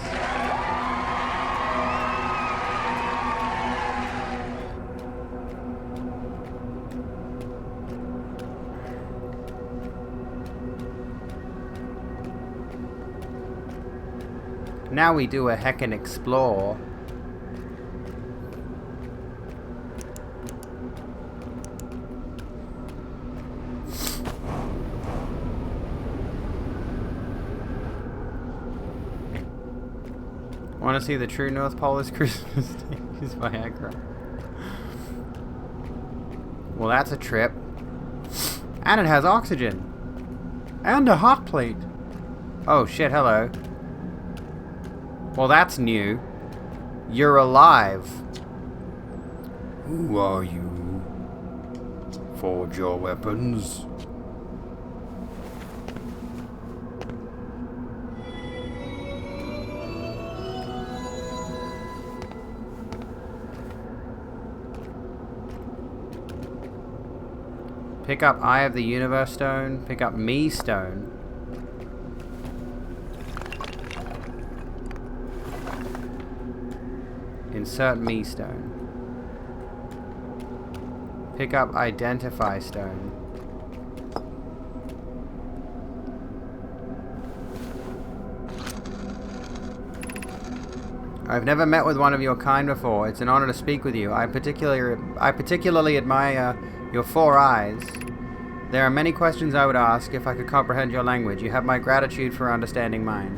Now we do a heckin' explore. Want to see the true North Pole this Christmas? Use Viagra. Well, that's a trip. And it has oxygen. And a hot plate. Oh shit, hello. Well, that's new. You're alive. Who are you? Forge your weapons. Pick up Eye of the Universe Stone. Pick up Me Stone. Insert Me Stone. Pick up identify stone. I've never met with one of your kind before. It's an honor to speak with you. I particularly admire your 4 eyes. There are many questions I would ask if I could comprehend your language. You have my gratitude for understanding mine.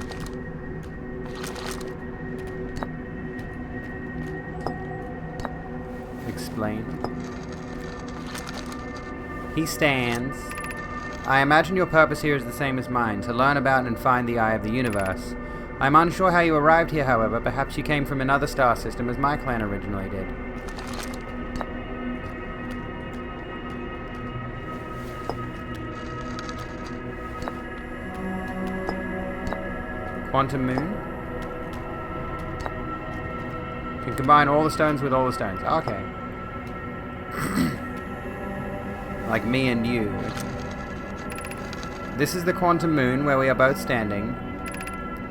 Explain. He stands. I imagine your purpose here is the same as mine, to learn about and find the eye of the universe. I'm unsure how you arrived here, however. Perhaps you came from another star system, as my clan originally did. Quantum moon. Can combine all the stones with all the stones. Okay. Like me and you. This is the quantum moon where we are both standing.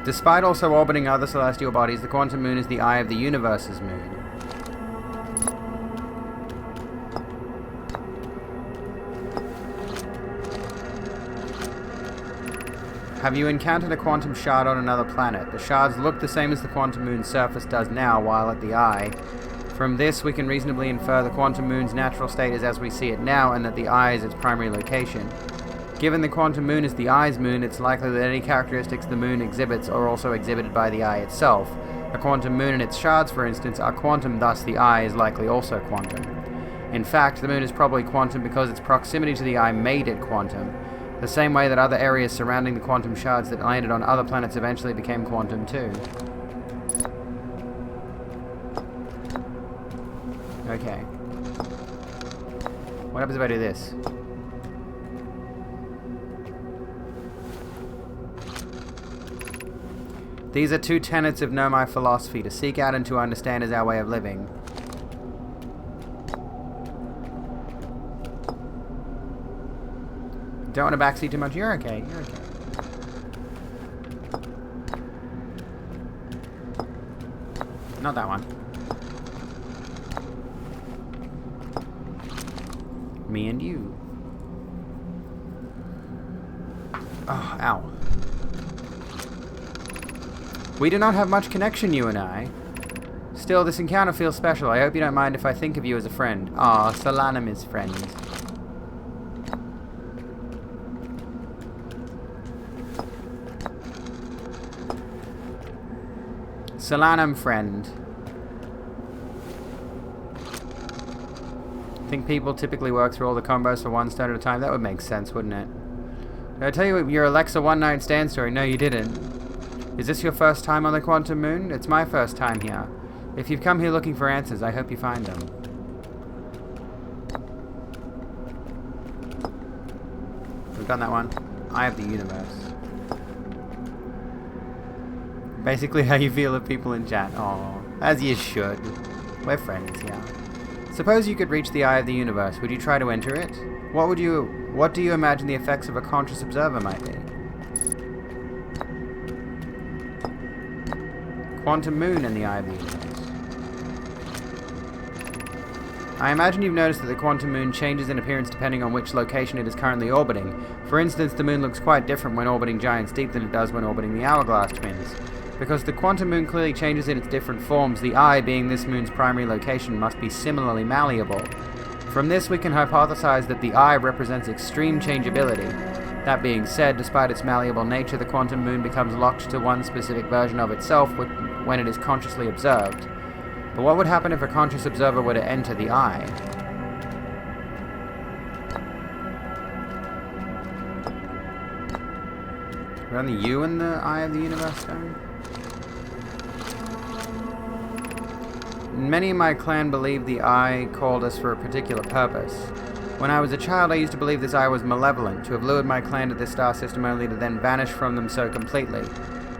Despite also orbiting other celestial bodies, the quantum moon is the eye of the universe's moon. Have you encountered a quantum shard on another planet? The shards look the same as the quantum moon's surface does now while at the eye. From this, we can reasonably infer the quantum moon's natural state is as we see it now, and that the eye is its primary location. Given the quantum moon is the eye's moon, it's likely that any characteristics the moon exhibits are also exhibited by the eye itself. A quantum moon and its shards, for instance, are quantum, thus the eye is likely also quantum. In fact, the moon is probably quantum because its proximity to the eye made it quantum, the same way that other areas surrounding the quantum shards that landed on other planets eventually became quantum too. Okay. What happens if I do this? These are 2 tenets of Know My philosophy. To seek out and to understand is our way of living. Don't want to backseat too much. You're okay. You're okay. Not that one. Me and you. Oh, ow. We do not have much connection, you and I. Still, this encounter feels special. I hope you don't mind if I think of you as a friend. Ah, Solanum is friend. Solanum friend. I think people typically work through all the combos for 1 stone at a time. That would make sense, wouldn't it? Did I tell you your Alexa one-night stand story? No, you didn't. Is this your first time on the quantum moon? It's my first time here. If you've come here looking for answers, I hope you find them. We've done that one. Eye of the universe. Basically how you feel of people in chat. Aw, as you should. We're friends, yeah. Suppose you could reach the eye of the universe. Would you try to enter it? What do you imagine the effects of a conscious observer might be? Quantum moon in the eye of the universe. I imagine you've noticed that the quantum moon changes in appearance depending on which location it is currently orbiting. For instance, the moon looks quite different when orbiting Giants Deep than it does when orbiting the Hourglass Twins. Because the quantum moon clearly changes in its different forms, the eye, being this moon's primary location, must be similarly malleable. From this, we can hypothesize that the eye represents extreme changeability. That being said, despite its malleable nature, the quantum moon becomes locked to one specific version of itself when it is consciously observed. But what would happen if a conscious observer were to enter the eye? Are only you in the eye of the universe stone? Many in my clan believe the eye called us for a particular purpose. When I was a child, I used to believe this eye was malevolent, to have lured my clan to this star system only to then vanish from them so completely.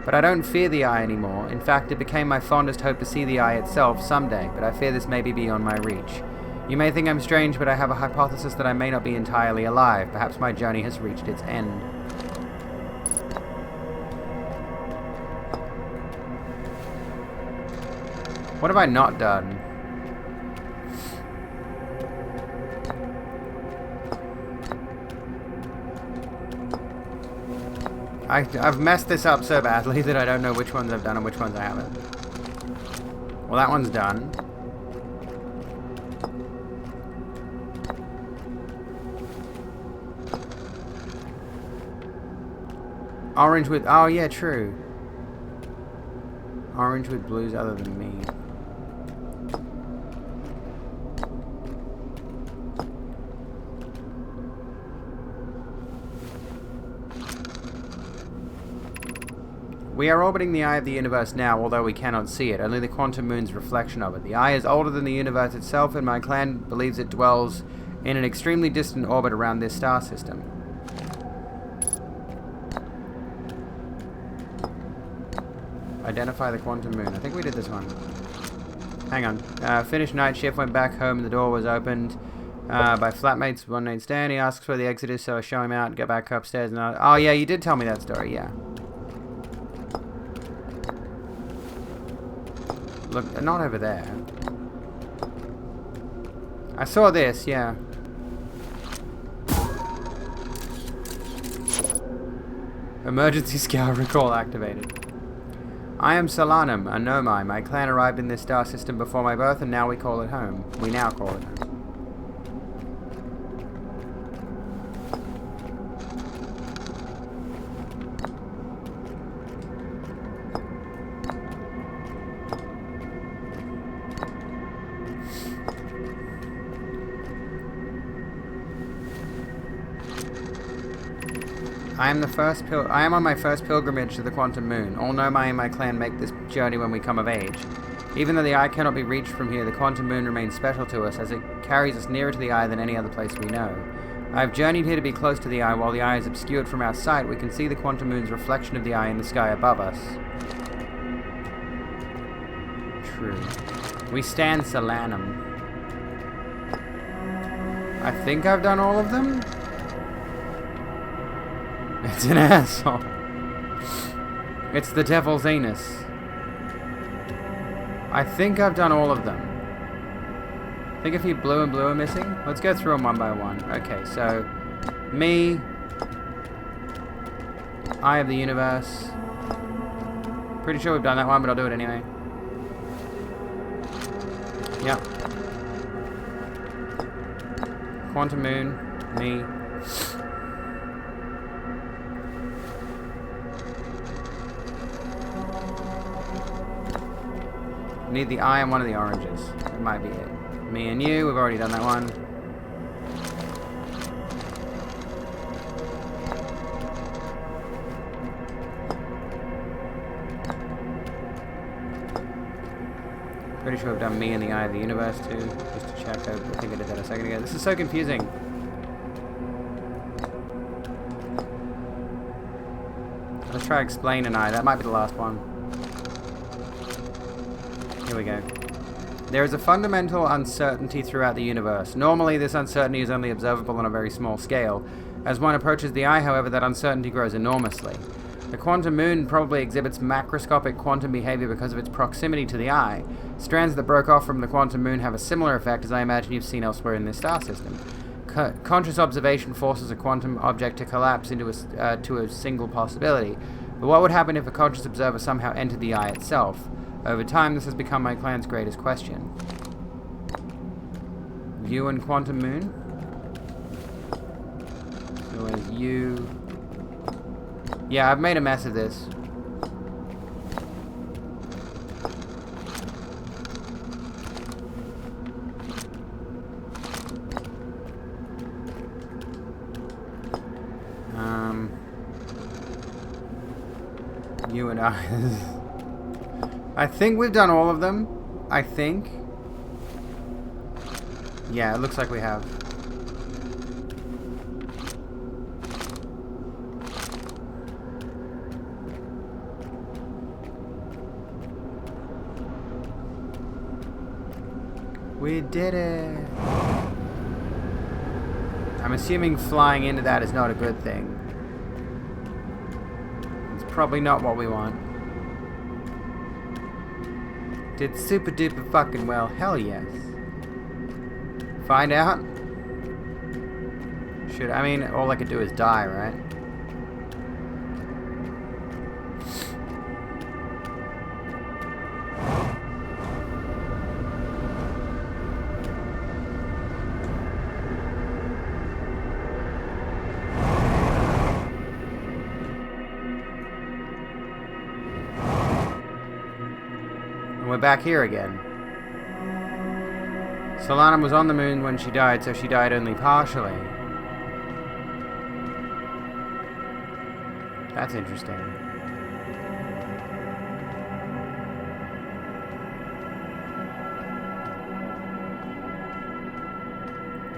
But I don't fear the eye anymore. In fact, it became my fondest hope to see the eye itself someday, but I fear this may be beyond my reach. You may think I'm strange, but I have a hypothesis that I may not be entirely alive. Perhaps my journey has reached its end. What have I not done? I've messed this up so badly that I don't know which ones I've done and which ones I haven't. Well, that one's done. Orange with... Oh, yeah, true. Orange with blues other than me. We are orbiting the eye of the universe now, although we cannot see it, only the quantum moon's reflection of it. The eye is older than the universe itself, and my clan believes it dwells in an extremely distant orbit around this star system. Identify the quantum moon. I think we did this one. Hang on. Finished night shift, went back home, and the door was opened by flatmates, one night stand. He asks where the exit is, so I show him out, go back upstairs, and oh yeah, you did tell me that story, yeah. Look, not over there. I saw this, yeah. Emergency scout recall activated. I am Solanum, a Nomai. My clan arrived in this star system before my birth, and now we call it home. We now call it home. I am on my first pilgrimage to the quantum moon. All Nomai in my clan make this journey when we come of age. Even though the eye cannot be reached from here, the quantum moon remains special to us, as it carries us nearer to the eye than any other place we know. I have journeyed here to be close to the eye. While the eye is obscured from our sight, we can see the quantum moon's reflection of the eye in the sky above us. True. We stand Solanum. I think I've done all of them? It's an asshole. It's the devil's anus. I think I've done all of them. I think a few blue and blue are missing. Let's go through them one by one. Okay, so me, Eye of the Universe. Pretty sure we've done that one, but I'll do it anyway. Yep. Quantum Moon, me. Need the eye and one of the oranges. That might be it. Me and you, we've already done that one. Pretty sure we've done me and the eye of the universe too. Just to check. I think I did that a second ago. This is so confusing. Let's try explain an eye. That might be the last one. Here we go. There is a fundamental uncertainty throughout the universe. Normally, this uncertainty is only observable on a very small scale. As one approaches the eye, however, that uncertainty grows enormously. The quantum moon probably exhibits macroscopic quantum behavior because of its proximity to the eye. Strands that broke off from the quantum moon have a similar effect, as I imagine you've seen elsewhere in this star system. Conscious observation forces a quantum object to collapse into to a single possibility. But what would happen if a conscious observer somehow entered the eye itself? Over time, this has become my clan's greatest question. You and Quantum Moon? So where's you? Yeah, I've made a mess of this. You and I... I think we've done all of them. I think. Yeah, it looks like we have. We did it. I'm assuming flying into that is not a good thing. It's probably not what we want. Did super duper fucking well. Hell yes. Find out? I mean, all I could do is die, right? we're back here again. Solanum was on the moon when she died, so she died only partially. That's interesting.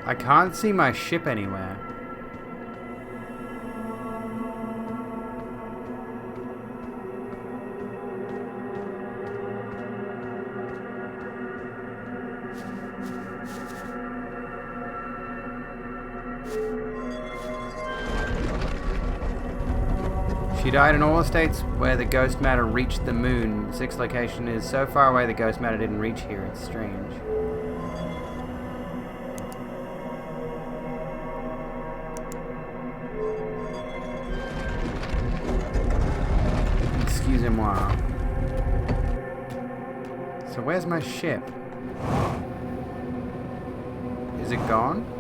I can't see my ship anywhere. She died in all states where the ghost matter reached the moon. The sixth location is so far away the ghost matter didn't reach here. It's strange. Excusez-moi. So where's my ship? Is it gone?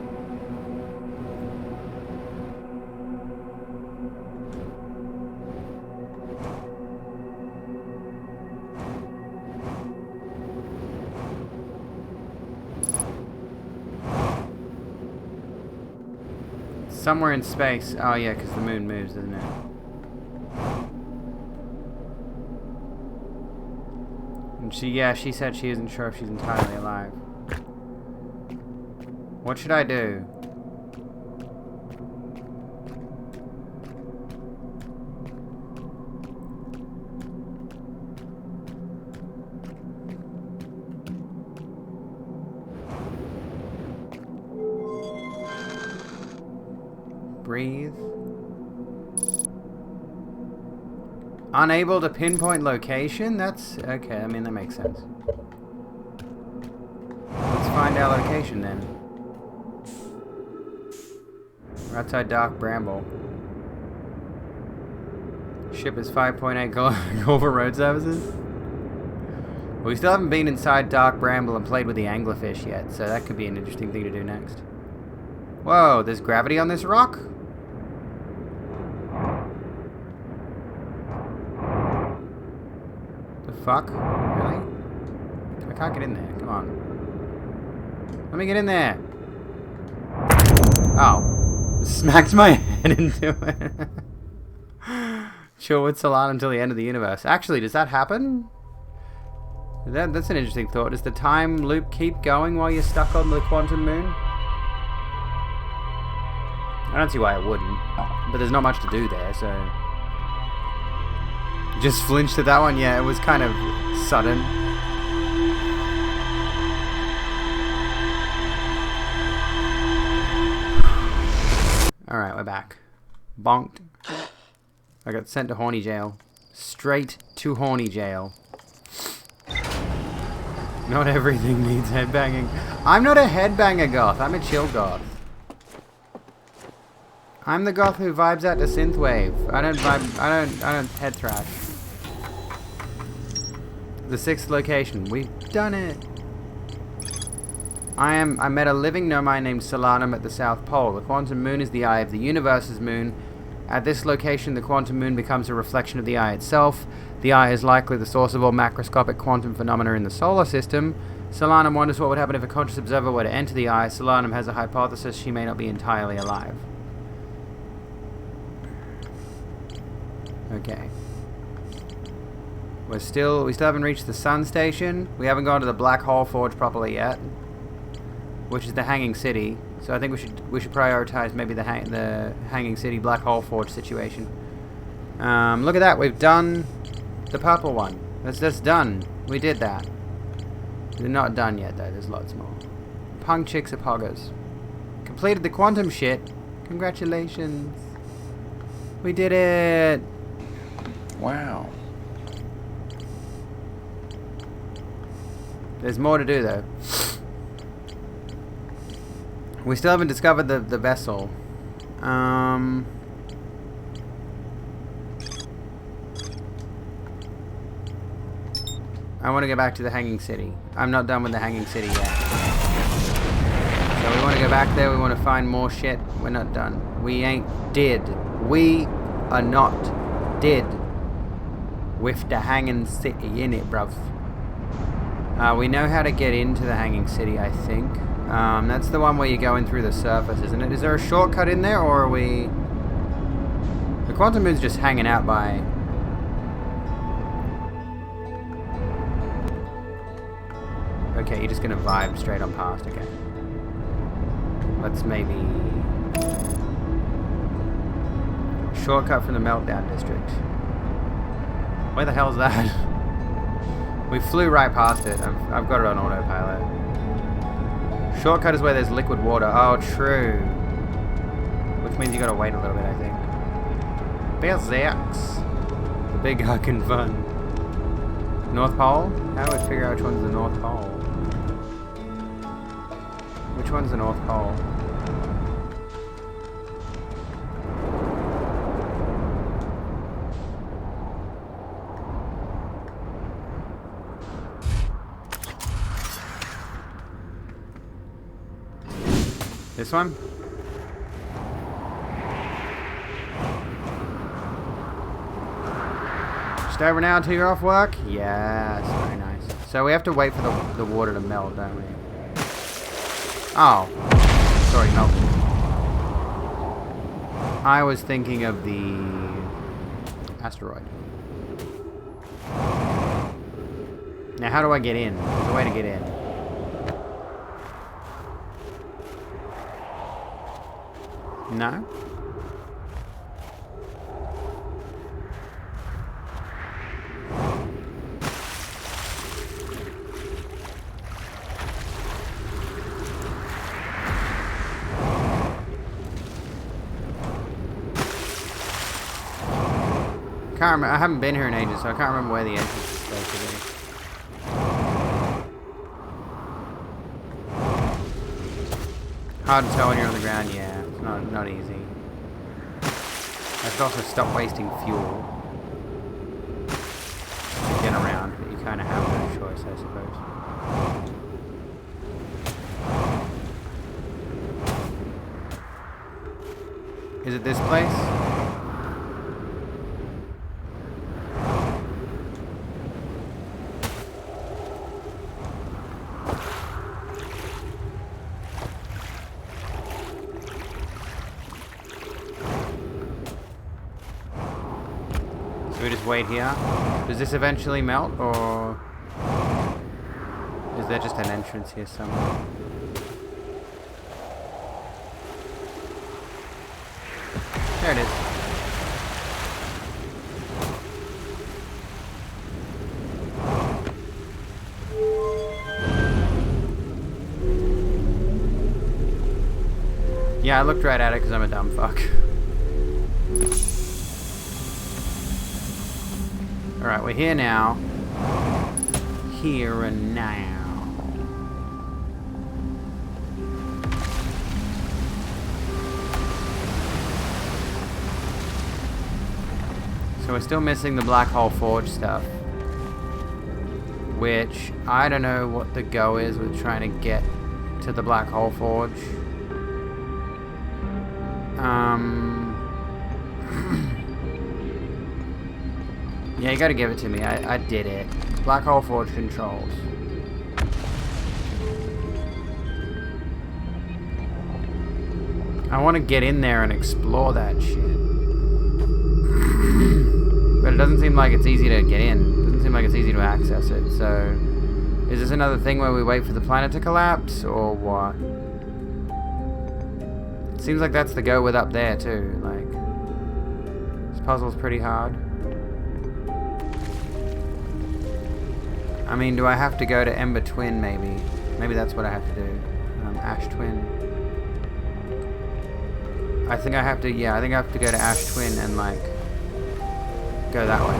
Somewhere in space. Oh yeah, because the moon moves, doesn't it? And she said she isn't sure if she's entirely alive. What should I do? Breathe. Unable to pinpoint location? That's okay, I mean that makes sense. Let's find our location then. We're outside Dark Bramble. Ship is 5.8 Culver Road Services. We still haven't been inside Dark Bramble and played with the anglerfish yet, so that could be an interesting thing to do next. Whoa, there's gravity on this rock? The fuck? Really? I can't get in there. Come on. Let me get in there. Oh. Smacked my head into it. Chill with Solana until the end of the universe. Actually, does that happen? That's an interesting thought. Does the time loop keep going while you're stuck on the quantum moon? I don't see why it wouldn't. But there's not much to do there, so... Just flinched at that one? Yeah, it was kind of sudden. Alright, we're back. Bonked. I got sent to horny jail. Straight to horny jail. Not everything needs headbanging. I'm not a headbanger goth. I'm a chill goth. I'm the goth who vibes out to synthwave. I don't head thrash. The sixth location. We've done it. I met a living nomai named Solanum at the South Pole. The quantum moon is the eye of the universe's moon. At this location, the quantum moon becomes a reflection of the eye itself. The eye is likely the source of all macroscopic quantum phenomena in the solar system. Solanum wonders what would happen if a conscious observer were to enter the eye. Solanum has a hypothesis she may not be entirely alive. Okay. We still haven't reached the sun station. We haven't gone to the Black Hole Forge properly yet, which is the Hanging City. So I think we should prioritize maybe the Hanging City Black Hole Forge situation. Look at that, we've done the purple one. That's done. We did that. We're not done yet though. There's lots more. Punk chicks are poggers. Completed the quantum shit. Congratulations. We did it. Wow. There's more to do though. We still haven't discovered the vessel. I want to go back to the Hanging City. I'm not done with the Hanging City yet. So we want to go back there. We want to find more shit. We're not done. We ain't did. We are not did with the Hanging City in it, bruv. We know how to get into the Hanging City, I think. That's the one where you go in through the surface, isn't it? Is there a shortcut in there, or are we... The Quantum Moon's just hanging out by... Okay, you're just gonna vibe straight on past, okay. Let's maybe... Shortcut from the Meltdown District. Where the hell's that? We flew right past it. I've got it on autopilot. Shortcut is where there's liquid water. Oh, true. Which means you gotta wait a little bit, I think. Berserks. The big huckin' fun. North Pole? How do I figure out which one's the North Pole? Which one's the North Pole? This one? Just over now until you're off work? Yes, very nice. So we have to wait for the water to melt, don't we? Oh. Sorry, melted. I was thinking of the asteroid. Now how do I get in? There's a way to get in. No? Can't remember. I haven't been here in ages, so I can't remember where the entrance is supposed to be. Hard to tell when you're on the ground, yeah. It's not easy. I should also stop wasting fuel to get around, but you kind of have no choice, I suppose. Is it this place? So we just wait here. Does this eventually melt, or is there just an entrance here somewhere? There it is. Yeah, I looked right at it because I'm a dumb fuck. Alright, we're here now. Here and now. So we're still missing the Black Hole Forge stuff. Which, I don't know what the go is with trying to get to the Black Hole Forge. Yeah, you gotta give it to me. I did it. Black Hole Forge controls. I want to get in there and explore that shit. But it doesn't seem like it's easy to get in. It doesn't seem like it's easy to access it. So, is this another thing where we wait for the planet to collapse, or what? It seems like that's the go with up there too. Like, this puzzle's pretty hard. I mean, do I have to go to Ember Twin, maybe? Maybe that's what I have to do. Ash Twin. I think I have to, yeah, I think I have to go to Ash Twin and, like, go that way.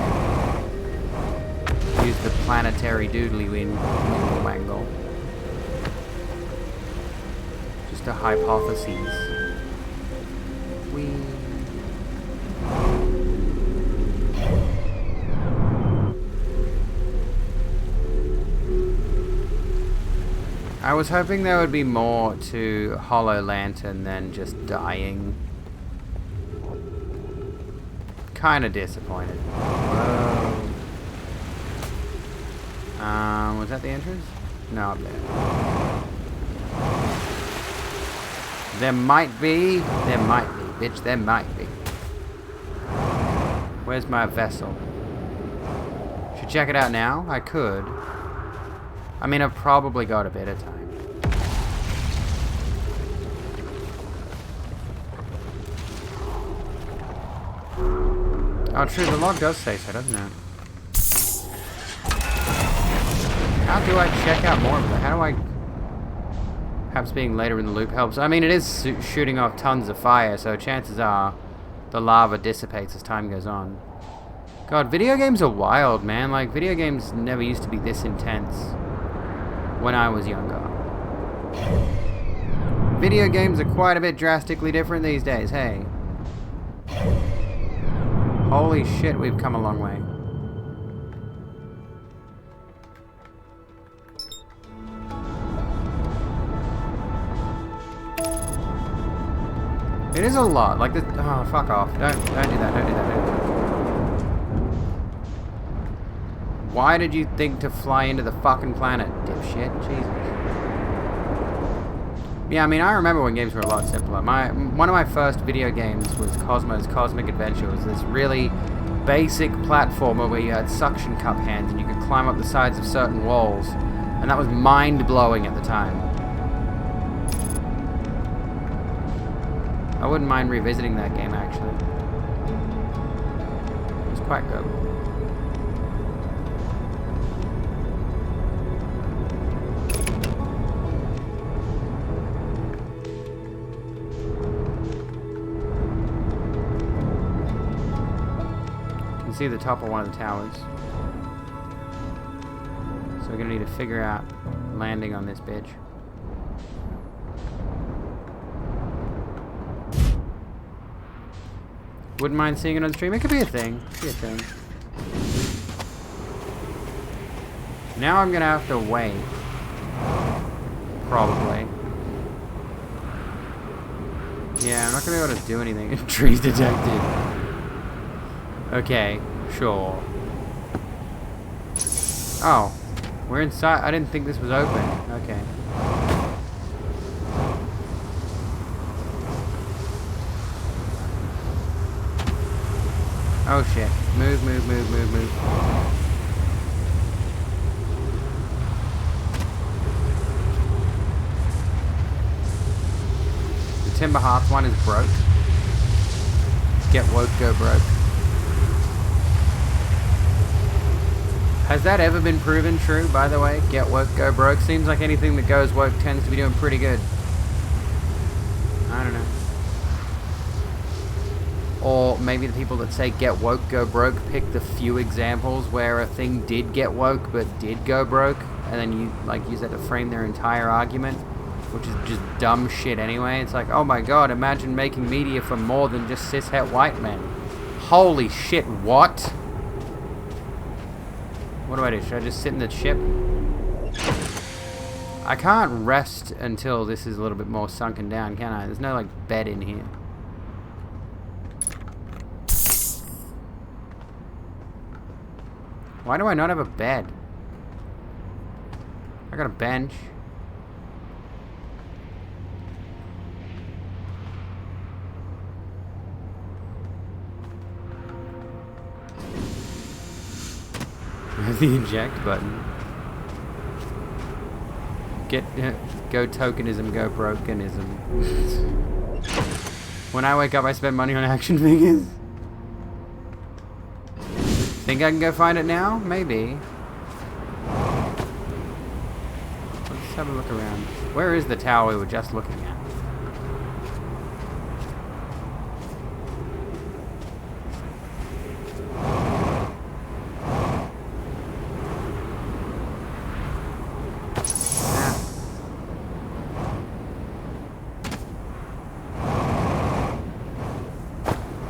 Use the planetary doodly wangle. Just a hypothesis. I was hoping there would be more to Hollow Lantern than just dying. Kinda disappointed. Whoa. Was that the entrance? No, up there. There might be. There might be, bitch. There might be. Where's my vessel? Should check it out now? I could. I mean, I've probably got a bit of time. Oh, true. The log does say so, doesn't it? How do I check out more of it? How do I... Perhaps being later in the loop helps. I mean, it is shooting off tons of fire, so chances are the lava dissipates as time goes on. God, video games are wild, man. Like, video games never used to be this intense when I was younger. Video games are quite a bit drastically different these days, hey. Holy shit, we've come a long way. It is a lot. Like this. Oh, fuck off! Don't do that. Don't do that. Don't do that. Why did you think to fly into the fucking planet, dipshit? Jesus. Yeah, I mean, I remember when games were a lot simpler. One of my first video games was Cosmo's Cosmic Adventure. It was this really basic platformer where you had suction cup hands and you could climb up the sides of certain walls, and that was mind-blowing at the time. I wouldn't mind revisiting that game, actually. It was quite good. You can see the top of one of the towers. So we're gonna need to figure out landing on this bitch. Wouldn't mind seeing it on stream. It could be a thing. Could be a thing. Now I'm gonna have to wait. Probably. Yeah, I'm not gonna be able to do anything. Trees detected. Okay, sure. Oh, we're inside. I didn't think this was open. Okay. Oh shit. Move, move, move, move, move. The Timber Hearts one is broke. Get woke, go broke. Has that ever been proven true, by the way? Get woke, go broke? Seems like anything that goes woke tends to be doing pretty good. I don't know. Or maybe the people that say get woke, go broke pick the few examples where a thing did get woke but did go broke, and then you like use that to frame their entire argument, which is just dumb shit anyway. It's like, oh my god, imagine making media for more than just cishet white men. Holy shit, what? What do I do? Should I just sit in the ship? I can't rest until this is a little bit more sunken down, can I? There's no like bed in here. Why do I not have a bed? I got a bench. The eject button. Go tokenism, go brokenism. When I wake up, I spend money on action figures. Think I can go find it now? Maybe. Let's have a look around. Where is the tower we were just looking at?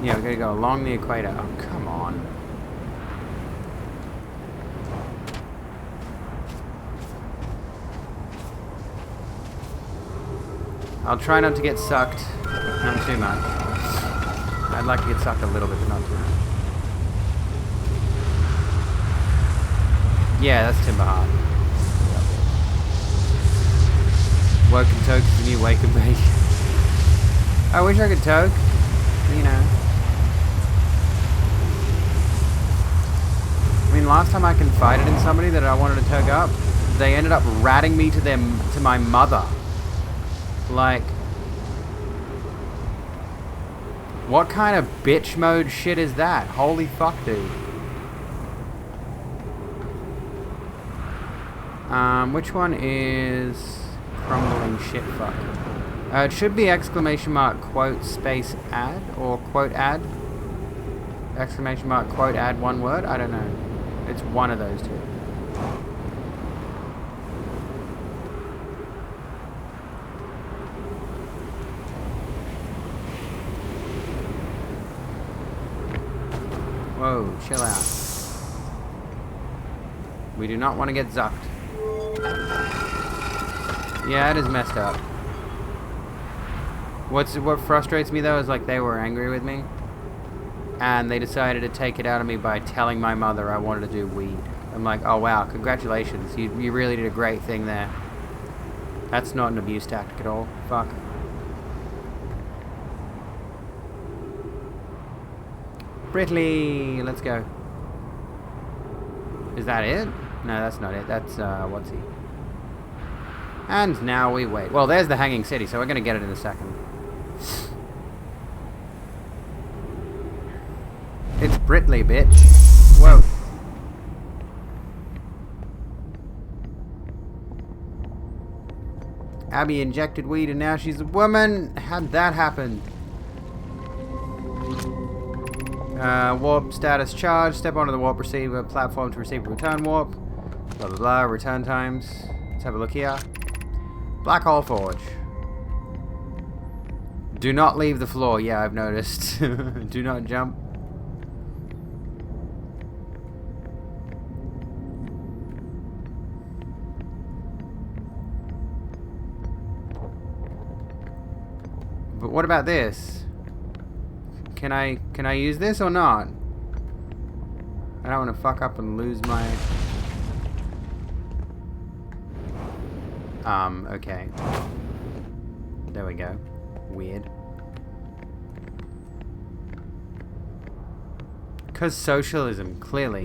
Yeah, we gotta go along the equator. Oh, come on. I'll try not to get sucked. Not too much. I'd like to get sucked a little bit, but not too much. Yeah, that's Timber Hearts. Woke and toke is the new wake and bake. I wish I could toke. You know. I mean, last time I confided in somebody that I wanted to toke up, they ended up ratting me to my mother. Like, what kind of bitch mode shit is that? Holy fuck, dude. Which one is crumbling shit fuck? It should be exclamation mark quote space add or quote add. Exclamation mark quote add one word? I don't know. It's one of those two. Whoa, chill out. We do not want to get zucked. Yeah, it is messed up. What frustrates me though is like they were angry with me, and they decided to take it out of me by telling my mother I wanted to do weed. I'm like, oh wow, congratulations, you really did a great thing there. That's not an abuse tactic at all. Fuck. Britley, let's go. Is that it? No, that's not it. That's, what's he? And now we wait. Well, there's the hanging city, so we're gonna get it in a second. It's Britley, bitch. Whoa. Abby injected weed and now she's a woman. How'd that happen? Warp status charged. Step onto the warp receiver platform to receive a return warp. Blah blah blah. Return times. Let's have a look here. Black Hole Forge. Do not leave the floor. Yeah, I've noticed. Do not jump. But what about this? Can I use this or not? I don't want to fuck up and lose my... okay. There we go. Weird. 'Cause socialism, clearly.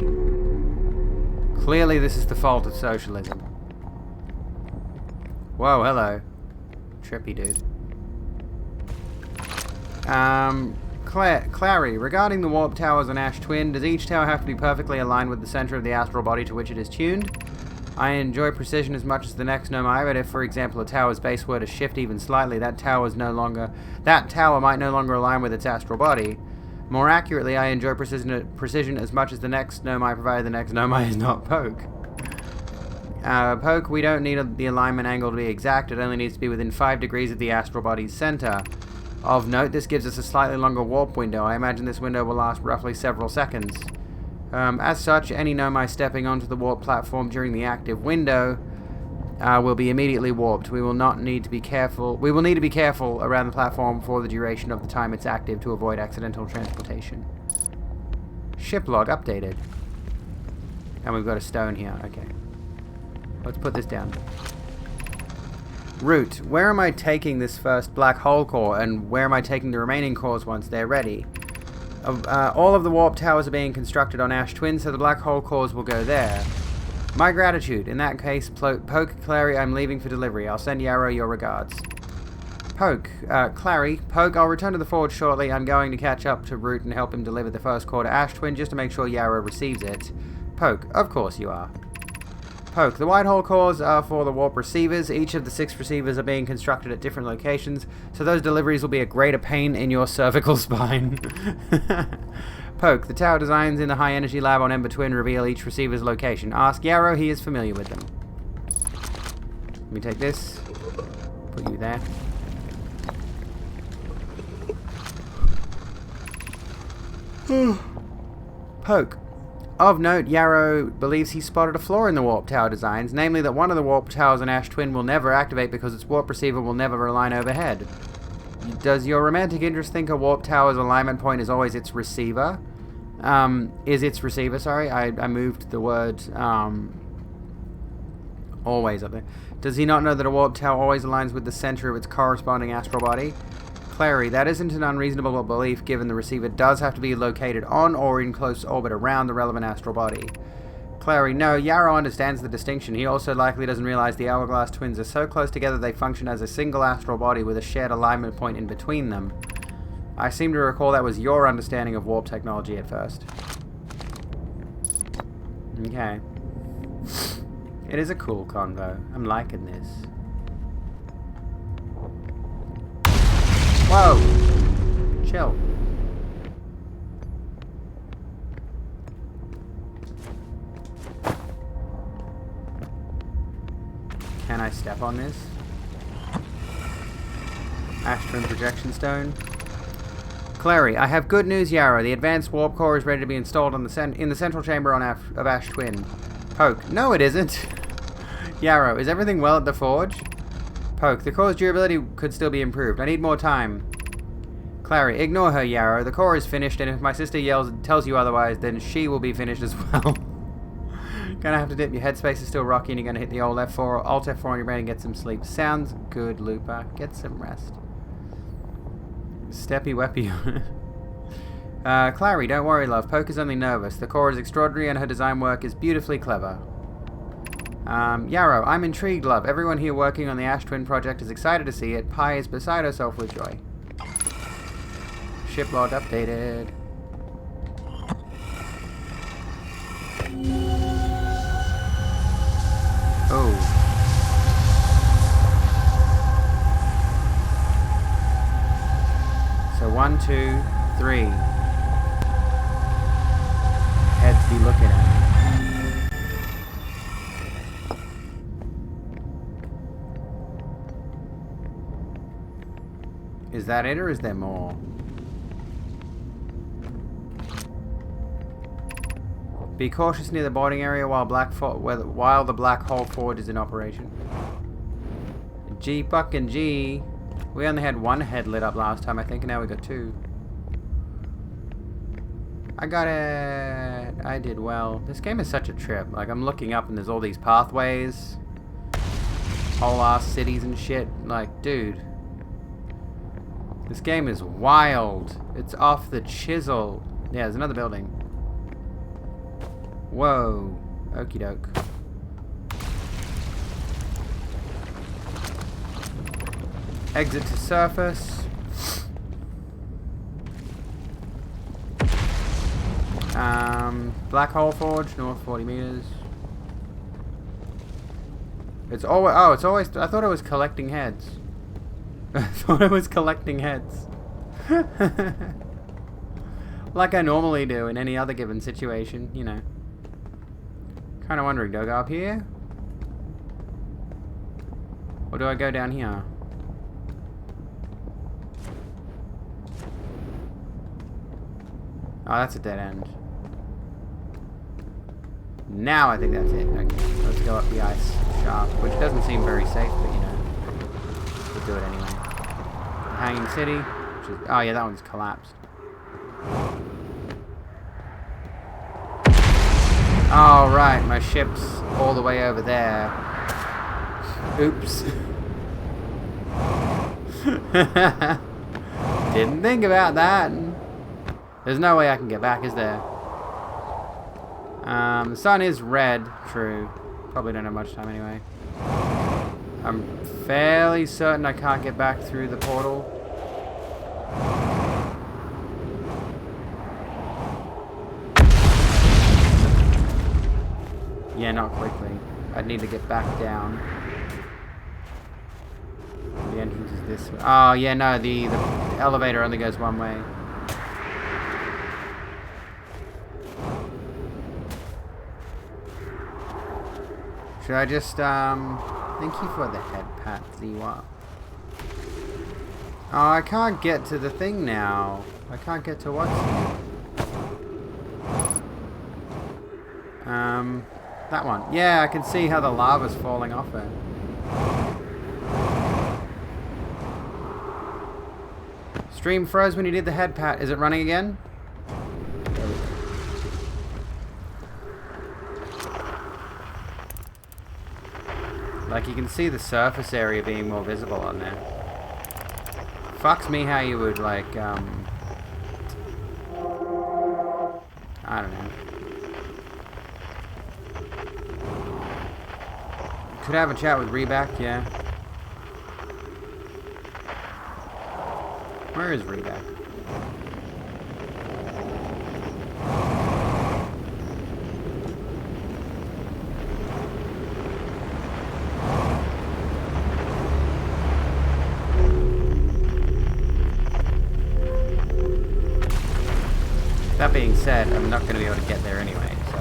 Clearly this is the fault of socialism. Whoa, hello. Trippy dude. Clary, regarding the warp towers on Ash Twin, does each tower have to be perfectly aligned with the center of the astral body to which it is tuned? I enjoy precision as much as the next Nomai, but if, for example, a tower's base were to shift even slightly, that tower might no longer align with its astral body. More accurately, I enjoy precision as much as the next Nomai, provided the next Nomai is not Poke. Poke, we don't need the alignment angle to be exact, it only needs to be within 5 degrees of the astral body's center. Of note, this gives us a slightly longer warp window. I imagine this window will last roughly several seconds. As such, any Nomai stepping onto the warp platform during the active window will be immediately warped. We will need to be careful around the platform for the duration of the time it's active to avoid accidental transportation. Ship log updated. And we've got a stone here. Okay. Let's put this down. Route. Where am I taking this first black hole core, and where am I taking the remaining cores once they're ready? All of the warp towers are being constructed on Ash Twin, so the black hole cores will go there. My gratitude. In that case, Poke, Clary, I'm leaving for delivery. I'll send Yarrow your regards. Poke, Clary, Poke, I'll return to the forge shortly. I'm going to catch up to Root and help him deliver the first core to Ash Twin just to make sure Yarrow receives it. Poke, of course you are. Poke, the white hole cores are for the warp receivers. Each of the 6 receivers are being constructed at different locations, so those deliveries will be a greater pain in your cervical spine. Poke, the tower designs in the high energy lab on Ember Twin reveal each receiver's location. Ask Yarrow, he is familiar with them. Let me take this. Put you there. Poke. Of note, Yarrow believes he spotted a flaw in the warp tower designs, namely that one of the warp towers on Ash Twin will never activate because its warp receiver will never align overhead. Does your romantic interest think a warp tower's alignment point is always its receiver? Is its receiver, sorry. I moved the word Always up there. Does he not know that a warp tower always aligns with the center of its corresponding astral body? Clary, that isn't an unreasonable belief given the receiver does have to be located on or in close orbit around the relevant astral body. Clary, no, Yarrow understands the distinction. He also likely doesn't realize the Hourglass twins are so close together they function as a single astral body with a shared alignment point in between them. I seem to recall that was your understanding of warp technology at first. Okay. It is a cool convo. I'm liking this. Whoa! Chill. Can I step on this? Astron projection stone. Clary, I have good news, Yarrow. The advanced warp core is ready to be installed on in the central chamber of Ash Twin. Poke. No, it isn't. Yarrow, is everything well at the forge? Poke. The core's durability could still be improved. I need more time. Clary, ignore her, Yarrow. The core is finished, and if my sister tells you otherwise, then she will be finished as well. Gonna have to dip. Your headspace is still rocky, and you're gonna hit the old F4, Alt F4 on your brain and get some sleep. Sounds good, Looper. Get some rest. Steppy weppy. Clary, don't worry, love. Poke is only nervous. The core is extraordinary, and her design work is beautifully clever. Yarrow, I'm intrigued, love. Everyone here working on the Ash Twin project is excited to see it. Pi is beside herself with joy. Ship log updated. Oh. So 1, 2, 3. Heads be looking at me. Is that it, or is there more? Be cautious near the boarding area while the black hole forward is in operation. G fucking G. We only had one head lit up last time, I think, and now we got two. I got it. I did well. This game is such a trip. Like, I'm looking up and there's all these pathways. Whole ass cities and shit. Like, dude. This game is wild. It's off the chisel. Yeah, there's another building. Whoa. Okie doke. Exit to surface. Black hole forge, north 40 meters. It's always, oh, it's always, I thought it was collecting heads. I thought it was collecting heads. Like I normally do in any other given situation, you know. Kind of wondering, do I go up here? Or do I go down here? Oh, that's a dead end. Now I think that's it. Okay, let's go up the ice shaft, which doesn't seem very safe, but you know, we'll do it anyway. Hanging City, which is, oh yeah, that one's collapsed. Oh right, my ship's all the way over there. Oops. Didn't think about that. There's no way I can get back, is there? The sun is red, true. Probably don't have much time anyway. I'm fairly certain I can't get back through the portal. Yeah, not quickly. I'd need to get back down. The entrance is this way. Oh, yeah, no, the elevator only goes one way. Should I just, thank you for the head pat, Ziwa. Oh, I can't get to the thing now. I can't get to what's that one. Yeah, I can see how the lava's falling off it. Stream froze when you did the head pat. Is it running again? Like, you can see the surface area being more visible on there. Fucks me how you would, like, I don't know. Could have a chat with Reback, yeah. Where is Reback? That being said, I'm not going to be able to get there anyway, so...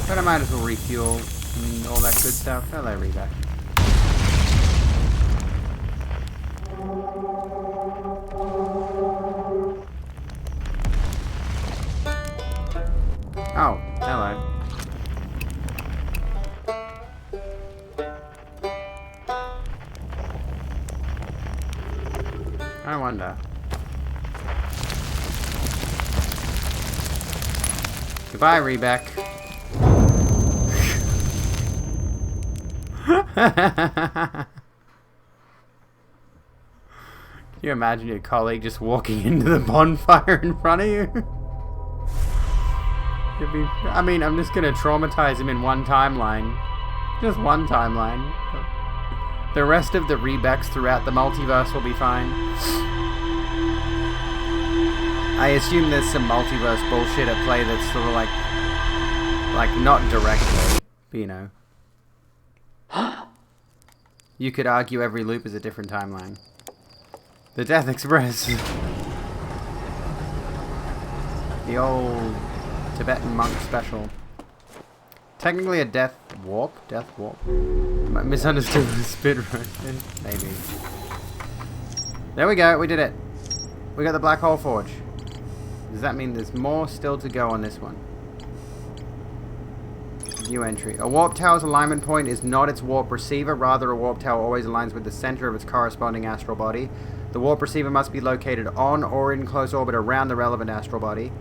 But I might as well refuel and all that good stuff. Hello, Reback. Oh, hello. I wonder. Goodbye, Rebeck. Can you imagine your colleague just walking into the bonfire in front of you? It'd be, I mean, I'm just gonna traumatize him in one timeline. Just one timeline. The rest of the Rebecks throughout the multiverse will be fine. I assume there's some multiverse bullshit at play that's sort of like not directly, but you know. You could argue every loop is a different timeline. The Death Express. The old Tibetan monk special. Technically a death warp? Death warp? Misunderstood the speed run. Maybe. There we go, we did it. We got the Black Hole Forge. Does that mean there's more still to go on this one? View entry. A warp tower's alignment point is not its warp receiver. Rather, a warp tower always aligns with the center of its corresponding astral body. The warp receiver must be located on or in close orbit around the relevant astral body.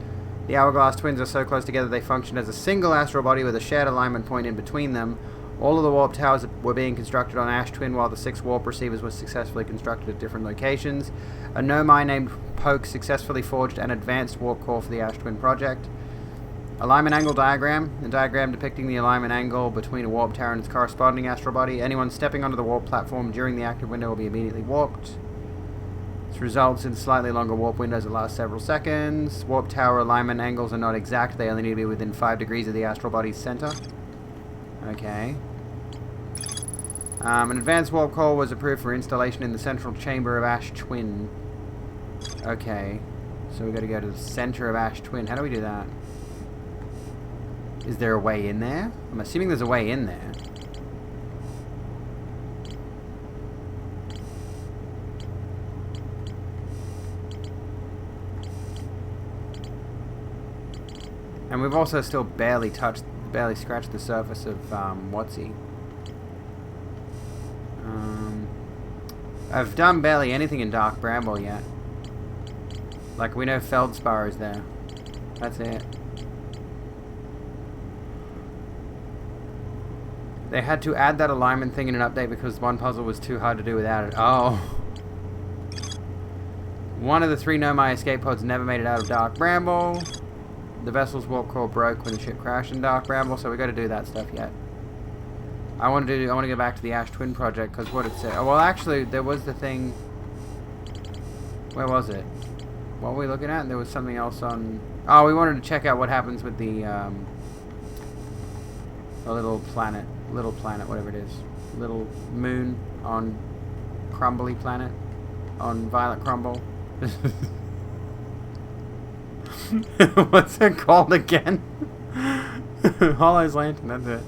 The Hourglass twins are so close together they function as a single astral body with a shared alignment point in between them. All of the warp towers were being constructed on Ash Twin while the 6 warp receivers were successfully constructed at different locations. A Nomai named Poke successfully forged an advanced warp core for the Ash Twin project. Alignment angle diagram. A diagram depicting the alignment angle between a warp tower and its corresponding astral body. Anyone stepping onto the warp platform during the active window will be immediately warped. This results in slightly longer warp windows that last several seconds. Warp tower alignment angles are not exact. They only need to be within 5 degrees of the astral body's center. Okay. An advanced warp core was approved for installation in the central chamber of Ash Twin. Okay. So we got to go to the center of Ash Twin. How do we do that? Is there a way in there? I'm assuming there's a way in there. And we've also still barely scratched the surface of, what's-he? I've done barely anything in Dark Bramble yet. Like, we know Feldspar is there. That's it. They had to add that alignment thing in an update because one puzzle was too hard to do without it. Oh. One of the 3 Nomai escape pods never made it out of Dark Bramble. The vessel's warp core broke when the ship crashed in Dark Bramble, so we got to do that stuff yet. I want to go back to the Ash Twin project because what it said. Oh, well, actually, there was the thing. Where was it? What were we looking at? There was something else on. Oh, we wanted to check out what happens with the little planet, whatever it is, little moon on Crumbly Planet, on Violet Crumble. What's it called again? Hollow's Lantern, that's it.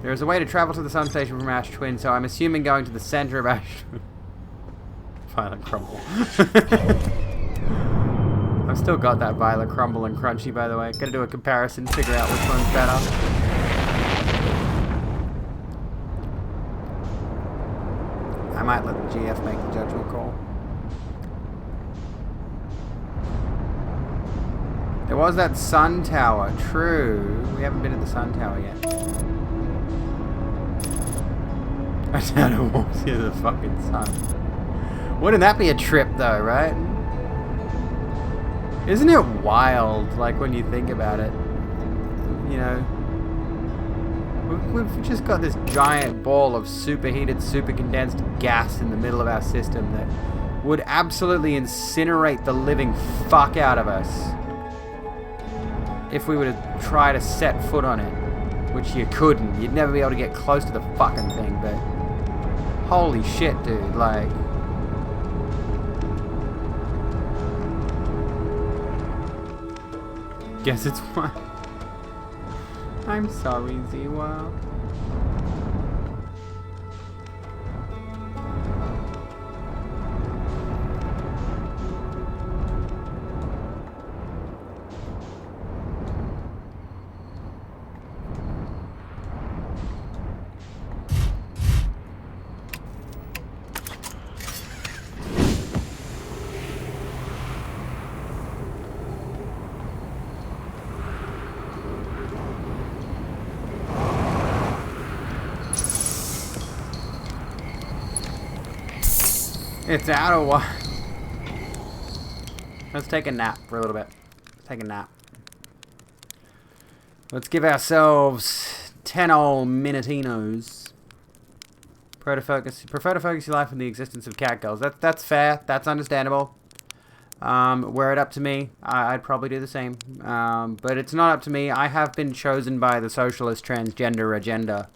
There's a way to travel to the sun station from Ash Twin, so I'm assuming going to the center of Ash Twin. Violet Crumble. I've still got that Violet Crumble and Crunchy, by the way. Gotta do a comparison, figure out which one's better. I might let the GF make the judgment call. There was that sun tower. True. We haven't been at the sun tower yet. I doubt it walks near the fucking sun. Wouldn't that be a trip though, right? Isn't it wild, like, when you think about it? You know, we've just got this giant ball of superheated, super condensed gas in the middle of our system that would absolutely incinerate the living fuck out of us if we were to try to set foot on it, which you couldn't. You'd never be able to get close to the fucking thing, but holy shit, dude, like... Guess it's fine. I'm sorry, Ziwa. It's out of what? Let's take a nap for a little bit. Let's take a nap. Let's give ourselves 10 old minutinos. Prefer to focus your life on the existence of catgirls. That's fair. That's understandable. Were it up to me, I'd probably do the same. But it's not up to me. I have been chosen by the socialist transgender agenda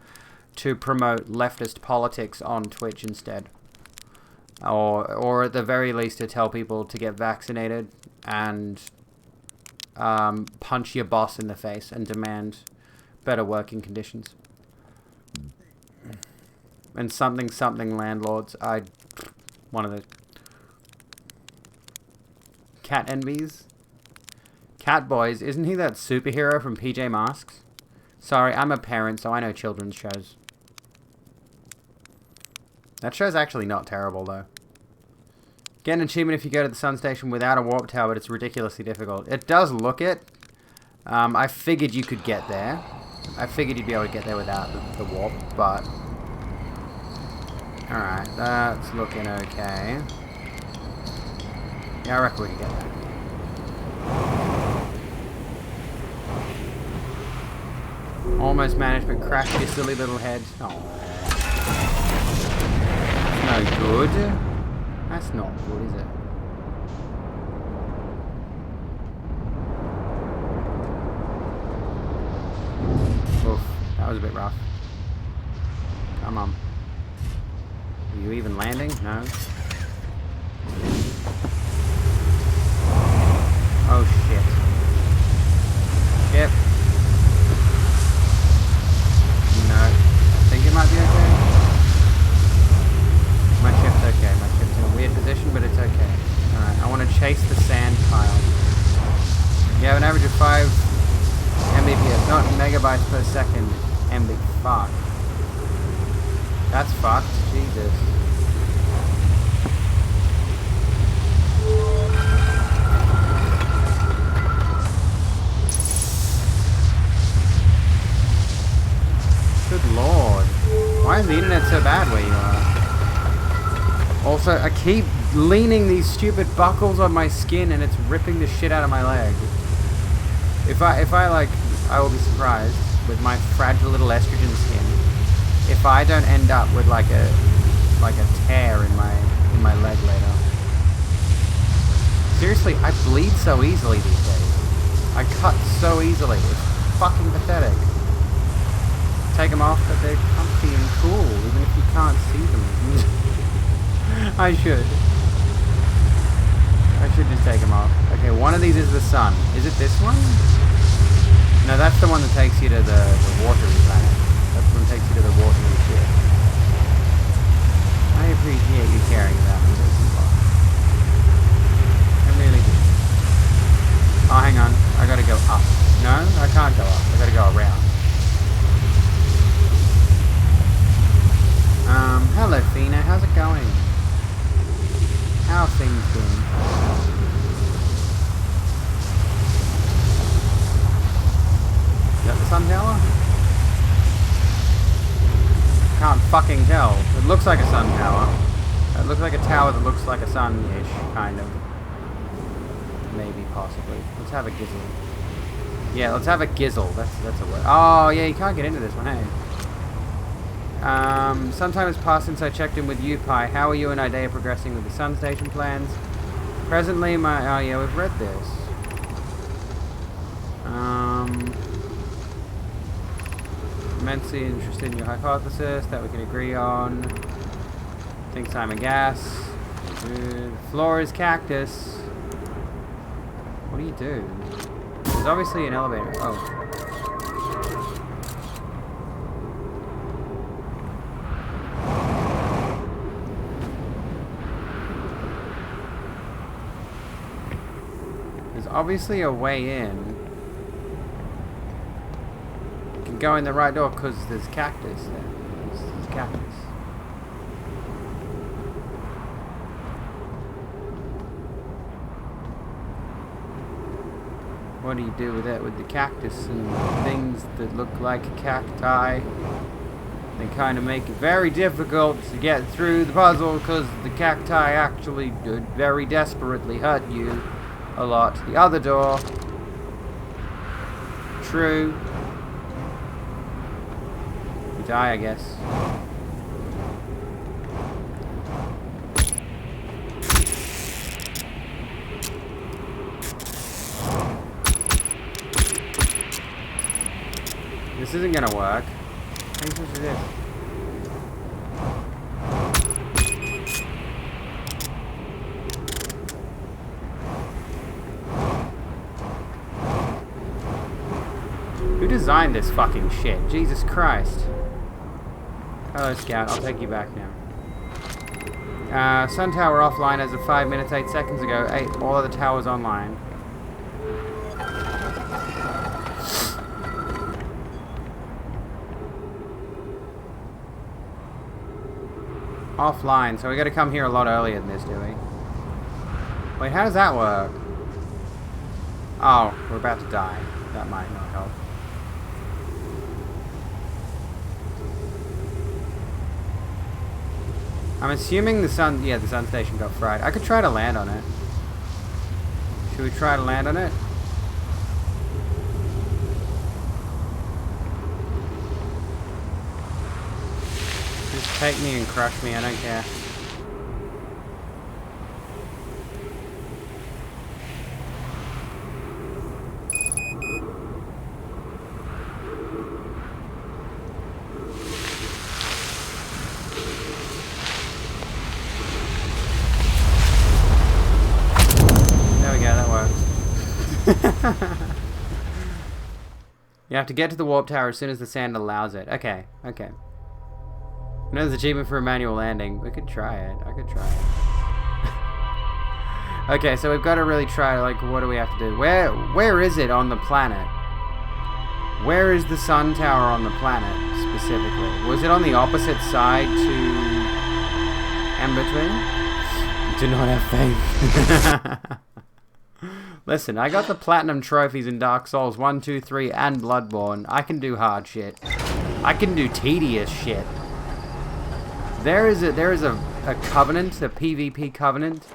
to promote leftist politics on Twitch instead. Or at the very least to tell people to get vaccinated and punch your boss in the face and demand better working conditions. And something landlords. One of the cat envies. Cat Boys, isn't he that superhero from PJ Masks? Sorry, I'm a parent, so I know children's shows. That show's actually not terrible, though. Get an achievement if you go to the sun station without a warp tower, but it's ridiculously difficult. It does look it. I figured you could get there. I figured you'd be able to get there without the warp, but... Alright, that's looking okay. Yeah, I reckon we can get there. Almost managed, but crashed your silly little head. Oh. No good. That's not good, is it? Oof, that was a bit rough. Come on. Are you even landing? No. Oh shit. Yep. No. I think it might be okay. My ship's okay. My ship's in a weird position, but it's okay. Alright, I want to chase the sand pile. You have an average of 5 Mbps, not megabytes per second. MB. Fuck. That's fucked. Jesus. Good lord. Why is the internet so bad where you are? Also, I keep leaning these stupid buckles on my skin and it's ripping the shit out of my leg. If I like, I will be surprised with my fragile little estrogen skin if I don't end up with like a tear in my leg later. Seriously, I bleed so easily these days. I cut so easily. It's fucking pathetic. Take them off, but they're comfy and cool, even if you can't see them. I should just take them off. Okay, one of these is the sun. Is it this one? No, that's the one that takes you to the watery planet. That's the one that takes you to the watery ship. I appreciate you caring about me this far. I really do. Oh, hang on. I gotta go up. No, I can't go up. I gotta go around. Hello Fina, how's it going? How have things been? sun tower? Can't fucking tell. It looks like a sun tower. It looks like a tower that looks like a sun-ish, kind of. Maybe, possibly. Let's have a gizzle. Yeah, let's have a gizzle. That's a word. Oh, yeah, you can't get into this one, hey. Some time has passed since I checked in with you, Pi. How are you and Idea progressing with the sun station plans? Presently, oh yeah, we've read this. Immensely interested in your hypothesis that we can agree on. Thinks I'm a gas. Good. Floor is cactus. What do you do? There's obviously an elevator. Oh. There's obviously a way in. You can go in the right door because there's cactus there. There's cactus. What do you do with it? With the cactus and things that look like cacti? They kind of make it very difficult to get through the puzzle because the cacti actually very desperately hurt you a lot. The other door. True. You die, I guess. This isn't gonna work. What are you supposed to do? Who designed this fucking shit? Jesus Christ. Hello, Scout. I'll take you back now. Sun Tower offline as of 5 minutes, 8 seconds ago. All other towers online. Offline, so we gotta come here a lot earlier than this, do we? Wait, how does that work? Oh, we're about to die. That might not help. I'm assuming the sun station got fried. I could try to land on it. Should we try to land on it? Just take me and crush me, I don't care. You have to get to the warp tower as soon as the sand allows it. Okay, okay. I know there's an achievement for a manual landing. We could try it. I could try it. Okay, so we've got to really try, like, what do we have to do? Where is it on the planet? Where is the sun tower on the planet, specifically? Was it on the opposite side to Ember Twin? Do not have faith. Listen, I got the platinum trophies in Dark Souls 1, 2, 3, and Bloodborne. I can do hard shit. I can do tedious shit. There is a covenant, a PvP covenant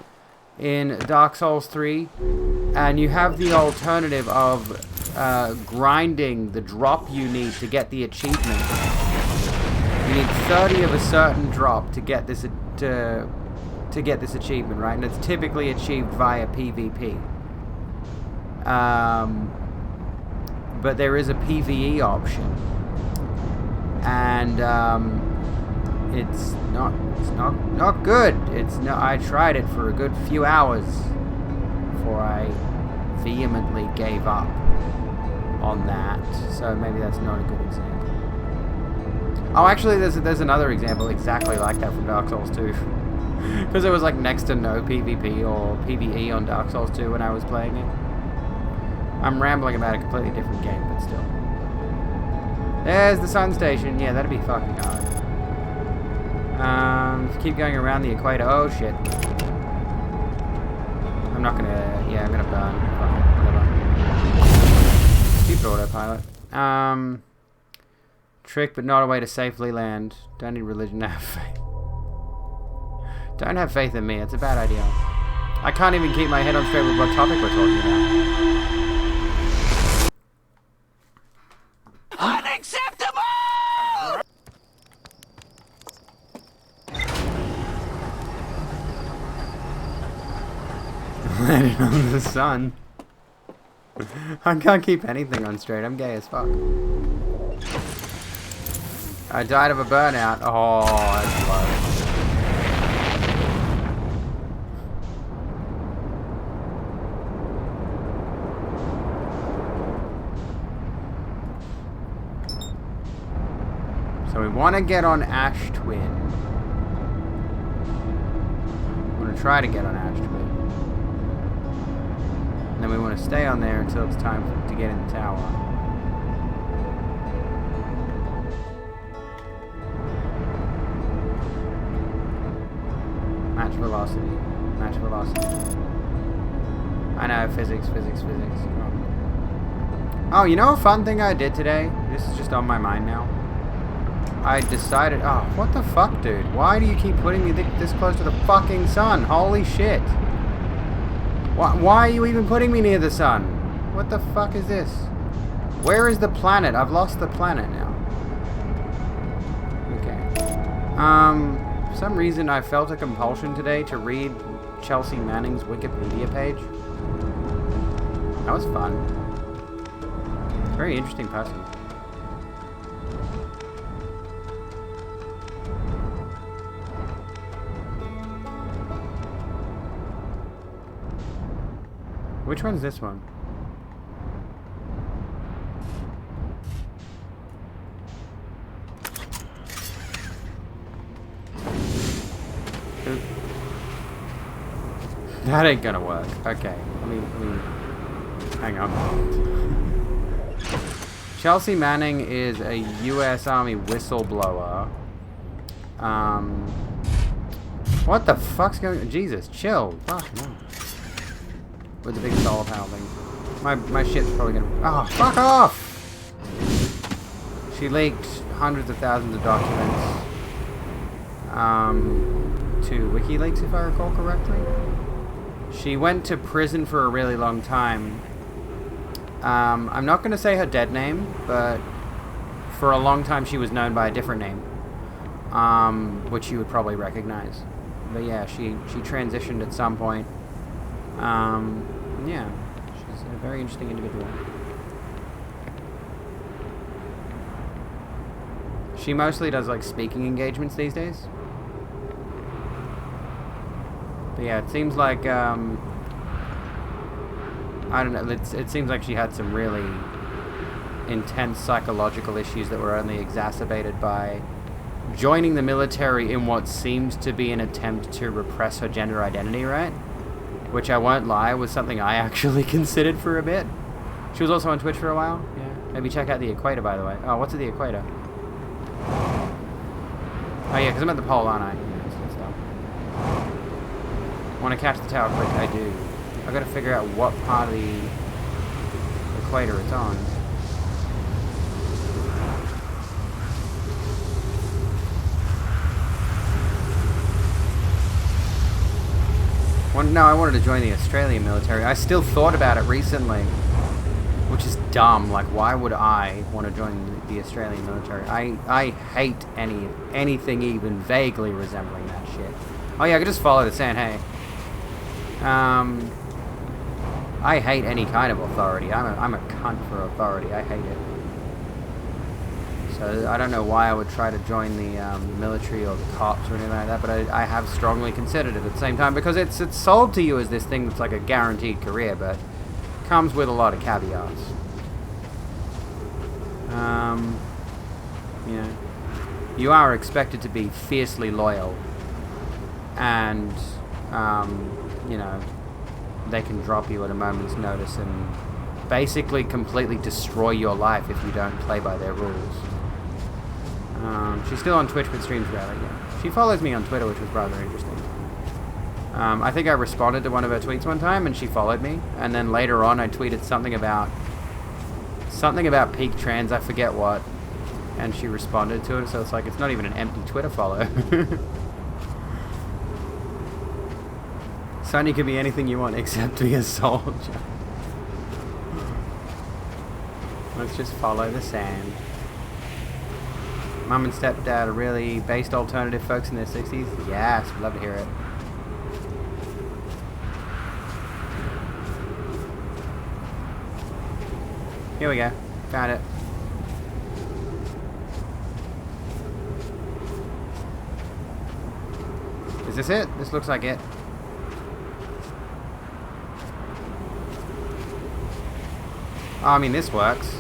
in Dark Souls 3, and you have the alternative of grinding the drop you need to get the achievement. You need 30 of a certain drop to get this achievement, right? And it's typically achieved via PvP. But there is a PvE option, and it's not good. I tried it for a good few hours before I vehemently gave up on that. So maybe that's not a good example. Oh, actually, there's another example exactly like that from Dark Souls 2. Because there was like next to no PvP or PvE on Dark Souls 2 when I was playing it. I'm rambling about a completely different game, but still. There's the sun station. Yeah, that'd be fucking hard. Keep going around the equator. Oh shit. I'm not gonna. Yeah, I'm gonna burn. Fuck it, whatever. Stupid autopilot. Trick, but not a way to safely land. Don't need religion to have faith. Don't have faith in me. It's a bad idea. I can't even keep my head on straight with what topic we're talking about. Unacceptable! Landing on the sun. I can't keep anything on straight. I'm gay as fuck. I died of a burnout. Oh, that's low. So we want to get on Ash Twin. We want to try to get on Ash Twin. And then we want to stay on there until it's time to get in the tower. Match velocity. Match velocity. I know, physics. Oh, you know a fun thing I did today? This is just on my mind now. I decided... Oh, what the fuck, dude? Why do you keep putting me this close to the fucking sun? Holy shit. Why are you even putting me near the sun? What the fuck is this? Where is the planet? I've lost the planet now. Okay. For some reason I felt a compulsion today to read Chelsea Manning's Wikipedia page. That was fun. Very interesting person. Which one's this one? That ain't gonna work. Okay, let me hang on. Chelsea Manning is a U.S. Army whistleblower. What the fuck's going on? Jesus, chill. Fuck no. With the big solar panel thing. My shit's probably gonna... Oh, fuck off! She leaked hundreds of thousands of documents to WikiLeaks, if I recall correctly. She went to prison for a really long time. I'm not going to say her dead name, but for a long time she was known by a different name, which you would probably recognize. But yeah, she transitioned at some point. Yeah, she's a very interesting individual. She mostly does like speaking engagements these days. But yeah, it seems like I don't know. It seems like she had some really intense psychological issues that were only exacerbated by joining the military in what seems to be an attempt to repress her gender identity, right? Which I won't lie was something I actually considered for a bit. She was also on Twitch for a while. Yeah. Maybe check out the equator, by the way. Oh, what's at the equator? Oh yeah, because I'm at the pole, aren't I? Yeah, that's stuff. Want to catch the tower quick? I do. I've got to figure out what part of the equator it's on. No, I wanted to join the Australian military. I still thought about it recently, which is dumb. Like, why would I want to join the Australian military? I hate anything even vaguely resembling that shit. Oh yeah, I could just follow it saying, hey. I hate any kind of authority. I'm a cunt for authority. I hate it. So I don't know why I would try to join the military or the cops or anything like that, but I have strongly considered it at the same time, because it's sold to you as this thing that's like a guaranteed career, but comes with a lot of caveats. You know, you are expected to be fiercely loyal, and you know, they can drop you at a moment's notice and basically completely destroy your life if you don't play by their rules. She's still on Twitch but streams rarely. Yeah. She follows me on Twitter, which was rather interesting. I think I responded to one of her tweets one time and she followed me, and then later on I tweeted something about something about peak trans, I forget what, and she responded to it, so it's like, it's not even an empty Twitter follow. Sonny could be anything you want except be a soldier. Let's just follow the sand. Mum and stepdad are really based alternative folks in their 60s? Yes, we'd love to hear it. Here we go. Found it. Is this it? This looks like it. Oh, I mean, this works.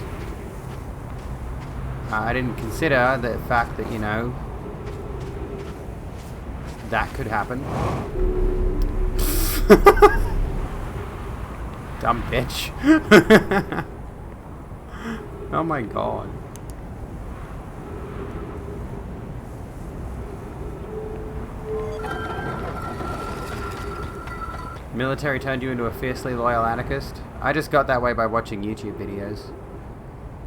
I didn't consider the fact that, you know, that could happen. Dumb bitch. Oh my god. Military turned you into a fiercely loyal anarchist? I just got that way by watching YouTube videos.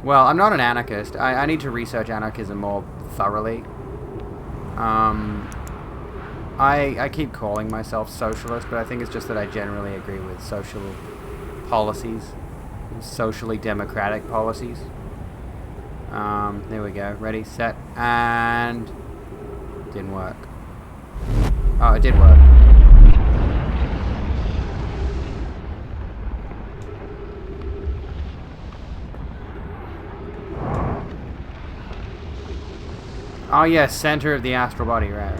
Well, I'm not an anarchist. I need to research anarchism more thoroughly. I keep calling myself socialist, but I think it's just that I generally agree with social policies. Socially democratic policies. There we go. Ready, set, and... didn't work. Oh, it did work. Oh yeah, center of the astral body, right.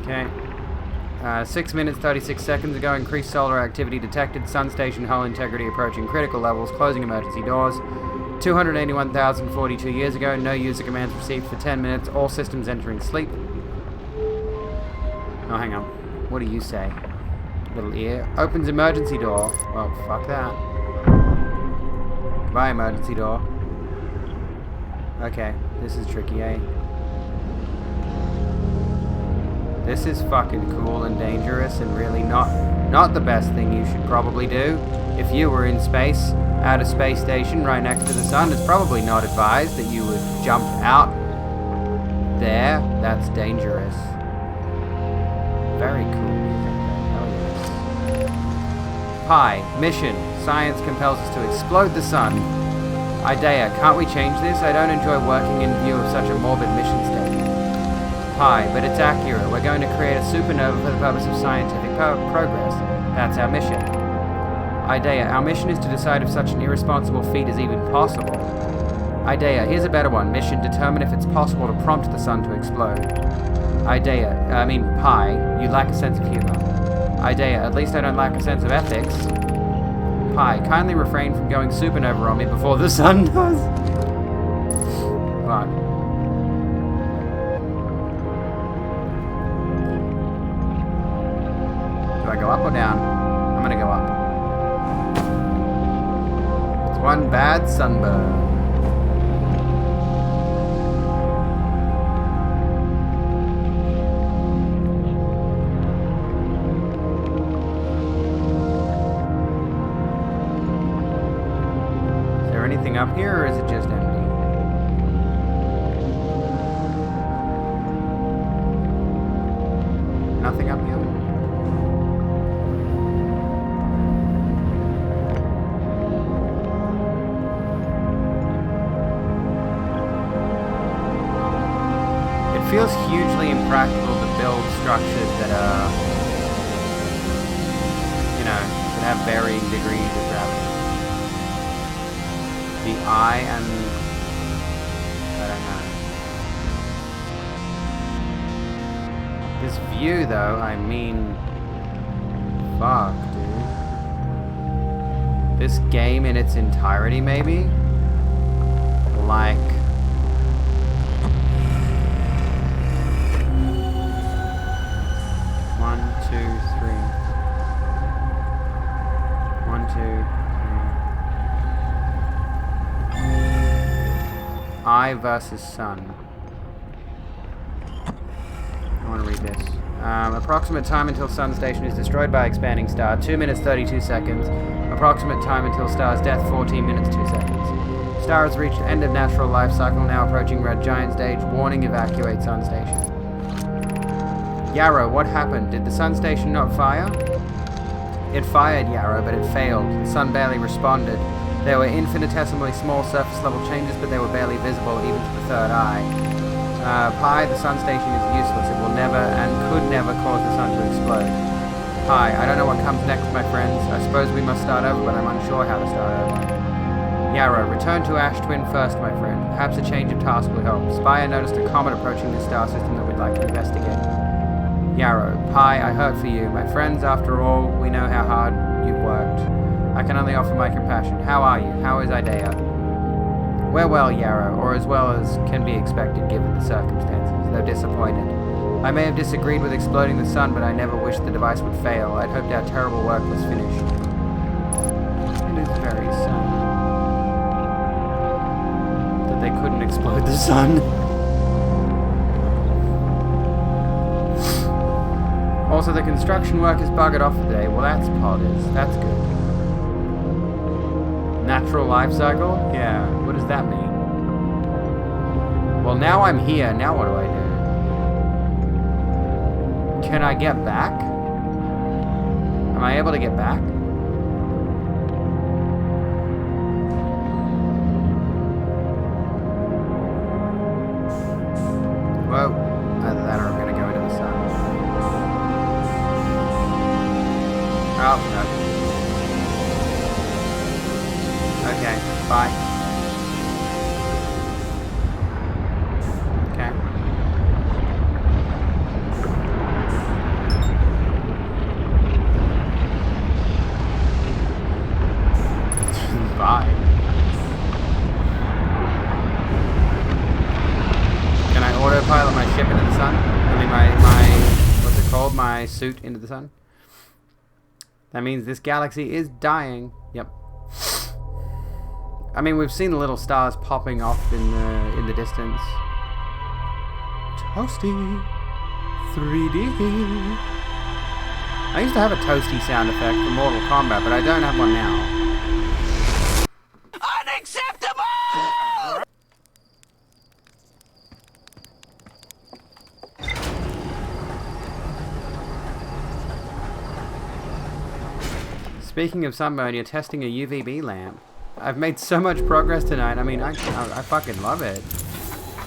Okay. 6 minutes 36 seconds ago, increased solar activity detected. Sun station hull integrity approaching critical levels. Closing emergency doors. 281,042 years ago, no user commands received for 10 minutes. All systems entering sleep. Oh, hang on. What do you say? Little ear. Opens emergency door. Well, fuck that. Goodbye, emergency door. Okay, this is tricky, eh? This is fucking cool and dangerous and really not the best thing you should probably do. If you were in space, at a space station right next to the sun, it's probably not advised that you would jump out there. That's dangerous. Very cool music though. Hell yes. Pi, mission. Science compels us to explode the sun. Idea, can't we change this? I don't enjoy working in view of such a morbid mission statement. Pi, but it's accurate. We're going to create a supernova for the purpose of scientific progress. That's our mission. Idea, our mission is to decide if such an irresponsible feat is even possible. Idea, here's a better one. Mission, determine if it's possible to prompt the sun to explode. Pi, you lack a sense of humor. Idea, at least I don't lack a sense of ethics. Pi, kindly refrain from going supernova on me before the sun does. Fuck. Do I go up or down? I'm gonna go up. It's one bad sunburn. Anything up here, or is it just empty? Nothing up here? It feels hugely impractical to build structures that are, you know, that have varying degrees of gravity. The eye and... I don't know. This view, though, I mean... Fuck, dude. This game in its entirety, maybe? Like... One, two, three. One, two... Eye versus sun. I want to read this. Approximate time until sun station is destroyed by expanding star. 2 minutes 32 seconds. Approximate time until star's death, 14 minutes 2 seconds. Star has reached end of natural life cycle, now approaching red giant stage. Warning, evacuate sun station. Yarrow, what happened? Did the sun station not fire? It fired, Yarrow, but it failed. The sun barely responded. There were infinitesimally small surface level changes, but they were barely visible even to the third eye. Pi, the sun station is useless. It will never and could never cause the sun to explode. Pi, I don't know what comes next, my friends. I suppose we must start over, but I'm unsure how to start over. Yarrow, return to Ash Twin first, my friend. Perhaps a change of task will help. Spire noticed a comet approaching the star system that we'd like to investigate. Yarrow, Pi, I hurt for you. My friends, after all, we know how hard you've worked. I can only offer my compassion. How are you? How is Idea? We're well, Yarrow, or as well as can be expected given the circumstances, though disappointed. I may have disagreed with exploding the sun, but I never wished the device would fail. I'd hoped our terrible work was finished. It is very sad that they couldn't explode the sun. Also, the construction work is buggered off today. Well, that's podders. That's good. Natural life cycle? Yeah. What does that mean? Well, now I'm here. Now what do I do? Can I get back? Am I able to get back? Whoa. Either that or I'm going to go into the sun. Oh, no. Okay, bye. Okay. Bye. Can I autopilot my ship into the sun? I mean my what's it called? My suit into the sun? That means this galaxy is dying. Yep. I mean, we've seen the little stars popping off in the distance. Toasty 3D. I used to have a toasty sound effect for Mortal Kombat, but I don't have one now. Unacceptable! Speaking of sunburn, you're testing a UVB lamp. I've made so much progress tonight. I mean, I fucking love it.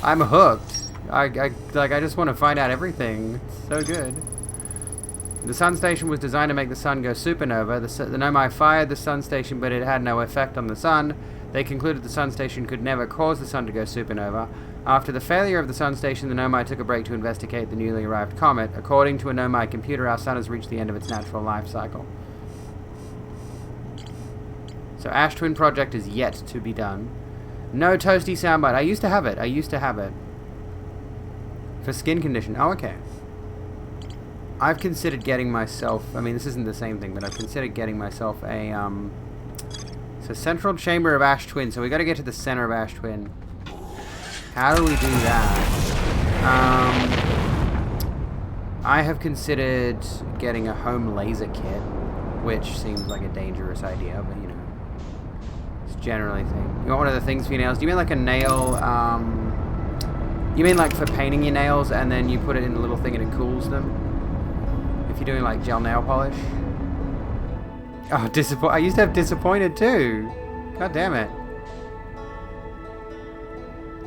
I'm hooked. I just want to find out everything. It's so good. The sun station was designed to make the sun go supernova. The Nomai fired the sun station, but it had no effect on the sun. They concluded the sun station could never cause the sun to go supernova. After the failure of the sun station, the Nomai took a break to investigate the newly arrived comet. According to a Nomai computer, our sun has reached the end of its natural life cycle. So Ash Twin project is yet to be done. No toasty soundbite. I used to have it. For skin condition. Oh, okay. I've considered getting myself... I mean, this isn't the same thing, but I've considered getting myself a... So central chamber of Ash Twin. So we got to get to the center of Ash Twin. How do we do that? I have considered getting a home laser kit, which seems like a dangerous idea, but you know. Generally thing. You want one of the things for your nails? Do you mean like a nail, you mean like for painting your nails and then you put it in a little thing and it cools them? If you're doing like gel nail polish? Oh, I used to have disappointed too. God damn it.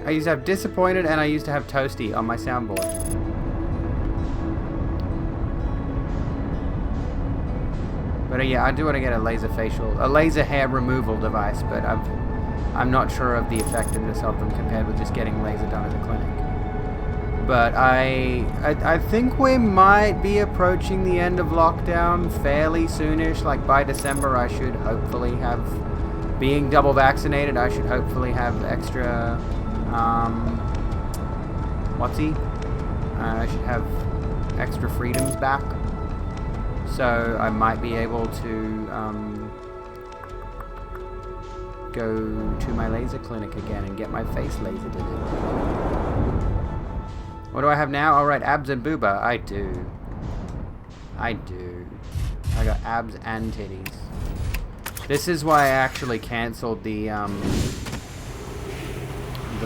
I used to have disappointed and I used to have toasty on my soundboard. But yeah, I do want to get a laser hair removal device, but I'm not sure of the effectiveness of them compared with just getting laser done at the clinic. But I think we might be approaching the end of lockdown fairly soonish. Like by December, I should hopefully have, being double vaccinated, I should hopefully have extra, I should have extra freedoms back. So I might be able to go to my laser clinic again and get my face lasered in it. What do I have now? Alright, abs and booba. I do. I got abs and titties. This is why I actually cancelled the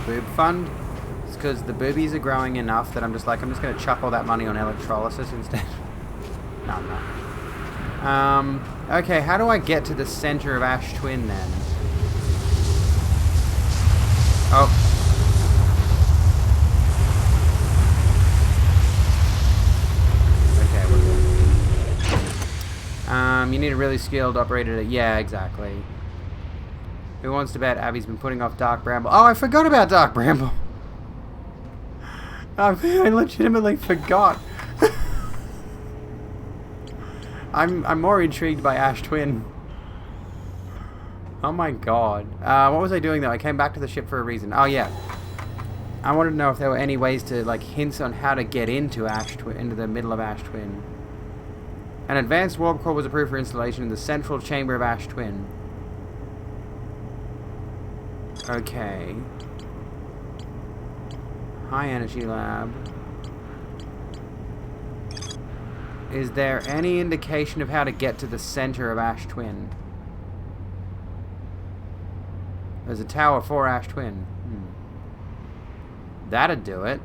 boob fund. It's because the boobies are growing enough that I'm just going to chuck all that money on electrolysis instead. No, I'm not. Okay, how do I get to the center of Ash Twin then? Oh. Okay, we're good. You need a really skilled operator to... Yeah, exactly. Who wants to bet Abby's been putting off Dark Bramble? Oh, I forgot about Dark Bramble. I legitimately forgot. I'm more intrigued by Ash Twin. Oh my god. What was I doing though? I came back to the ship for a reason. Oh yeah. I wanted to know if there were any ways to, like, hints on how to get into into the middle of Ash Twin. An advanced warp core was approved for installation in the central chamber of Ash Twin. Okay. High energy lab. Is there any indication of how to get to the center of Ash Twin? There's a tower for Ash Twin. That'd do it.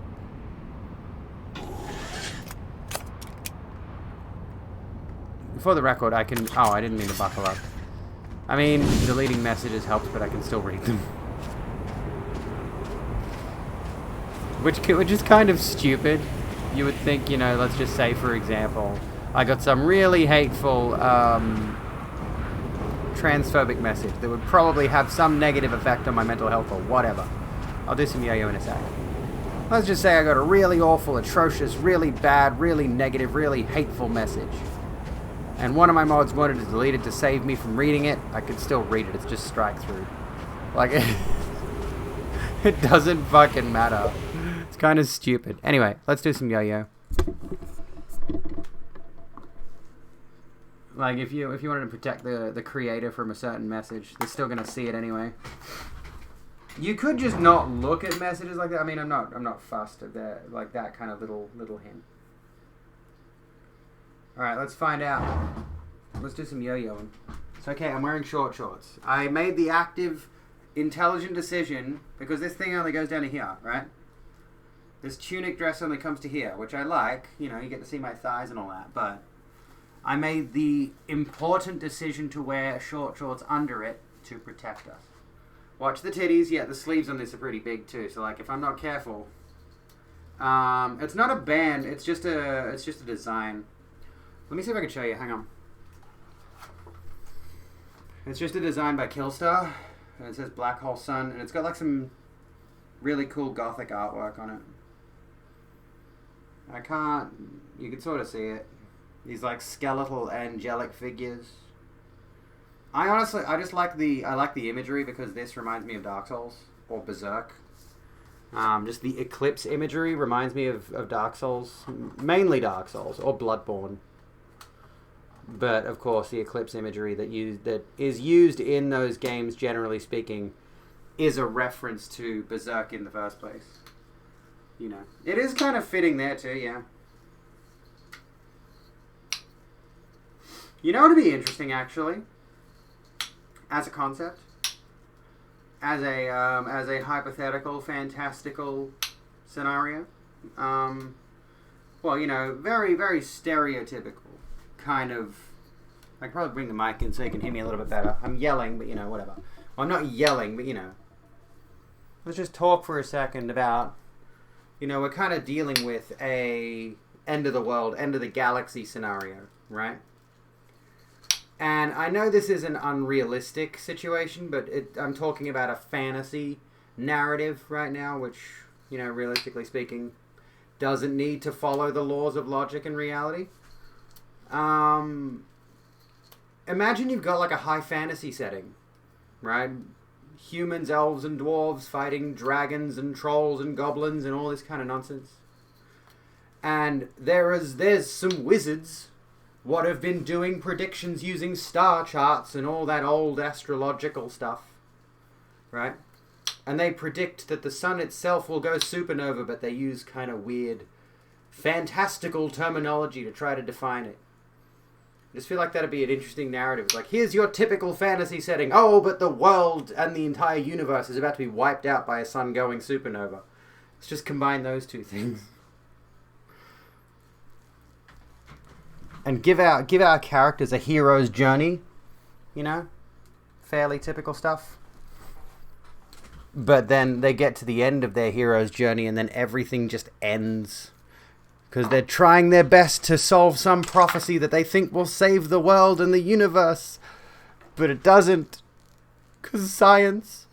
For the record, I can... Oh, I didn't mean to buckle up. I mean, deleting messages helps, but I can still read them. Which is kind of stupid. You would think, you know, let's just say, for example, I got some really hateful, transphobic message that would probably have some negative effect on my mental health or whatever. I'll do some yo-yo in a sec. Let's just say I got a really awful, atrocious, really bad, really negative, really hateful message. And one of my mods wanted to delete it to save me from reading it. I could still read it. It's just strike through. Like, it doesn't fucking matter. It's kind of stupid. Anyway, let's do some yo-yo. Like, if you wanted to protect the creator from a certain message, they're still gonna see it anyway. You could just not look at messages like that. I mean, I'm not fussed at that, like that kind of little hint. All right, let's find out. Let's do some yo-yoing. It's okay. I'm wearing short shorts. I made the active, intelligent decision because this thing only goes down to here, right? This tunic dress only comes to here, which I like. You know, you get to see my thighs and all that, but I made the important decision to wear short shorts under it to protect us. Watch the titties. Yeah, the sleeves on this are pretty big too. So, like, if I'm not careful, it's not a band. It's just a design. Let me see if I can show you. Hang on. It's just a design by Killstar. And it says Black Hole Sun, and it's got like some really cool gothic artwork on it. You can sort of see it. These like skeletal angelic figures. I just like the imagery because this reminds me of Dark Souls or Berserk. Just the eclipse imagery reminds me of Dark Souls, mainly Dark Souls or Bloodborne. But of course, the eclipse imagery that is used in those games, generally speaking, is a reference to Berserk in the first place. You know, it is kind of fitting there too, yeah. You know what would be interesting, actually, as a concept, as a hypothetical, fantastical scenario. Well, you know, very, very stereotypical kind of. I can probably bring the mic in so you can hear me a little bit better. I'm yelling, but you know, whatever. Well, I'm not yelling, but you know. Let's just talk for a second about, you know, we're kind of dealing with a end of the world, end of the galaxy scenario, right? And I know this is an unrealistic situation, but I'm talking about a fantasy narrative right now, which, you know, realistically speaking, doesn't need to follow the laws of logic and reality. Imagine you've got like a high fantasy setting, right? Humans, elves, and dwarves fighting dragons and trolls and goblins and all this kind of nonsense. And there's some wizards what have been doing predictions using star charts and all that old astrological stuff, right? And they predict that the sun itself will go supernova, but they use kind of weird, fantastical terminology to try to define it. just feel like that'd be an interesting narrative. It's like, here's your typical fantasy setting. Oh, but the world and the entire universe is about to be wiped out by a sun-going supernova. Let's just combine those two things. And give our characters a hero's journey. You know? Fairly typical stuff. But then they get to the end of their hero's journey and then everything just ends. Because they're trying their best to solve some prophecy that they think will save the world and the universe. But it doesn't. Because science.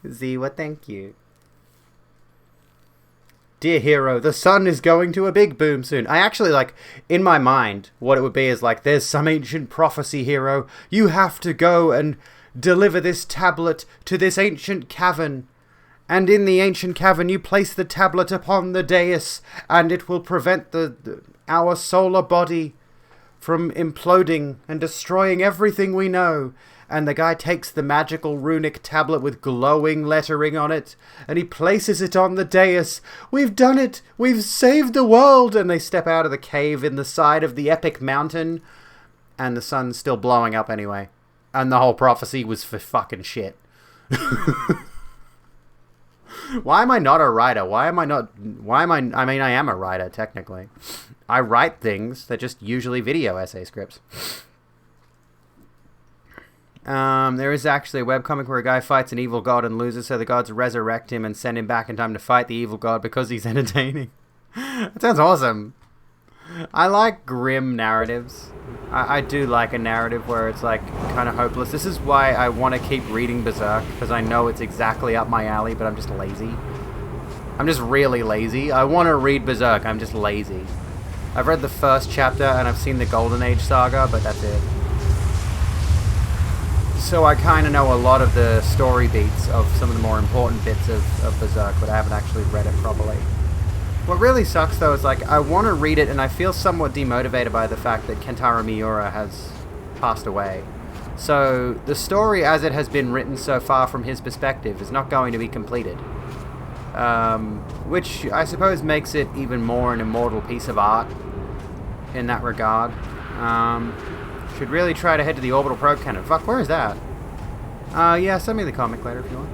Ziwa, thank you. Dear hero, the sun is going to a big boom soon. I actually, like, in my mind, what it would be is like, there's some ancient prophecy, hero. You have to go and deliver this tablet to this ancient cavern. And in the ancient cavern, you place the tablet upon the dais, and it will prevent our solar body from imploding and destroying everything we know. And the guy takes the magical runic tablet with glowing lettering on it, and he places it on the dais. We've done it! We've saved the world! And they step out of the cave in the side of the epic mountain, and the sun's still blowing up anyway. And the whole prophecy was for fucking shit. Why am I not a writer? I mean, I am a writer, technically. I write things. They're just usually video essay scripts. There is actually a webcomic where a guy fights an evil god and loses, so the gods resurrect him and send him back in time to fight the evil god because he's entertaining. That sounds awesome. I like grim narratives. I do like a narrative where it's like kind of hopeless. This is why I want to keep reading Berserk, because I know it's exactly up my alley, but I'm just lazy. I'm just really lazy. I want to read Berserk, I'm just lazy. I've read the first chapter and I've seen the Golden Age saga, but that's it. So I kind of know a lot of the story beats of some of the more important bits of Berserk, but I haven't actually read it properly. What really sucks, though, is like I want to read it, and I feel somewhat demotivated by the fact that Kentaro Miura has passed away. So the story, as it has been written so far from his perspective, is not going to be completed. Which I suppose makes it even more an immortal piece of art in that regard. Should really try to head to the orbital probe cannon. Fuck, where is that? Yeah, send me the comic later if you want.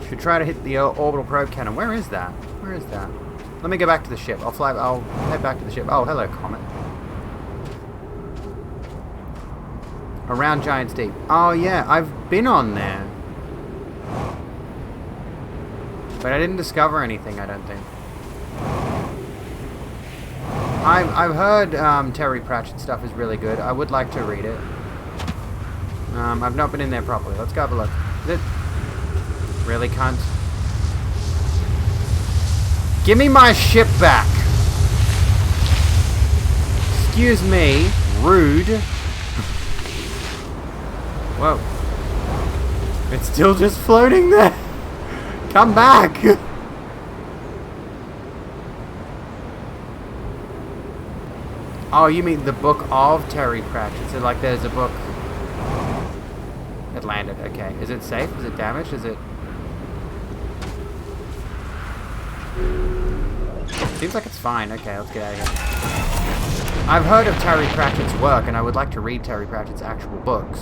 Should try to hit the orbital probe cannon. Where is that? Where is that? Let me go back to the ship. I'll head back to the ship. Oh, hello, Comet. Around Giant's Deep. Oh, yeah, I've been on there. But I didn't discover anything, I don't think. I've heard Terry Pratchett stuff is really good. I would like to read it. I've not been in there properly. Let's go have a look. Really, cunt? Give me my ship back! Excuse me. Rude. Whoa. It's still just floating there. Come back! Oh, you mean the book of Terry Pratchett? So, like, there's a book... It landed, okay. Is it safe? Is it damaged? Is it... Seems like it's fine. Okay, let's get out of here. I've heard of Terry Pratchett's work, and I would like to read Terry Pratchett's actual books.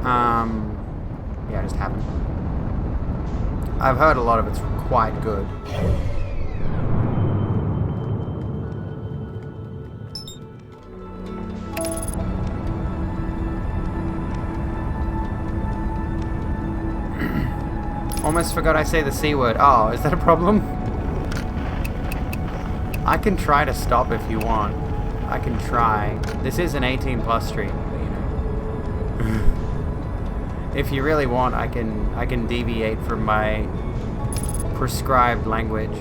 Yeah, I just haven't. I've heard a lot of it's quite good. Almost forgot I say the C word. Oh, is that a problem? I can try to stop if you want. I can try. This is an 18+ stream, but you know. If you really want, I can deviate from my prescribed language.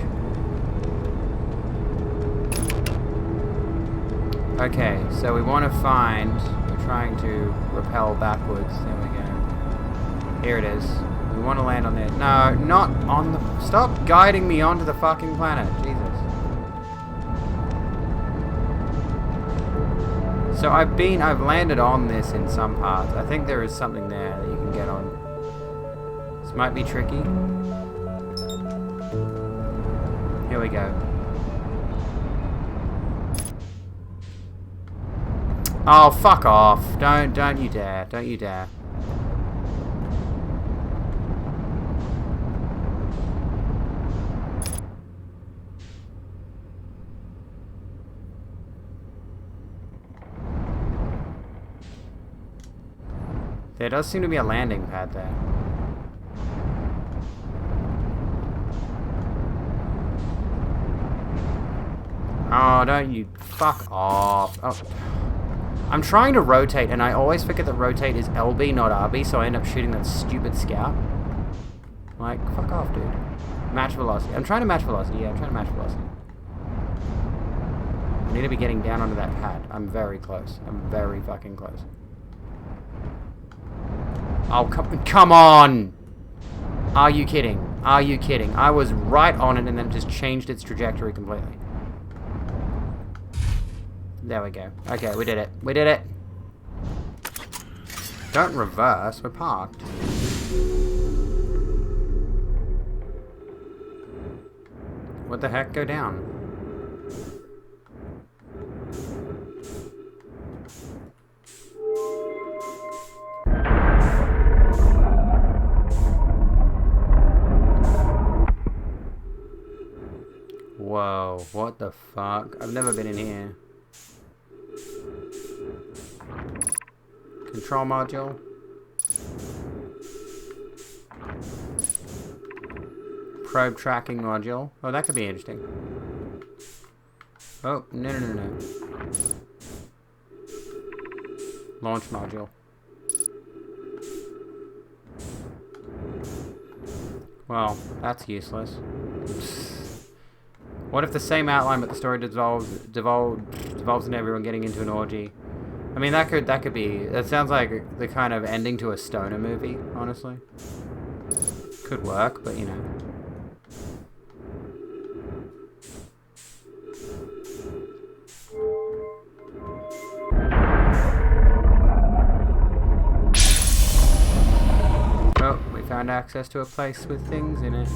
Okay, so we want to find... We're trying to repel backwards. There we go. Here it is. We want to land on there. No, not on the... Stop guiding me onto the fucking planet. Jesus. So I've landed on this in some parts. I think there is something there that you can get on. This might be tricky. Here we go. Oh, fuck off. Don't you dare. Don't you dare. There does seem to be a landing pad there. Oh, don't you fuck off. Oh. I'm trying to rotate, and I always forget that rotate is LB, not RB, so I end up shooting that stupid scout. Like, fuck off, dude. Match velocity. I'm trying to match velocity. Yeah, I'm trying to match velocity. I need to be getting down onto that pad. I'm very close. I'm very fucking close. Oh, come on! Are you kidding? Are you kidding? I was right on it and then it just changed its trajectory completely. There we go. Okay, we did it. We did it! Don't reverse, we're parked. What the heck? Go down. Whoa, what the fuck? I've never been in here. Control module. Probe tracking module. Oh, that could be interesting. Oh, no. Launch module. Well, that's useless. What if the same outline but the story devolves into everyone getting into an orgy? I mean, that could be. That sounds like the kind of ending to a stoner movie, honestly. Could work, but you know. Oh, we found access to a place with things in it.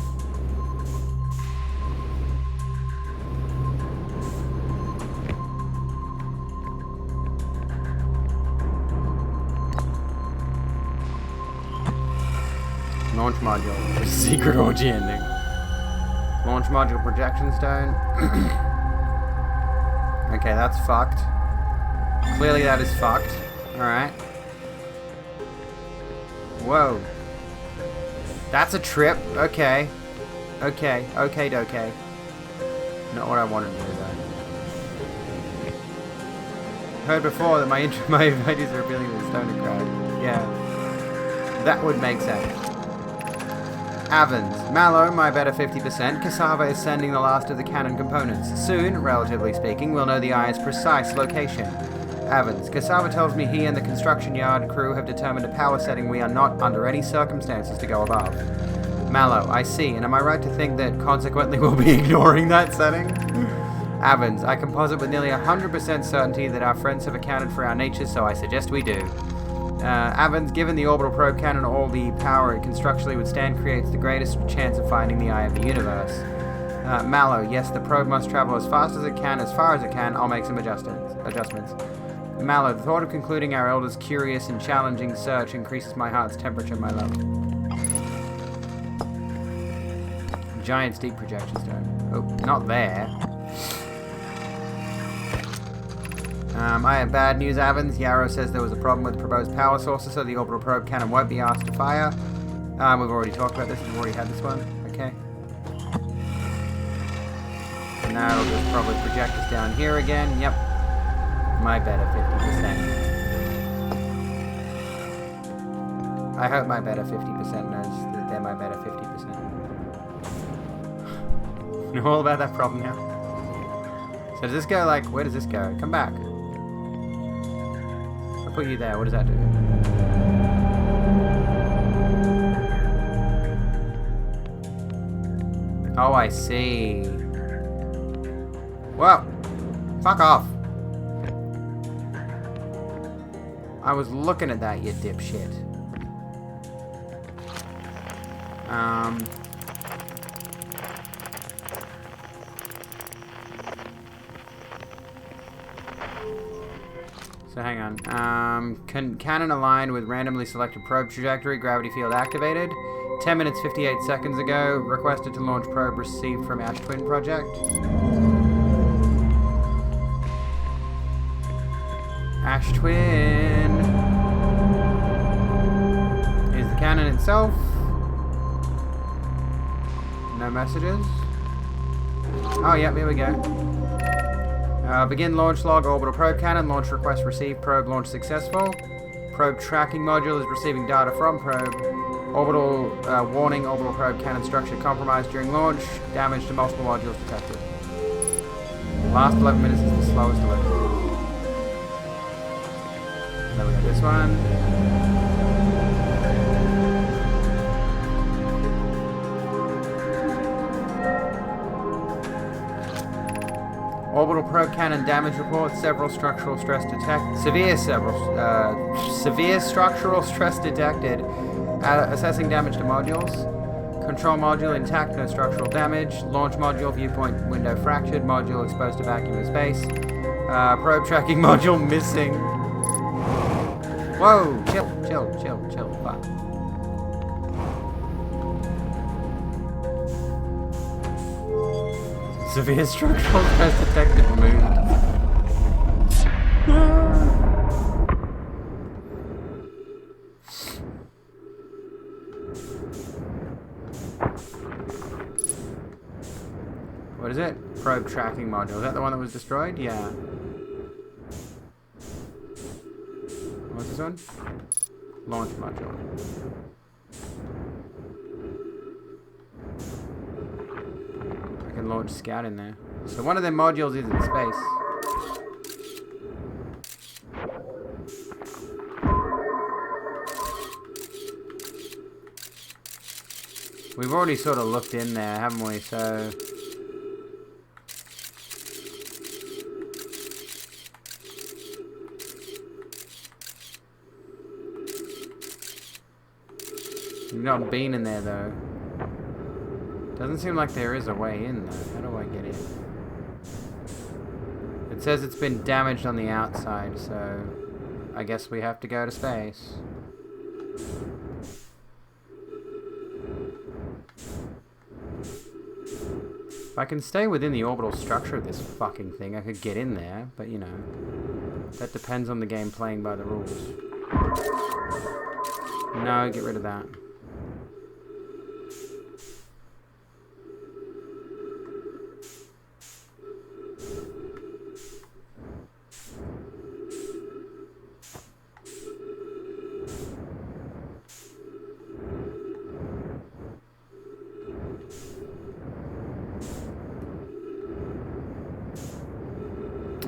Launch module. Secret orgy ending. Launch module projection stone. Okay, that's fucked. Clearly that is fucked. Alright. Whoa. That's a trip. Okay. Okay. Okay, okay. Not what I wanted to do though. Heard before that my ideas are appealing to the stoner crowd. Yeah. That would make sense. Avens. Mallow, my better 50%. Cassava is sending the last of the cannon components. Soon, relatively speaking, we'll know the eye's precise location. Avens. Cassava tells me he and the construction yard crew have determined a power setting we are not under any circumstances to go above. Mallow. I see, and am I right to think that consequently we'll be ignoring that setting? Avens. I can posit with nearly 100% certainty that our friends have accounted for our natures, so I suggest we do. Avens, given the orbital probe cannon all the power it constructually would stand, creates the greatest chance of finding the eye of the universe. Mallow, yes, the probe must travel as fast as it can, as far as it can. I'll make some adjustments. Mallow, the thought of concluding our elder's curious and challenging search increases my heart's temperature, my love. Giant's deep projection stone. Oh, not there. I have bad news, Avens. Yarrow says there was a problem with the proposed power sources, so the orbital probe cannon won't be asked to fire. We've already talked about this. We've already had this one. Okay. And now it'll just probably project us down here again. Yep. My better 50%. I hope my better 50% knows that they're my better 50%. Know all about that problem now. So does this go like, where does this go? Come back. I'll put you there. What does that do? Oh, I see. Whoa. Fuck off. I was looking at that, you dipshit. So hang on. Cannon aligned with randomly selected probe trajectory. Gravity field activated. 10 minutes 58 seconds ago. Requested to launch probe received from Ash Twin Project. Ash Twin is the cannon itself. No messages. Oh, yep, here we go. Begin launch log, orbital probe cannon. Launch request received. Probe launch successful. Probe tracking module is receiving data from probe. Orbital warning, orbital probe cannon structure compromised during launch. Damage to multiple modules detected. Last 11 minutes is the slowest 11. Then we got this one. Orbital probe cannon damage report. Several structural stress severe structural stress detected. Assessing damage to modules. Control module intact, no structural damage. Launch module viewpoint window fractured. Module exposed to vacuum of space. Probe tracking module missing. Whoa! Chill. Fuck. Severe structural stress detected. Removed. What is it? Probe tracking module. Is that the one that was destroyed? Yeah. What's this one? Launch module. I can launch Scout in there. So one of their modules is in space. We've already sort of looked in there, haven't we? So... You've not been in there, though. Doesn't seem like there is a way in, though. How do I get in? It says it's been damaged on the outside, so... I guess we have to go to space. If I can stay within the orbital structure of this fucking thing, I could get in there, but you know... That depends on the game playing by the rules. No, get rid of that.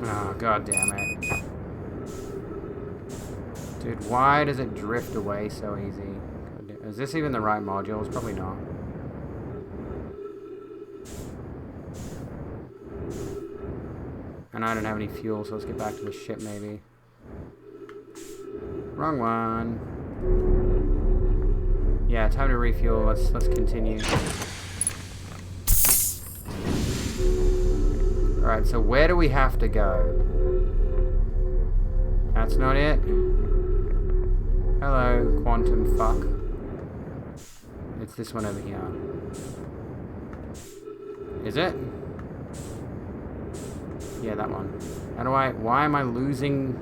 Oh, god damn it. Dude, why does it drift away so easy? Is this even the right modules? Probably not. And I don't have any fuel, so let's get back to the ship maybe. Wrong one. Yeah, time to refuel. Let's continue. Alright, so where do we have to go? That's not it. Hello, quantum fuck. It's this one over here. Is it? Yeah, that one. How do I... Why am I losing...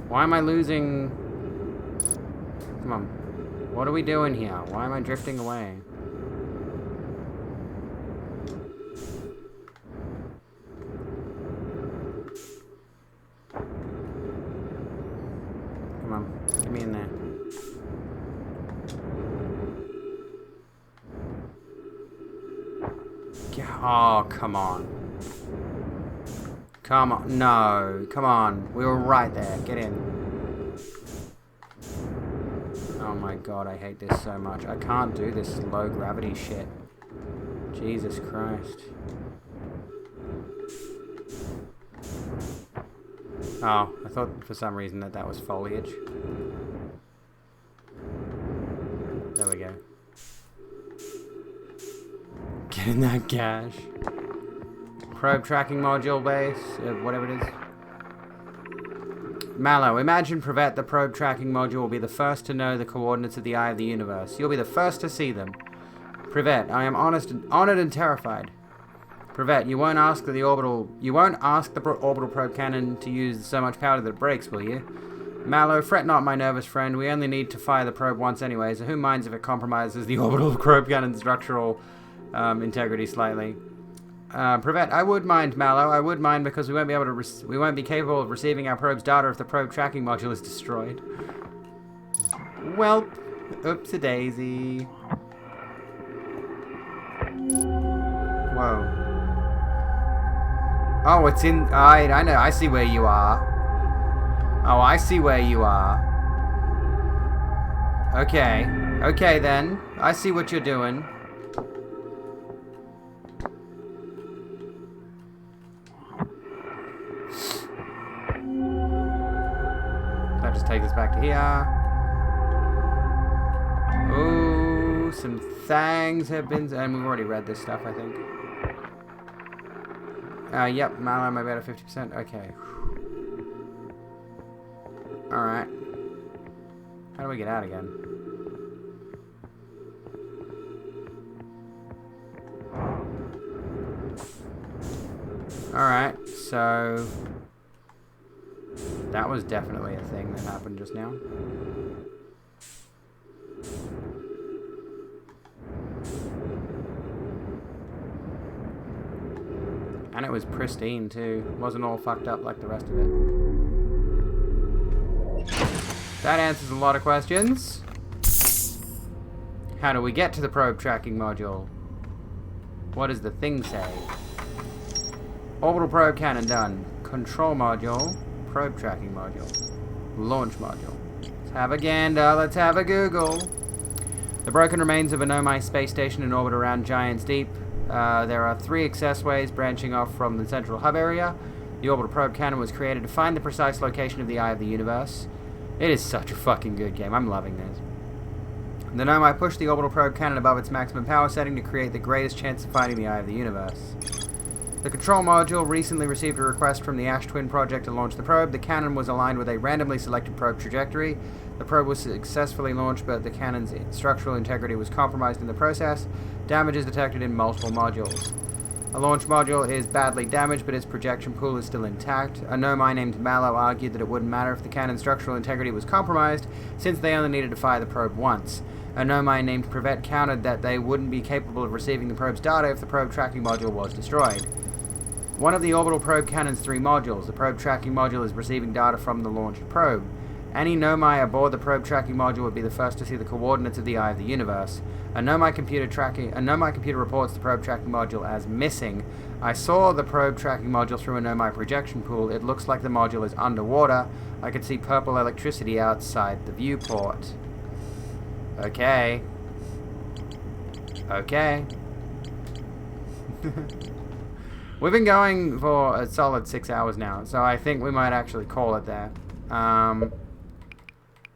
Why am I losing... Come on. What are we doing here? Why am I drifting away? Come on. Get me in there. Oh, come on. Come on. No. Come on. We were right there. Get in. Oh my god, I hate this so much. I can't do this low gravity shit. Jesus Christ. Oh, I thought for some reason that was foliage. There we go. Get in that cache. Probe tracking module base, whatever it is. Mallow, imagine Privet, the probe tracking module, will be the first to know the coordinates of the eye of the universe. You'll be the first to see them. Privet, I am honored and terrified. Privet, you won't ask the orbital probe cannon to use so much power that it breaks, will you? Mallow, fret not, my nervous friend. We only need to fire the probe once anyway, so who minds if it compromises the orbital probe cannon's structural integrity slightly? Privet, I would mind, Mallow. I would mind because we won't be capable of receiving our probe's data if the probe tracking module is destroyed. Welp, oopsie-daisy. Whoa. Oh, it's in... I know. I see where you are. Oh, I see where you are. Okay. Okay, then. I see what you're doing. I'll just take this back to here. Ooh, some things have been... And we've already read this stuff, I think. Yep, Mallow, maybe at 50%. Okay. Alright. How do we get out again? Alright, so... That was definitely a thing that happened just now. And it was pristine too. It wasn't all fucked up like the rest of it. That answers a lot of questions. How do we get to the probe tracking module? What does the thing say? Orbital probe cannon done. Control module. Probe tracking module. Launch module. Let's have a gander. Let's have a Google. The broken remains of a Nomai space station in orbit around Giants Deep. There are 3 accessways branching off from the central hub area. The orbital probe cannon was created to find the precise location of the eye of the universe. It is such a fucking good game. I'm loving this. The Nomai pushed the orbital probe cannon above its maximum power setting to create the greatest chance of finding the eye of the universe. The control module recently received a request from the Ash Twin project to launch the probe. The cannon was aligned with a randomly selected probe trajectory. The probe was successfully launched, but the cannon's structural integrity was compromised in the process. Damage is detected in multiple modules. A launch module is badly damaged, but its projection pool is still intact. A Nomai named Mallow argued that it wouldn't matter if the cannon's structural integrity was compromised, since they only needed to fire the probe once. A Nomai named Privet countered that they wouldn't be capable of receiving the probe's data if the probe tracking module was destroyed. One of the orbital probe cannon's 3 modules. The probe tracking module is receiving data from the launched probe. Any Nomai aboard the probe tracking module would be the first to see the coordinates of the eye of the universe. A Nomai computer reports the probe tracking module as missing. I saw the probe tracking module through a Nomai projection pool. It looks like the module is underwater. I could see purple electricity outside the viewport. Okay. Okay. We've been going for a solid 6 hours now, so I think we might actually call it there.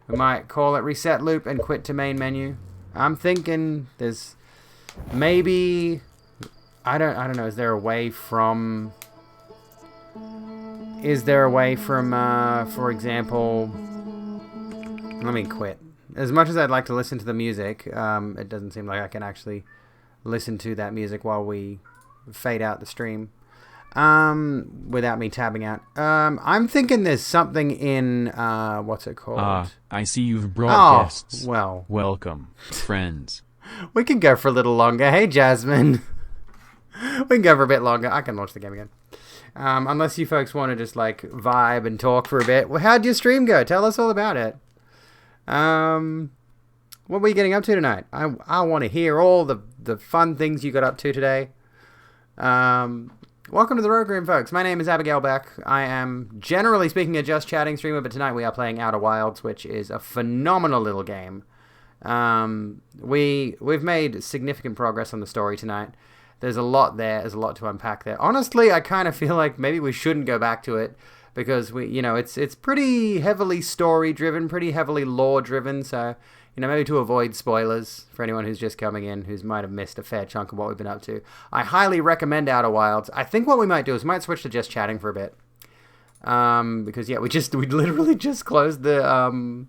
We might call it reset loop and quit to main menu. I'm thinking there's maybe I don't know, is there a way from for example, let me quit. As much as I'd like to listen to the music, it doesn't seem like I can actually listen to that music while we fade out the stream without me tabbing out. I'm thinking there's something in what's it called? I see you've brought guests. Well, Welcome, friends. we can go for a little longer. Hey, Jasmine. We can go for a bit longer. I can launch the game again. Unless you folks want to just like vibe and talk for a bit. Well, how'd your stream go? Tell us all about it. What were you getting up to tonight? I want to hear all the fun things you got up to today. Welcome to the Rogue Room, folks. My name is Abigail Beck. I am, generally speaking, a Just Chatting streamer, but tonight we are playing Outer Wilds, which is a phenomenal little game. We've made significant progress on the story tonight. There's a lot there. There's a lot to unpack there. Honestly, I kind of feel like maybe we shouldn't go back to it because it's pretty heavily story-driven, pretty heavily lore-driven, so... maybe to avoid spoilers for anyone who's just coming in, who might have missed a fair chunk of what we've been up to. I highly recommend Outer Wilds. I think what we might do is we might switch to just chatting for a bit. Because yeah, we literally just closed the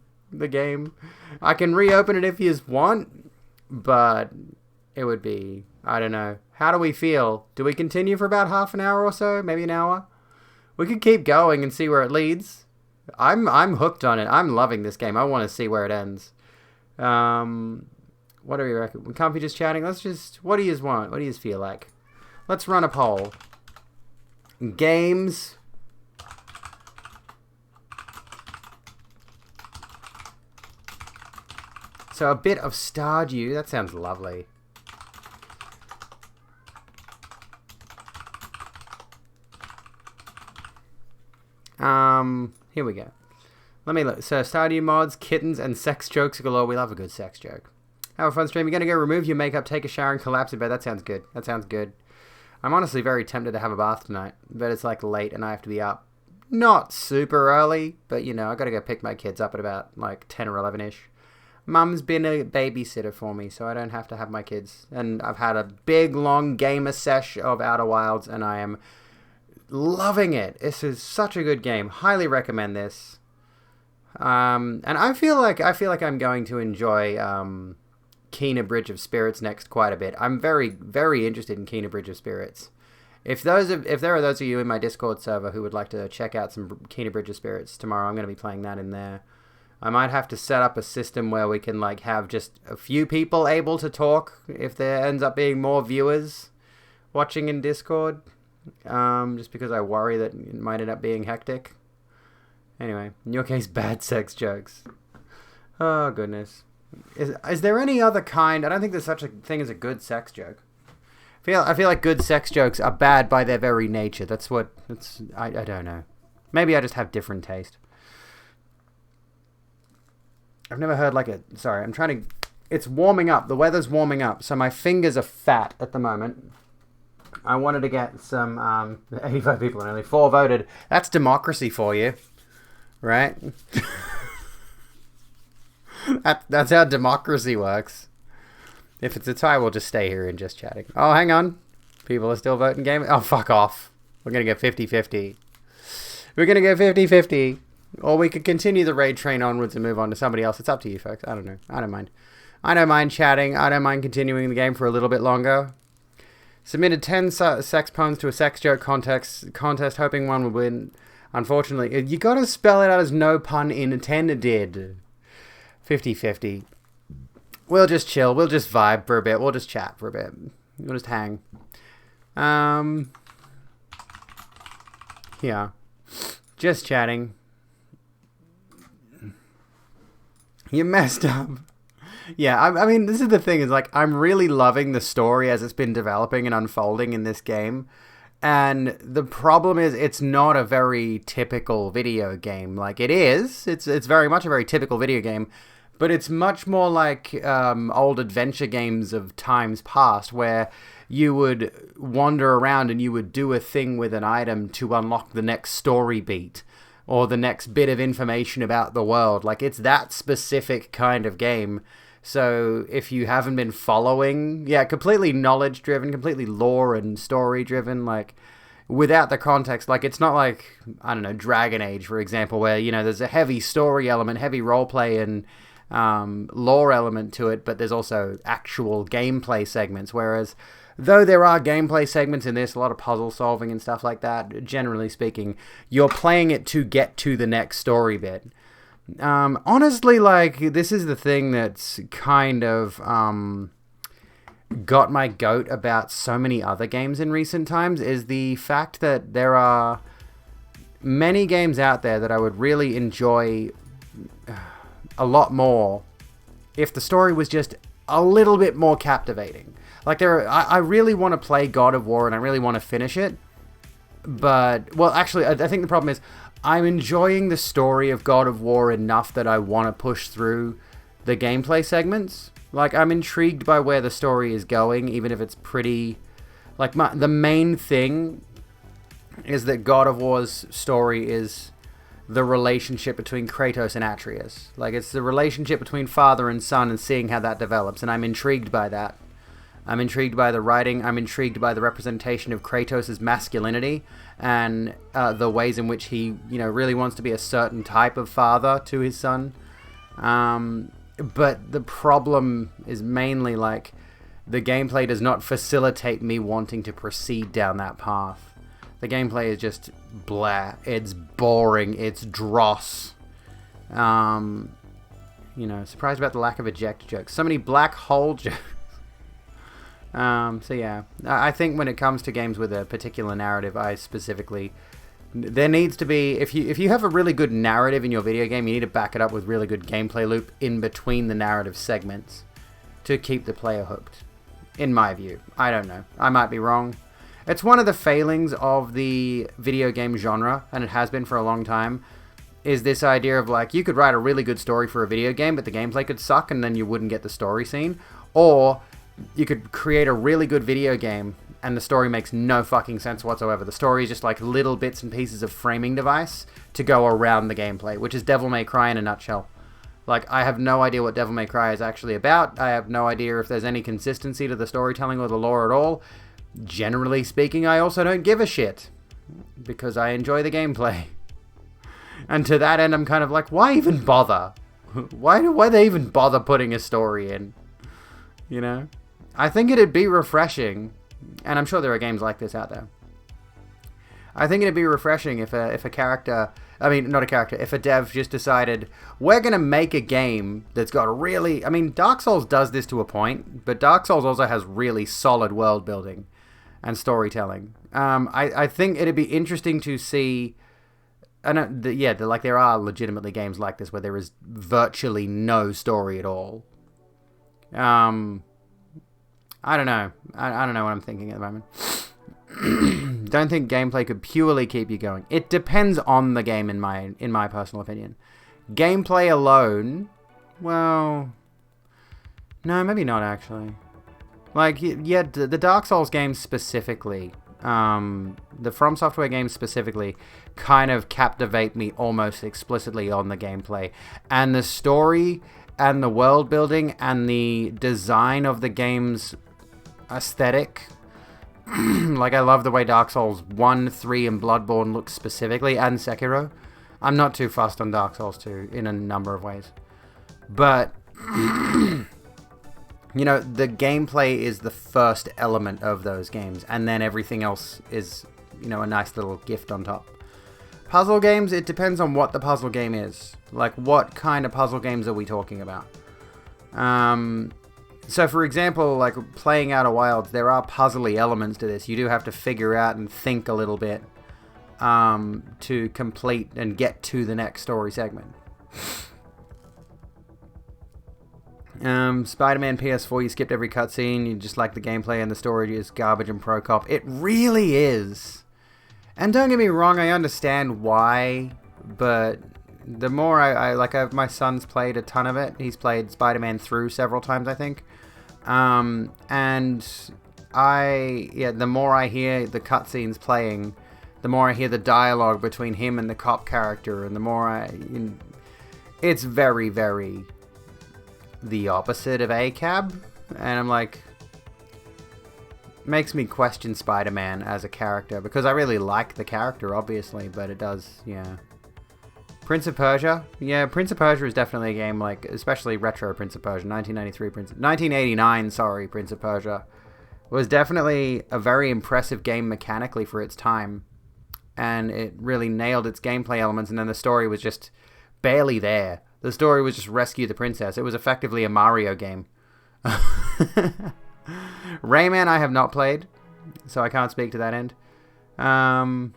game. I can reopen it if you want, but it would be, I don't know. How do we feel? Do we continue for about half an hour or so? Maybe an hour? We could keep going and see where it leads. I'm hooked on it. I'm loving this game. I want to see where it ends. What do we reckon? We can't be just chatting. What do you want? What do you feel like? Let's run a poll. Games. So a bit of Stardew. That sounds lovely. Here we go. Let me look. So Stardew mods, kittens, and sex jokes galore. We love a good sex joke. Have a fun stream. You're going to go remove your makeup, take a shower, and collapse in bed. That sounds good. That sounds good. I'm honestly very tempted to have a bath tonight, but it's like late and I have to be up. Not super early, but you know, I got to go pick my kids up at about like 10 or 11ish. Mum's been a babysitter for me, so I don't have to have my kids. And I've had a big, long gamer sesh of Outer Wilds, and I am loving it. This is such a good game. Highly recommend this. And I feel like I'm going to enjoy Kena Bridge of Spirits next quite a bit. I'm very, very interested in Kena Bridge of Spirits. If there are those of you in my Discord server who would like to check out some Kena Bridge of Spirits tomorrow, I'm going to be playing that in there. I might have to set up a system where we can like have just a few people able to talk if there ends up being more viewers watching in Discord. Just because I worry that it might end up being hectic. Anyway, in your case, bad sex jokes. Oh, goodness. Is there any other kind? I don't think there's such a thing as a good sex joke. I feel like good sex jokes are bad by their very nature. I don't know. Maybe I just have different taste. I've never heard like sorry, it's warming up. The weather's warming up, so my fingers are fat at the moment. I wanted to get some, 85 people and only 4 voted. That's democracy for you, right? That's how democracy works. If it's a tie, we'll just stay here and just chatting. Oh, hang on. People are still voting game. Oh, fuck off. We're going to go 50-50. We're going to go 50-50. Or we could continue the raid train onwards and move on to somebody else. It's up to you, folks. I don't know. I don't mind. I don't mind chatting. I don't mind continuing the game for a little bit longer. Submitted 10 sex puns to a sex joke contest hoping one would win. Unfortunately, you got to spell it out as no pun intended. 50-50. We'll just chill. We'll just vibe for a bit. We'll just chat for a bit. We'll just hang. Yeah. Just chatting. You messed up. Yeah, I mean, this is the thing, is like, I'm really loving the story as it's been developing and unfolding in this game. And the problem is, it's not a very typical video game. Like, it is. It's very much a very typical video game. But it's much more like old adventure games of times past, where you would wander around and you would do a thing with an item to unlock the next story beat, or the next bit of information about the world. Like, it's that specific kind of game. So if you haven't been following, completely knowledge-driven, completely lore and story-driven, like, without the context, like, it's not like, I don't know, Dragon Age, for example, where, you know, there's a heavy story element, heavy roleplay and lore element to it, but there's also actual gameplay segments, whereas though there are gameplay segments in this, a lot of puzzle solving and stuff like that, generally speaking, you're playing it to get to the next story bit. Honestly, like, this is the thing that's kind of got my goat about so many other games in recent times, is the fact that there are many games out there that I would really enjoy a lot more if the story was just a little bit more captivating. Like, I really want to play God of War and I really want to finish it, but, well, actually, I think the problem is I'm enjoying the story of God of War enough that I want to push through the gameplay segments. Like, I'm intrigued by where the story is going, even if it's pretty... Like, the main thing is that God of War's story is the relationship between Kratos and Atreus. Like, it's the relationship between father and son and seeing how that develops, and I'm intrigued by that. I'm intrigued by the writing. I'm intrigued by the representation of Kratos' masculinity and the ways in which he, really wants to be a certain type of father to his son. But the problem is mainly like the gameplay does not facilitate me wanting to proceed down that path. The gameplay is just blah. It's boring. It's dross. Surprised about the lack of eject jokes. So many black hole jokes. So yeah, I think when it comes to games with a particular narrative, there needs to be, if you have a really good narrative in your video game, you need to back it up with really good gameplay loop in between the narrative segments to keep the player hooked. In my view. I don't know. I might be wrong. It's one of the failings of the video game genre, and it has been for a long time, is this idea of like, you could write a really good story for a video game, but the gameplay could suck and then you wouldn't get the story scene. Or you could create a really good video game and the story makes no fucking sense whatsoever. The story is just like little bits and pieces of framing device to go around the gameplay, which is Devil May Cry in a nutshell. Like, I have no idea what Devil May Cry is actually about. I have no idea if there's any consistency to the storytelling or the lore at all. Generally speaking, I also don't give a shit, because I enjoy the gameplay. And to that end, I'm kind of like, why even bother? Why they even bother putting a story in? I think it'd be refreshing, and I'm sure there are games like this out there. I think it'd be refreshing if a dev just decided, we're going to make a game that's got Dark Souls does this to a point, but Dark Souls also has really solid world building and storytelling. I think it'd be interesting to see, there are legitimately games like this where there is virtually no story at all. I don't know. I don't know what I'm thinking at the moment. Don't think gameplay could purely keep you going. It depends on the game, in my personal opinion. Gameplay alone, well, no, maybe not actually. Like, yeah, the Dark Souls games specifically, the From Software games specifically, kind of captivate me almost explicitly on the gameplay. And the story and the world building and the design of the game's aesthetic. Like, I love the way Dark Souls 1, 3, and Bloodborne look specifically, and Sekiro. I'm not too fussed on Dark Souls 2 in a number of ways. But, the gameplay is the first element of those games, and then everything else is, a nice little gift on top. Puzzle games, it depends on what the puzzle game is. Like, what kind of puzzle games are we talking about? So, for example, like playing Outer Wilds, there are puzzly elements to this. You do have to figure out and think a little bit to complete and get to the next story segment. Spider-Man PS4, you skipped every cutscene. You just like the gameplay and the story is garbage and pro-cop. It really is. And don't get me wrong, I understand why, but the more my son's played a ton of it. He's played Spider-Man through several times, I think. The more I hear the cutscenes playing, the more I hear the dialogue between him and the cop character, and the more it's very, very the opposite of ACAB, and I'm like, makes me question Spider-Man as a character, because I really like the character, obviously, but it does, yeah. Prince of Persia? Yeah, Prince of Persia is definitely a game, like, especially retro Prince of Persia, 1989, Prince of Persia, was definitely a very impressive game mechanically for its time, and it really nailed its gameplay elements, and then the story was just barely there. The story was just rescue the princess. It was effectively a Mario game. Rayman I have not played, so I can't speak to that end. But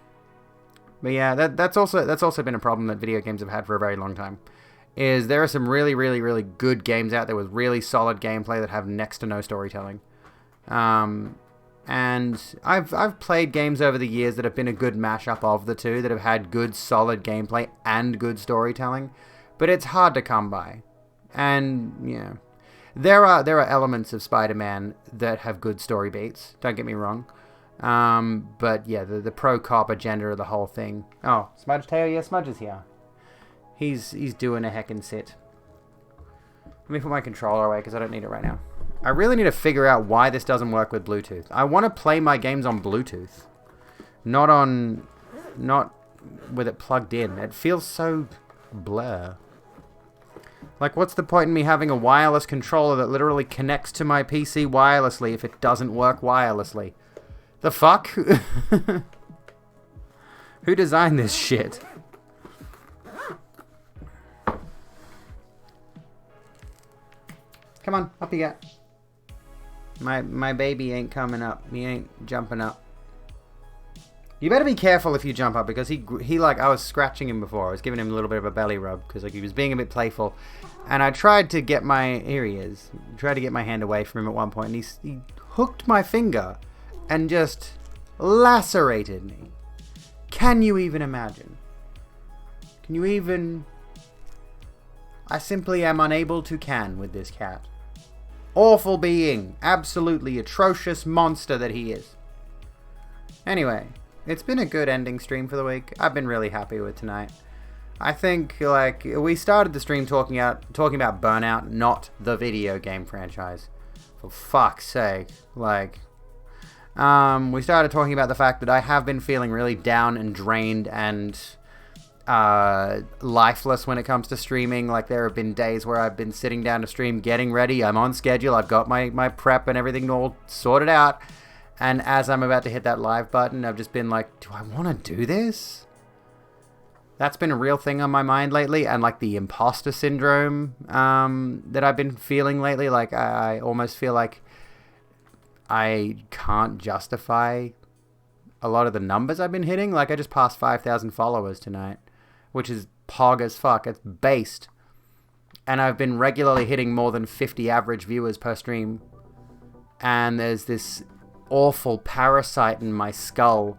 yeah, that's also been a problem that video games have had for a very long time. Is there are some really, really, really good games out there with really solid gameplay that have next to no storytelling. And I've played games over the years that have been a good mashup of the two, that have had good solid gameplay and good storytelling, but it's hard to come by. And yeah, there are elements of Spider-Man that have good story beats. Don't get me wrong. But yeah, the pro-cop agenda of the whole thing. Oh, Smudge Tail? Yeah, Smudge is here. He's doing a heckin' sit. Let me put my controller away because I don't need it right now. I really need to figure out why this doesn't work with Bluetooth. I want to play my games on Bluetooth. Not with it plugged in. It feels so blur. Like, what's the point in me having a wireless controller that literally connects to my PC wirelessly if it doesn't work wirelessly? The fuck? Who designed this shit? Come on, up you get. My baby ain't coming up. He ain't jumping up. You better be careful if you jump up, because he like, I was scratching him before. I was giving him a little bit of a belly rub because like he was being a bit playful, and I tried to get here he is. Tried to get my hand away from him at one point, and he hooked my finger and just lacerated me. Can you even imagine? Can you even? I simply am unable to can with this cat. Awful being, absolutely atrocious monster that he is. Anyway. It's been a good ending stream for the week. I've been really happy with tonight. I think, like, we started the stream talking about Burnout, not the video game franchise. For fuck's sake. Like, we started talking about the fact that I have been feeling really down and drained and lifeless when it comes to streaming. Like, there have been days where I've been sitting down to stream, getting ready. I'm on schedule. I've got my prep and everything all sorted out. And as I'm about to hit that live button, I've just been like, do I want to do this? That's been a real thing on my mind lately. And like the imposter syndrome that I've been feeling lately. Like I almost feel like I can't justify a lot of the numbers I've been hitting. Like I just passed 5,000 followers tonight, which is pog as fuck. It's based. And I've been regularly hitting more than 50 average viewers per stream. And there's this awful parasite in my skull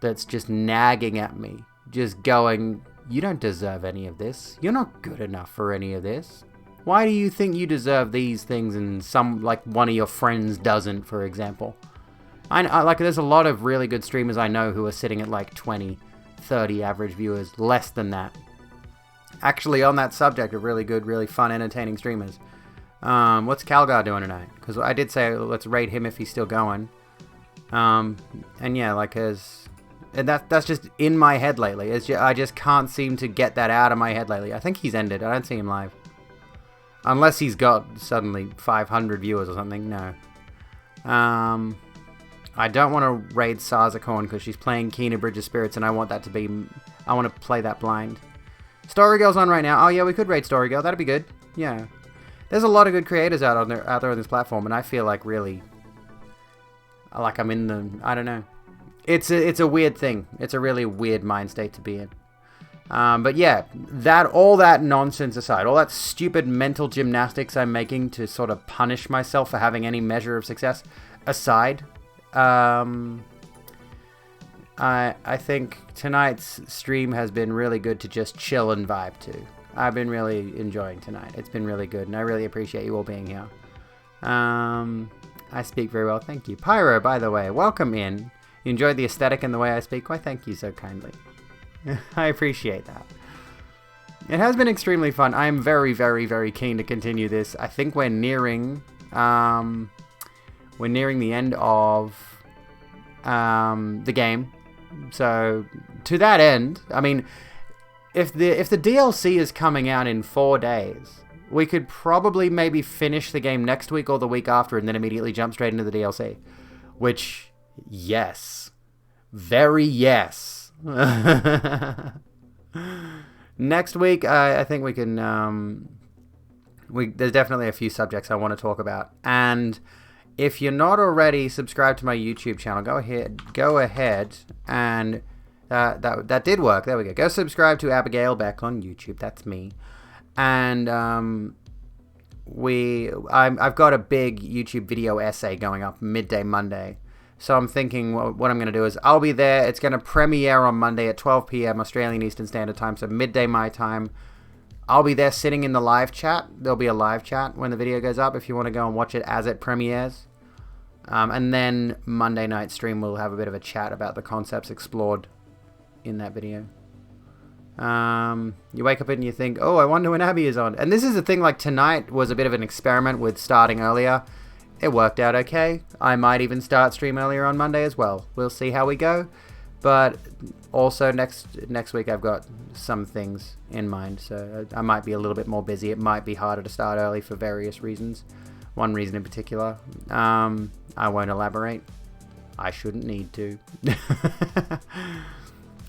that's just nagging at me, just going, you don't deserve any of this. You're not good enough for any of this. Why do you think you deserve these things and some, like, one of your friends doesn't, for example? I like, there's a lot of really good streamers I know who are sitting at like 20, 30 average viewers, less than that. Actually, on that subject of really good, really fun, entertaining streamers, what's Calgar doing tonight? Because I did say let's rate him if he's still going. And yeah, like that's just in my head lately. I just can't seem to get that out of my head lately. I think he's ended. I don't see him live. Unless he's got suddenly 500 viewers or something. No. I don't want to raid Sarzacorn because she's playing Kena Bridge of Spirits, and I want to play that blind. Story Girl's on right now. Oh yeah, we could raid Story Girl. That'd be good. Yeah. There's a lot of good creators out there on this platform, and I feel like really, like I'm in the, I don't know. It's a weird thing. It's a really weird mind state to be in. But yeah, all that nonsense aside, all that stupid mental gymnastics I'm making to sort of punish myself for having any measure of success aside, I think tonight's stream has been really good to just chill and vibe to. I've been really enjoying tonight. It's been really good, and I really appreciate you all being here. I speak very well, thank you. Pyro, by the way, welcome in. You enjoyed the aesthetic and the way I speak? Why, thank you so kindly. I appreciate that. It has been extremely fun. I am very, very, very keen to continue this. I think we're nearing the end of the game. So, to that end, I mean, if the DLC is coming out in 4 days, we could probably maybe finish the game next week or the week after and then immediately jump straight into the DLC. Which, yes. Very yes. Next week, I think we can... there's definitely a few subjects I want to talk about. And if you're not already subscribed to my YouTube channel, go ahead and... that did work. There we go. Go subscribe to Abigail Beck on YouTube. That's me. And I've got a big YouTube video essay going up midday Monday. So I'm thinking what I'm going to do is I'll be there. It's going to premiere on Monday at 12 p.m. Australian Eastern Standard Time. So midday my time. I'll be there sitting in the live chat. There'll be a live chat when the video goes up if you want to go and watch it as it premieres. And then Monday night stream we'll have a bit of a chat about the concepts explored in that video. You wake up and you think, oh, I wonder when Abby is on. And this is the thing, like tonight was a bit of an experiment with starting earlier. It worked out okay. I might even start stream earlier on Monday as well. We'll see how we go. But also next week I've got some things in mind, so I might be a little bit more busy. It might be harder to start early for various reasons. One reason in particular. I won't elaborate. I shouldn't need to.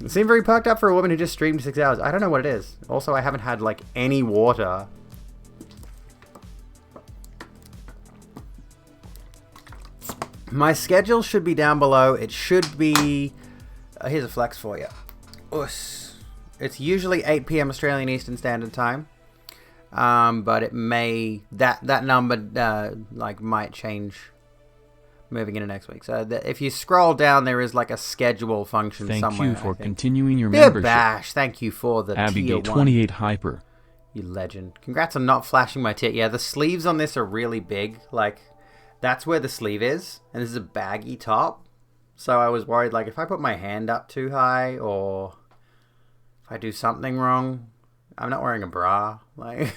It seemed very perked up for a woman who just streamed 6 hours. I don't know what it is. Also, I haven't had, like, any water. My schedule should be down below. It should be... here's a flex for you. It's usually 8 p.m. Australian Eastern Standard Time. But it may... That number, like, might change moving into next week. So if you scroll down, there is like a schedule function somewhere. Thank you for continuing your membership. Bash, thank you for the Abigail 28 Hyper. You legend. Congrats on not flashing my tit. Yeah, the sleeves on this are really big. Like, that's where the sleeve is. And this is a baggy top. So I was worried, like, if I put my hand up too high or if I do something wrong. I'm not wearing a bra. Like...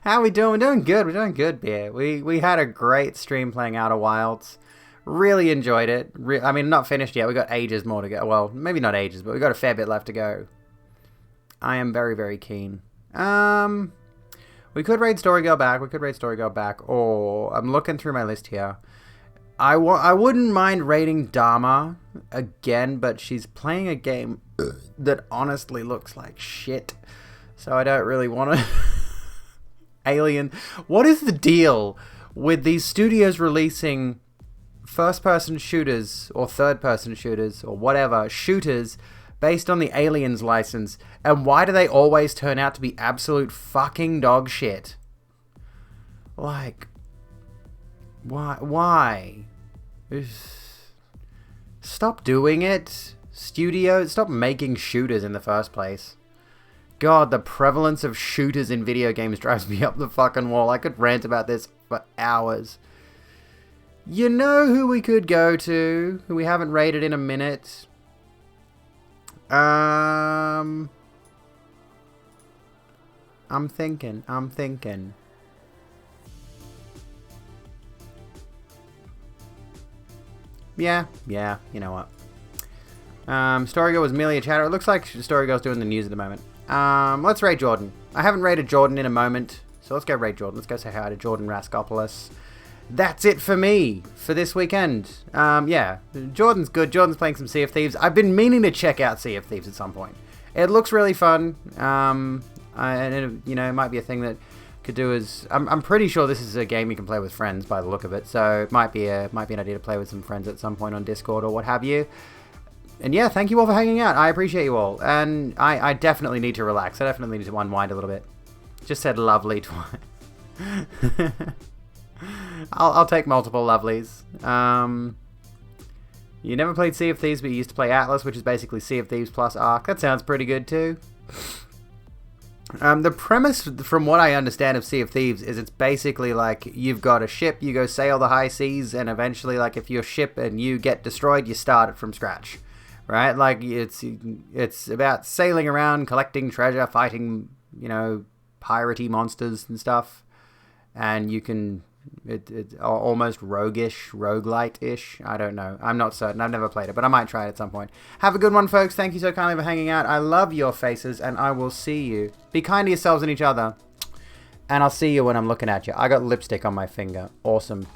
How are we doing? We're doing good. We're doing good, Beer. We had a great stream playing Outer Wilds. Really enjoyed it. I mean, not finished yet. We got ages more to go. Well, maybe not ages, but we got a fair bit left to go. I am very, very keen. We could raid Story Girl back. Or I'm looking through my list here. I wouldn't mind raiding Dharma again, but she's playing a game that honestly looks like shit. So I don't really want to... Alien. What is the deal with these studios releasing first-person shooters or third-person shooters or whatever shooters based on the Aliens license, and why do they always turn out to be absolute fucking dog shit? Like, why? Stop doing it, studios. Stop making shooters in the first place. God, the prevalence of shooters in video games drives me up the fucking wall. I could rant about this for hours. You know who we could go to, who we haven't rated in a minute? I'm thinking. Yeah, you know what. Storygirl was merely a chatter. It looks like Storygirl's doing the news at the moment. Let's raid Jordan. I haven't raided Jordan in a moment, so let's go raid Jordan. Let's go say hi to Jordan Raskopoulos. That's it for me for this weekend. Yeah, Jordan's good. Jordan's playing some Sea of Thieves. I've been meaning to check out Sea of Thieves at some point. It looks really fun. And it, you know, it might be a thing that could do as... I'm pretty sure this is a game you can play with friends by the look of it. So it might be an idea to play with some friends at some point on Discord or what have you. And yeah, thank you all for hanging out. I appreciate you all. And I definitely need to relax. I definitely need to unwind a little bit. Just said lovely twice. I'll take multiple lovelies. You never played Sea of Thieves, but you used to play Atlas, which is basically Sea of Thieves plus Ark. That sounds pretty good too. The premise, from what I understand of Sea of Thieves, is it's basically like you've got a ship, you go sail the high seas, and eventually, like, if your ship and you get destroyed, you start it from scratch. Right? Like, it's about sailing around, collecting treasure, fighting, you know, piratey monsters and stuff. And you can... It's almost roguish, roguelite-ish. I don't know. I'm not certain. I've never played it, but I might try it at some point. Have a good one, folks. Thank you so kindly for hanging out. I love your faces, and I will see you. Be kind to yourselves and each other. And I'll see you when I'm looking at you. I got lipstick on my finger. Awesome.